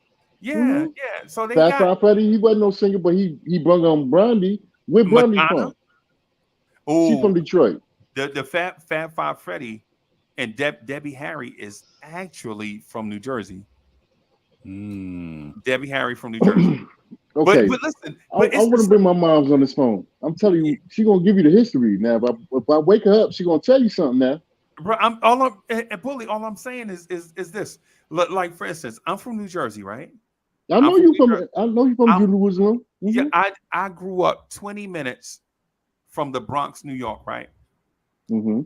yeah, Hmm. yeah. So they Fat got Five Freddy, he wasn't no singer, but he brung on Brandy. Where Brandy Madonna. from? She Oh, from Detroit. the Fat Five Freddy and Debbie Harry is actually from New Jersey. Mm. Debbie Harry from New Jersey. But Okay. listen, I but it's want to just bring my mom's on this phone. I'm telling you, she gonna give you the history now. If I wake her up, she gonna tell you something now. bro. I'm all I'm and Bully. All I'm saying is this. Like for instance, I'm from New Jersey, right? I'm from New Jersey. I know you from I'm Jerusalem. yeah. Hmm. I grew up 20 minutes from the Bronx, New York, right? Hmm.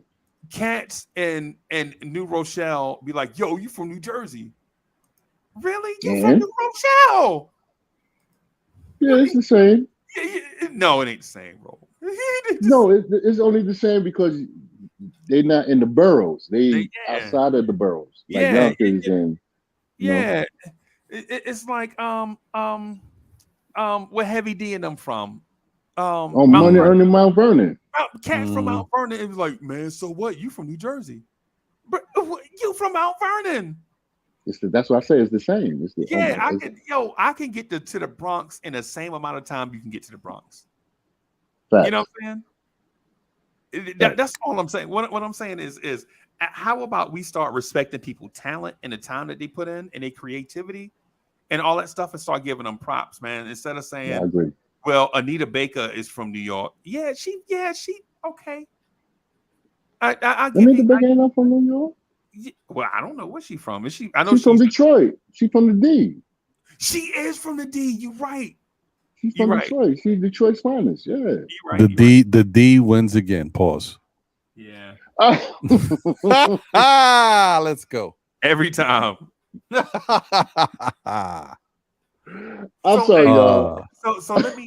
Cats and New Rochelle be like, "Yo, you from New Jersey? Really? You from And New Rochelle? yeah, it's the same. No, it ain't the same, bro. No, it's only the same because they're not in the boroughs. They Yeah, outside of the boroughs, like yeah, Yonkers and yeah. It's like where Heavy D and them from? on Mount money Mm. earning Mount Vernon. Cat from Mm. Mount Vernon. It was like, man, so what? You from New Jersey? But you from Mount Vernon? That's why I say it's the same. It's the Yeah, it's I can get to the Bronx in the same amount of time you can get to the Bronx. You know facts. what I'm saying? Facts. That's all I'm saying. What I'm saying is how about we start respecting people's talent and the time that they put in and their creativity and all that stuff and start giving them props, man. Instead of Yeah, I saying, agree. well, Anita Baker is from New York. Yeah, she okay. I give Anita you. Baker ain't not from New York. Well, I don't know where she's from. Is she? I know She's from she's. Detroit. She from the D. She is from the D. You right. She's You from right. Detroit. She's Detroit's finest. Yeah. You right. The You right. D wins again. Pause. Yeah. Let's go. Every time. I'm So sorry, hey, y'all. so let me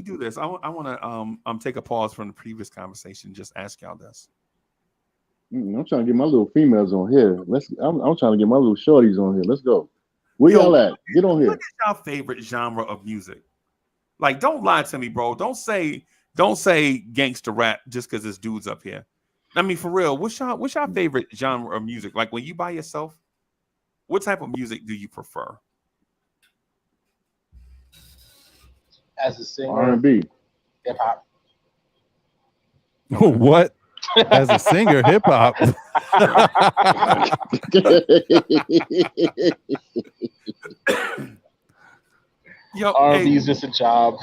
do this. I want to take a pause from the previous conversation. And just ask y'all this. I'm trying to get my little females on here. I'm trying to get my little shorties on here. Let's go. Where Yo, y'all at? Get on what here. is y'all favorite genre of music? Like, don't lie to me, bro. Don't say gangster rap just because it's dudes up here. I mean, for real, what's your favorite genre of music? Like when you by yourself, what type of music do you prefer? As a singer, R&B. hip hop. What? As a singer, hip hop. Yo, R&B is just a job.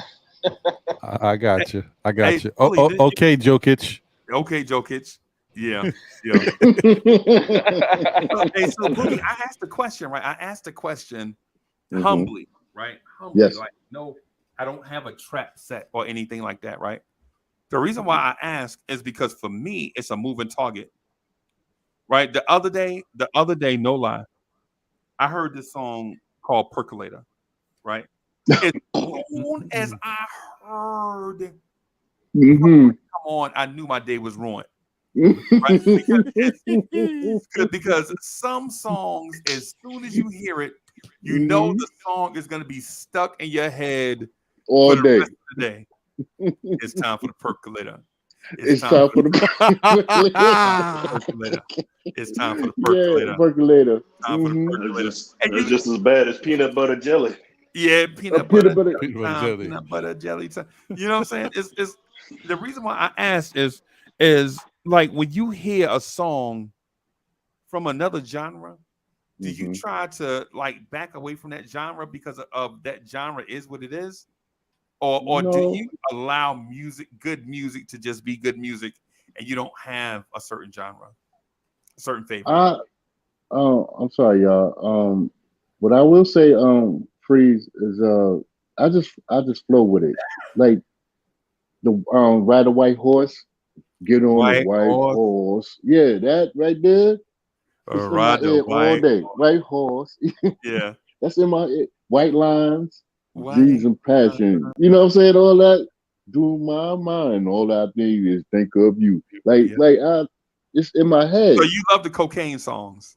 I got you. I hey, got you. Bully, Okay, Jokic. okay, Jokic. Yeah, yeah. So Bully, I asked the question, right? I asked the question Mhm. humbly, right? Humbly, Yes. like, no, I don't have a trap set or anything like that, right? The reason why I ask is because for me, it's a moving target, right? The other day, no lie, I heard this song called Percolator, right? As soon as I heard Hmm. Percolator on, I knew my day was ruined. Right? Because some songs, as soon as you hear it, you know the song is going to be stuck in your head All for the day. rest of the day. It's time for the percolator. It's time for the percolator. It's time for the yeah, percolator. percolator. Time for the It's percolator. just And it's you, just as bad as peanut butter jelly. yeah, A peanut peanut butter butter. jelly Peanut butter time, jelly. peanut butter jelly time. You know what I'm saying? It's the reason why I asked is like when you hear a song from another genre, do you hmm try to like back away from that genre because of that genre is what it is? Or do No, you allow good music to just be good music and you don't have a certain genre, a certain favorite? I. I'm sorry, y'all. What I will say, freeze is I just flow with it. Like the ride a white horse, get on a White white horse, horse. Yeah, that right there. It's in my ride the ear all white day. horse. White horse. Yeah, That's in my ear. White lines, white. dreams and passion. You know what I'm saying? All that. Do my mind. All I need is think of you. Yeah. It's in my So head. you love the cocaine songs?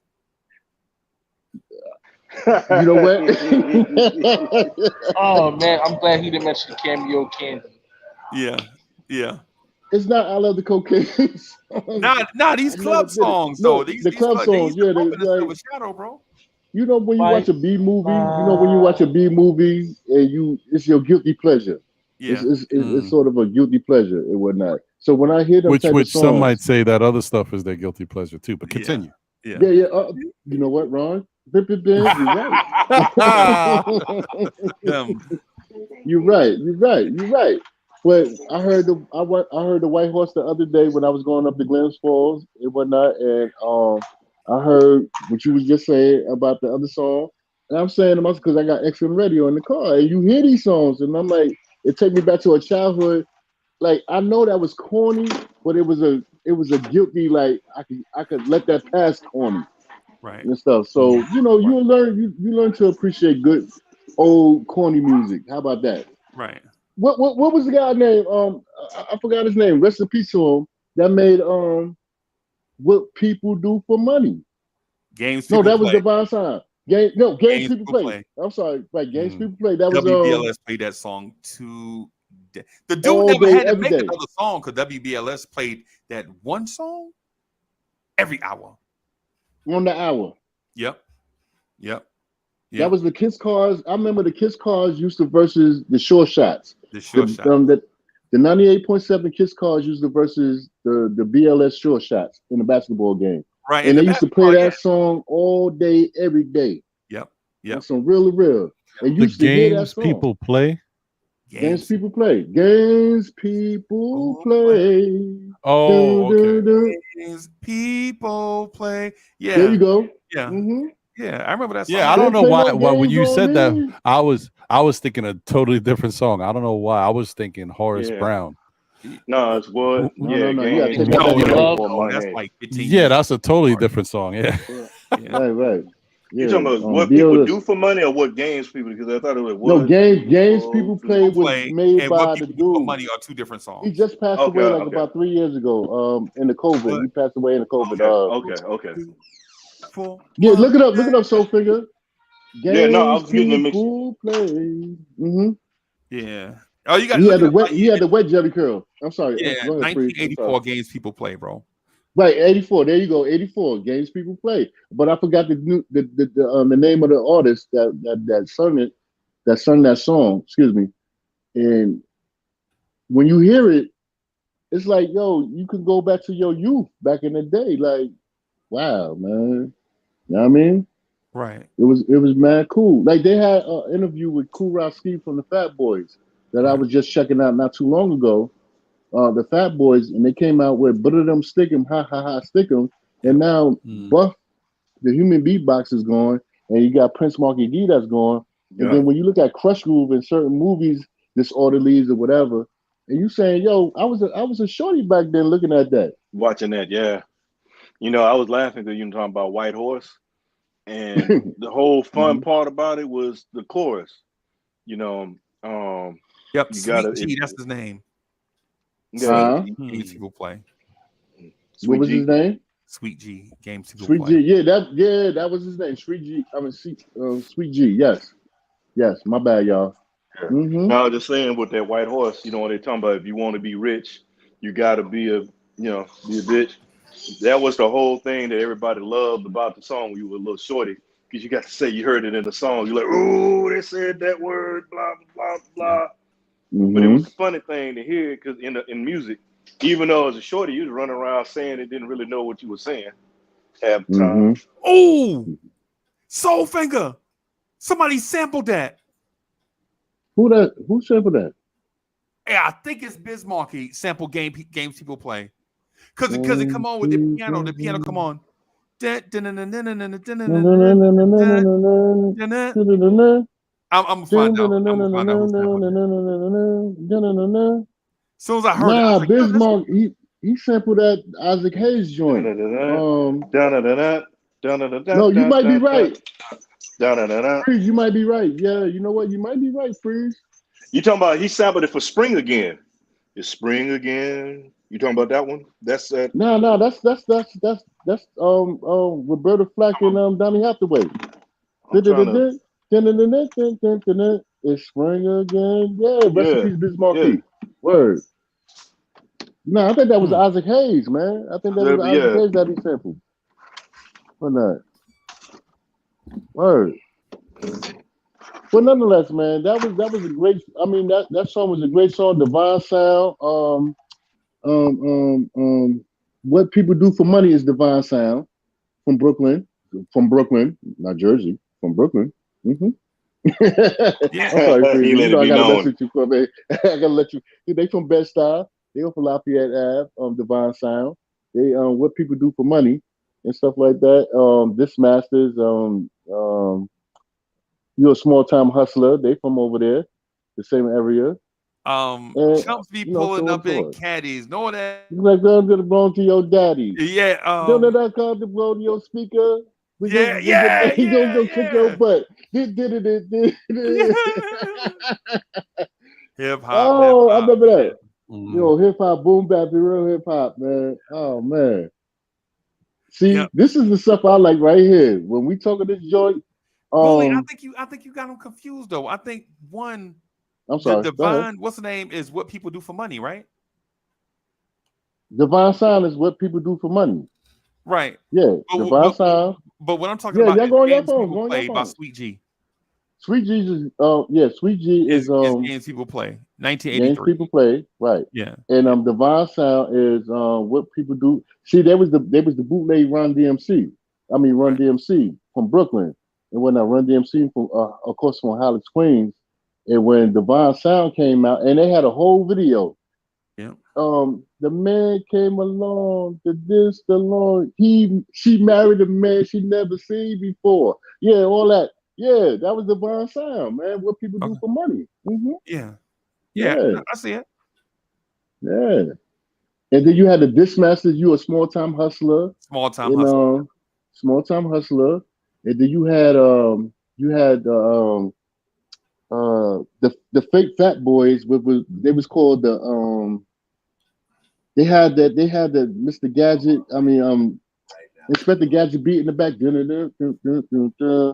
You know what? Oh man, I'm glad he didn't mention the cameo candy. Yeah, yeah. It's not I love the cocaine songs. Not these I never club did it. songs though. No, These the these club club they songs, used to yeah, bump they in the like Silver Shadow, bro. when you watch White a B movie, when you watch a line. B movie and it's your guilty pleasure. It's Yeah, it's, it's, it's Mm. sort of a guilty pleasure and whatnot. So when I hear them type of Which some might songs, say that other stuff is their guilty pleasure too. But yeah, continue. yeah, yeah, yeah, you know what, Ron? Bip, bip, bip, you're right. them, them. You're right. You're right. You're right. But I heard the White Horse the other day when I was going up to Glens Falls and whatnot, and I heard what you was just saying about the other song, and I'm saying to myself because I got XM radio in the car, and you hear these songs, and I'm like, it take me back to a childhood. Like I know that was corny, but it was a guilty like I could let that pass corny Right, and stuff. Mm. So you learn to appreciate good old corny music. How about that? right. What was the guy name? I forgot his name. Rest in peace to him. That made what people do for money. Games No, people that was play. Divine Sign. Games Games people people play. play. I'm sorry, right? Games Mm. people play. That was WBLS played that song the dude all never day, had to every make day another song because WBLS played that one song every hour. on the hour. Yep, yep, That yep. was the Kiss Cars. I remember the Kiss Cars used to versus the Short Shots. The sure The shot. the 98.7 Kiss Cars used to versus the BLS Short Shots in the basketball game, Right in and the they used to play basketball, yeah. that song all day, every day. Yep, On yep. some real. And The used to hear that games song. people play. Games Games people play. Games people people play. play. Do Oh, do okay. do. Games people play. There Yeah, you go. yeah, hmm yeah. I remember that Yeah, song. I don't Don't know play why. no Why when games you on said that, me. I was thinking a totally different song. I don't know why. I was thinking Horace Yeah. Brown. No, it's what? No, no, Yeah, no. You gotta games take that No, back people a no, play level. for no. That's money. like 15 Yeah, years. that's a totally apart. different song. Yeah. Yeah. Right. You Yeah. talking about what people BLS. do for money or what games people? Because I thought it was No, what games people people play People do. was play made and what by the people do for dude. money are two different He songs. just passed Okay, away like okay, about 3 years ago. In the COVID. What He passed away in the COVID. okay, okay, okay. do for Yeah, money? look it up, Soul Finger. Yeah, no, I Games was getting the mix. people play. Yeah. Oh, you got to He look had it the up. wet. He had the wet Jerry curl. I'm sorry. Yeah, Go ahead, Free. I'm sorry. 1984 games people play, bro. Right, 84. There you go. 84 games people play. But I forgot the name of the artist that sung it. That sung that song. Excuse me. And when you hear it, it's like, yo, you can go back to your youth back in the day. Like, wow, man. You know what I mean? Right. It was mad cool. Like they had an interview with Cool Ski from the Fat Boys that I Right. was just checking out not too long ago. The Fat Boys, and they came out with "Butter Them Stick 'Em, Ha Ha Ha Stick 'Em," and Yep. now Mm. Buff, the human beatbox is gone, and you got Prince Marky D that's gone. And Yeah, then when you look at Crush Groove in certain movies, Disorderlies or whatever, and you saying, "Yo, I was a shorty back then looking at that." watching that. Yeah, I was laughing because you were talking about White Horse, and the whole fun Mhm. part about it was the chorus. You know, Yep. you Sweet gotta. G, that's his name. Yeah. Sweet Uh-huh. G, Games People Play. What Sweet was his G. name? Sweet G, Games People Sweet Play. G. That was his name. Sweet G. I mean, Sweet G. Yes. My bad, y'all. Yeah. Mm-hmm. Now I was just saying with that white horse, when they're talking about if you want to be rich, you got to be a bitch. That was the whole thing that everybody loved about the song when you were a little shorty, because you got to say you heard it in the song. You're like, oh, they said that word, blah blah Yeah. blah. But it Mm-hmm. was a funny thing to hear because in music, even though as a shorty, you was running around saying it, didn't really know what you were saying half the time. Mm-hmm. Oh, Soulfinger. Somebody sampled that. Who sampled that? Yeah, I think it's Bismarcky sample games people play. Cause it come One, on with the two, piano. The piano come three. on. Na, na, na, na, na, na, na, na, I'm na, na, na. gonna find out. I'm gonna find out who sampled it. As soon as I heard it, I was Nah, like, yo, that's Bismarck, he sampled that Isaac Hayes joint. No, you might be right. Freeze, you might be right. Yeah, you know what? You might be right, Freeze. You talking about he sampled it for Spring Again? It's Spring Again. You talking about that one? That's No, that's Roberta Flack and Donny Hathaway. I'm trying to. It's spring again. Yeah, Yeah, recipes yeah, Bismarcky. Word. No, I think that was Hmm. Isaac Hayes, man. I think that was Isaac yeah. Hayes that he sampled. Or not? Word. But nonetheless, man, that was a great. I mean, that song was a great song. Divine Sound. What people do for money is Divine Sound from Brooklyn, not Jersey, from Brooklyn. Hmm. yeah. I'm sorry, Freezy. He You let it know I be gotta mess known. with you for a minute. I gotta let you. They from Bed Stuy. They from Lafayette Ave, Divine Sound. They what people do for money and stuff like that. This Masters, you're a small time hustler. They from over there, the same area, and Chumps be so pulling on and up so in forth. caddies. Know that? He's like, I'm gonna belong to your daddy. Yeah. Don't let that call to blow to your speaker. Yeah. We get Yeah. he gonna Yeah. go kick your Yeah. butt. Yeah. Hip hop. Hip Oh, I hop. remember that. Mhm. Yo, hip hop, boom bap, the real hip hop, man. Oh man. Yep. See, this is the stuff I like right here. When we talk of this joint, Bully, um, I think you got them confused though. I think one, I'm the sorry. Go ahead. divine, what's the name, is what people do for money, right? Divine Sound is what people do for money. Right. Yeah, But Divine Sound. but what I'm talking Yeah, about y'all is go on your games phone. people Go on your play by phone. Sweet G. Sweet Jesus. Yeah, Sweet G is Is games people play. games 1983. people play, right? Yeah. And Divine Sound is what people do. See, there was the bootleg Run DMC. I mean Run Right. DMC from Brooklyn, and when I Run DMC from of course from Hollis, Queens, and when Divine Sound came out, and they had a whole video. Yeah. The man came along, the long. She married a man she never seen before. Yeah, all that. Yeah, that was Divine Sound, man. What people do Okay. for money. Yeah. Yeah. Yeah, I see it. yeah. And then you had the Dismasters, you a small time hustler, Small time and hustle. small time hustler. And then you had the fake fat boys, they was called they had the Mr. Gadget, I mean Inspector Gadget beat in the back. Dun, dun, dun, dun, dun, dun, dun.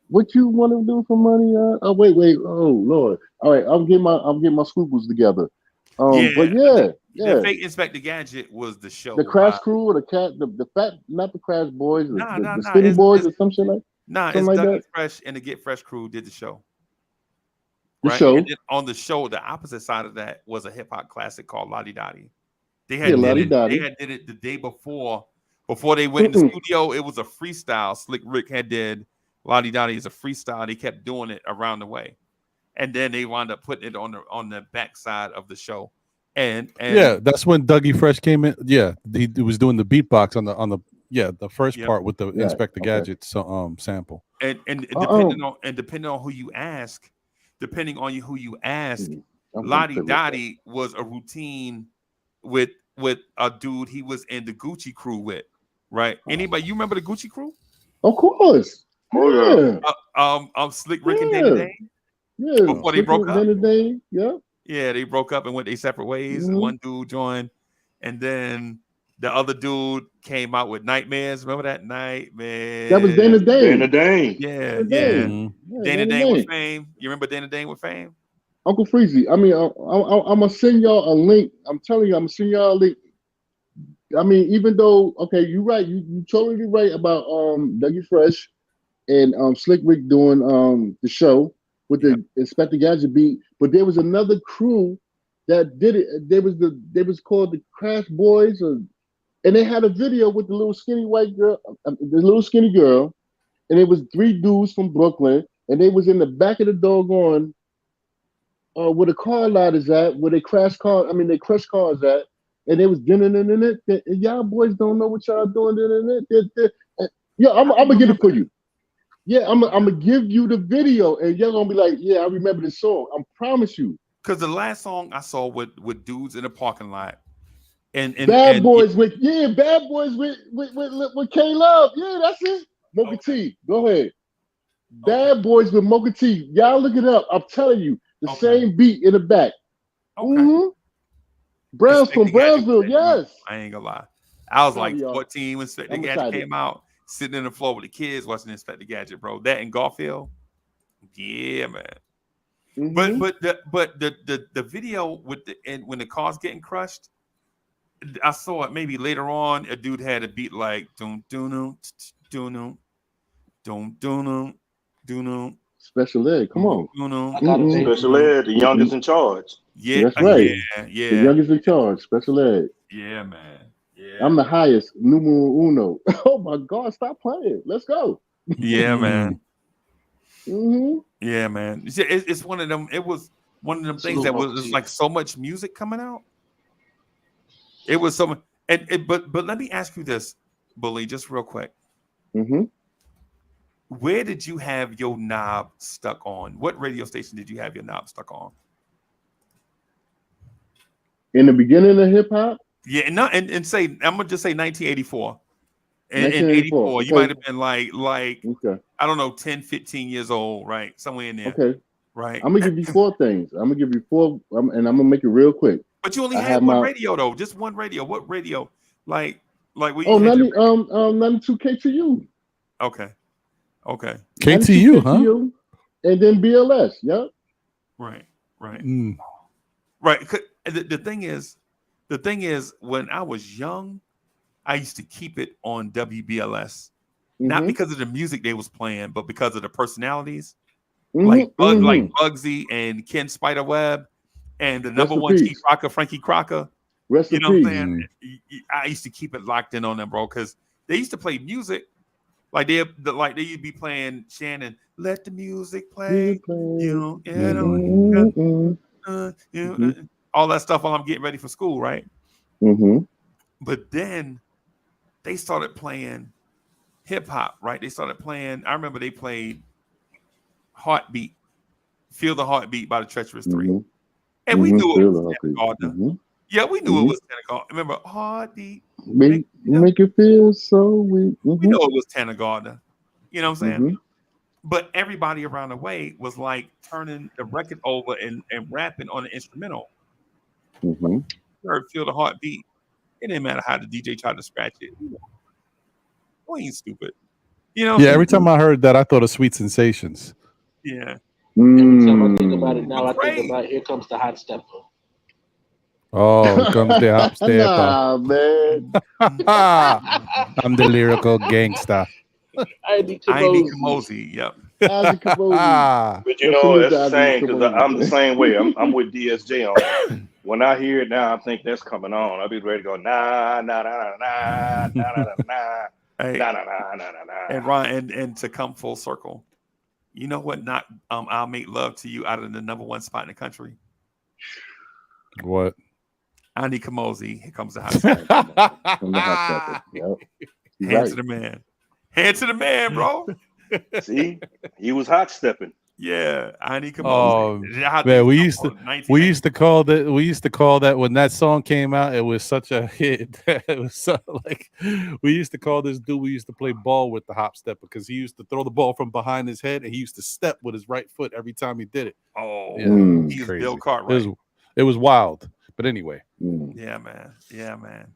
What you want to do for money? Oh wait, oh Lord. All right, I'm getting my scruples together. But Yeah. The yeah. fake Inspector Gadget was the The show Crash by Crew or the cat, the fat, not the Crash Boys, nah the nah nah. Skinny Boys or some shit like It's something like Dougie that. Fresh and the Get Fresh crew did the show. The Right. And show, then on the show, the opposite side of that was a hip hop classic called Lottie Dottie. yeah, Lottie They Dottie. had did it the day before they went in the Mm-mm. studio. It was a freestyle. Slick Rick had did Lottie Dottie is a freestyle. They kept doing it around the way, and then they wound up putting it on the backside of the show. And Yeah, that's when Dougie Fresh came in. Yeah, he was doing the beatbox on the the first yep. part with the Yeah, Inspector okay. Gadget sample. And Uh depending on who you ask, I'm gonna Lottie play with that. Dottie was a routine with a dude he was in the Gucci crew with, right? Anybody you remember the Gucci crew? Of course. Oh yeah. Yeah. Slick Rick and Danny Yeah. Dane Yeah. Oh, before they broke Slicker up. than the day. Yeah. Yeah, they broke up and went their separate ways. Mhm. One dude joined, and then the other dude came out with Nightmares. Remember that That was Dana Nightmares? Dana Dane. Dane. Yeah, Dana yeah. Dane. Hmm. Yeah, Dana Dana Dane with Dane. Fame. You remember Dana Dane with Fame? Uncle Freezy. I mean, I'm gonna send y'all a link. I'm telling you, I'm gonna send y'all a link. I mean, even though, okay, you're right. You totally right about Dougie Fresh and Slick Rick doing the show with Yeah. the Inspector Gadget beat, but there was another crew that did it. They was called the Crash Boys, and they had a video with the little skinny white girl, the little skinny girl, and it was three dudes from Brooklyn, and they was in the back of the doggone where the car lot is at, where they crash car, I mean they crush cars at, and they was dinner in it. Y'all boys don't know what y'all doing. Yeah, I'm I don't gonna get it remember for that. you. Yeah, I'm Okay. gonna give you the video, and you're gonna be like, yeah, I remember the song. I promise you. Because the last song I saw with dudes in the parking lot, and and Bad and Boys with Bad Boys with K Love. Yeah, that's it. Mocha okay, T. Go ahead. okay, Bad Boys with Mocha T. Y'all look it up. I'm telling you, the okay, same beat in the back. okay. Mm-hmm. Browns from Inspector Gadget was Brownsville. that joint. Yes. I ain't gonna lie. I was Proud like of y'all. 14 when Inspector I'm Gadget excited. came out, sitting in the floor with the kids watching Inspector Gadget, bro. That in Garfield. Yeah, man. But Mm-hmm. the video with the and when the car's getting crushed, I saw it maybe later on. A dude had a beat like doom doom doom doom doom doom doom Special ed. Come doom on. doom I got a Mm-mm. baby. Special Ed, the youngest Mm-mm. in charge. yeah That's right. yeah The yeah youngest in charge. Special ed. yeah man yeah I'm the man highest. Numero uno. Oh my God! Stop playing. Let's go. yeah Mm. man Mm-hmm. yeah man. It's one of them. It was one of them things Salute that Mocha was T. like so much music coming out. It was so much, but let me ask you this, Bully, just real quick. Mm-hmm. Where did you have your knob stuck on? What radio station did you have your knob stuck on? In the beginning of hip hop, Yeah, and say I'm gonna just say 1984. In 1984. 84, you might Okay. have been like Okay. I don't know, 10, 15 years old, right? Somewhere in there, Okay. right? I'm gonna give you four things. I'm gonna give you four, and I'm gonna make it real quick. But you only I had have one my radio though, just one radio. What radio? Like where you oh had your 90 92 KTU, okay, okay, 92 KTU, huh? KTU, and then BLS. Yep. right, right, Mm. right. The thing is, when I was young, I used to keep it on WBLS, not Mm-hmm. because of the music they was playing, but because of the personalities, Mm-hmm. Like Mm-hmm. Bugsy and Ken Spiderweb, and the number Rest in one Chief peace. Rocker, Frankie Crocker. Rest You in know what I'm peace. saying? Mm. I used to keep it locked in on them, bro, because they used to play music like they used to be playing Shannon. Let the music play, Music playing. Mm-hmm. Mm-hmm. all that stuff while I'm getting ready for school, right? Mm-hmm. But then they started playing hip hop, right? They started playing. I remember they played Heartbeat, Feel the Heartbeat by the Treacherous Three, Mm-hmm. and we Mm-hmm. knew it Feel was the Tanner heartbeat. Gardner. Mm-hmm. Yeah, we knew it Mm-hmm. was Tanner Gardner. Remember Heartbeat, make me Make it feel so weak. we Mm-hmm. know it was Tanner Gardner. You know what I'm saying? Mm-hmm. But everybody around the way was like turning the record over and rapping on the instrumental. Like, Mm-hmm. you heard Feel the Heartbeat. It didn't matter how the DJ tried to scratch it. We ain't stupid. You know what Yeah, I'm saying? every Mm-hmm. time I heard that, I thought of Sweet Sensations. Yeah. Every time I think about it Mm. now, I think Crazy. about Here Comes the Hot Stepper. Oh, here comes the hop stepper. Nah, man. I'm the lyrical gangster. Andy I need Kamosi. Kamosi. Yep. Isaac Kabosi. But you Yo, know, salute that's to the Isaac same because Kabosi, I'm the man. same way. I'm with DSJ on that. When I hear it now, I think that's coming on. I'll be ready to go nah nah nah nah nah nah Hey, nah nah nah nah nah nah nah. and Ron, and to come full circle, you know what? Not I'll make love to you out of the number one spot in the country. What? I need Kamosi. Here comes the hot step. Right, come on. From the hot stepper. Yep. You're Hand to right. the man. Hand to the man, bro. See, he was hot stepping. Yeah, I need Kamosi. Oh How man, things we come used to on, we used 1990. to call that we used to call that when that song came out. It was such a hit. It was so, like we used to call this dude. We used to play ball with the hop step because he used to throw the ball from behind his head and he used to step with his right foot every time he did it. Oh, Yeah, it Mm. was he is Bill crazy. It was Cartwright. It was wild. But anyway. Yeah, man. Yeah, man.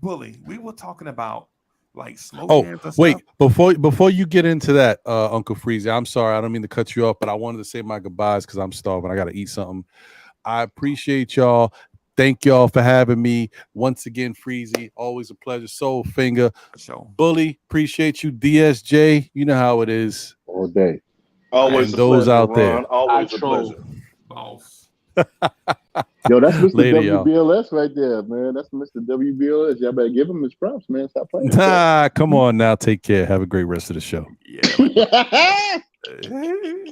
Bully, we were talking about like slow Oh, jams and wait, stuff. before you get into that, Uncle Freezy, I'm sorry, I don't mean to cut you off, but I wanted to say my goodbyes because I'm starving. I gotta eat something. I appreciate y'all. Thank y'all for having me. Once again, Freezy, always a pleasure. Soul Finger, For sure. Bully, appreciate you. DSJ, you know how it is. All day. Always And a those pleasure, out there. Ron. Always a Control. pleasure. Boss. Yo, that's Mr. Later, y'all. WBLS right there, man. That's Mr. WBLS. Y'all better give him his props, man. Stop playing. Nah, come on now. Take care. Have a great rest of the show. Yeah, man.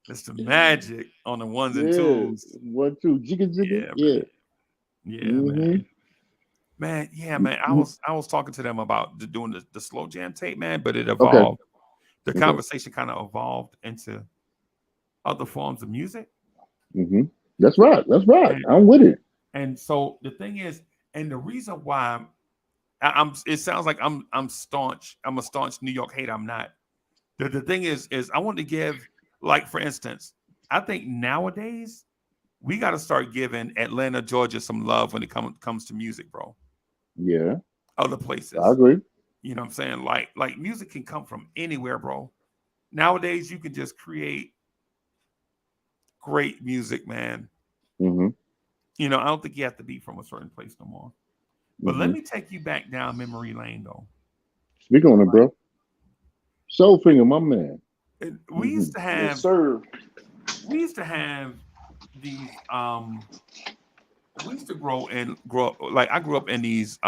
Mr. Magic on the ones and Yeah. twos. 1, 2. Jigga, jigga. Yeah, Yeah. man. Yeah, Mm-hmm. man. Man, yeah, man. I was talking to them about doing the slow jam tape, man, but it Okay. evolved. The Okay. conversation kind of evolved into other forms of music. Mm-hmm. That's right. That's right. And, I'm with it. and so the thing is, and the reason why I'm it sounds like I'm staunch. I'm a staunch New York hater. I'm not. The thing is I want to give, like, for instance, I think nowadays we got to start giving Atlanta, Georgia some love when it comes to music, bro. Yeah. Other I places. agree. You know what I'm saying? Like music can come from anywhere, bro. Nowadays you can just create great music, man. Mm-hmm. You know, I don't think you have to be from a certain place no more. But let Mm-hmm. me take you back down memory lane, though. Speak on it, bro. Soul Finger, my man. We used to have Yes, sir. these we used to grow up like I grew up in these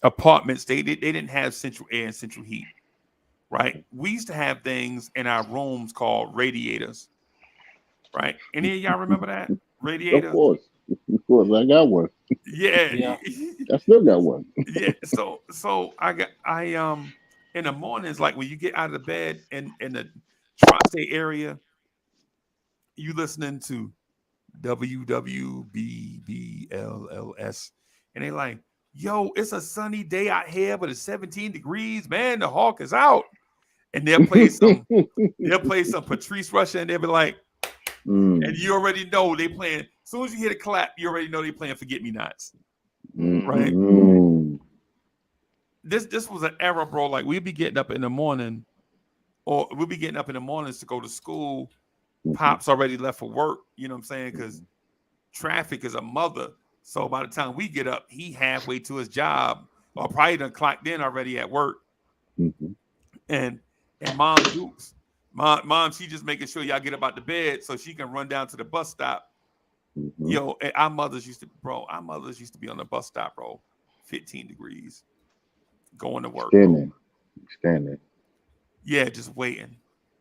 apartments. They didn't have central air and central heat, right? We used to have things in our rooms called radiators, right? Any of y'all remember that? Of Radiators? course. Of course. I got one. Yeah. Yeah. I still got one. Yeah. So I in the mornings, like when you get out of the bed in the tri-state area, you listening to WWBBLLS, and they like, yo, it's a sunny day out here, but it's 17 degrees, man. The hawk is out. And they'll play some Patrice Russia, and they'll be like, and you already know they playing. As soon as you hear the clap, you already know they playing Forget Me Nots. Right? Mm. This was an era, bro. Like we'd be getting up in the morning, or we'd be getting up in the mornings to go to school. Pop's already left for work, you know what I'm saying? Because traffic is a mother. So by the time we get up, he halfway to his job, or probably done clocked in already at work. Mm-hmm. And Mom Dukes, mom, she just making sure y'all get up out the bed so she can run down to the bus stop. Mm-hmm. Yo, and our mothers used to be on the bus stop, bro. 15 degrees, going to work. Standing. Yeah, just waiting.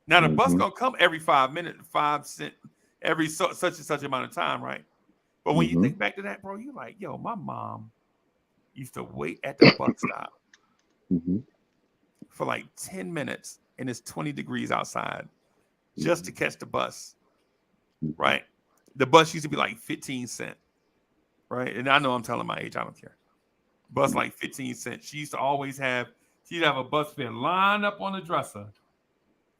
Now the bus Mm-hmm. gonna come every 5 minutes, 5 cents, every such and such amount of time, right? But when you Mm-hmm. think back to that, bro, you're like, yo, my mom used to wait at the bus stop Mm-hmm. for like 10 minutes, and it's 20 degrees outside just to catch the bus, right? The bus used to be like 15 cents, right? And I know I'm telling my age, I don't care. Bus like 15 cents. She'd have a bus fare lined up on the dresser.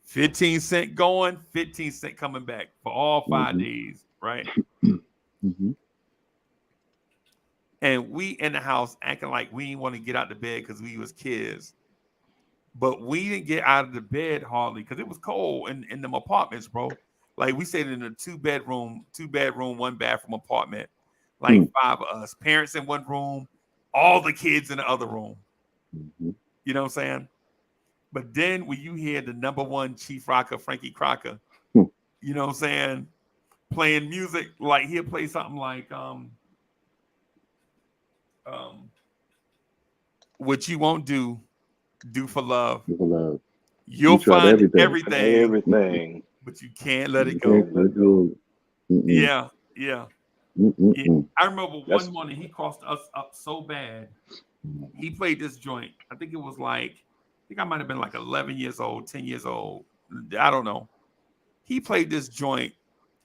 15 cent going, 15 cent coming back for all 5 days, right? Mm-hmm. And we in the house acting like we didn't want to get out of bed because we was kids. But we didn't get out of the bed hardly because it was cold in them apartments, bro. Like we stayed in a two bedroom, 1 bathroom apartment, like 5 of us, parents in one room, all the kids in the other room. Mm-hmm. You know what I'm saying? But then when you hear the number one chief rocker, Frankie Crocker, Hmm. you know what I'm saying, playing music, like he'll play something like what you won't do for love. Love. You'll You tried find everything. Everything. but you can't let it You go. can't let go. Mm-mm. Yeah. Mm-mm. I remember That's- one morning he crossed us up so bad. He played this joint. I think I might have been like 11 years old, 10 years old. I don't know. He played this joint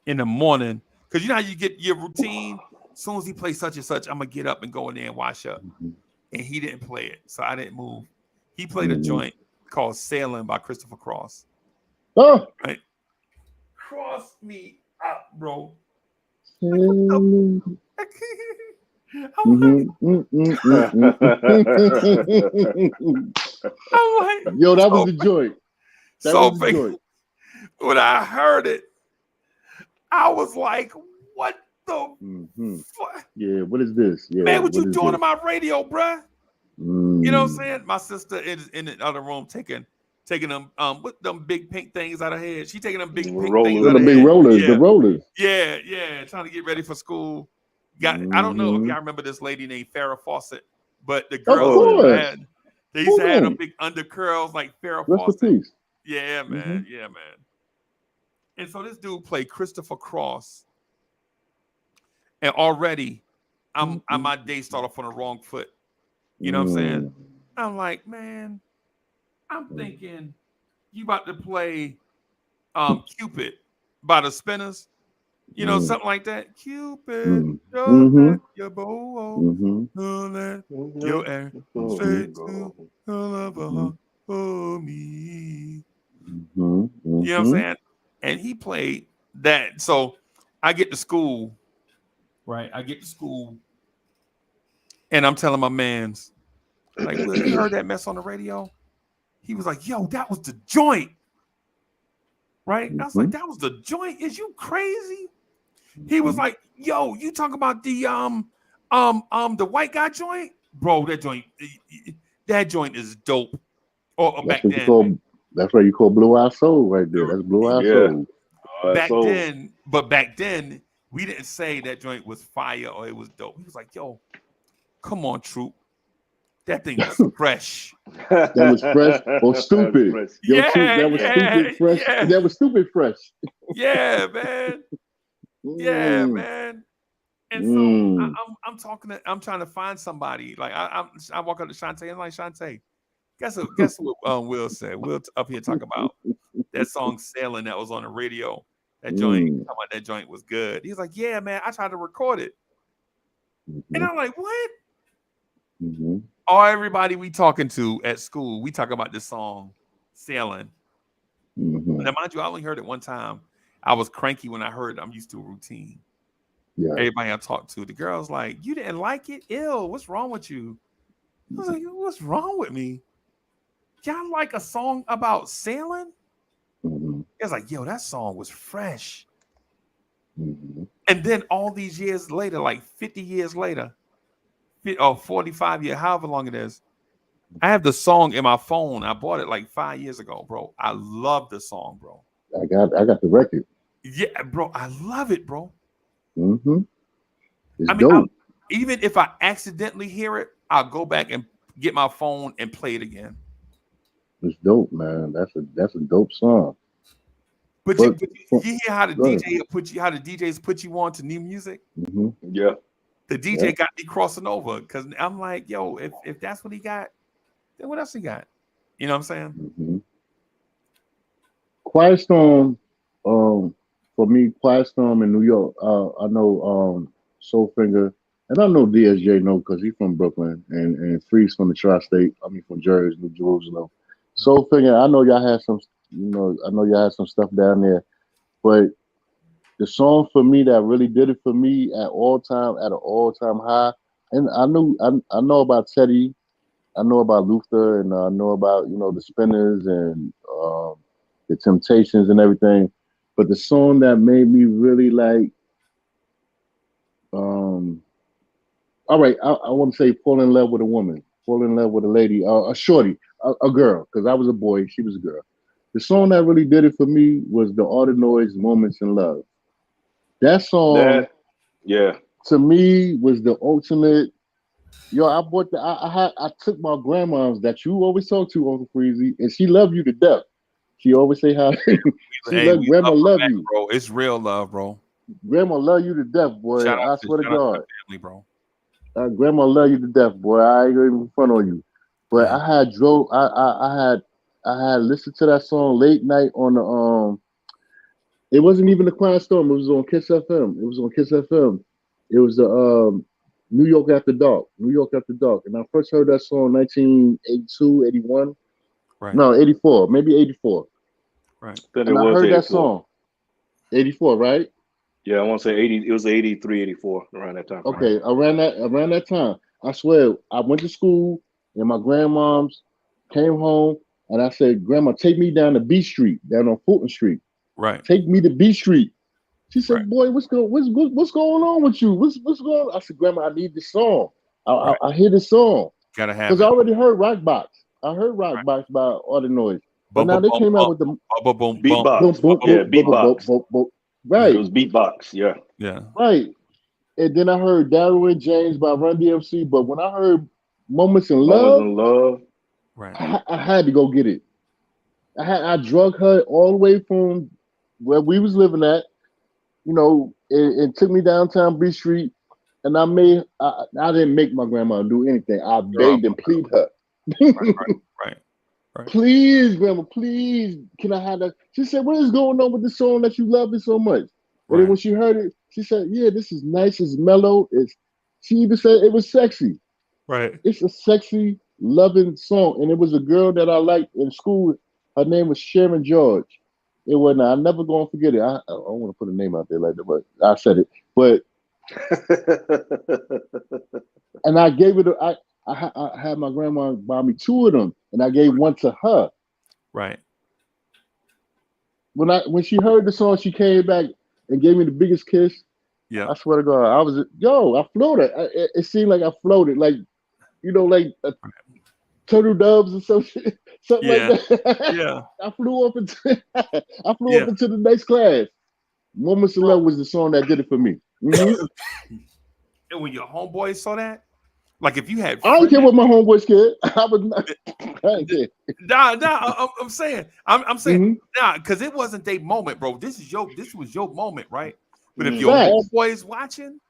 in the morning because you know how you get your routine. As soon as he plays such and such, I'm gonna get up and go in there and wash up. Mm-hmm. And he didn't play it, so I didn't move. He played a Mm-hmm. joint called "Sailing" by Christopher Cross. Oh, Right? Cross me up, bro. I'm like, I'm like, Yo, that was so, the joint. That so was the joint. when I heard it, I was like, what the fuck? Yeah, what is this? Yeah, Man, what what you is doing this? to my radio, bruh? You know what I'm saying? My sister is in the other room taking them with them big pink things out of her head. She taking them big pink things Rollers. Oh, out the of her big head. rollers, the Yeah, rollers. yeah, trying to get ready for school. I don't know if y'all remember this lady named Farrah Fawcett, but the Of girls Oh yeah. course. they used to Who have them don't? big under curls like Farrah Rest in Fawcett. peace. Yeah, man. And so this dude played Christopher Cross, and already my day started off on the wrong foot. You know what I'm saying? I'm like, man, I'm thinking you about to play Cupid by the Spinners, you know, something like that. Cupid, don't let your bow, don't let your air straight to the lover for me. You know what I'm saying? And he played that. So I get to school, right? I get to school, and I'm telling my man's like, Will, you heard that mess on the radio? He was like, yo, that was the joint. Right? I was like, that was the joint. Is you crazy? He was like, yo, you talking about the white guy joint? Bro, that joint is dope. Or That's back what you then. call. That's what you call Blue Eye Soul right there. That's Blue Eye Yeah. Soul. Back then, we didn't say that joint was fire or it was dope. He was like, yo, come on, Troop. That thing was fresh. That was fresh or stupid. Fresh. Yo, Troop, Yeah, that was stupid fresh. yeah. That was stupid fresh. Yeah, man. Yeah, Mm, man. And so mm. I'm trying to find somebody. Like I walk up to Shantae and I'm like, Shantae, guess what Will said? Will up here talk about that song Sailing that was on the radio. That joint, talking about that joint was good. He's like, yeah, man, I tried to record it. And I'm like, what? Oh, everybody we talking to at school, we talk about this song, Sailing. Now, mind you, I only heard it one time. I was cranky when I heard it. I'm used to a routine. Yeah. Everybody I talked to, the girl's like, you didn't like it? Ew, what's wrong with you? I was like, what's wrong with me? Y'all like a song about sailing? It's like, yo, that song was fresh. And then all these years later, like 50 years later, or 45 years, however long it is, I have the song in my phone. I bought it like 5 years ago, bro. I love the song, bro. I got the record. Yeah, bro. I love it, bro. It's I mean, dope. even if I accidentally hear it, I'll go back and get my phone and play it again. It's dope, man. That's a dope song. But you hear how the DJs put you on to new music? Yeah. The DJ got me crossing over because I'm like, yo, if that's what he got, then what else he got? You know what I'm saying? Quiet Storm, for me, Quiet Storm in New York. I know Soulfinger, and I know DSJ know because he's from Brooklyn, and Freeze from the Tri-State. I mean, from Jersey, New Jerusalem. Soulfinger, I know y'all had some, I know y'all had some stuff down there, but the song for me that really did it for me at an all-time high, and I know about Teddy, I know about Luther, and I know about the Spinners and the Temptations and everything, but the song that made me really like, all right, I want to say fall in love with a woman, fall in love with a lady, a shorty, a girl, because I was a boy, she was a girl. The song that really did it for me was the Art of Noise, Moments in Love. That song, to me, was the ultimate. Yo, I bought I took my grandma's that you always talk to, Uncle Freezy, and she loved you to death. She always say how grandma love you, bro. It's real love, bro. Grandma love you to death, boy. I swear to God, family, bro. Grandma love you to death, boy. I ain't gonna even front on you. But I had listened to that song late night on the It wasn't even the Quiet Storm. It was on Kiss FM. It was on Kiss FM. It was the New York After Dark. New York After Dark. And I first heard that song in 1982, 81. Right. No, 84. Maybe 84. Right. And I heard that song. 84, right? Yeah, I want to say 80. It was 83, 84 around that time frame. Okay, around that time, I swear, I went to school and my grandmom's came home and I said, "Grandma, take me down to B Street, down on Fulton Street. Right. Take me to B Street." She Right. said, "Boy, what's going on with you? What's going on?" I said, "Grandma, I need this song. Right. I hear this song Gotta have because I it. already heard Rock Box. I heard Rock Right. Box by All the Noise, but Bum now bum they bum came out bum with the bum bum bum. boom, Beatbox. boom, boom, Yeah, boom, boom, boom, beatbox. boom, boom. Yeah. It Right, was beatbox. Yeah. Yeah. right. And then I heard Daryl and James by Run DMC. But when I heard Moments in Moments Love, in love. Right. I had to go get it. I drug her all the way from where we was living at, and took me downtown B Street. And I didn't make my grandma do anything. I Girl. begged and pleaded her. Right. Right. Right. Please, grandma, please, can I have that? She said, "What is going on with the song that you love it so much?" And then Right. when she heard it, she said, "Yeah, this is nice, it's mellow. She even said it was sexy. Right. It's a sexy, loving song." And it was a girl that I liked in school. Her name was Sharon George. It was not, I'm never gonna forget it. I don't want to put a name out there like that, but I said it. But and I gave it. I had my grandma buy me two of them, and I gave one to her. Right. When she heard the song, she came back and gave me the biggest kiss. Yeah. I swear to God, I floated. It seemed like I floated, like like a turtle doves or some shit, something like Yeah. that. Yeah. I flew up into I flew up Yeah. into the next class. Moments of Bro. Love was the song that did it for me. And when your homeboys saw that, like if you had I didn't friends, care what my homeboys cared. I was not. I didn't care. I'm saying, I'm saying, Hmm. because it wasn't their moment, bro. This was your moment, right? But if your Mhm. Facts. homeboys watching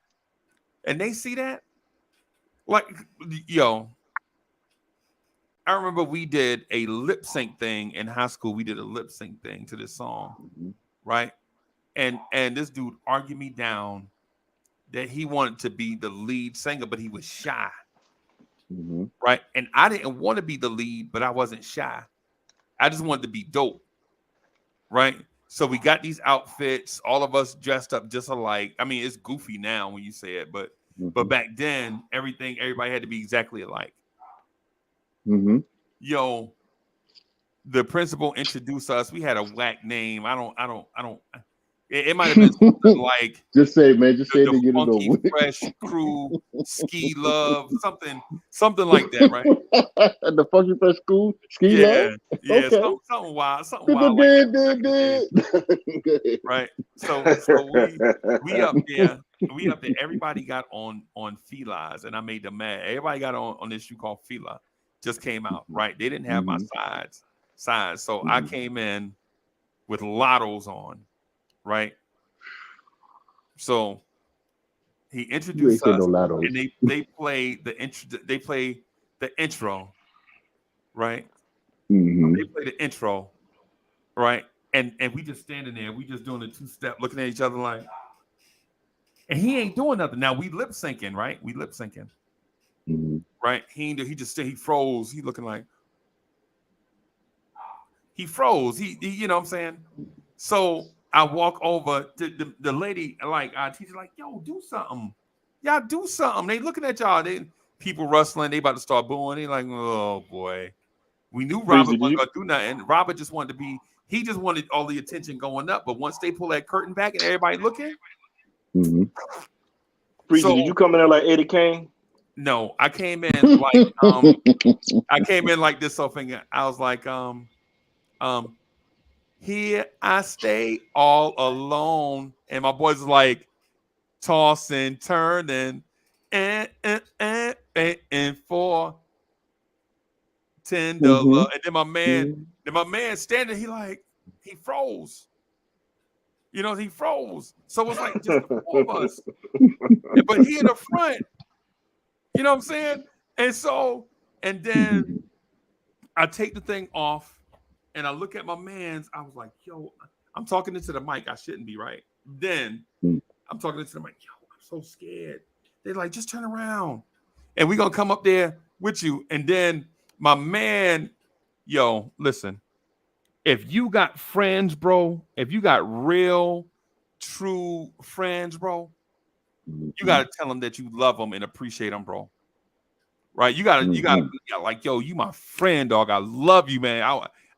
and they see that, like, yo, I remember we did a lip sync thing in high school. We did a lip sync thing to this song, right? And this dude argued me down that he wanted to be the lead singer, but he was shy, Hmm. right? And I didn't want to be the lead, but I wasn't shy. I just wanted to be dope, right? So we got these outfits, all of us dressed up just alike. I mean, it's goofy now when you say it, but Hmm. back then, everybody had to be exactly alike. Hmm. Yo, the principal introduced us. We had a whack name. I don't. It might have been something like Just say, it, man. Just say it the to get it Funky over with. Fresh Crew Ski Love, something like that, right? The Funky Fresh School Ski Love. Yeah, yeah, Okay. something wild like that back in the day, Go ahead. right? So we up there, Everybody got on felines, and I made them mad. Everybody got on this shoe called Fila, just came out, right? They didn't have my Mhm, sides, so I mhm. came in with lottos on, right? So he You ain't introduced say no us, lottos. and they play the intro. They play the intro, right? Hmm. They play the intro, right? And we just standing there, we just doing the two step, looking at each other like, and he ain't doing nothing. Now we lip syncing, right? We lip syncing, Hmm. right? He just he froze. He looking like he froze. He you know what I'm saying? So I walk over to the lady, like our teacher, like, yo, do something. Y'all do something. They looking at y'all. They people rustling. They about to start booing. They like, oh boy. We knew Robert Breezy, did wasn't you gonna do nothing. Robert just wanted to be. He just wanted all the attention going up. But once they pull that curtain back and everybody looking, Hmm. Breezy, so did you come in there like Eddie Kane? no, I came in like this. So finger. I was like um here I stay all alone, and my boys was like tossing, turning, and for $10. Hmm. And then my man standing, he froze. You know, he froze. So it's like just the four of us. But he in the front, you know what I'm saying? And so, and then I take the thing off and I look at my man's. I was like, yo, I'm talking into the mic. I shouldn't be, right? Then I'm talking into the mic. Yo, I'm so scared. They're like, just turn around. And we're going to come up there with you. And then my man, yo, listen, if you got friends, bro, if you got real true friends, bro, you Mhm. gotta tell them that you love them and appreciate them, bro. Right? You gotta Mhm. be like, yo, you my friend, dog. I love you, man.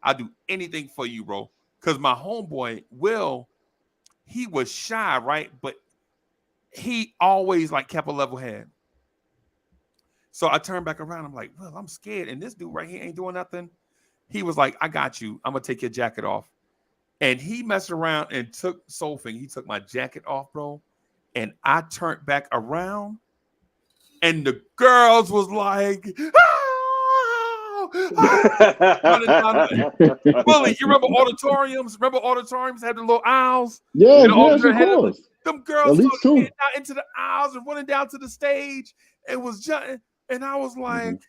I do anything for you, bro. Cause my homeboy Will, he was shy, right? But he always like kept a level head. So I turned back around. I'm like, well, I'm scared, and this dude right here ain't doing nothing. He was like, I got you. I'm gonna take your jacket off. And he messed around and took Soulful. He took my jacket off, bro. And I turned back around, and the girls was like, "Oh, oh," running down. Willie, you remember auditoriums? Remember auditoriums had the little aisles? And Yes, all yes, of had course. them At girls least started two. getting out into the aisles and running down to the stage. It was just, and I was Hmm. like,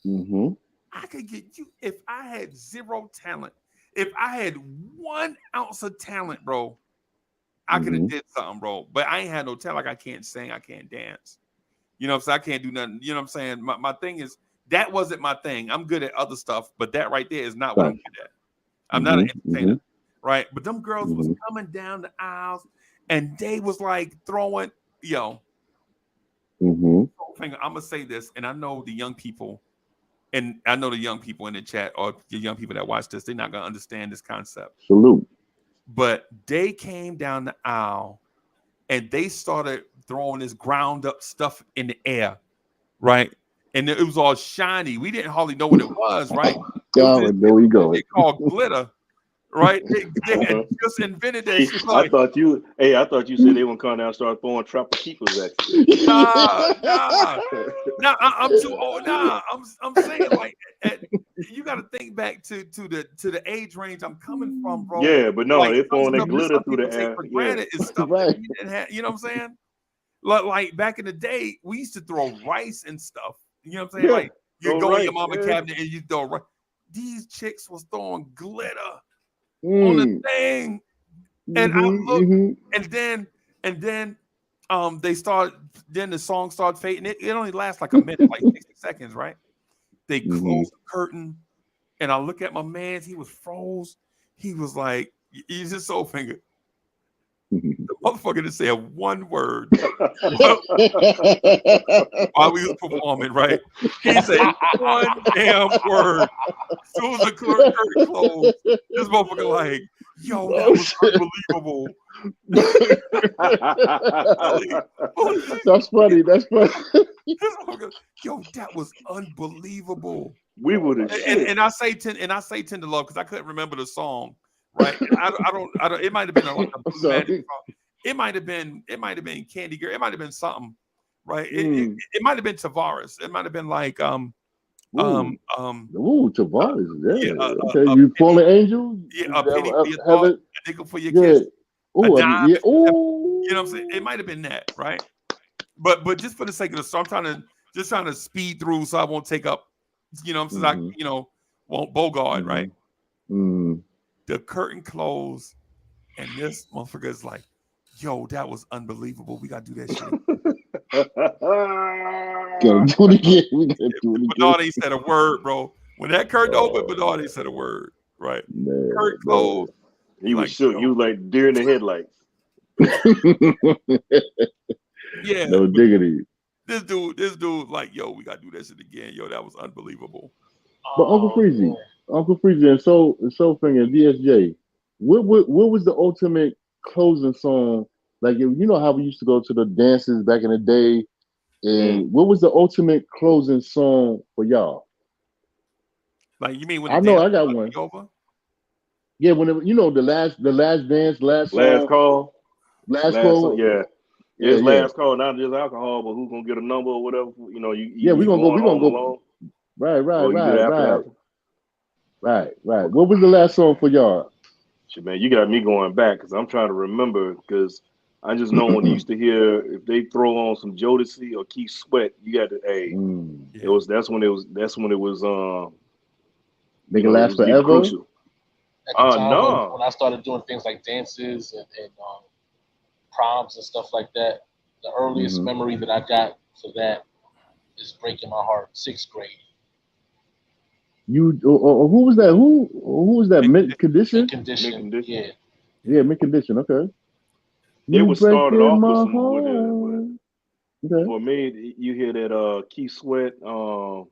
Hmm. I could get you if I had zero talent. If I had 1 ounce of talent, bro, I could have Hmm. did something, bro. But I ain't had no talent. Like I can't sing, I can't dance. You know what I'm saying? I can't do nothing. You know what I'm saying? My thing is that wasn't my thing. I'm good at other stuff, but that right there is not what I'm Gotcha. good at. I'm not an Hmm. entertainer, Hmm. right? But them girls was Hmm. coming down the aisles and they was like throwing, yo, Hmm. I'm gonna say this, and I know the young people, and I know the young people in the chat or the young people that watch this, they're not gonna understand this concept. Salute. But they came down the aisle and they started throwing this ground up stuff in the air, right? And it was all shiny. We didn't hardly know what it was, right? It was Oh, there we what go. they call glitter, right? They had just invented that See, shit. Like, I thought you said they would come down and start throwing trapper keepers at nah, nah, you. nah. I'm too old. Nah, I'm saying like, at, you got to think back to the age range I'm coming from, bro. Yeah, but no, Like they some throwing that stuff that glitter some through people the take air. for Yeah. granted is stuff that Right. we didn't have. You know what I'm saying? Like back in the day, we used to throw rice and stuff. You know what I'm saying? Yeah. Like you All go in your right. mama Yeah. cabinet and you throw rice. These chicks was throwing glitter on the Mm. thing, and I Hmm. looked, Hmm. and then they start. Then the song started fading. It only lasts like a minute, like 60 seconds, right? They Hmm. close the curtain, and I look at my man. He was froze. He was like, he's just so finger. The motherfucker didn't say one word while we was performing, right? He said one damn word. As soon as the curtain closed, this motherfucker like, yo, that Oh was shit. unbelievable. Really? That's funny. That's funny. This motherfucker, yo, that was unbelievable. We would have And, shit. and I say tender love because I couldn't remember the song, right? I don't. It might have been like a I'm Blue Magic sorry. song. It might have been Candy Girl. It might have been something, right? It, it, Mm. it might have been Tavares. It might have been like um Ooh. um Ooh, Tavares. yeah, Yeah. Okay. You fallen angel? a penny for your thought, Heaven. a nickel for your Yeah. kiss, a Ooh, dime. yeah. You know what I'm saying? It Ooh. might have been that, right? But just for the sake of the song, I'm trying to speed through so I won't take up, since I Mm-hmm. won't bogart, right? Mm-hmm. Mm. The curtain closed, and this motherfucker is like, "Yo, that was unbelievable. We gotta do that shit." Gotta do it again. We gotta do it again. Bernard ain't said a word, bro. When that curtain opened, Oh Bernard ain't said a word, right? Curtain man, closed. He He was like, shook. You yo, was like deer in the headlights. man. yeah. No But diggity. this dude, like, yo, we gotta do that shit again. Yo, that was unbelievable. But Oh man. Uncle Freezy, and Soul Finger and DSJ, what was the ultimate closing song? Like you know how we used to go to the dances back in the day, Mm. and what was the ultimate closing song for y'all? Like, you mean when the I know dance I got was one. over? Yeah, when it, the last dance, last Last song, call. last Last song. call. Yeah. Yeah, It's yeah, last call, not just alcohol, but who's gonna get a number or whatever. You know, yeah. you going We gonna home go. alone, Right, right, or you do right, the right, after. right. What was the last song for y'all? Shit, man, you got me going back because I'm trying to remember because I just know when you used to hear if they throw on some Jodeci or Keith Sweat, you got to Mm. it Yeah. was that's when it was Make it it last was getting forever. crucial. At the time No. when I started doing things like dances and proms and stuff like that, the earliest Hmm. memory that I got for that is breaking my heart. Sixth grade. Who was that? Who was that? Mint Mint condition. Mint condition. Mint condition. condition. Yeah. Yeah, mint condition. Okay. It You was started breaking off with my some with it. heart. Okay. For me, you hear that Key Sweat, wrong,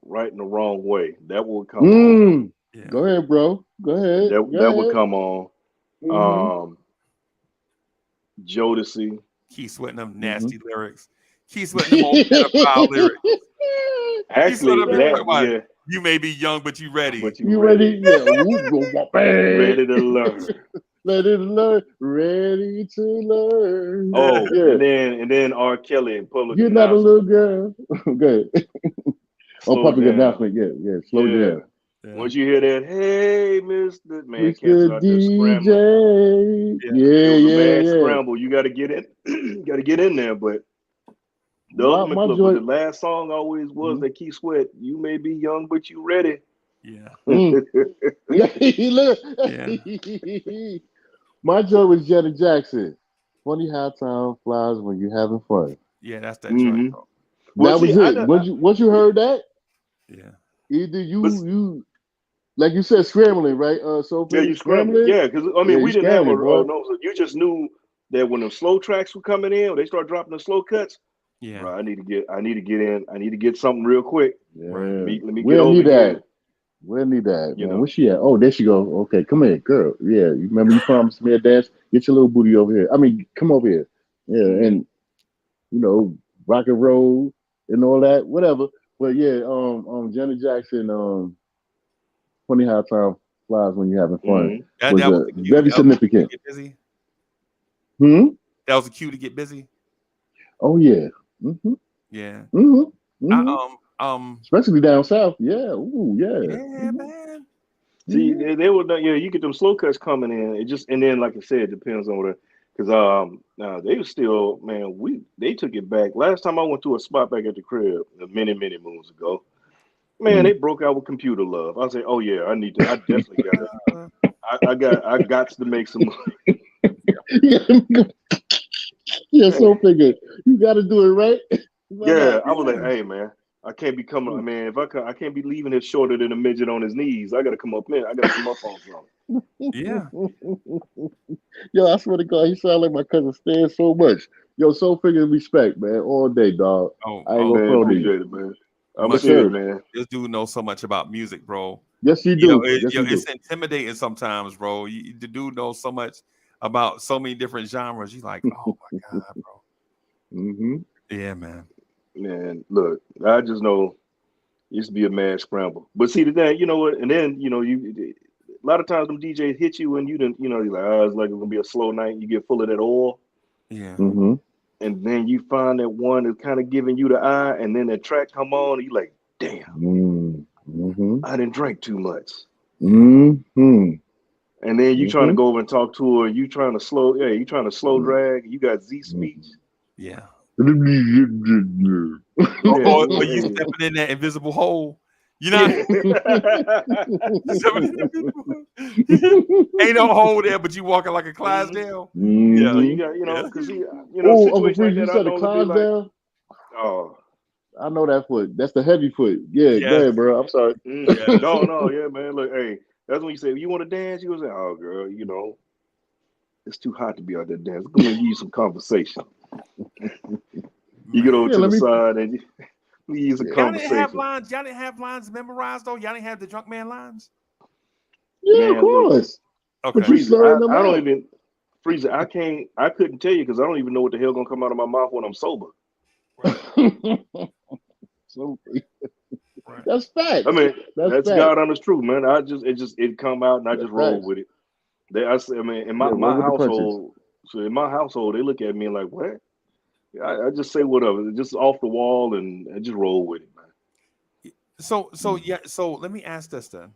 right in the wrong way. That would come on. Mm. Yeah. Go ahead, bro. Go ahead. Go That would ahead. come on. Mm-hmm. Um, Jodeci. Keep sweating them Mm-hmm. nasty lyrics. Keep sweating them old pedophile lyrics. Keep sweating Actually, them that talking about yeah, you may be young, but you ready. but you You ready? ready, Yeah. Whoop, whoop, whoop, bang. ready to learn. Let it learn. Ready to learn. Oh, Yeah. and then R. Kelly in public You're not a little announcement. girl. Good. Oh, Slow public down. announcement. Yeah. Yeah. Slow Yeah. jam. Yeah. Once you hear that, hey, Mister Man, cats Mr. are out there scrambling. DJ. Yeah. It Yeah. was a Yeah. mad Yeah. scramble. You got to get in. You got to get in there. But the ultimate My look, but the joint. last song always was Mhm. that Key Sweat. You may be young, but you ready. Yeah. Mm. Look. Yeah. My joint was Janet Jackson. Funny how time flies when you're having fun. Yeah, that's that joint, hmm bro. Well, That see, was it. Once you heard that, Yeah. either but you like you said scrambling, right? So yeah, for you scrambled. scrambling, Yeah, because I yeah, mean, you we didn't have a scrambling, boy. no. So you just knew that when the slow tracks were coming in, when they start dropping the slow cuts. Yeah. Bro, I need to get in. I need to get something real quick. Right. Yeah. Let me get We'll over need here. that. We'll need that, You man. know. Where's she at? Oh, there she go. Okay, come here, girl. Yeah, you remember you promised me a dance? Get your little booty over here. I mean, come over here. Yeah, hmm and you know, rock and roll and all that, whatever. But yeah, Janet Jackson, funny how time flies when you're having fun hmm was That was the cue. very That was the cue to significant. get busy. Hmm. That was the cue to get busy. Oh yeah. Mm-hmm. Yeah. Mm-hmm. I Mm-hmm. um Especially down south. Yeah. Ooh, yeah. yeah, Mm-hmm. man. See, Mm-hmm. they were yeah. You get them slow cuts coming in. It just and then like I said, it depends on the because they were still man. They took it back. Last time I went to a spot back at the crib, many moons ago. Man, they Mm. broke out with computer love. I say, oh yeah, I need to. I definitely got to. Uh, I got to make some. Yeah, yeah, so figure. You gotta do it right. Why Yeah, not? I was like, yeah. hey man, I can't be coming. I Mm. mean, if I can't be leaving it shorter than a midget on his knees. I got to come up in. I got to come up on something. Yeah. Yo, I swear to God, he sound like my cousin Stan so much. Yo, so figure respect, man, all day, dog. I ain't Oh, gonna Man, front on you. appreciate it, man. I my Yes, appreciate it, sir. man. this dude knows so much about music, bro. Yes, you You know, do. Yes, you do. it's intimidating sometimes, bro. The dude knows so much about so many different genres. You're like, oh my god, bro. Mm-hmm. Yeah, man. Man, look, I just know it used to be a mad scramble. But see, today, you know what? And then a lot of times them DJs hit you and you didn't, you're like, oh, it's like it's gonna be a slow night. You get full of that oil, Yeah. Mm-hmm. and then you find that one that's kind of giving you the eye, and then that track come on, and you like, damn, Mm-hmm. I didn't drink too much. Yeah. Mm-hmm. And then you trying to Mm-hmm. go over and talk to her, you trying to slow, yeah, you trying to slow drag. You got Z speech, Yeah. Mm-hmm. yeah, Or you hey. stepping in that invisible hole. You know, you stepping in that invisible hole. Ain't no hole there, but you walking like a Mhm. Clydesdale. So Yeah. you got, Yeah. because Oh, Uncle situations like Freeze, you that, I said the normally be like, Clydesdale? oh, I know that foot. That's the heavy foot. Yeah, go Yes. ahead, bro. I'm sorry. Yes. no, yeah, man. Look, hey, that's when you say you want to dance. You go say, oh, girl, it's too hot to be out there dancing. I'm gonna give you some conversation. You get over Man. Yeah, to let the me. side and we use a Yeah, Y'all didn't have conversation. lines. Y'all didn't have lines memorized though. Y'all didn't have the drunk man lines. yeah, of Man, look, course. But Okay. you Freezer, slurring them I don't out. even Freezer. I couldn't tell you because I don't even know what the hell gonna come out of my mouth when I'm sober. Right. So, Right. that's I facts. mean, That's that's facts. God honest truth, man. It come out and I That's just roll facts. with it. I mean, in Yeah, my roll with the punches. household, so in my household, they look at me like, what? I just say whatever, just off the wall, and I just roll with it, man. So yeah. So let me ask this then.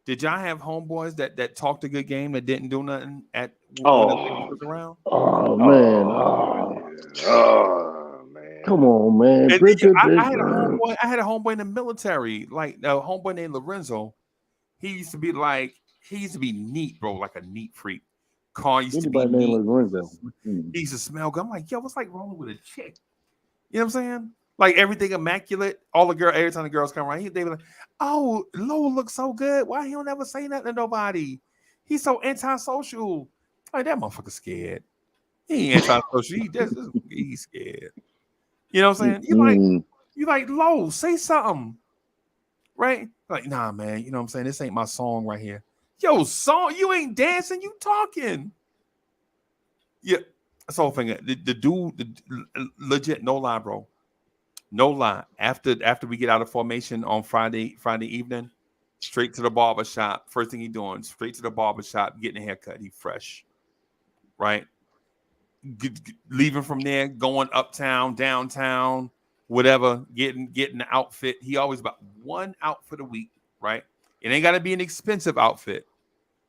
Did y'all have homeboys that talked a good game that didn't do nothing at when the ladies Oh, was around? Oh man. oh, Oh, yeah. Oh, man. come on, man. And yeah, I had a homeboy in the military, like a homeboy named Lorenzo. He used to be neat, bro, like a neat freak. Car used to be Anybody named neat. Lorenzo? Mm. He used to smell good. I'm like, yo, what's like rolling with a chick? You know what I'm saying? Like everything immaculate. Every time the girls come around, they be like, "Oh, Lola looks so good. Why he don't ever say nothing to nobody?" He's so antisocial. Like that motherfucker scared. He ain't antisocial. He's scared. You know what I'm saying? Mm-mm. You like low, say something. Right? Like, nah, man, you know what I'm saying? This ain't my song right here. Yo, song, you ain't dancing, you talking. Yeah. That's the whole thing. The dude, legit, no lie, bro. No lie. After we get out of formation on Friday evening, straight to the barber shop. First thing he doing, straight to the barber shop, getting a haircut. He fresh. Right? Leaving from there, going uptown, downtown, whatever, getting the outfit. He always about one outfit a week, right? It ain't got to be an expensive outfit,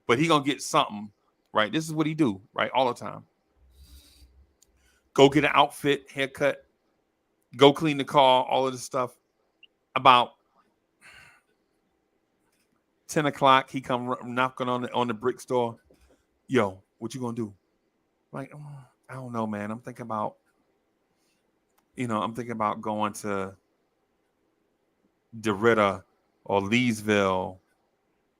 but he gonna get something, right? This is what he do, right? All the time. Go get an outfit, haircut, go clean the car, all of this stuff. About 10 o'clock, he come knocking on the brick store. Yo, what you gonna do? Like, I don't know, man. I'm thinking about going to DeRidder or Leesville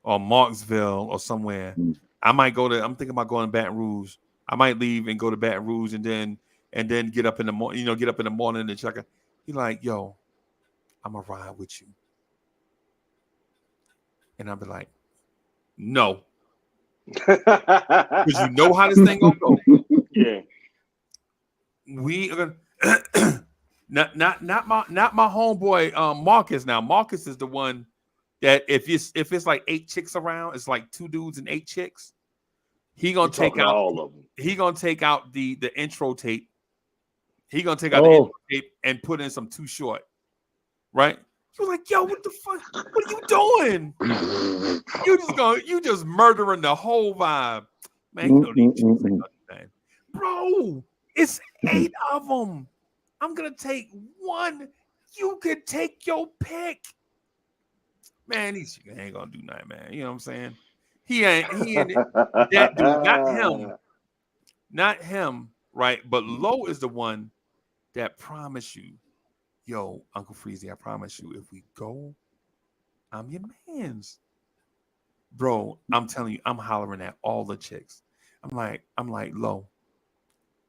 or Marksville or somewhere. I'm thinking about going to Baton Rouge. I might leave and go to Baton Rouge and then get up in the morning, get up in the morning and check it. He like, yo, I'm gonna ride with you. And I'll be like, no. Because you know how this thing gonna go. Yeah. We are gonna not my homeboy Marcus. Now Marcus is the one that if it's like 8 chicks around, it's like 2 dudes and 8 chicks. He gonna take out all of them. He gonna take out the intro tape. He gonna take out the Oh, intro tape and put in some Too Short. Right? You're like, yo, what the fuck? What are you doing? You just murdering the whole vibe. Man, you know these chicks ain't nothing. Bro, it's 8 of them. I'm gonna take one. You could take your pick. Man, these chicks ain't gonna do nothing, man. You know what I'm saying? He ain't that dude, not him, right? But Low is the one that promised you, yo, Uncle Freezy, I promise you, if we go, I'm your man's. Bro, I'm telling you, I'm hollering at all the chicks. I'm like, Low,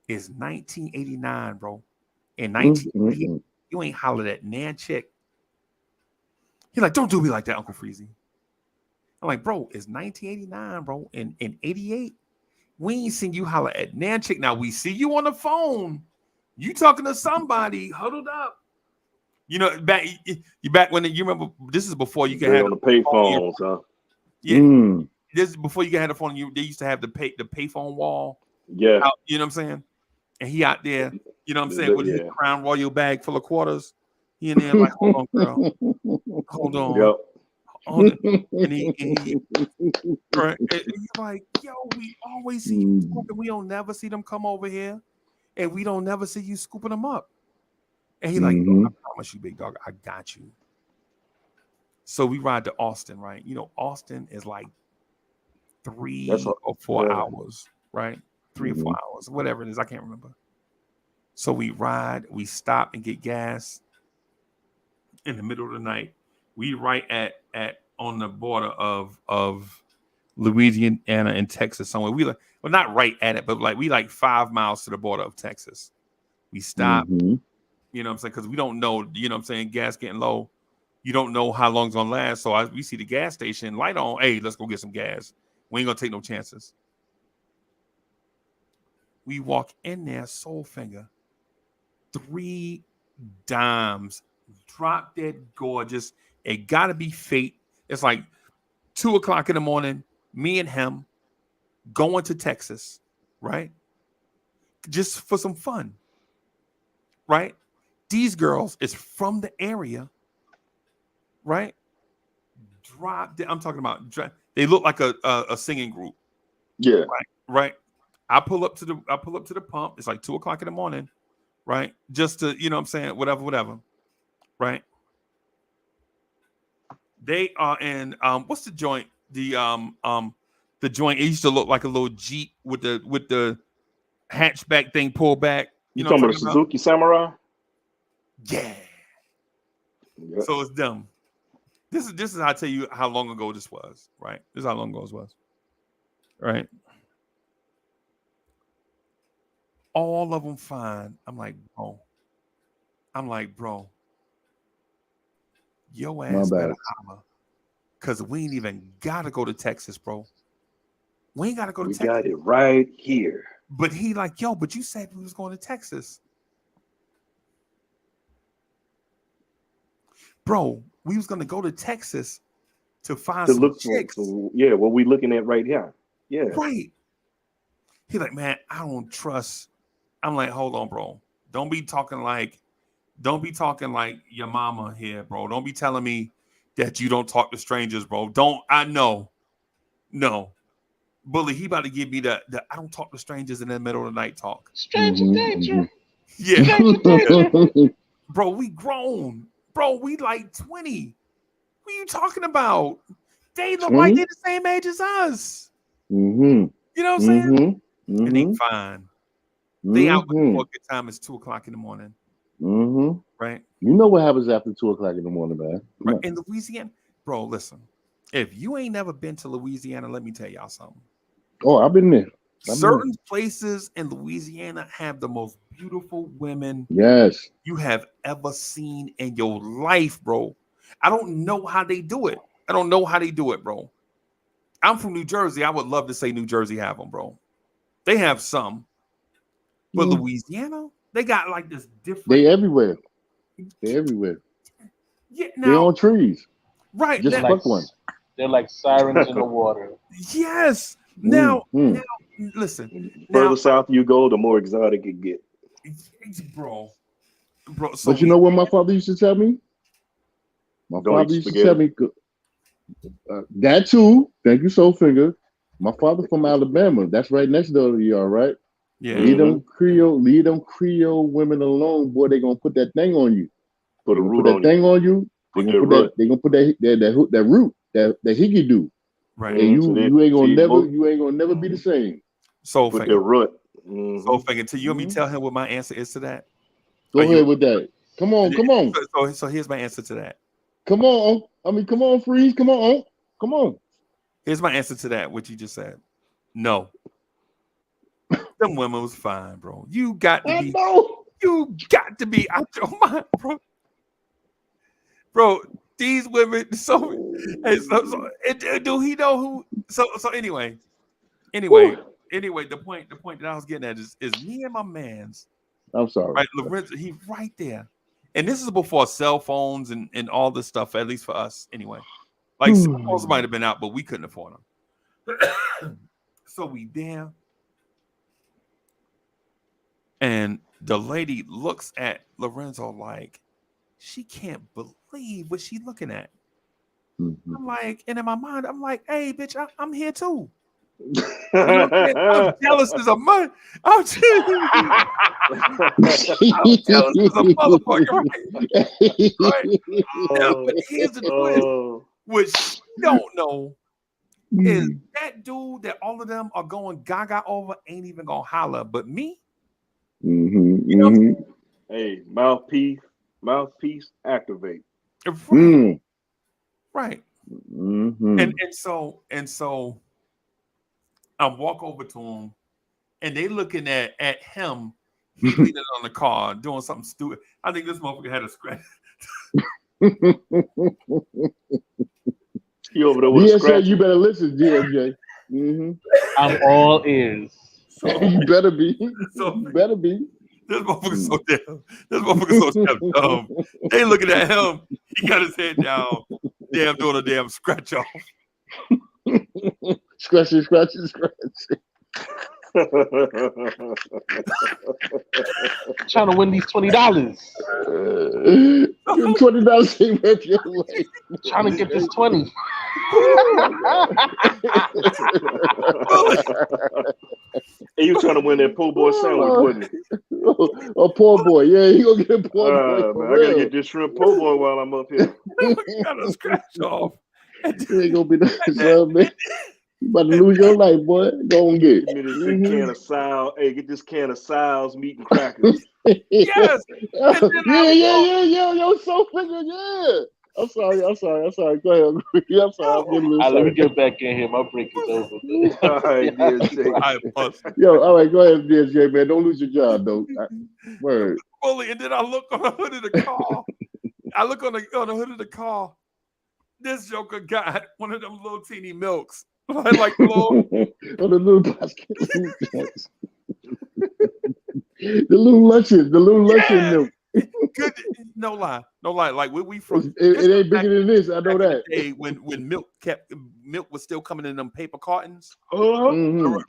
it's 1989, bro. In 1988, you ain't hollered at nan chick. He like, don't do me like that, Uncle Freezy. I'm like, bro, it's 1989, bro. In 88, we ain't seen you holler at nan chick. Now we see you on the phone. You talking to somebody huddled up. You know, back when you remember, this is before you can have on the payphones, huh? Yeah, this is before you can have the phone. They used to have the payphone wall. Yeah, out, you know what I'm saying? And he out there, you know what I'm saying, with his Crown Royal bag full of quarters. He in there like, hold on, girl, hold on. Yep. Hold on. And he right, and he's like, yo, we always see you scooping. We don't never see them come over here, and we don't never see you scooping them up. And he like, yo, I promise you, big dog, I got you. So we ride to Austin, right? You know, Austin is like 3 or 4 hours, right? 3 or 4 hours, whatever it is, I can't remember. So we ride, we stop and get gas in the middle of the night. We right at on the border of Louisiana and Texas somewhere. We not right at it, but we 5 miles to the border of Texas. We stop, you know what I'm saying? Because we don't know, you know what I'm saying, gas getting low. You don't know how long it's gonna last. So we see the gas station light on. Hey, let's go get some gas. We ain't gonna take no chances. We walk in there, Soul Finger, 3 dimes, drop dead gorgeous. It gotta be fate. It's like 2 o'clock in the morning. Me and him going to Texas, right? Just for some fun, right? These girls is from the area, right? I'm talking about. They look like a singing group. Yeah. Right. I pull up to the pump. It's like 2 o'clock in the morning, right? Just to, you know what I'm saying, whatever. Right. They are in what's the joint? The joint, it used to look like a little Jeep with the hatchback thing pulled back. You talking about a Suzuki Samurai? Yeah. Yep. So it's them. This is how I tell you how long ago this was, right? This is how long ago this was. right? All of them fine. I'm like, bro, your My ass better bad. holler. Cause we ain't even gotta go to Texas, bro. We ain't gotta go to We Texas. got it right here. But he like, yo, but you said we was going to Texas. Bro, we was gonna go to Texas to find To some look chicks. for yeah, what we looking at right here. Yeah. Right. He like, man, I don't trust. I'm like, hold on, bro. Don't be talking like your mama here, bro. Don't be telling me that you don't talk to strangers, bro. Don't I know. No. Bully, he about to give me the I don't talk to strangers in the middle of the night talk. Stranger danger. Yeah. Stranger danger. Bro, we grown. Bro, we like 20. What are you talking about? They look like 20? they're the same age as us. Mm-hmm. You know what I'm saying? Mm-hmm. And they Mm-hmm. fine. They out looking Mm-hmm. for a good time. It's 2:00 in the morning. Mm-hmm. Right? You know what happens after 2 o'clock in the morning, man. Come Right. on. In Louisiana. Bro, listen. If you ain't never been to Louisiana, let me tell y'all something. Oh, I've been there. Certain places in Louisiana have the most beautiful women Yes. you have ever seen in your life, bro. I don't know how they do it. Bro. I'm from New Jersey. I would love to say New Jersey have them, bro. They have some. But Louisiana, they got like this different. They everywhere. They're everywhere. Yeah, They're now, on trees. right. Just Now, pluck one. They're like sirens in the water. yes. Now, listen. Further Now, south you go, the more exotic it get. bro. So But you know what my father used to tell me? My Don't father eat used to tell me that too. Thank you, Soul Finger. My father from Alabama. That's right next door to y'all, right? yeah. Leave them Creole women alone, boy. They gonna put that thing on you. Put They a gonna root put that on you. thing on you. They Put gonna that put root. that. They gonna put that root that hickey do. Right. And So you ain't gonna see, never be the same. Soul put that Finger. root. Soul Finger. To you and me tell him what my answer is to that. Go ahead with that. Come on. So here's my answer to that. Come on. Come on, Freeze. Come on. Come on. Here's my answer to that, what you just said. No. Them women was fine, bro. You got to be out your mind, bro. Bro, these women, do he know who? So anyway, the point that I was getting at is me and my man's I'm sorry. right, Lorenzo, he right there. And this is before cell phones and all this stuff, at least for us, anyway. Like cell phones might have been out, but we couldn't afford them. So we there. And the lady looks at Lorenzo like she can't believe what she's looking at. Mm-hmm. I'm like, and in my mind, I'm like, hey, bitch, I'm here too. You know what I'm saying? I'm jealous as a mother. I'm jealous as a motherfucker, right? Now, but here's the twist. What she don't know is that dude that all of them are going gaga over ain't even gonna holler, but me. Mm-hmm. You know what I'm saying? Hey, mouthpiece, activate. Right. Right. Mm-hmm. And so I walk over to him and they looking at him. He leaning on the car doing something stupid. I think this motherfucker had a scratch. He over there with a scratch. You better listen, DSJ. Mm-hmm. I'm all ears. So You better be. So- You better be. this motherfucker's so damn dumb. They looking at him. He got his head down. Damn, doing a damn scratch off. Scratch. Trying to win these $20. $20 ain't worth your life. Trying to get this 20. Hey, you trying to win that po' boy sandwich, wasn't it? A poor boy. Yeah, he gonna get a poor boy for man, I gotta real. get this shrimp po' boy while I'm up here. He got a scratch off. You ain't gonna be that son, man. You about to lose your life, boy. Go and get. Give me this big can of Sal's. Hey, get this can of Sal's meat and crackers. Yes. Yeah. Yo, so figure, yeah. I'm sorry. I'm sorry. I'm sorry. Go ahead. I'm sorry. I'm Yo, getting a little Let me sorry. get back in here. My break is over. All right, Yeah, dear Jay. I bust. Yo, all right. Go ahead, DJ, man. Don't lose your job, though. Word. Fully, and then I look on the hood of the car. I look on the hood of the car. This joker got one of them little teeny milks, like little. On the little basket. The little luncheon. The little luncheon Yeah, milk. good. No lie, no lie. Like where we from? It This was ain't bigger than this. I know back in the that. day when milk was still coming in them paper cartons, Uh-huh.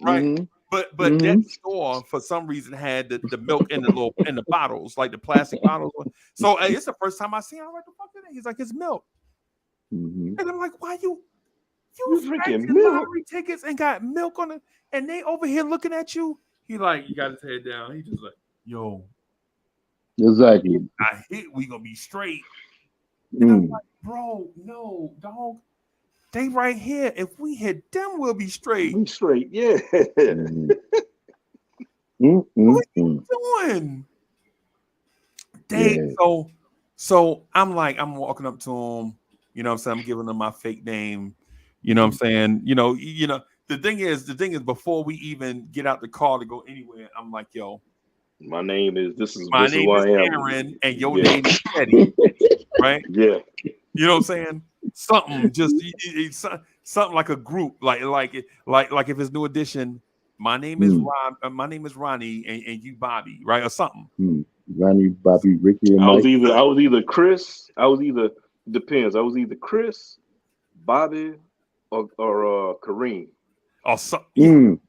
right? Mm-hmm. But Mm-hmm. that store for some reason had the milk in the bottles, like the plastic bottles. So it's the first time I seen. I'm like, the fuck is that? He's like, it's milk, Mm-hmm. and I'm like, why you You drinking scratching milk? lottery tickets and got milk on it, and they over here looking at you. He like, you got his head down. He just like, yo, Exactly. I hit. We gonna be straight. And I'm Mm. like, bro, no, dog. They right here. If we hit them, we'll be straight. We straight, yeah. Mm-hmm. What Mm-hmm. you doing? They Yeah. so I'm walking up to him, you know what I'm saying? I'm giving them my fake name, you know what I'm saying? The thing is before we even get out the car to go anywhere, I'm like, yo, My name is my this is name who is I am. Aaron and your Yeah, name is Teddy, right? yeah. You know what I'm saying? Something just something like a group, like if it's new edition, my name is Mm. Rob, my name is Ronnie, and you Bobby, right? Or something. Mm. Ronnie, Bobby, Ricky, and Mike. I was either Chris. I was either depends. I was either Chris, Bobby, or Kareem. Or something. Yeah. Mm.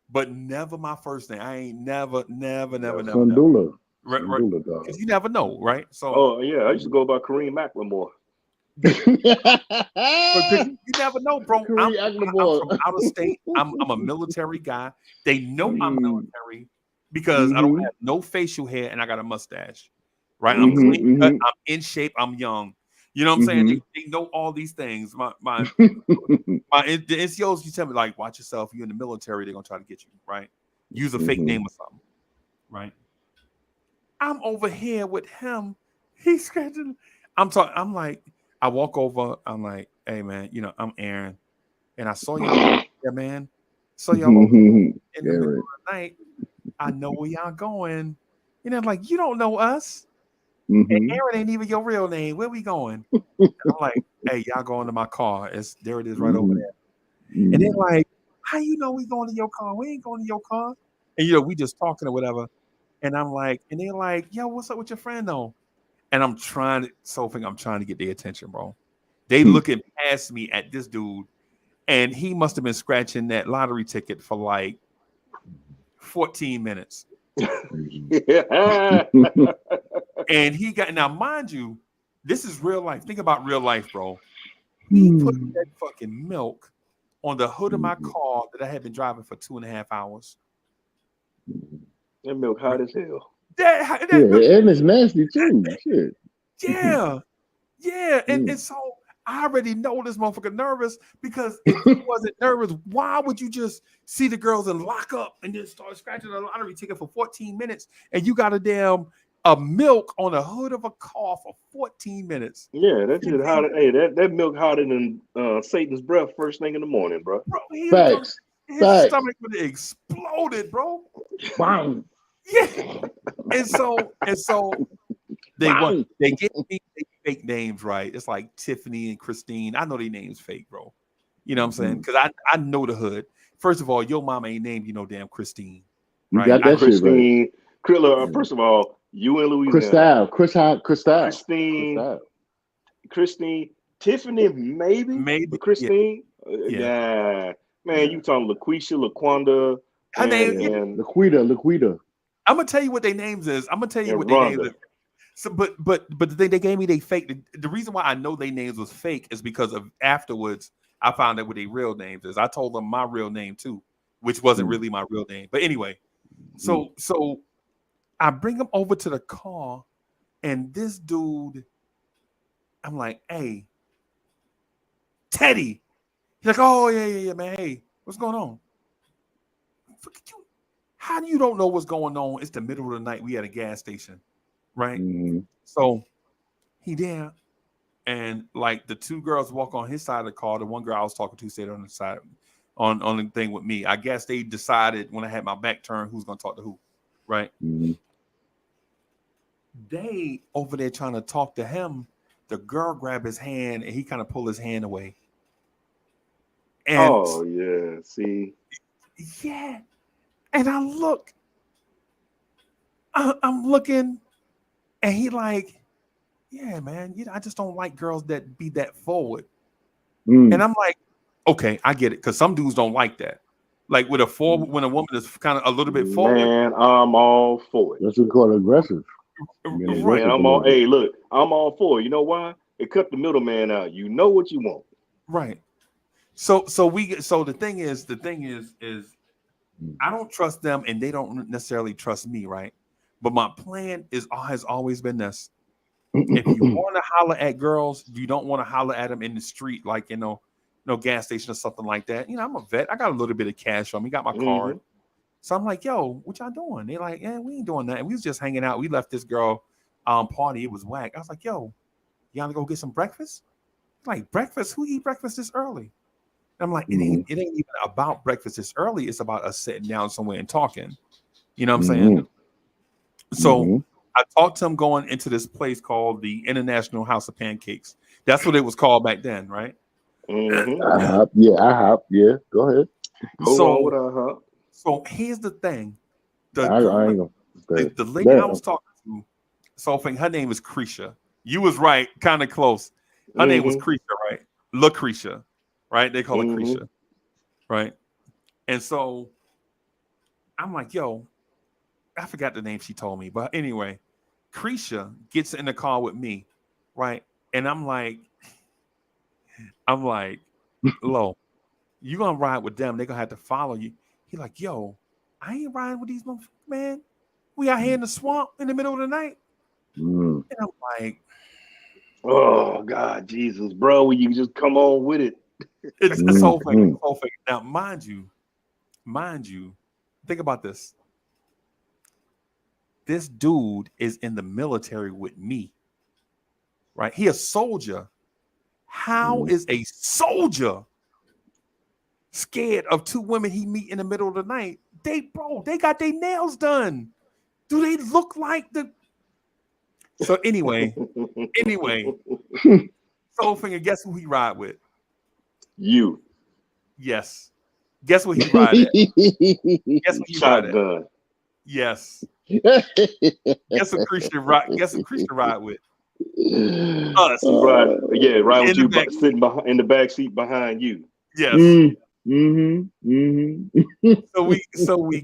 But never my first name. I ain't never. Sundula. Right, right. Sundula, dog. Because you never know, right? So, Oh yeah, I used to go by Kareem McLemore. but 'cause you never know, bro. I'm Kareem from Acklemore. out of state. I'm a military guy. They know I'm Mm. military because I don't Mm-hmm. have no facial hair and I got a mustache. Right? I'm Mm-hmm. clean cut. Mm-hmm. I'm in shape. I'm young. You know what I'm saying? Mm-hmm. They know all these things. My Mm-hmm. the NCOs, you tell me like, watch yourself. You're in the military. They're gonna try to get you. Right? Use a fake Mm-hmm. name or something. Right? I'm over here with him. He's scratching. I'm talking. I'm like, I walk over. I'm like, hey man, I'm Aaron, and I saw y'all. Yeah, man. Saw y'all over in the Yeah, middle right. of the night. I know where y'all going. I'm like, you don't know us. And Mm-hmm. Aaron ain't even your real name. Where we going? I'm like, hey, y'all going to my car. There it is right over Mm-hmm. there. And they're Mm-hmm. like, how you know we going to your car? We ain't going to your car. And we just talking or whatever. And I'm like, and they're like, yo, what's up with your friend though? And I'm trying to get their attention, bro. They looking past me at this dude, and he must have been scratching that lottery ticket for like 14 minutes. Yeah. And he got now, mind you, this is real life. Think about real life, bro. He put that fucking milk on the hood of my car that I had been driving for 2.5 hours. That milk hot as hell. That milk, Yeah, and it's nasty too. Shit. yeah. Yeah, and Mm. so I already know this motherfucker nervous because if he wasn't nervous, why would you just see the girls and lock up and then start scratching a lottery ticket for 14 minutes and you got a milk on the hood of a car for 14 minutes? Yeah, that And shit then, hotter. Hey, that milk hotter than Satan's breath first thing in the morning, bro. bro, Facts. his Facts. stomach would have exploded, bro. Bang. Yeah, and so Bang. they get me fake names, right? It's like Tiffany and Christine. I know their names fake, bro. You know what I'm saying? Because I know the hood. First of all, your mama ain't named damn Christine, You right? got I that know shit right. Christine, first of all, you in Louisiana. Crystal. Christine, Tiffany, maybe, maybe, but Christine, yeah. nah, man, Yeah. you talking LaQuisha, LaQuanda, Her name. Yeah. and Laquita. I'm gonna tell you what their names is. I'm gonna tell you what their names Rhonda. is. So, but the thing they gave me, they fake. The reason why I know their names was fake is because of afterwards I found out what their real names is. I told them my real name too, which wasn't really my real name. But anyway, so I bring him over to the car, and this dude, I'm like, hey, Teddy. He's like, oh yeah, man. Hey, what's going on? Fuck you. How do you don't know what's going on? It's the middle of the night. We at a gas station, right? Mm-hmm. So he there, and like the two girls walk on his side of the car. The one girl I was talking to stayed on the side on the thing with me. I guess they decided when I had my back turned who's gonna talk to who, right? Mhm. They over there trying to talk to him. The girl grabbed his hand and he kind of pulled his hand away. And Oh yeah. See. yeah, and I look, I'm looking, and he like, yeah, man, I just don't like girls that be that forward. And Mm. I'm like, okay, I get it, because some dudes don't like that. Like with a forward, when a woman is kind of a little bit forward, Man, I'm all for it. That's what we call aggressive. Being right, Man, aggressive I'm a little all. bit. Hey, look, I'm all for it. You know why? It cut the middleman out. You know what you want. right. So the thing is Mm. I don't trust them, and they don't necessarily trust me, right? But my plan has always been this: if you want to holler at girls, you don't want to holler at them in the street, like no gas station or something like that. I'm a vet. I got a little bit of cash on me, got my card. Hmm. So I'm like, yo, what y'all doing? They like, yeah, we ain't doing that. And we was just hanging out. We left this girl party. It was whack. I was like, yo, you want to go get some breakfast? Like breakfast? Who eat breakfast this early? And I'm like, it ain't Mhm. it ain't even about breakfast this early. It's about us sitting down somewhere and talking. You know what I'm saying? Mhm. So Mhm. I talked to him going into this place called the International House of Pancakes. That's what it was called back then, right? Hmm. I hop. Yeah, I hop. Yeah, go ahead. Hold on So with her, huh? so here's the thing. The I girl, ain't gonna. But the lady I was damn. talking to, so I think her name is Cretia. You was right, kind of close. Her name was Hmm. Cretia, right? Lucretia, right? They call her Hmm. Cretia, right? And so I'm like, yo, I forgot the name she told me, but anyway, Cretia gets in the car with me, right? And I'm like, Lo, you gonna ride with them? They gonna have to follow you. He like, yo, I ain't riding with these motherfuckers, man. We out here in the swamp in the middle of the night, Mm. and I'm like, Oh God, Jesus, bro, will you just come on with it? it's so fake, Mhm. so fake. Now, mind you, think about this. This dude is in the military with me, right? He a soldier. How Mhm. is a soldier scared of two women he meet in the middle of the night? They got their nails done. Do they look like the? So anyway, Soul Finger, guess who he ride with? You Yes. Guess what he ride at? Guess what he ride at? shotgun. Yes. Guess who Christian ride with? Us He ride, yeah, ride in with the you, back. sitting behind in the back seat behind you. Yes. Mm. Mhm. Mhm. So we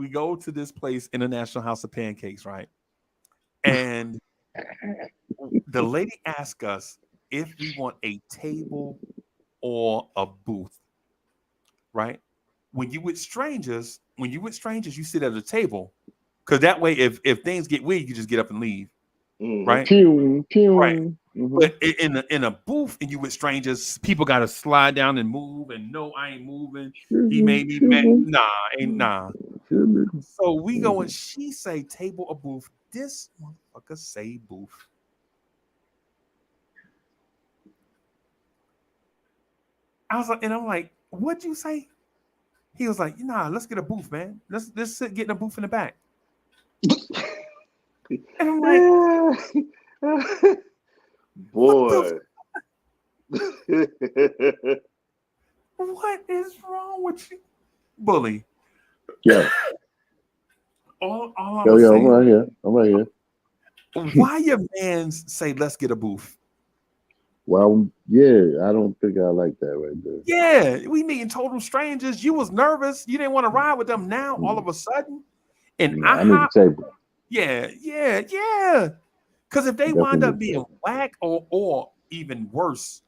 go to this place, International House of Pancakes, right? And the lady asked us if we want a table or a booth, right? When you with strangers, you sit at a table. Because that way, if things get weird, you can just get up and leave, Hmm. right? Pew. Right. Pew. Mhm. But in a booth and you with strangers, people gotta slide down and move. And no, I ain't moving. He Sugar. made me mad. Sugar. Nah, ain't nah. Sugar. So we go and Mhm. she say table or booth. This motherfucker say booth. I'm like, what'd you say? He was like, nah, let's get a booth, man. Let's get in a booth in the back. And I'm like, what the Boy. what is wrong with you? Bully. Yo. All I'm Yo. gonna Yo. I'm say, right here. I'm right here. why your mans say let's get a booth? Well, yeah. I don't think I like that right there. Yeah, we meeting total strangers. You was nervous. You didn't want to ride with them. Now all Mm. of a sudden, and No, I I need a hop. table. Yeah, yeah, yeah. Because if they wind Definitely up need a being table. whack or even worse,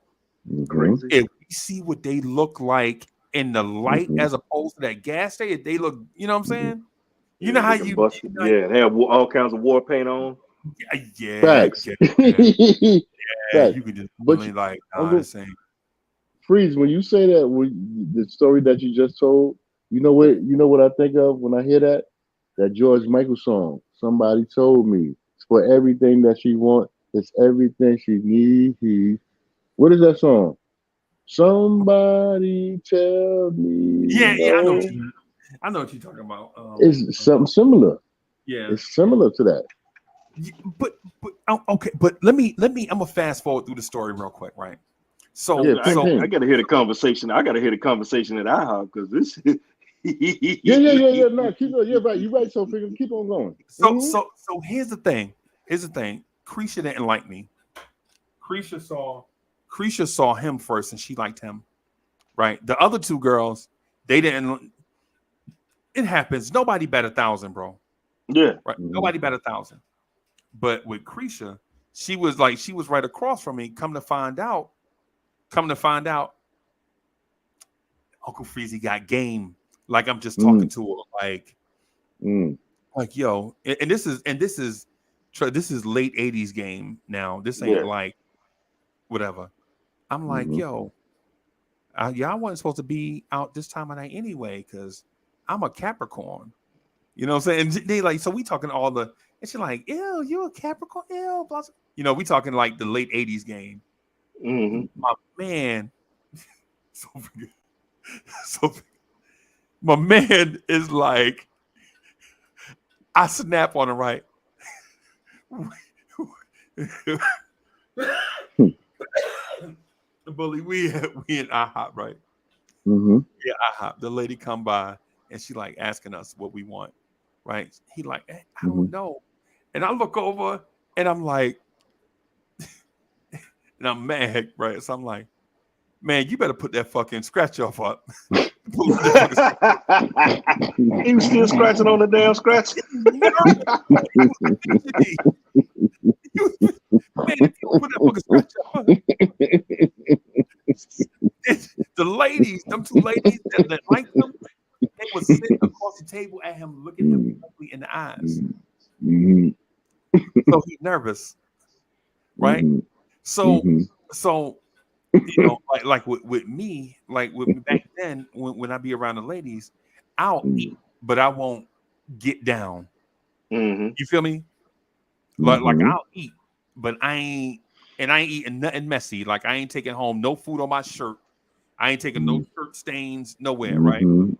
Mhm. Crazy. if we see what they look like in the light Mhm. as opposed to that gas station, they look. You know what I'm Mhm. saying? You know Yeah, how looking you. busted. Yeah, they have all kinds of war paint on. Yeah, Facts. yeah, yeah. Yeah, Facts. you could just But really like, nah, Uncle this ain't. Freeze, when you say that, the story that you just told, you know what I think of when I hear that? That George Michael song. Somebody told me it's for everything that she want. It's everything she needs. What is that song? Somebody tell me Yeah, no. I know what you're talking about. It's something similar. Yeah, It's similar to that. but okay, but let me. I'm gonna fast forward through the story real quick, right? Yeah, So ping so I ping. gotta hear the conversation. I gotta hear the conversation at IHOP because this. Yeah. No, keep going. Yeah, right. You're right. So figure, keep on going. so so so here's the thing. Here's the thing. Creisha didn't like me. Creisha saw Creisha saw him first, and she liked him. Right. The other two girls, they didn't. It happens. Nobody bet 1,000, bro. Yeah. Right. Mm-hmm. Nobody bet 1,000. But with Creisha, she was right across from me. Come to find out, Uncle Freezy got game. Like I'm just talking Mm, to her. mm, Like yo, and this is late '80s game now. This ain't Yeah. like whatever. I'm like mm-hmm. yo, y'all wasn't supposed to be out this time of night anyway because I'm a Capricorn. You know what I'm saying? And they like so we talking all the and she like ew, you a Capricorn, ew, blah, blah. We talking like the late '80s game. Hmm. My man, so so my man is like I snap on him right. Bully, we in IHOP, right? Mm-hmm. Yeah, IHOP. The lady come by and she like asking us what we want, right? He like, I Mm-hmm. don't know. And I look over and I'm like, and I'm mad, right? So I'm like, man, you better put that fucking scratch off up. Put that fucking scratch He was still scratching on the damn scratch. nervous. He was fidgety. He was, man, if you put that fucking scratch up, the ladies, them two ladies that liked him, they would sit across the table at him, looking him directly in the eyes. Mm-hmm. So he's nervous, right? Mm-hmm. So, Mm-hmm. so like with me, like with me back then, when I be around the ladies, I'll eat, but I won't get down. Hmm. You feel me? Like Mm-hmm. I'll eat, but I ain't eating nothing messy. Like I ain't taking home no food on my shirt. I ain't taking no shirt stains nowhere, right? Mm-hmm.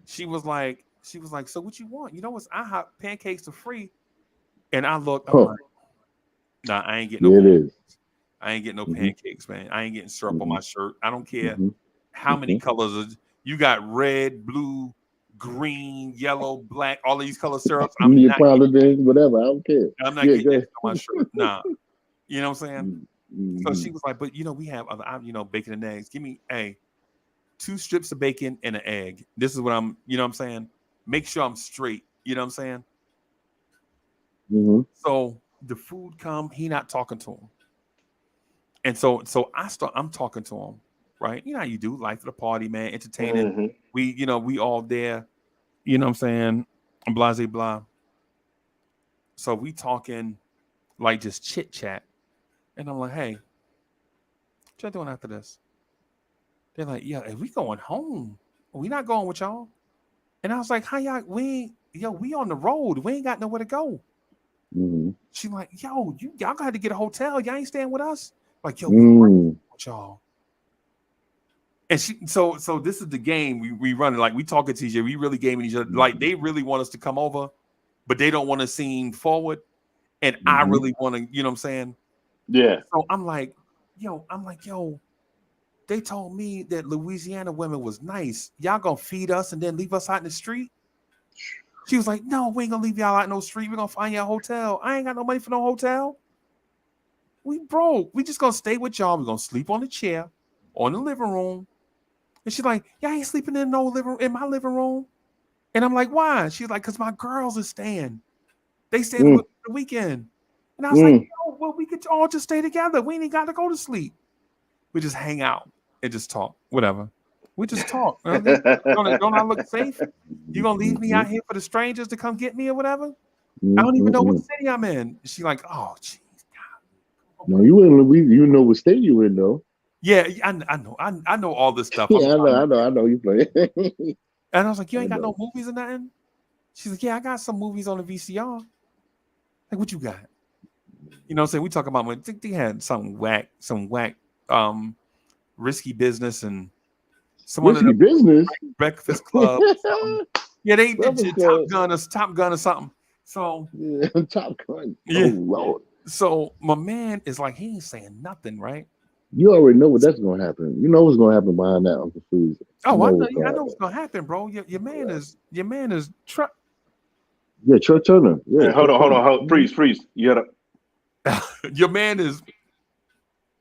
She was like, so what you want? It's IHOP pancakes are free. And I look, I'm Huh. like, nah, I ain't getting no Yeah, it pancakes. is. I ain't getting no Mm-hmm. pancakes, man. I ain't getting syrup on Mm-hmm. my shirt. I don't care Mm-hmm. how many Mm-hmm. colors you got red, blue, green, yellow, black, all of these color syrups. I'm Your not getting powder things, whatever. I don't care. I'm not Yeah, getting go that ahead. shit on my shirt. Nah. You know what I'm saying? So Mm-hmm. she was like, but we have other bacon and eggs. Give me 2 strips of bacon and an egg. This is what I'm saying? Make sure I'm straight. You know what I'm saying? Mm-hmm. So the food come, he not talking to him. And so I'm talking to him, right? You know how you do, life of the party, man, entertaining. Hmm. We all there, you know what I'm saying? Blah, blah, blah. So we talking like just chit chat. And I'm like, hey, what y'all doing after this? They're like, yeah, if we going home, we not going with y'all. And I was like, how y'all, we on the road. We ain't got nowhere to go. Mm-hmm. She like, yo, y'all got to get a hotel. Y'all ain't staying with us. Like, yo, we right Mm-hmm. with y'all. And so this is the game we running. Like we talking to each other. We really gaming each other. Like they really want us to come over, but they don't want to seem forward. And I Mm-hmm. really want to, you know what I'm saying? Yeah. So yo, they told me that Louisiana women was nice. Y'all gonna feed us and then leave us out in the street? She was like, no, we ain't gonna leave y'all out in no street. We're gonna find you a hotel. I ain't got no money for no hotel. We broke. We just gonna stay with y'all. We're gonna sleep on the chair, on the living room. And she's like, y'all ain't sleeping in in my living room. And I'm like, why? She's like, because my girls are staying. They staying with the weekend. And I was like, Mm-hmm. yo, well, we could all just stay together. We ain't got to go to sleep. We just hang out and just talk. Whatever. We just talk. Don't I look safe? You gonna leave me Mm-hmm. out here for the strangers to come get me or whatever? I don't even know Mm-hmm. what city I'm in. She like, oh, jeez. No, you in Louisiana. You know what state you in though. Yeah, I know. I know all this stuff. I'm Yeah, I trying know. to. I know. I know you play. And I was like, you I ain't got no know. movies or nothing? She's like, yeah, I got some movies on the VCR. Like, what you got? You know what I'm saying? We talk about when they had some whack, risky business and some one of Risky the business. Breakfast Club. Or something. Yeah, they Breakfast did Top Club. Gun or Top Gun or something. So Yeah, Top Gun. Oh yeah, Lord. so my man is like he ain't saying nothing, right? You already know what that's gonna happen. You know what's gonna happen behind that, Uncle Freeze. You Oh, know I know, what's gonna I know happen. what's gonna happen, bro. Your man is Yeah, Church Turner. Yeah, And hold Church on, Turner. freeze, freeze. You your man is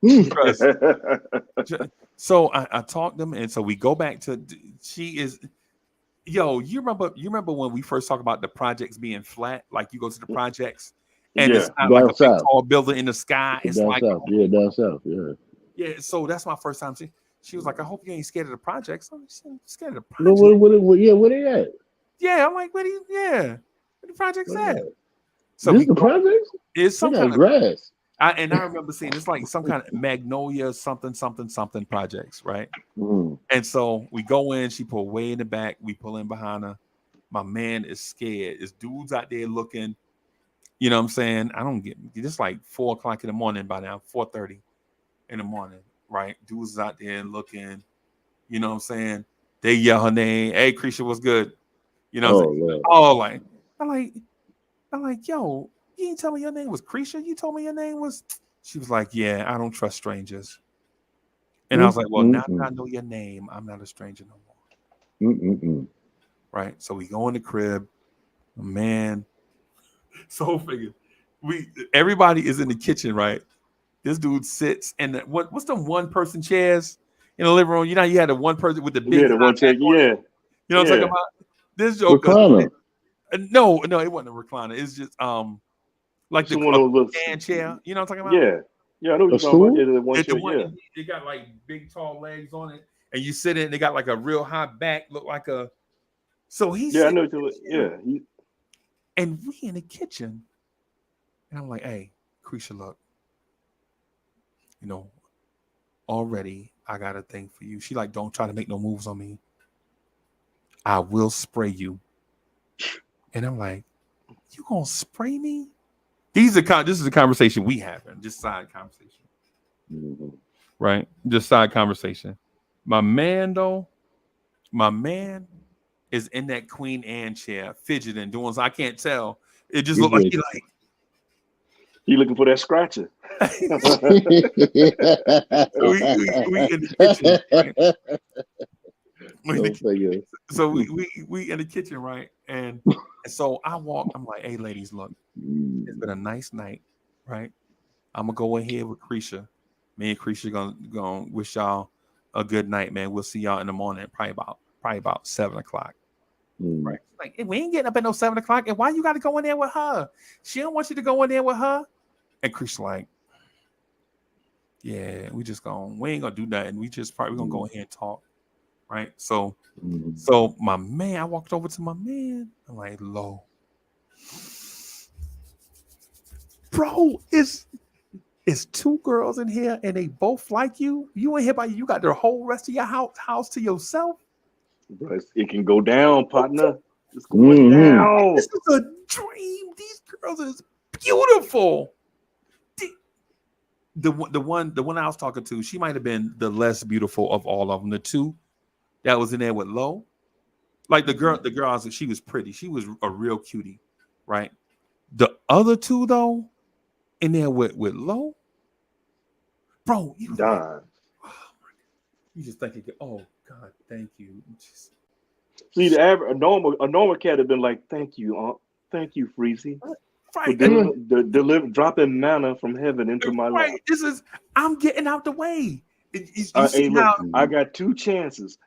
Mm. trust. gotta. So I talked them, and so we go back to she is. Yo, you remember when we first talked about the projects being flat? Like you go to the projects, and Yeah. it's not like Down a big south. tall building in the sky. It's Down like south. Yeah, down south. Yeah. yeah. So that's my first time. She was like, I hope you ain't scared of the projects. I'm scared of the Well, project. yeah, where they at? Yeah, I'm like, where the projects Where they at? at? So This we the go. projects? It's They some kind got of grass. I remember seeing it's like some kind of magnolia something projects, right? Mm. And so we go in, she pull way in the back, we pull in behind her. My man is scared. There's dudes out there looking, you know what I'm saying? I don't get it's like 4 o'clock in the morning by now, 4:30 in the morning, right? Dudes is out there looking, you know what I'm saying? They yell her name, hey Krisha, what's good? You know what I'm Oh saying? Lord. Oh, like I'm like, I'm like, yo, you didn't tell me your name was Krisha. You told me your name was. She was like, yeah, I don't trust strangers. And I was Mm, like, well, mm, now that I mm, know your name, I'm not a stranger no more. mm, mm, mm. Right. So we go in the crib, man. So figure. Everybody is in the kitchen, right? This dude sits and what's the one person chairs in the living room? You know, you had the one person with the big Yeah, the high one back check. on it. Yeah, You know what I'm talking yeah. about? This joker, Recliner. no, it wasn't a recliner. It's just like Someone a who looks. stand chair. You know what I'm talking about? Yeah, yeah. I know what A you're talking about. stool? Yeah, the one It's the check. one Yeah, they got like big tall legs on it, and you sit in. They got like a real high back, look like a. So he's yeah. I sitting know what in you're. the chair, Yeah, and we in the kitchen, and I'm like, "Hey, Krisha, look, you know, already I got a thing for you." She like, "Don't try to make no moves on me. I will spray you." And I'm like, "You gonna spray me?" This is a conversation we having, just side conversation, Mhm. right? Just side conversation. My man, though, my man is in that Queen Anne chair, fidgeting, doing so I can't tell. It just He looked like just he like he looking for that scratcher. we in the kitchen, right? We in the Go ki- figure. so we in the kitchen, right? And so I walk. I'm like, hey, ladies, look, it's been Mm. a nice night, right? I'm gonna go ahead with Krisha. Me and Krisha gonna wish y'all a good night, man. We'll see y'all in the morning, probably about 7 o'clock. Mm. Right. Like, "Hey, we ain't getting up at no 7 o'clock. And why you got to go in there with her? She don't want you to go in there with her." And Chris like, yeah, we ain't gonna do nothing. We just probably gonna go Mm. ahead and talk. Right. So Mm. so my man, I walked over to my man. I'm like, low. Bro, it's two girls in here and they both like you. You in here by you got the whole rest of your house to yourself. But it can go down, partner. It's going Mhm. down. This is a dream. These girls is beautiful. The one I was talking to, she might have been the less beautiful of all of them. The two that was in there with Low, like the girl, she was pretty. She was a real cutie, right? The other two though, in there with Low, bro, you was like, Done. oh my, you just thinking, oh God, thank you. Just, See, the average a normal cat had been like, "Thank you, thank you, Freezy, for right, Mm. dropping manna from heaven into my right. lap." This is I'm getting out the way. You see Hey, look, how I Mm. got two chances.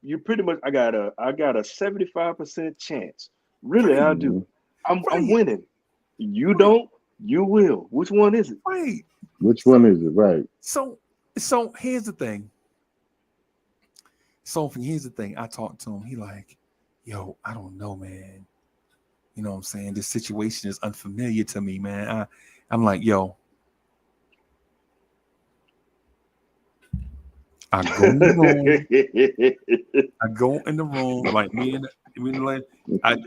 You pretty much, I got a 75% chance. Really, right, I do. Mhm. I'm right, winning. You right, don't, you will. Which one is it? right. Which So one is it? Right. so so here's the thing. Sophie, here's the thing. I talked to him. He like, yo, I don't know, man. You know what I'm saying? This situation is unfamiliar to me, man. I'm like, yo, I go in the room. I go in the room like me and like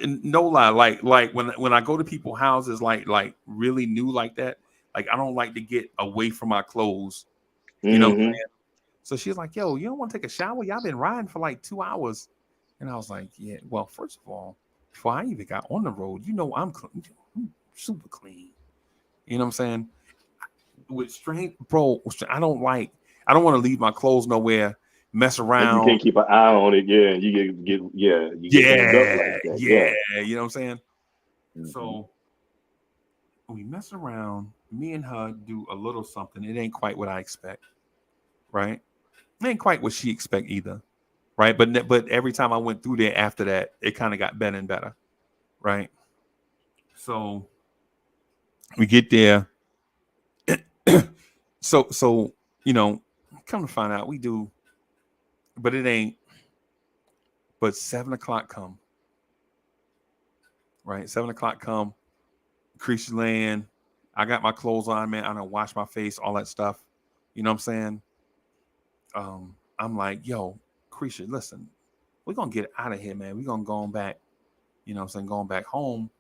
and no lie, like when I go to people's houses, like really new like that, like I don't like to get away from my clothes. You know what I'm Hmm. saying? So she's like, "Yo, you don't want to take a shower? Y'all been riding for like 2 hours." And I was like, "Yeah, well, first of all, before I even got on the road, you know I'm clean, I'm super clean. You know what I'm saying? With strength, bro, I don't want to leave my clothes nowhere, mess And you around. can't keep an eye on it. Yeah, you you get banged up Yeah, like that. yeah, Yeah. you know what I'm saying? Hmm. So we mess around, me and her do a little something. It ain't quite what I expect, right? It ain't quite what she expect either, right? But every time I went through there after that, it kind of got better and better, right? So we get there. So you know, come to find out we do, but it ain't. But 7 o'clock come, right? 7 o'clock come, crease land. I got my clothes on, man. I don't wash my face, all that stuff. You know what I'm saying? I'm like, yo, Creature, listen, we're gonna get out of here, man. We're gonna go on back, you know what I'm saying, going back home.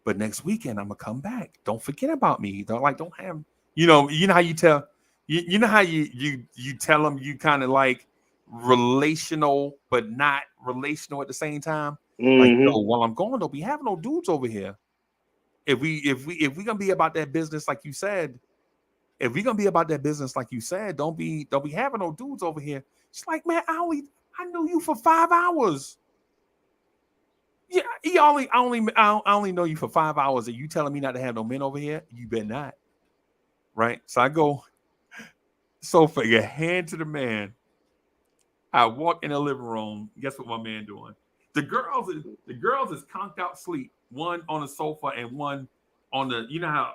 But next weekend I'm gonna come back. Don't forget about me. Don't have you know how you tell you know how you tell them you kind of like relational but not relational at the same time. Like, Hmm. yo, while I'm going, don't be having no dudes over here. If we gonna be about that business like you said, if we gonna be about that business like you said, don't be having no dudes over here. It's like, man, I knew you for 5 hours. Yeah, I only know you for 5 hours, and you telling me not to have no men over here? You better not, right? So I go, so for your hand to the man, I walk in the living room. Guess what my man doing? The girls is conked out sleep. One on the sofa and one on the. You know how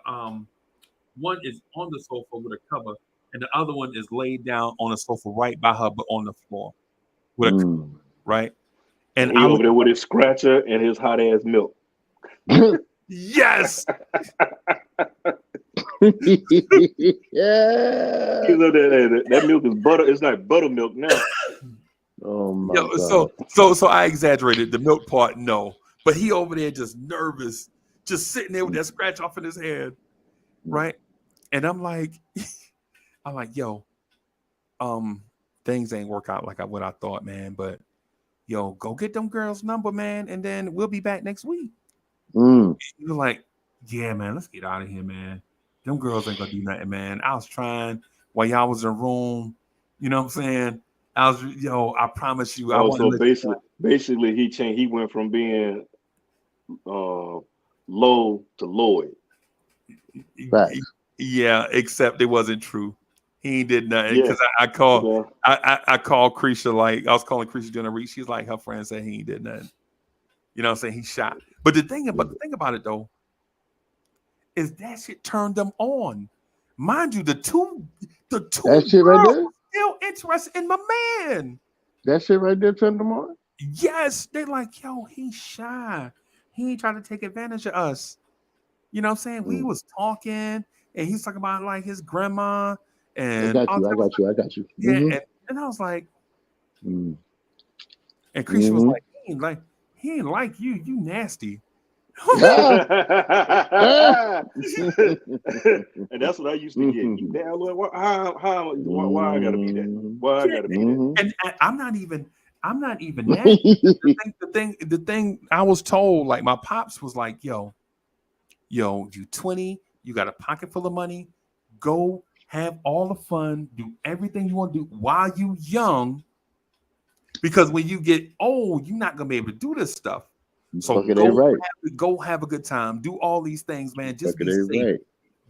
one is on the sofa with a cover, and the other one is laid down on the sofa right by her, but on the floor with a cover, Mm. right. And And he I'm over there with his scratcher and his hot ass milk. yes, He's Yeah. over there. That milk is butter. It's like buttermilk now. Oh my yo, God. so I exaggerated the milk part, no, but he over there just nervous, just sitting there with that scratch off in his head, right. And I'm like, yo, um, things ain't work out like what I thought, man. But yo, go get them girls' number, man, and then we'll be back next week. Mm. You're like, yeah, man, let's get out of here, man. Them girls ain't gonna do nothing, man. I was trying while y'all was in the room. You know what I'm saying? I promise you, I Oh, want to so let basically he changed. He went from being uh low to Lloyd. you. Facts. Yeah, except it wasn't true. He ain't did nothing Yeah. because I called. Well, I called Creisha, like I was calling Creisha during the week. She's like, her friend said he ain't did nothing. You know what I'm saying? He shot. But the thing about it though is that shit turned them on. Mind you, the two That shit right girls there. were still interested in my man. That shit right there turned them on. Yes, they like, yo, he's shy. He ain't trying to take advantage of us. You know what I'm saying? We Mm. was talking and he's talking about like his grandma I and got all you. I type of got stuff. you. I got you. Yeah, Mm-hmm. and I was like, Mm. and Christian was Mm-hmm. like, he ain't like you. You nasty. Ah. Ah. and that's what I used to get. You Mm-hmm. damn Lord, why I gotta be that? Mm-hmm. Why I Yeah, gotta be that? and I'm not even nasty. The thing I was told, like my pops was like, yo, you 20, you got a pocket full of money, go have all the fun, do everything you want to do while you young, because when you get old, you're not gonna be able to do this stuff. You So fucking ain't right. go have a good time, do all these things, You man. Just fucking be ain't safe. right.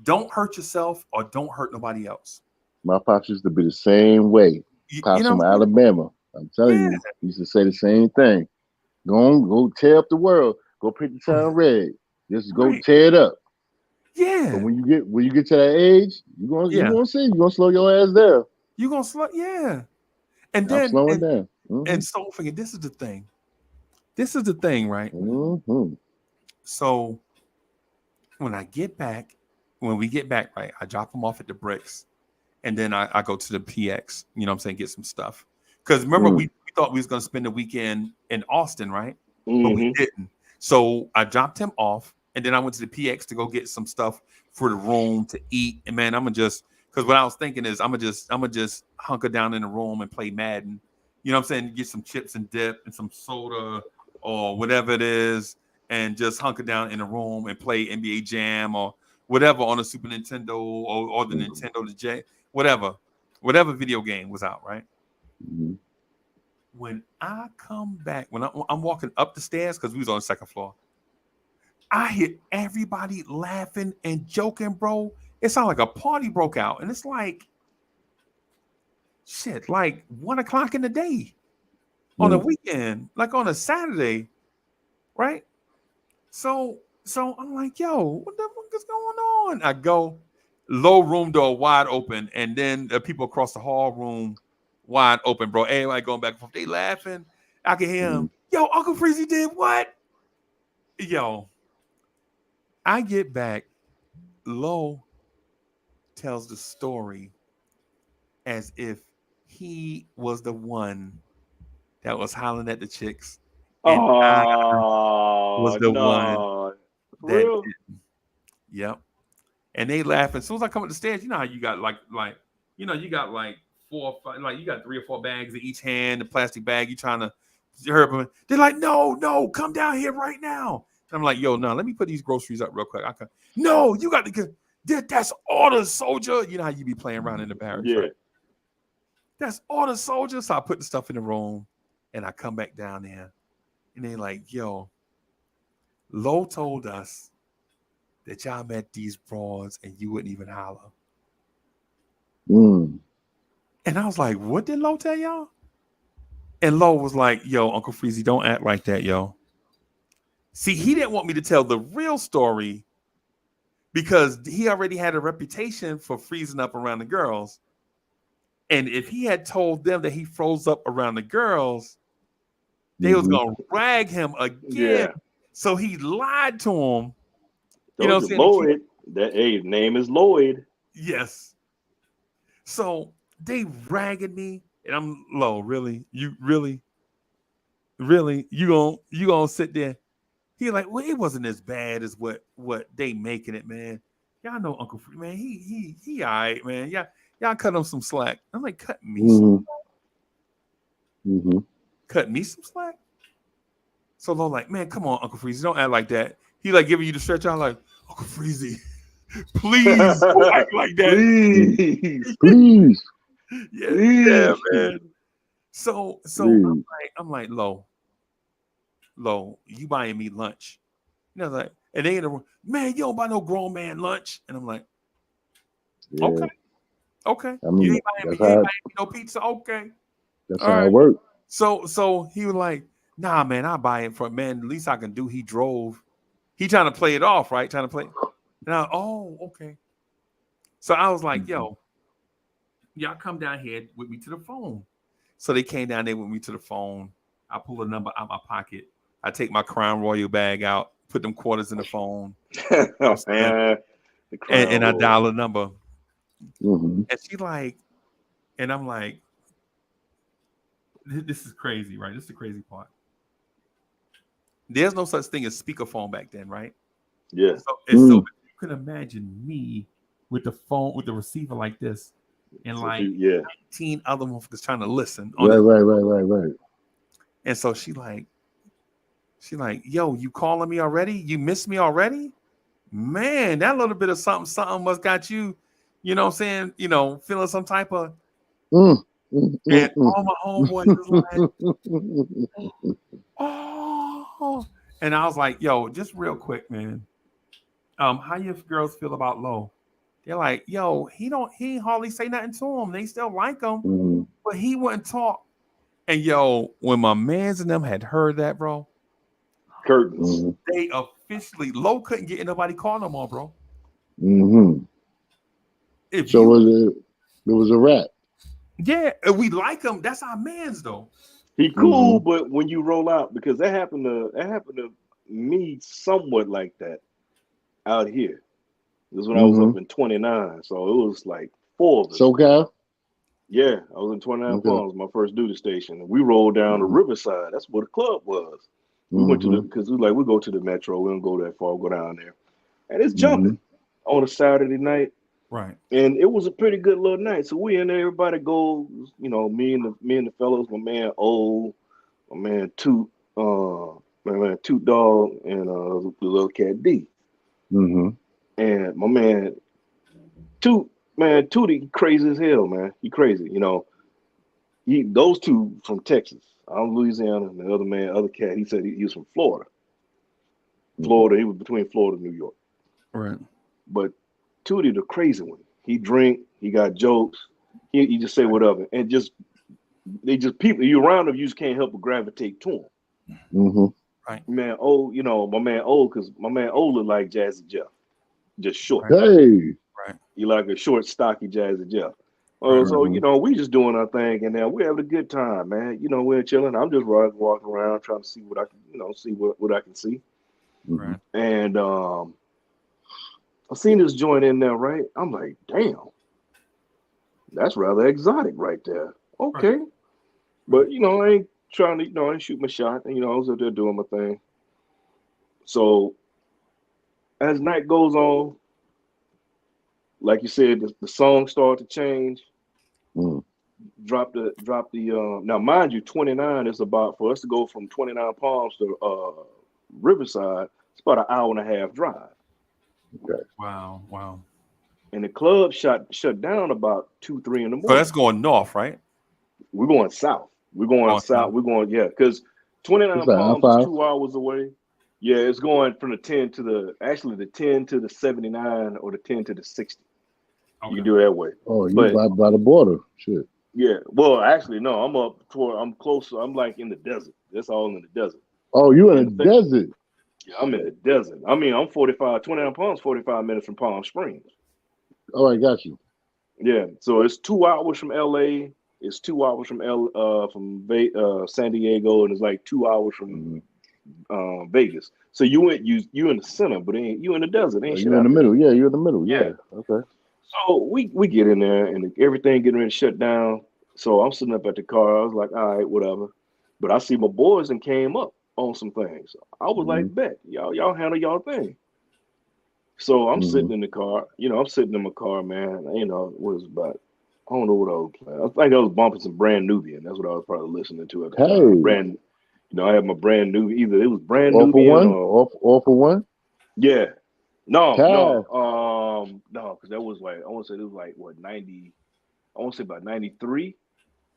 Don't hurt yourself or don't hurt nobody else. My pops used to be the same way. You Pops know from what I'm saying? Alabama. I'm telling Yeah. you, he used to say the same thing. Go on, go tear up the world. Go paint the town red. Just go Right. tear it up. But Yeah. when you get to that age, you Yeah. gonna see. You gonna slow your ass down. You gonna slow, yeah. And I'm then slowing and down. Mm-hmm. and so forget this is the thing. This is the thing, right? Mm-hmm. So when I get back, when we get back, right, I drop them off at the bricks. and then I go to the PX. You know what I'm saying? Get some stuff. Because remember, Mm. we thought we was gonna spend the weekend in Austin, right? But we Hmm. didn't. So I dropped him off, and then I went to the PX to go get some stuff for the room to eat. And man, I'm gonna just because what I was thinking is I'm gonna just hunker down in the room and play Madden. You know what I'm saying? Get some chips and dip and some soda or whatever it is, and just hunker down in the room and play NBA Jam or whatever on the Super Nintendo or the Mm. Nintendo the J, whatever video game was out, right? Mm. When I come back, when I'm walking up the stairs because we was on the second floor, I hear everybody laughing and joking, bro. It sounded like a party broke out, and it's like shit, like 1 o'clock in the day on a Mm. weekend, like on a Saturday, right? So I'm like, yo, what the fuck is going on? I go, low room door wide open, and then the people across the hall room wide open, bro. Everybody going back and forth. They laughing. I can hear him. Mm. Yo, Uncle Freezy did what? Yo, I get back. Low tells the story as if he was the one that was hollering at the chicks, and I was Oh the one no, for that real? didn't. Yep. And they laughing. As soon as I come up the stairs, you know how you got like you got like 4 or 5, like you got 3 or 4 bags in each hand, the plastic bag. You trying to hurry them. They're like, no, come down here right now. And I'm like, yo, no, let me put these groceries up real quick. I can. No, you got to get. That's order, soldier. You know how you be playing around in the barracks, Yeah. right? That's order, soldier. So I put the stuff in the room, and I come back down there, and they're like, yo, Lo told us that y'all met these broads and you wouldn't even holler. Mm. And I was like, what did Lo tell y'all? And Lo was like, yo, Uncle Freezy, don't act like that, yo. See, he didn't want me to tell the real story because he already had a reputation for freezing up around the girls. And if he had told them that he froze up around the girls, they was Mhm. gonna rag him again. Yeah. So he lied to him, you know Told what I'm you, saying? To keep Lloyd. That his name is Lloyd. yes. So they ragging me, and I'm Low. Really, you really, you gonna sit there? He like, well, it wasn't as bad as what they making it, man. Y'all know Uncle Free, man. He all right, man. Y'all cut him some slack. I'm like, Mhm. Mhm. cut me some slack. So Low like, man, come on, Uncle Freezy, don't act like that. He like giving you the stretch out, like, Uncle Freezy, please don't act like that. Mm. Please. Please, Yeah, Please. man. So please. I'm like, Low, you buying me lunch? You know, like, and they in the room, man, you don't buy no grown man lunch. And I'm like, Yeah. okay, okay. I mean, You ain't buying me no pizza. Okay. that's All how it right. works. So he was like, nah, man, I buy it for man. The least I can do. He drove. He trying to play it off, right? Trying to play. And oh, okay. So I was like, Mhm. yo, y'all come down here with me to the phone. So they came down there with me to the phone. I pull a number out my pocket. I take my Crown Royal bag out, put them quarters in the phone. You know Oh, what I'm saying? man. The Crown And I Royal. dial a number. Mhm. And she like, and I'm like, this is crazy, right? This is the crazy part. There's no such thing as speakerphone back then, right? Yeah. So Mm. if you can imagine me with the phone with the receiver like this, and So like yeah. 19 other motherfuckers trying to listen on Right, it. right, right, right, right. And so she like, yo, you calling me already? You missed me already? Man, that little bit of something must got you, you know what I'm saying, feeling some type of Mm. Mm, mm, and mm. all my homeboys is like, oh. And I was like, yo, just real quick, man. How your girls feel about Low? They're like, yo, he ain't hardly say nothing to him. They still like him, Mhm. but he wouldn't talk. And yo, when my mans and them had heard that, bro, Curtains. Mhm. they officially Low couldn't get nobody call no more, bro. Mhm. If So you it was a rap. yeah, if we like him, that's our mans though. He cool, Mhm. but when you roll out, because that happened to me somewhat like that out here. This is when I was up Mhm. in 29. So it was like 4 of us. SoCal. Yeah, I was in 29 Okay. Palms, my first duty station. And we rolled down to Riverside. That's where the club was. We went to because we go to the metro. We don't go that far. We'll go down there. And it's jumping on a Saturday night. Right. And it was a pretty good little night. So we in there, everybody goes, me and the fellows, my man O, my man Toot, my man Toot Dog, and the little cat D. And my man Toot, Tootie crazy as hell, man. He crazy, those two from Texas. I'm Louisiana, and the other cat, he said he was from Florida. He was between Florida and New York. Right. But Tootie, the crazy one. He drink, he got jokes, he just say whatever. And people, you around him, you just can't help but gravitate to him. Right. Man, my man O, because my man O look like Jazzy Jeff. Just short. Right. Hey. Right. He like a short, stocky Jazzy Jeff. Right. So, we just doing our thing, and now we're having a good time, man. We're chilling. I'm just walking around trying to see what I can, see what I can see. Right. And I seen this joint in there, right? I'm like, damn, that's rather exotic right there. Okay. Right. But, I ain't trying to, I ain't shoot my shot. And, I was up there doing my thing. So as night goes on, like you said, the song started to change. Drop the now mind you, 29 is about, for us to go from 29 Palms to Riverside, it's about an hour and a half drive. Okay. Wow. And the club shut down about 2-3 in the morning. So that's going north, right? We're going south. We're going south. We're going, because 29 Palms is 2 hours away. Yeah, it's going from the 10 to the 79 or the 10 to the 60. Okay. You can do it that way. Oh, you by the border. Shit. Yeah. Well, actually, no, I'm closer. I'm like in the desert. That's all in the desert. Oh, you in the desert? Yeah, I'm in the desert. I mean, I'm 29 Palms, 45 minutes from Palm Springs. Oh, I got you. Yeah. So it's 2 hours from LA. It's 2 hours from San Diego, and it's like 2 hours from Vegas. So you in the center, but you in the desert. Ain't you in the middle. Yeah, you're in the middle. Yeah. Okay. So we get in there, and everything getting ready to shut down. So I'm sitting up at the car. I was like, all right, whatever. But I see my boys and came up on some things. I was like, bet y'all handle y'all thing. So I'm sitting in the car. I'm sitting in my car, man. What was about? I don't know what I was playing. I think I was bumping some Brand Nubian. That's what I was probably listening to at the time. I had my Brand New. Either it was Brand Nubian or all for one. Yeah. No, because that was like, I want to say it was like what 90. I want to say about 93.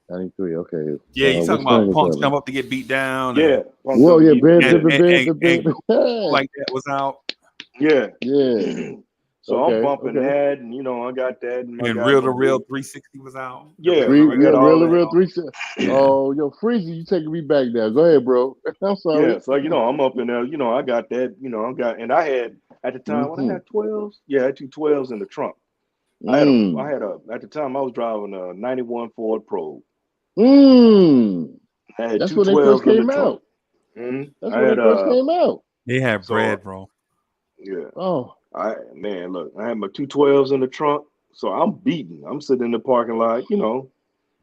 93. Okay. Yeah, you talking about punks come up to get beat down? Yeah. Well, yeah, and like that was out. Yeah. Yeah. So I'm bumping that, and I got that, and Real to Real 360 was out. Yeah, Real 360. Oh, yo, Freezy, you taking me back now? Go ahead, bro. I'm sorry. Yeah, so I'm up in there. I got that. And I had at the time when I had 12s. Yeah, I had 2 12s in the trunk. I had at the time I was driving a 91 Ford Probe. I had That's 2 when they 12s first in came the trunk. out. That's when they first came out. They had bread, bro. Yeah. Oh. Look, I had my 2 12s in the trunk, so I'm beating. I'm sitting in the parking lot,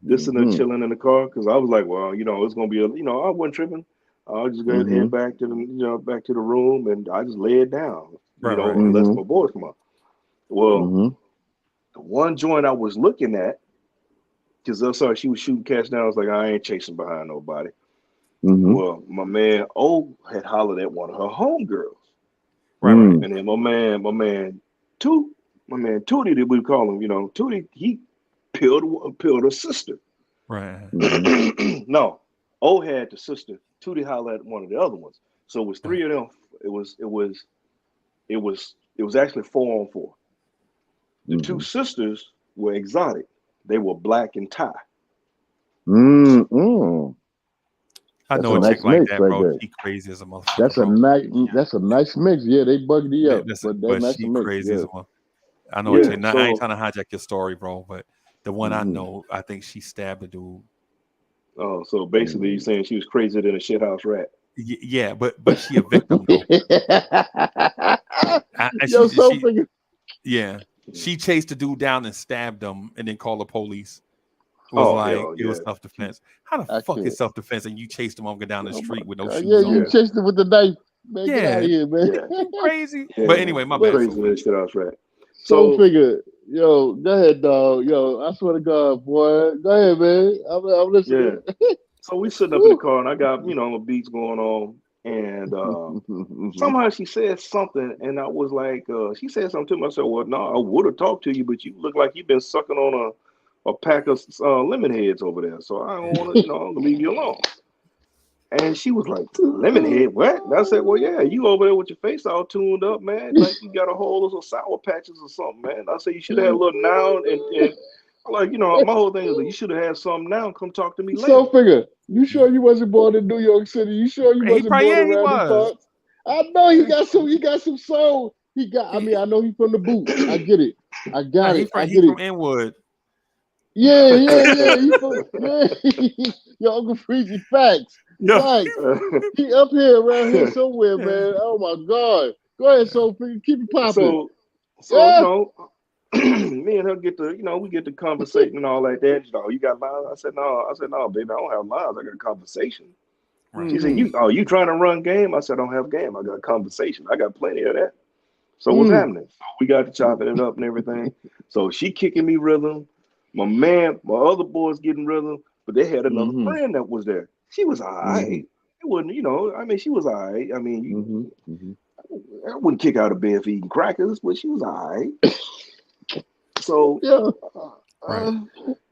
listening and chilling in the car, because I was like, well, it's gonna be I wasn't tripping. I'll just go ahead and head back to the back to the room, and I just lay it down, and let my boys come up. Well, the one joint I was looking at, because I saw she was shooting cats down, I was like, I ain't chasing behind nobody. Well, my man O had hollered at one of her homegirls. Right. And then my man Tootie, that we call him, Tootie, he peeled her sister. Right. No, O had the sister. Tootie hollered at one of the other ones. So it was 3 of them. It was actually 4 on 4. The 2 sisters were exotic. They were black and Thai. I know a chick like that, bro. She crazy as a motherfucker. That's a nice mix. Yeah, they bugged you up. But she crazy as a motherfucker. I know a chick. Now, I ain't trying to hijack your story, bro, but the one I know, I think she stabbed a dude. Oh, so basically you're saying she was crazier than a shithouse rat. Yeah, but she a victim though. Yeah. She chased the dude down and stabbed him, and then called the police. It was Oh like hell it was yeah. self defense. How the I fuck can't. is self defense and you chased him on down the Oh my street with no God. Yeah, shoes you on? Yeah. chased it with the knife. Man, get out Yeah, of here, man. Yeah. you crazy. But Yeah. anyway, my But bad. Crazy So that shit I was right. Soul So Figure, yo, go ahead, dog. Yo, I swear to God, boy. Go ahead, man. I'm yeah. listening. So we sitting up in the Woo. car and I got, my beats going on and somehow she said something and I was like, she said something to me. I said, well, no, I would have talked to you, but you look like you've been sucking on a pack of lemon heads over there. So I don't want to, I'm gonna leave you alone. And she was like, lemon head, what? And I said, well, yeah, you over there with your face all tuned up, man. Like you got a whole of some sour patches or something, man. I said, you should have had a little now and like, my whole thing is like, you should have had something now. Come talk to me later. Soul Figure, you sure you wasn't born in New York City? You sure you he wasn't probably born yeah, he around them was. parts? I know he got some soul. I mean, I know he's from the boot. I get it. I Nah, got he it. from I he get it. from Inwood. Yeah. He from Your Uncle Freezy, facts. Yeah. Facts. He up here around here somewhere, man. Oh my God. Go ahead, Soul Figure. Keep it popping. so, Yeah. me and her get to, we get to conversating and all like that. You got lives? I said, no. I said, no, baby, I don't have lives. I got conversation. Right. She said, Mm-hmm. you trying to run game? I said, I don't have game. I got conversation. I got plenty of that. So what's Mm. happening? So we got to chopping it up and everything. So she kicking me rhythm. My other boys getting rhythm, but they had another Mm-hmm. friend that was there. She was all right. Mm-hmm. It wasn't, I mean, she was all right. I mean, Mm-hmm. Mm-hmm. I wouldn't kick her out of bed for eating crackers, but she was all right. So, Yeah. Right.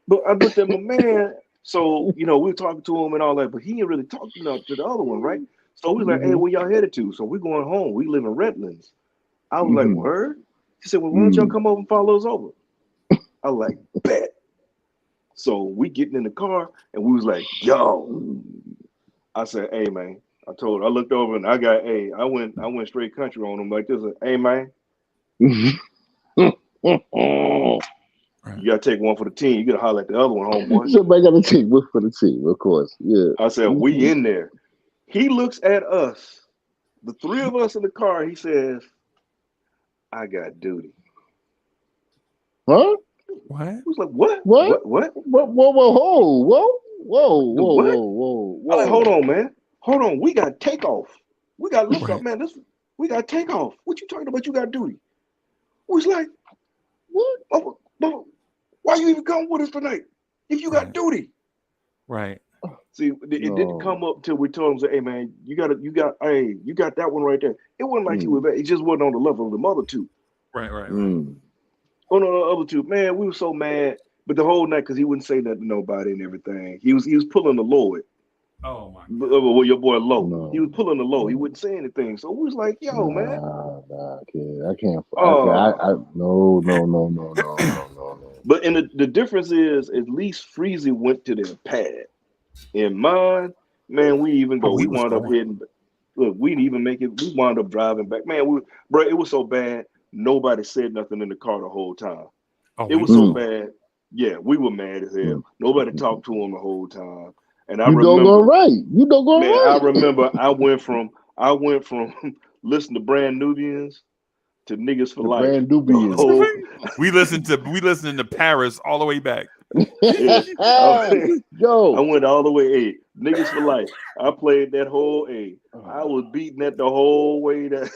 but I looked at my man. So, we were talking to him and all that, but he didn't really talk, to the other one, right? So we was like, hey, Mm-hmm. where y'all headed to? So we going home. We live in Redlands. I was like, Mm-hmm. word? She said, well, why don't y'all Mm. come over and follow us over? I was like, bet. So we getting in the car and we was like, yo. I said, hey man. I looked over and I went straight country on him like this. Hey man, Right. you gotta take one for the team. You gotta holler at the other one, homeboy. Somebody got a team. Work for the team, of course. Yeah. I said, Mm-hmm. we in there. He looks at us, the three of us in the car, he says, I got duty. Huh? What? I was like, what? What? What? Whoa, The what? I like, hold whoa. on, man. Hold on. We got takeoff. We got lift Right. up, man. We got takeoff. What you talking about? You got duty. We was like, What? oh, why you even come with us tonight? If you got Right. duty. Right. See, it didn't come up until we told him, say, hey man, you got that one right there. It wasn't like he was bad. It just wasn't on the level of the other two. Right. Right. Mm. On the other two, man, we were so mad. But the whole night, because he wouldn't say nothing to nobody and everything. He was pulling the Lloyd. Oh my Well, your boy Low. He was No. pulling the low. He No. wouldn't say anything. So we was like, yo, man. Nah, kid. I can't. Uh No. but and the difference is at least Freezy went to their pad. In mine, man, we even Oh, go. he We was wound up going. heading. Look, we didn't even make it. We wound up driving back. Man, bro, it was so bad. Nobody said nothing in the car the whole time. Oh, It he was was so Mm. going. bad. Yeah, we were mad as hell. Mm. Nobody talked to him the whole time. And I You doggone remember, right. You doggone man, right. I went from listening to Brand Nubians to niggas for The life. brand The Nubians. whole we listened to Paris all the way back. yeah. I, I Yo. went all the way niggas for life. I played that whole I was beating that the whole way to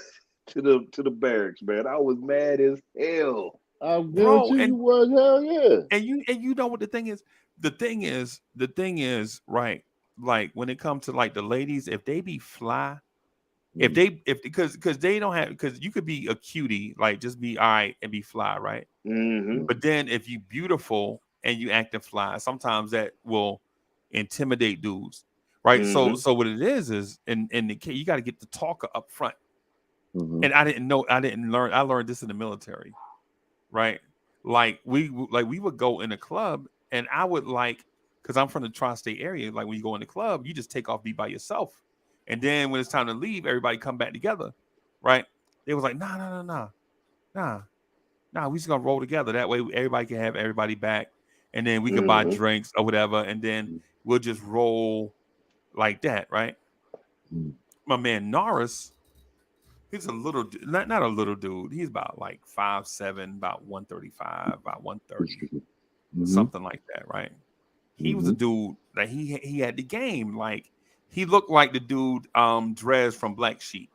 the barracks, man. I was mad as hell. I Bro, guarantee you was. Hell yeah. and you know what the thing is? The thing is, right? Like when it comes to like the ladies, if they be fly, Mm. if because they don't have because you could be a cutie, like just be all right and be fly, right? Mm-hmm. But then if you beautiful and you acting fly, sometimes that will intimidate dudes, right? So Mm-hmm. so what it is in the case you got to get the talker up front. Mm-hmm. And I learned this in the military, right? We would go in a club and I would like because I'm from the tri-state area, like when you go in the club, you just take off, be by yourself. And then when it's time to leave, everybody come back together, right? They was like, nah, we just gonna roll together. That way everybody can have everybody back, and then we can buy Mm-hmm. drinks or whatever, and then we'll just roll like that, right? Mm. My man Norris, He's a little, not a little dude. He's about like 5'7", about 135, about 130, Mm-hmm. something like that, right? He was a Mm-hmm. dude that he had the game. Like he looked like the dude Drez from Black Sheep,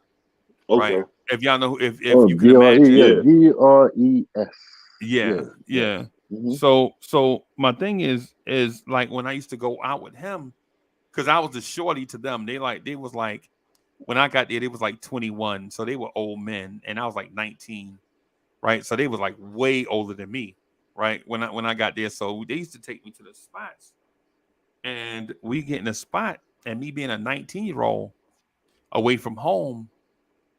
right? Okay. If y'all know, if Oh, you can Gre, imagine, yeah, Yeah. Gres. Yeah, yeah, yeah. yeah. Mm-hmm. So my thing is like when I used to go out with him, because I was the shorty to them. They was like when I got there, they was like 21, so they were old men, and I was like 19, right? So they was like way older than me, right? When I got there, so they used to take me to the spots, and we get in a spot, and me being a 19-year-old away from home,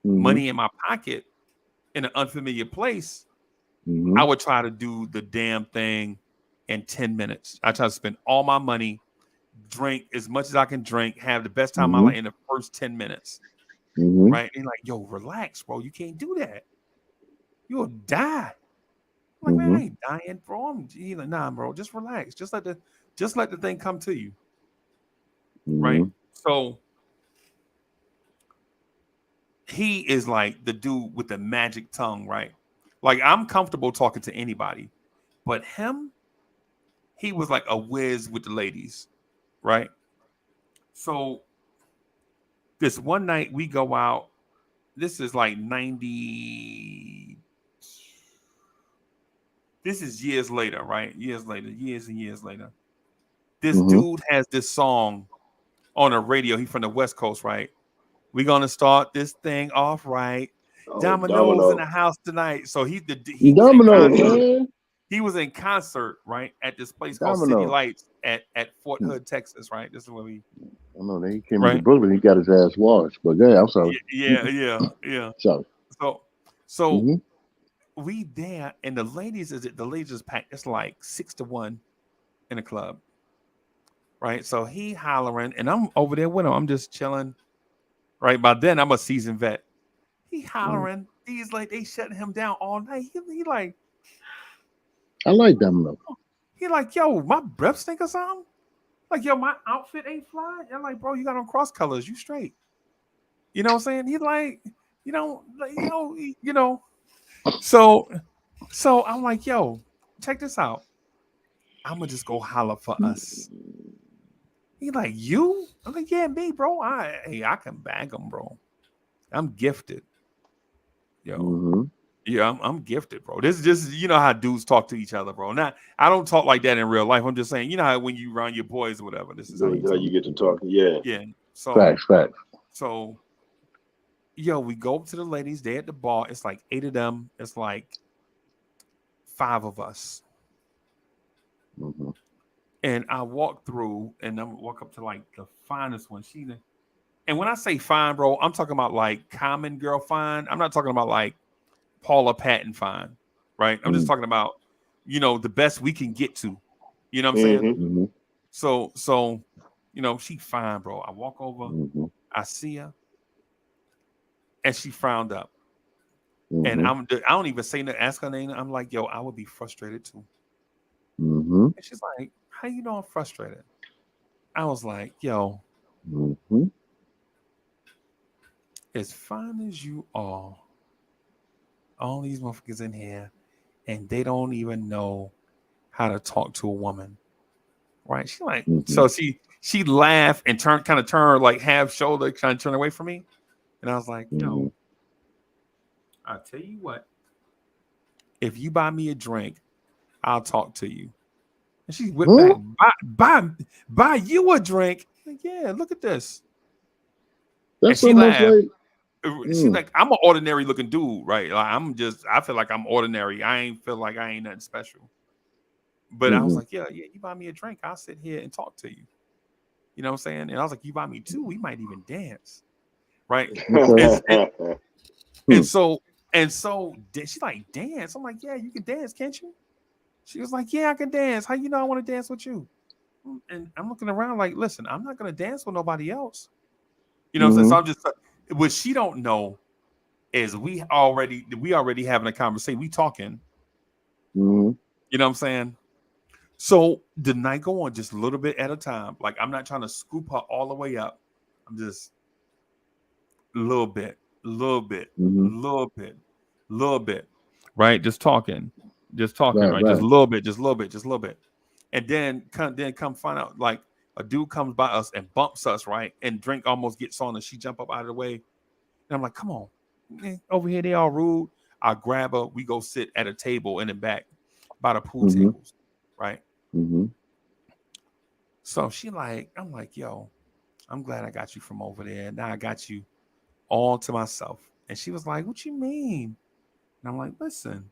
Mm-hmm. money in my pocket, in an unfamiliar place, Mm-hmm. I would try to do the damn thing in 10 minutes. I try to spend all my money, drink as much as I can drink, have the best time of my Mm-hmm. life in the first 10 minutes. Mm-hmm. Right? And like, yo, relax, bro. You can't do that. You'll die. I'm like, man, Mm-hmm. I ain't dying, bro. He's like, nah, bro, just relax. Just let the thing come to you. Right. Mm-hmm. So he is like the dude with the magic tongue, right? Like I'm comfortable talking to anybody, but him, he was like a whiz with the ladies, right? So this one night we go out. This is like 90. This is years later, right? Years later, years and years later. This Mm-hmm. dude has this song on the radio. He from the West Coast, right? We're gonna start this thing off right. Oh, Dominoes in the Domino. house tonight. So he was in Dominoes, concert. man. He was in concert, right, at this place called City Domino. Lights at Fort Hood, Texas, right? This is where we I know that he came into right. Brooklyn. He got his ass washed. But yeah, I'm sorry. Yeah. Sorry. So so Mm-hmm. we there, and the ladies is packed. It's like 6 to 1 in the club, right? So he hollering, and I'm over there with him. I'm just chilling, right? By then, I'm a seasoned vet. He hollering. He's like they shutting him down all night. I like Domino. He like, yo, my breath stink or something. Like, yo, my outfit ain't fly. I'm like, bro, you got on cross colors. You straight. You know what I'm saying? He like, you know. So, so I'm like, yo, check this out. I'm gonna just go holler for us. He like, you? I'm like, yeah, me, bro. I can bag them, bro. I'm gifted, yo. Mm-hmm. Yeah, I'm gifted, bro. This is just how dudes talk to each other, bro. Not I don't talk like that in real life. I'm just saying, how when you around your boys or whatever, this is how you How talk. you get to talking? Yeah. Yeah. So Facts, facts. so yo, we go up to the ladies. They at the bar. It's like 8 of them. It's like 5 of us. Mm-hmm. And I walk through, and I'm walk up to like the finest one. And when I say fine, bro, I'm talking about like common girl fine. I'm not talking about like Paula Patton fine, right? I'm just talking about, the best we can get to. You know what I'm saying? Mm-hmm. Mm-hmm. So, she fine, bro. I walk over, Mm-hmm. I see her, and she frowned up. And Mm-hmm. I don't even say no ask her name. I'm like, yo, I would be frustrated too. Mm-hmm. And she's like, how you know I'm frustrated? I was like, yo, Mm-hmm. as fine as you are, all these motherfuckers in here, and they don't even know how to talk to a woman. Right? She like, Mm-hmm. so she laughed and kind of turned like half shoulder, kind of turn away from me. And I was like, Mm-hmm. yo, I'll tell you what, if you buy me a drink, I'll talk to you. And she whipped back, Huh? buy you a drink. Like, yeah, look at this. And That's she almost laughed. like She's mm, like, I'm an ordinary looking dude, right? Like I feel like I'm ordinary. I ain't feel like I ain't nothing special. But I was mm-hmm. like, yeah, you buy me a drink, I'll sit here and talk to you. You know what I'm saying? And I was like, you buy me two, we might even dance. Right. Okay. And, and, Hmm. and so she's like, dance. I'm like, yeah, you can dance, can't you? She was like, yeah, I can dance. How you know I want to dance with you? And I'm looking around like, listen, I'm not gonna dance with nobody else. You know what I'm saying? Mm-hmm. So I'm just what she don't know is we already having a conversation. We talking, Mm-hmm. you know what I'm saying? So the night go on just a little bit at a time. Like I'm not trying to scoop her all the way up. I'm just a little bit, little bit, Mm-hmm. little bit, little bit, right? Just talking, Right, right? Just right. a little bit, just a little bit, just a little bit, and then come find out like a dude comes by us and bumps us, right? And drink almost gets on, and she jump up out of the way, and I'm like, come on, man, over here they all rude. I grab her, we go sit at a table in the back by the pool Mm-hmm. tables, right? Mm-hmm. So she like, I'm like, yo, I'm glad I got you from over there. Now I got you all to myself. And she was like, what you mean? And I'm like, listen,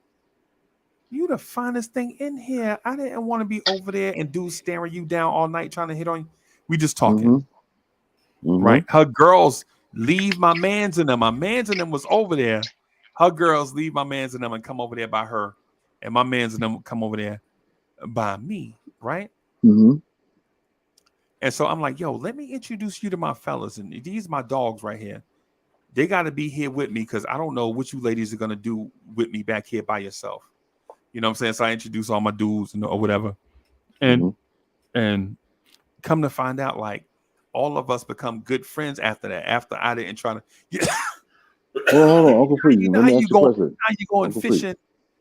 you the finest thing in here. I didn't want to be over there and dudes staring you down all night trying to hit on you. We just talking, Mm-hmm. Mm-hmm. right? Her girls leave my mans in them. My mans in them was over there. Her girls leave my mans in them and come over there by her. And my mans in them come over there by me, right? Mm-hmm. And so I'm like, yo, let me introduce you to my fellas. And these are my dogs right here. They got to be here with me because I don't know what you ladies are going to do with me back here by yourself. You know what I'm saying? So I introduce all my dudes or whatever. And Mm-hmm. and come to find out, like, all of us become good friends after that. After I didn't try to, Hold on, Uncle you Freeze. know Let how me you ask you a go, question. how you going Uncle Freeze. fishing.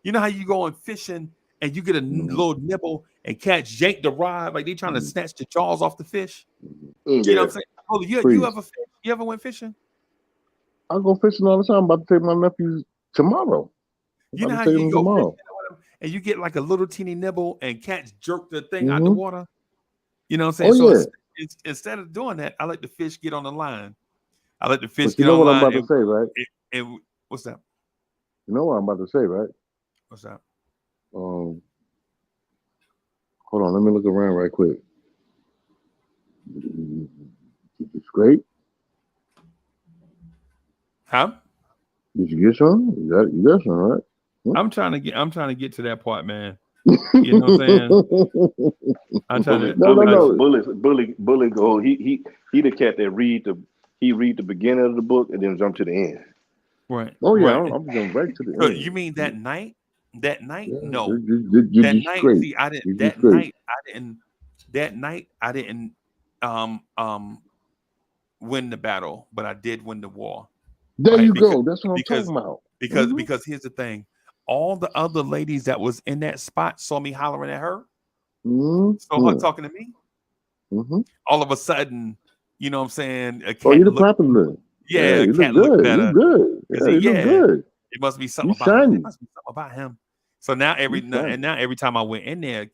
You know how you going fishing and you get a Mm-hmm. little nibble and catch yank the rod like they trying to Mm-hmm. snatch the jaws off the fish. You know what Yeah. I'm saying? Oh, you Freeze. ever fish? You ever went fishing? I go fishing all the time. I'm about to take my nephews tomorrow. I'm You know about how to take you them go fishing tomorrow. or whatever, and you get like a little teeny nibble and cats jerk the thing out the Mm-hmm. water. You know what I'm saying? Oh So yeah. instead of doing that, I let the fish get on the line. I let the fish But you get know on the what I'm line about to say, right? and what's that? You know what I'm about to say, right? What's that? Um, hold on. Let me look around right quick. It's great. Huh? Did you get some? You got some, right? I'm trying to get to that part, man. You know what I'm saying? I'm trying Bully, to No, I'm no, bully, trying to no. bully. Go. He the cat that read the beginning of the book and then jump to the end. right, Oh yeah, right. I'm going right to the So you end. mean that night? That night? Yeah, No. you're That just night, straight. see, I didn't You're just that straight. night I didn't that night I didn't um um win the battle, but I did win the war, There right? you Because go. That's what I'm because talking about. because Hmm. because here's the thing. All the other ladies that was in that spot saw me hollering at her, saw her Hmm. talking to me. Hmm. All of a sudden, you know what I'm saying, a Oh, cat you're the looked popular. Yeah, yeah, a you look cat looked good. You better. good. Cause Yeah, you look yeah, good. it must be something You about him. It shiny. must be something about him. So now You shiny. every time I went in there,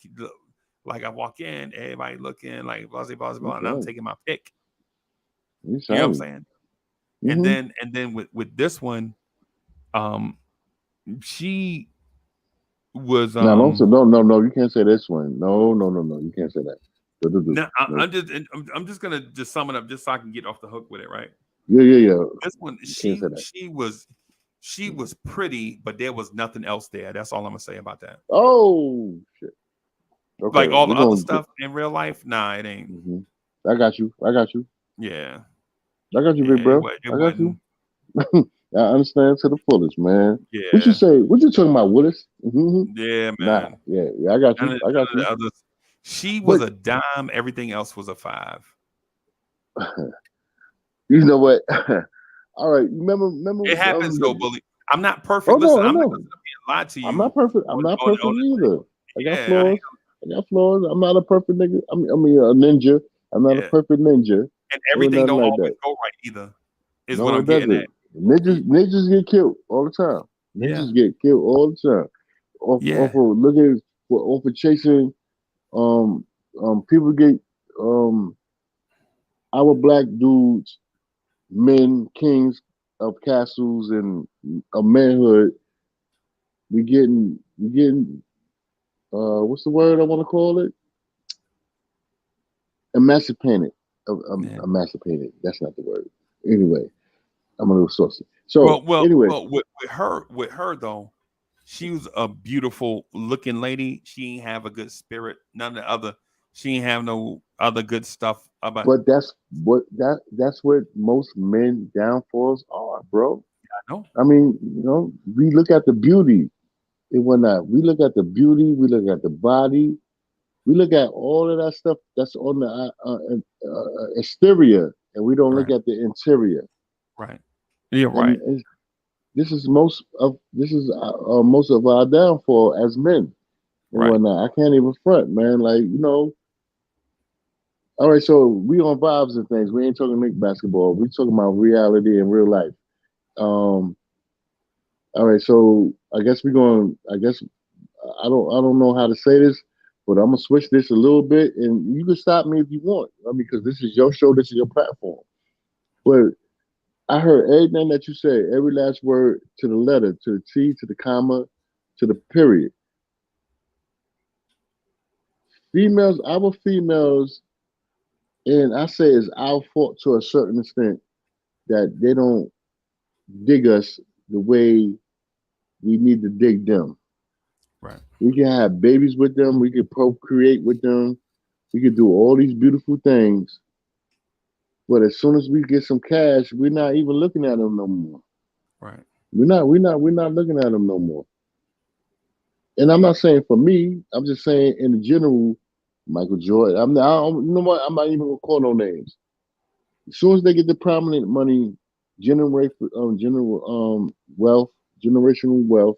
like I walk in, everybody looking like blah blah blah You blah, and I'm shiny. taking my pick. You You know what I'm shiny. saying? And Hmm. then with this one, um, she was Now, don't say no. You can't say this one. No, no, no, no. You can't say that. Do, do, do. no, No. I'm just gonna just sum it up just so I can get off the hook with it, right? Yeah, yeah, yeah. This one, You can't say that. she was pretty, but there was nothing else there. That's all I'm gonna say about that. Oh shit. Okay, Like all the we're other gonna. stuff in real life, nah, it ain't. Mhm. I got you. I got you. Yeah, I got you, yeah, big bro. it I got you. wasn't. I understand to the fullest, man. What you Yeah, say? What you talking about, Willis? Hmm. yeah, Nah, man. yeah, yeah. I got None you. of, I got none of you. the others. She was But a dime. Everything else was a five. you know what? All right. Remember It the other happens though, day. bully. I'm not Oh perfect. Listen, no, I I'm not know. gonna sit up here and lie to I'm you not perfect. I'm not on perfect either. I got yeah, flaws. I got flaws. I'm not a perfect nigga. I mean, a ninja. I'm not a yeah. perfect ninja. And Ain't everything nothing don't like always that. go right either. Is what No, I'm it getting at. doesn't. Ninjas get killed all the time. Yeah, Ninjas get killed all the time. Off yeah, of looking for off of chasing. Um, people get um our black dudes, men, kings of castles and of manhood. We getting what's the word I want to call it? Emancipated. yeah. Emancipated. That's not the word. Anyway, I'm a little saucy. So anyway, With her though, she was a beautiful looking lady. She ain't have a good spirit. None of the other. She ain't have no other good stuff about. but that's what most men downfalls are, bro. I know. I mean, we look at the beauty and whatnot. We look at the beauty. We look at the body. We look at all of that stuff that's on the exterior, and we don't look Right, at the interior. right. You're and right. this is most of our downfall as men and Right. whatnot. I can't even front, man. Like, all right, so we on vibes and things. We ain't talking Nick basketball. We talking about reality and real life. Um, all right, so I guess we're going. I guess I don't know how to say this, but I'm gonna switch this a little bit, and you can stop me if you want. I mean, because this is your show, this is your platform. But I heard everything that you said, every last word to the letter, to the T, to the comma, to the period. Females, our females, and I say it's our fault to a certain extent that they don't dig us the way we need to dig them. Right. We can have babies with them, we can procreate with them, we can do all these beautiful things. But as soon as we get some cash, we're not even looking at them no more. Right. We're not looking at them no more. And I'm not saying for me. I'm just saying in general. Michael Jordan. You know what? I'm not even gonna call no names. As soon as they get the prominent money, generate general wealth, generational wealth,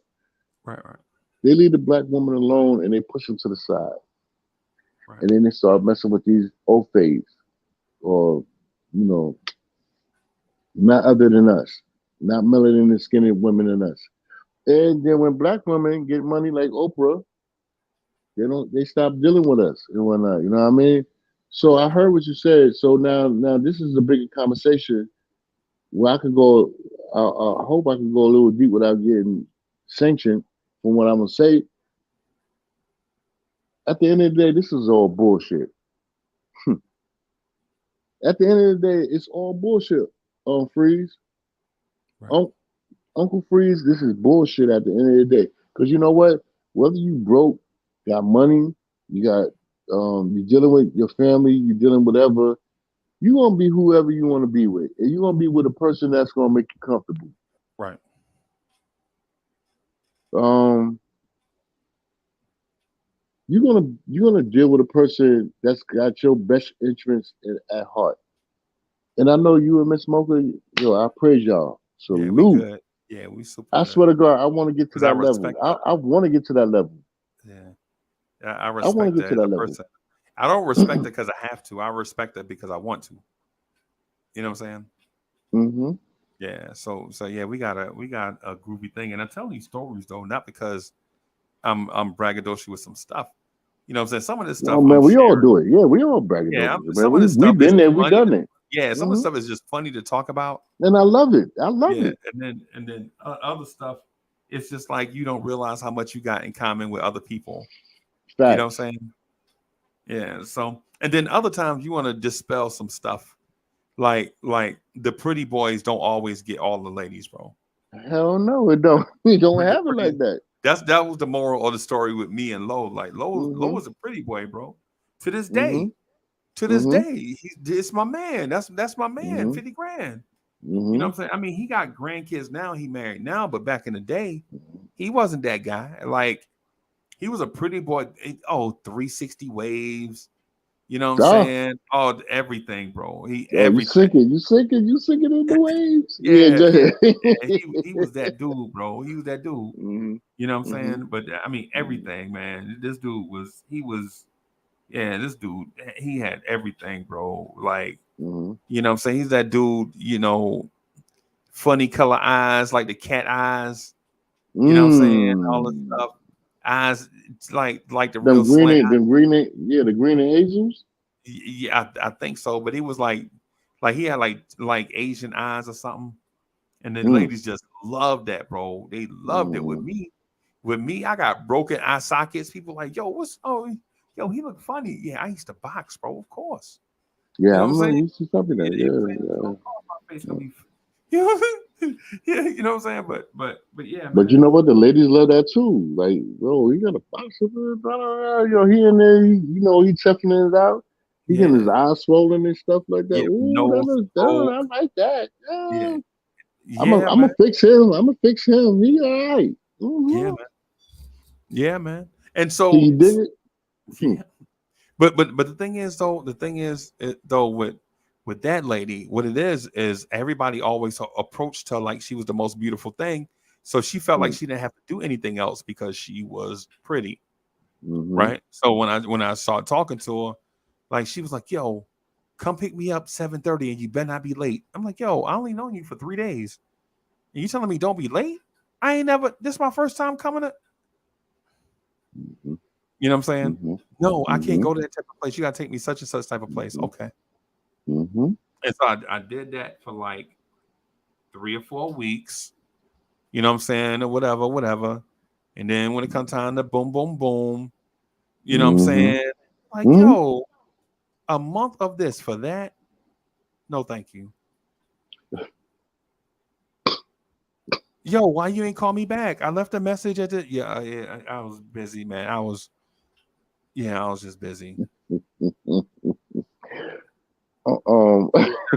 Right. Right. they leave the black woman alone and they push them to the side, Right. and then they start messing with these old faves or you know not other than us, not melanin and skinny women than us. And then when black women get money like Oprah, they stop dealing with us and whatnot. You know what I mean? So I heard what you said. So now this is a bigger conversation where I could go. I hope I can go a little deep without getting sanctioned from what I'm gonna say. At the end of the day, this is all bullshit. At the end of the day, it's all bullshit. Freeze, Right. um, Uncle Freeze, this is bullshit. At the end of the day, because you know what? Whether you broke, got money, you got you're dealing with your family, you're dealing with whatever. You gonna be whoever you want to be with, and you gonna be with a person that's gonna make you comfortable. Right. Um, you're gonna deal with a person that's got your best interests at heart. And I know you and Miss Smoker, yo, I praise y'all. Yeah, we Salute. good. Yeah, we super I good. swear to God, I want to get to Because I that level. respect I want to get to that level. yeah. I I want to respect get that to as that a level. person. I don't respect it because I have to. I respect it because I want to. You know what I'm saying? hmm Yeah. So yeah, we got a groovy thing. And I'm telling you stories though, not because I'm braggadocious with some stuff. You know what I'm saying? Some of this Oh stuff I'm man, we all sharing. do it. Yeah, we all Yeah, braggadocious, man. some of this We stuff is been there, just we funny done to it. yeah, some of the hmm stuff is just funny to talk about. And I love it. I love Yeah, it. and then other stuff, it's just like you don't realize how much you got in common with other people. You know what Facts. I'm saying? Yeah. So and then other times you want to dispel some stuff. Like the pretty boys don't always get all the ladies, bro. Hell no, it don't. We don't Pretty, have it pretty. like that. That was the moral of the story with me and Lowe. Like Lowe hmm was a pretty boy, bro. To this hmm day, to this hmm day, it's my man. That's my man. hmm 50 grand. You know hmm what I'm saying? I mean, he got grandkids now. He married now, but back in the day, he wasn't that guy. Like he was a pretty boy. Oh, 360 waves. You know what I'm Oh, saying? Oh, everything, bro. He oh, everything. you sinking in the waves. Yeah, Yeah, yeah, yeah. Jay. He was that dude, bro. He was that dude. hmm You know what I'm hmm saying? But I mean, everything, man. This dude was. He was. Yeah, this dude. He had everything, bro. Like hmm you know what I'm saying? He's that dude. Funny color eyes, like the cat eyes. You know what I'm saying? All this Mm. stuff. Eyes, it's like the real slant. Yeah, the green and Asians. Yeah, I think so. But he was like he had like Asian eyes or something. And then Mm. ladies just loved that, bro. They loved it with Mm. me. With me, I got broken eye sockets. People like, yo, he looked funny. Yeah, I used to box, bro. Of course. Yeah, You know what I'm I'm not saying? used to something Yeah, that. you know what I'm saying? So Yeah, of course my face gonna yeah. be you know, yeah, you know what I'm saying? But yeah, But you man. know what? The ladies love that too. Like, bro, he got a box of it. Blah, blah, blah. Yo, he in there. He checking it out. He getting his Yeah, eyes swollen and stuff like that. yeah, Ooh, no stroke. I like that. Yeah, Yeah. yeah, I'm man. gonna fix him. I'm gonna fix him. He all right. Yeah, Mm-hmm. man. Yeah, man. And Can you so dig it? Hmm. yeah. But the thing is though, with with that lady, what it is everybody always approached her like she was the most beautiful thing. So she felt like Mm, she didn't have to do anything else because she was pretty, mhm, right? So when I started talking to her, like she was like, "Yo, come pick me up 7:30, and you better not be late." I'm like, "Yo, I only known you for 3 days, and you telling me don't be late? I ain't never. This is my first time coming to. mhm, You know what I'm saying? mhm, No, I can't mhm, go to that type of place. You gotta take me such and such type of place. mhm, Okay." mhm, And so I did that for like 3 or 4 weeks. You know what I'm saying, or whatever, whatever. And then when it comes time to boom, boom, boom, you know what I'm mhm, saying? Like, mhm. yo, a month of this for that? No, thank you. Yo, why you ain't call me back? I left a message at the yeah, I was busy, man. I was just busy. Um,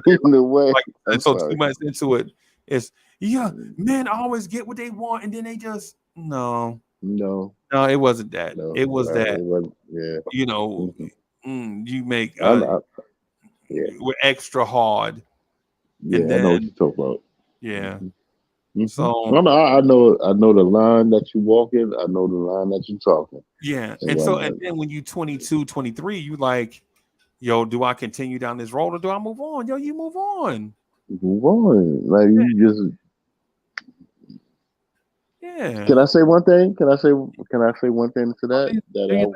in a way, Like and I'm so sorry. 2 months into it, it's yeah, men always get what they want and then they just no, No, no, it wasn't that. no, It was right. that, It wasn't. Yeah. you know, Mhm. you make I, yeah, we're extra hard and yeah. I know what then you're talking about. yeah. Hmm. Hmm. So I know the line that you walking. I know the line that you talking, yeah. and And so and whatnot. then when you 22, 23, you like, yo, do I continue down this road or do I move on? Yo, you move on. Move on. Like you just. Yeah. Can I say one thing? Can I say one thing to that? That Do you I think?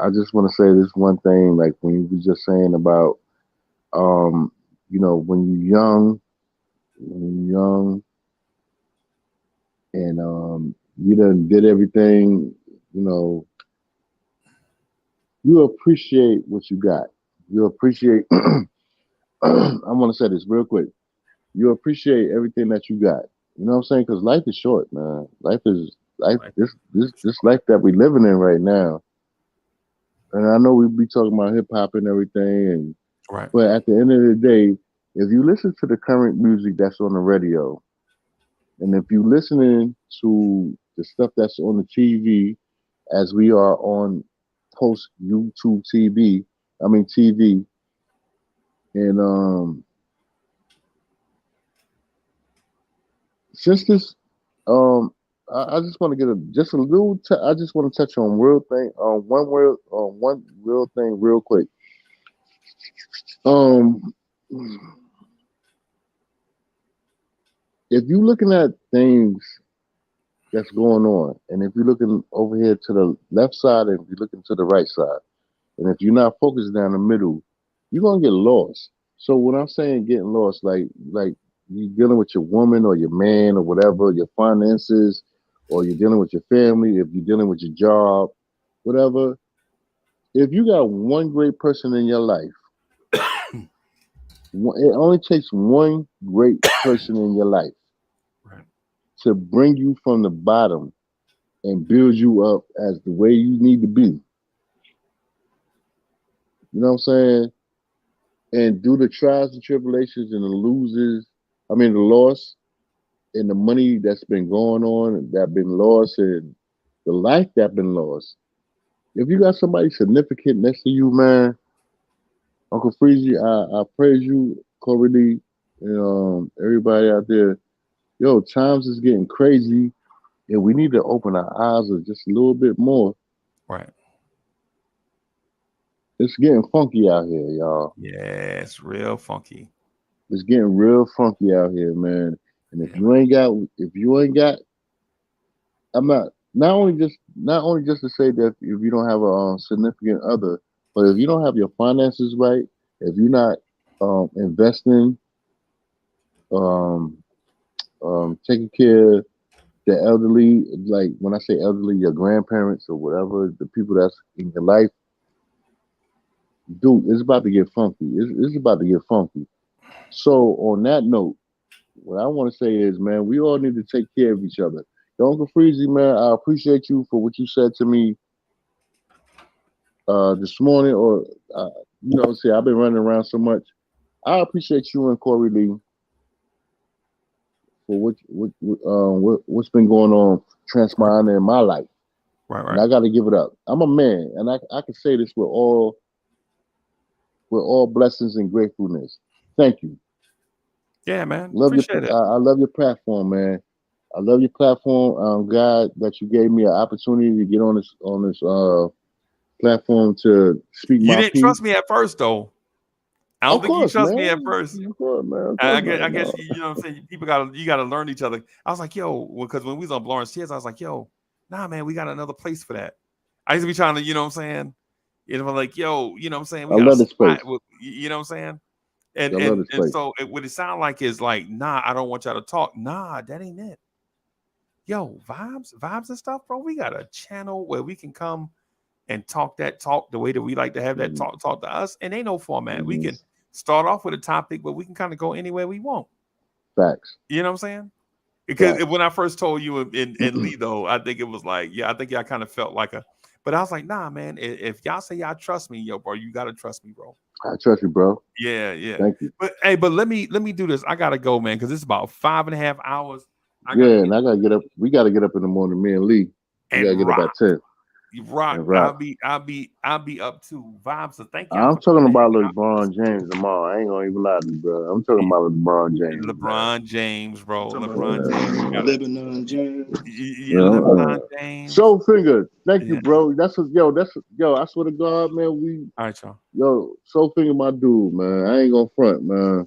I just want to say this one thing. Like when you were just saying about um, when you're young and you done did everything, you know, you appreciate what you got. You appreciate. I want to say this real quick. You appreciate everything that you got. You know what I'm saying? Because life is short, man. Life. Like, This life that we living in right now. And I know we be talking about hip hop and everything, and right. but at the end of the day, if you listen to the current music that's on the radio, and if you listening to the stuff that's on the TV, as we are on post YouTube TV, I mean TV, and since this, um, I just want to get just a little. I just want to touch on one real thing real quick. Um, if you looking at things that's going on, and if you're looking over here to the left side, and if you're looking to the right side, and if you're not focused down the middle, you're gonna get lost. So when I'm saying getting lost, like you dealing with your woman or your man or whatever, your finances, or you're dealing with your family, if you're dealing with your job, whatever. If you got one great person in your life, it only takes one great person in your life Right. to bring you from the bottom and build you up as the way you need to be. You know what I'm saying? And do the trials and tribulations and the losses, the loss and the money that's been going on, that been lost, and the life that been lost. If you got somebody significant next to you, man, Uncle Freezy, I praise you, Corey D, and everybody out there. Yo, times is getting crazy, and we need to open our eyes just a little bit more. Right. It's getting funky out here, y'all. Yeah, it's real funky. It's getting real funky out here, man. And Yeah. if you ain't got, I'm not only just to say that if you don't have a significant other, but if you don't have your finances right, if you're not investing, um, taking care of the elderly, like when I say elderly, your grandparents or whatever, the people that's in your life, dude, it's about to get funky. It's about to get funky. So on that note, what I want to say is, man, we all need to take care of each other. Yo, Uncle Freezy, man, I appreciate you for what you said to me this morning, or see, I've been running around so much. I appreciate you and Corey Lee for what's been going on, Right. transpiring in my life, Right. and Right. I got to give it up. I'm a man, and I can say this with all. with all blessings and gratefulness. Thank you. Yeah, man. Love your. Appreciate it. I love your platform, man. I love your platform. God, that you gave me an opportunity to get on this platform to speak You my didn't piece. trust me at first, though. I don't Of think you course, trust me at man. first. Of course, man. Of I course guess, I not. guess No. you know what I'm saying. You gotta learn each other. I was like, yo, because when we was on Lawrence Tears, I was like, yo, nah, man, we got another place for that. I used to be trying to, you know what I'm saying. Like, yo, you know what I'm saying. We I got a love this place. spot. You know what I'm saying. And I love and this and place. so what it sounds like is like, nah, I don't want y'all to talk. Nah, that ain't it. Yo, vibes and stuff, bro. We got a channel where we can come and talk the way that we like to have that Mhm. talk to us. And ain't no format. We Mhm. can start off with a topic, but we can kind of go anywhere we want. Facts. You know what I'm saying? Because Facts. when I first told you in Lee, though, I think it was like, yeah, I think y'all kind of felt like but I was like, nah, man, if y'all say y'all trust me, yo, bro, you gotta trust me, bro. I trust you, bro. Yeah, yeah. Thank you. But hey, let me do this. I gotta go, man, because it's about 5.5 hours. I gotta Yeah, get and I gotta get up. We gotta get up in the morning. Me and Lee. We and gotta get up rock. at 10 You rock. and rock. I'll be up to vibes. So thank y'all I'm for coming talking and about hanging out with us. LeBron James tomorrow. I ain't gonna even lie to you, bro. I'm talking about LeBron James, man. LeBron James, bro. Talking LeBron about James. Lebanon James. LeBron James. Soul Finger, thank you, Yeah. bro. That's what, yo. I swear to God, man. All right, y'all. Soul Finger, my dude, man. I ain't gonna front, man.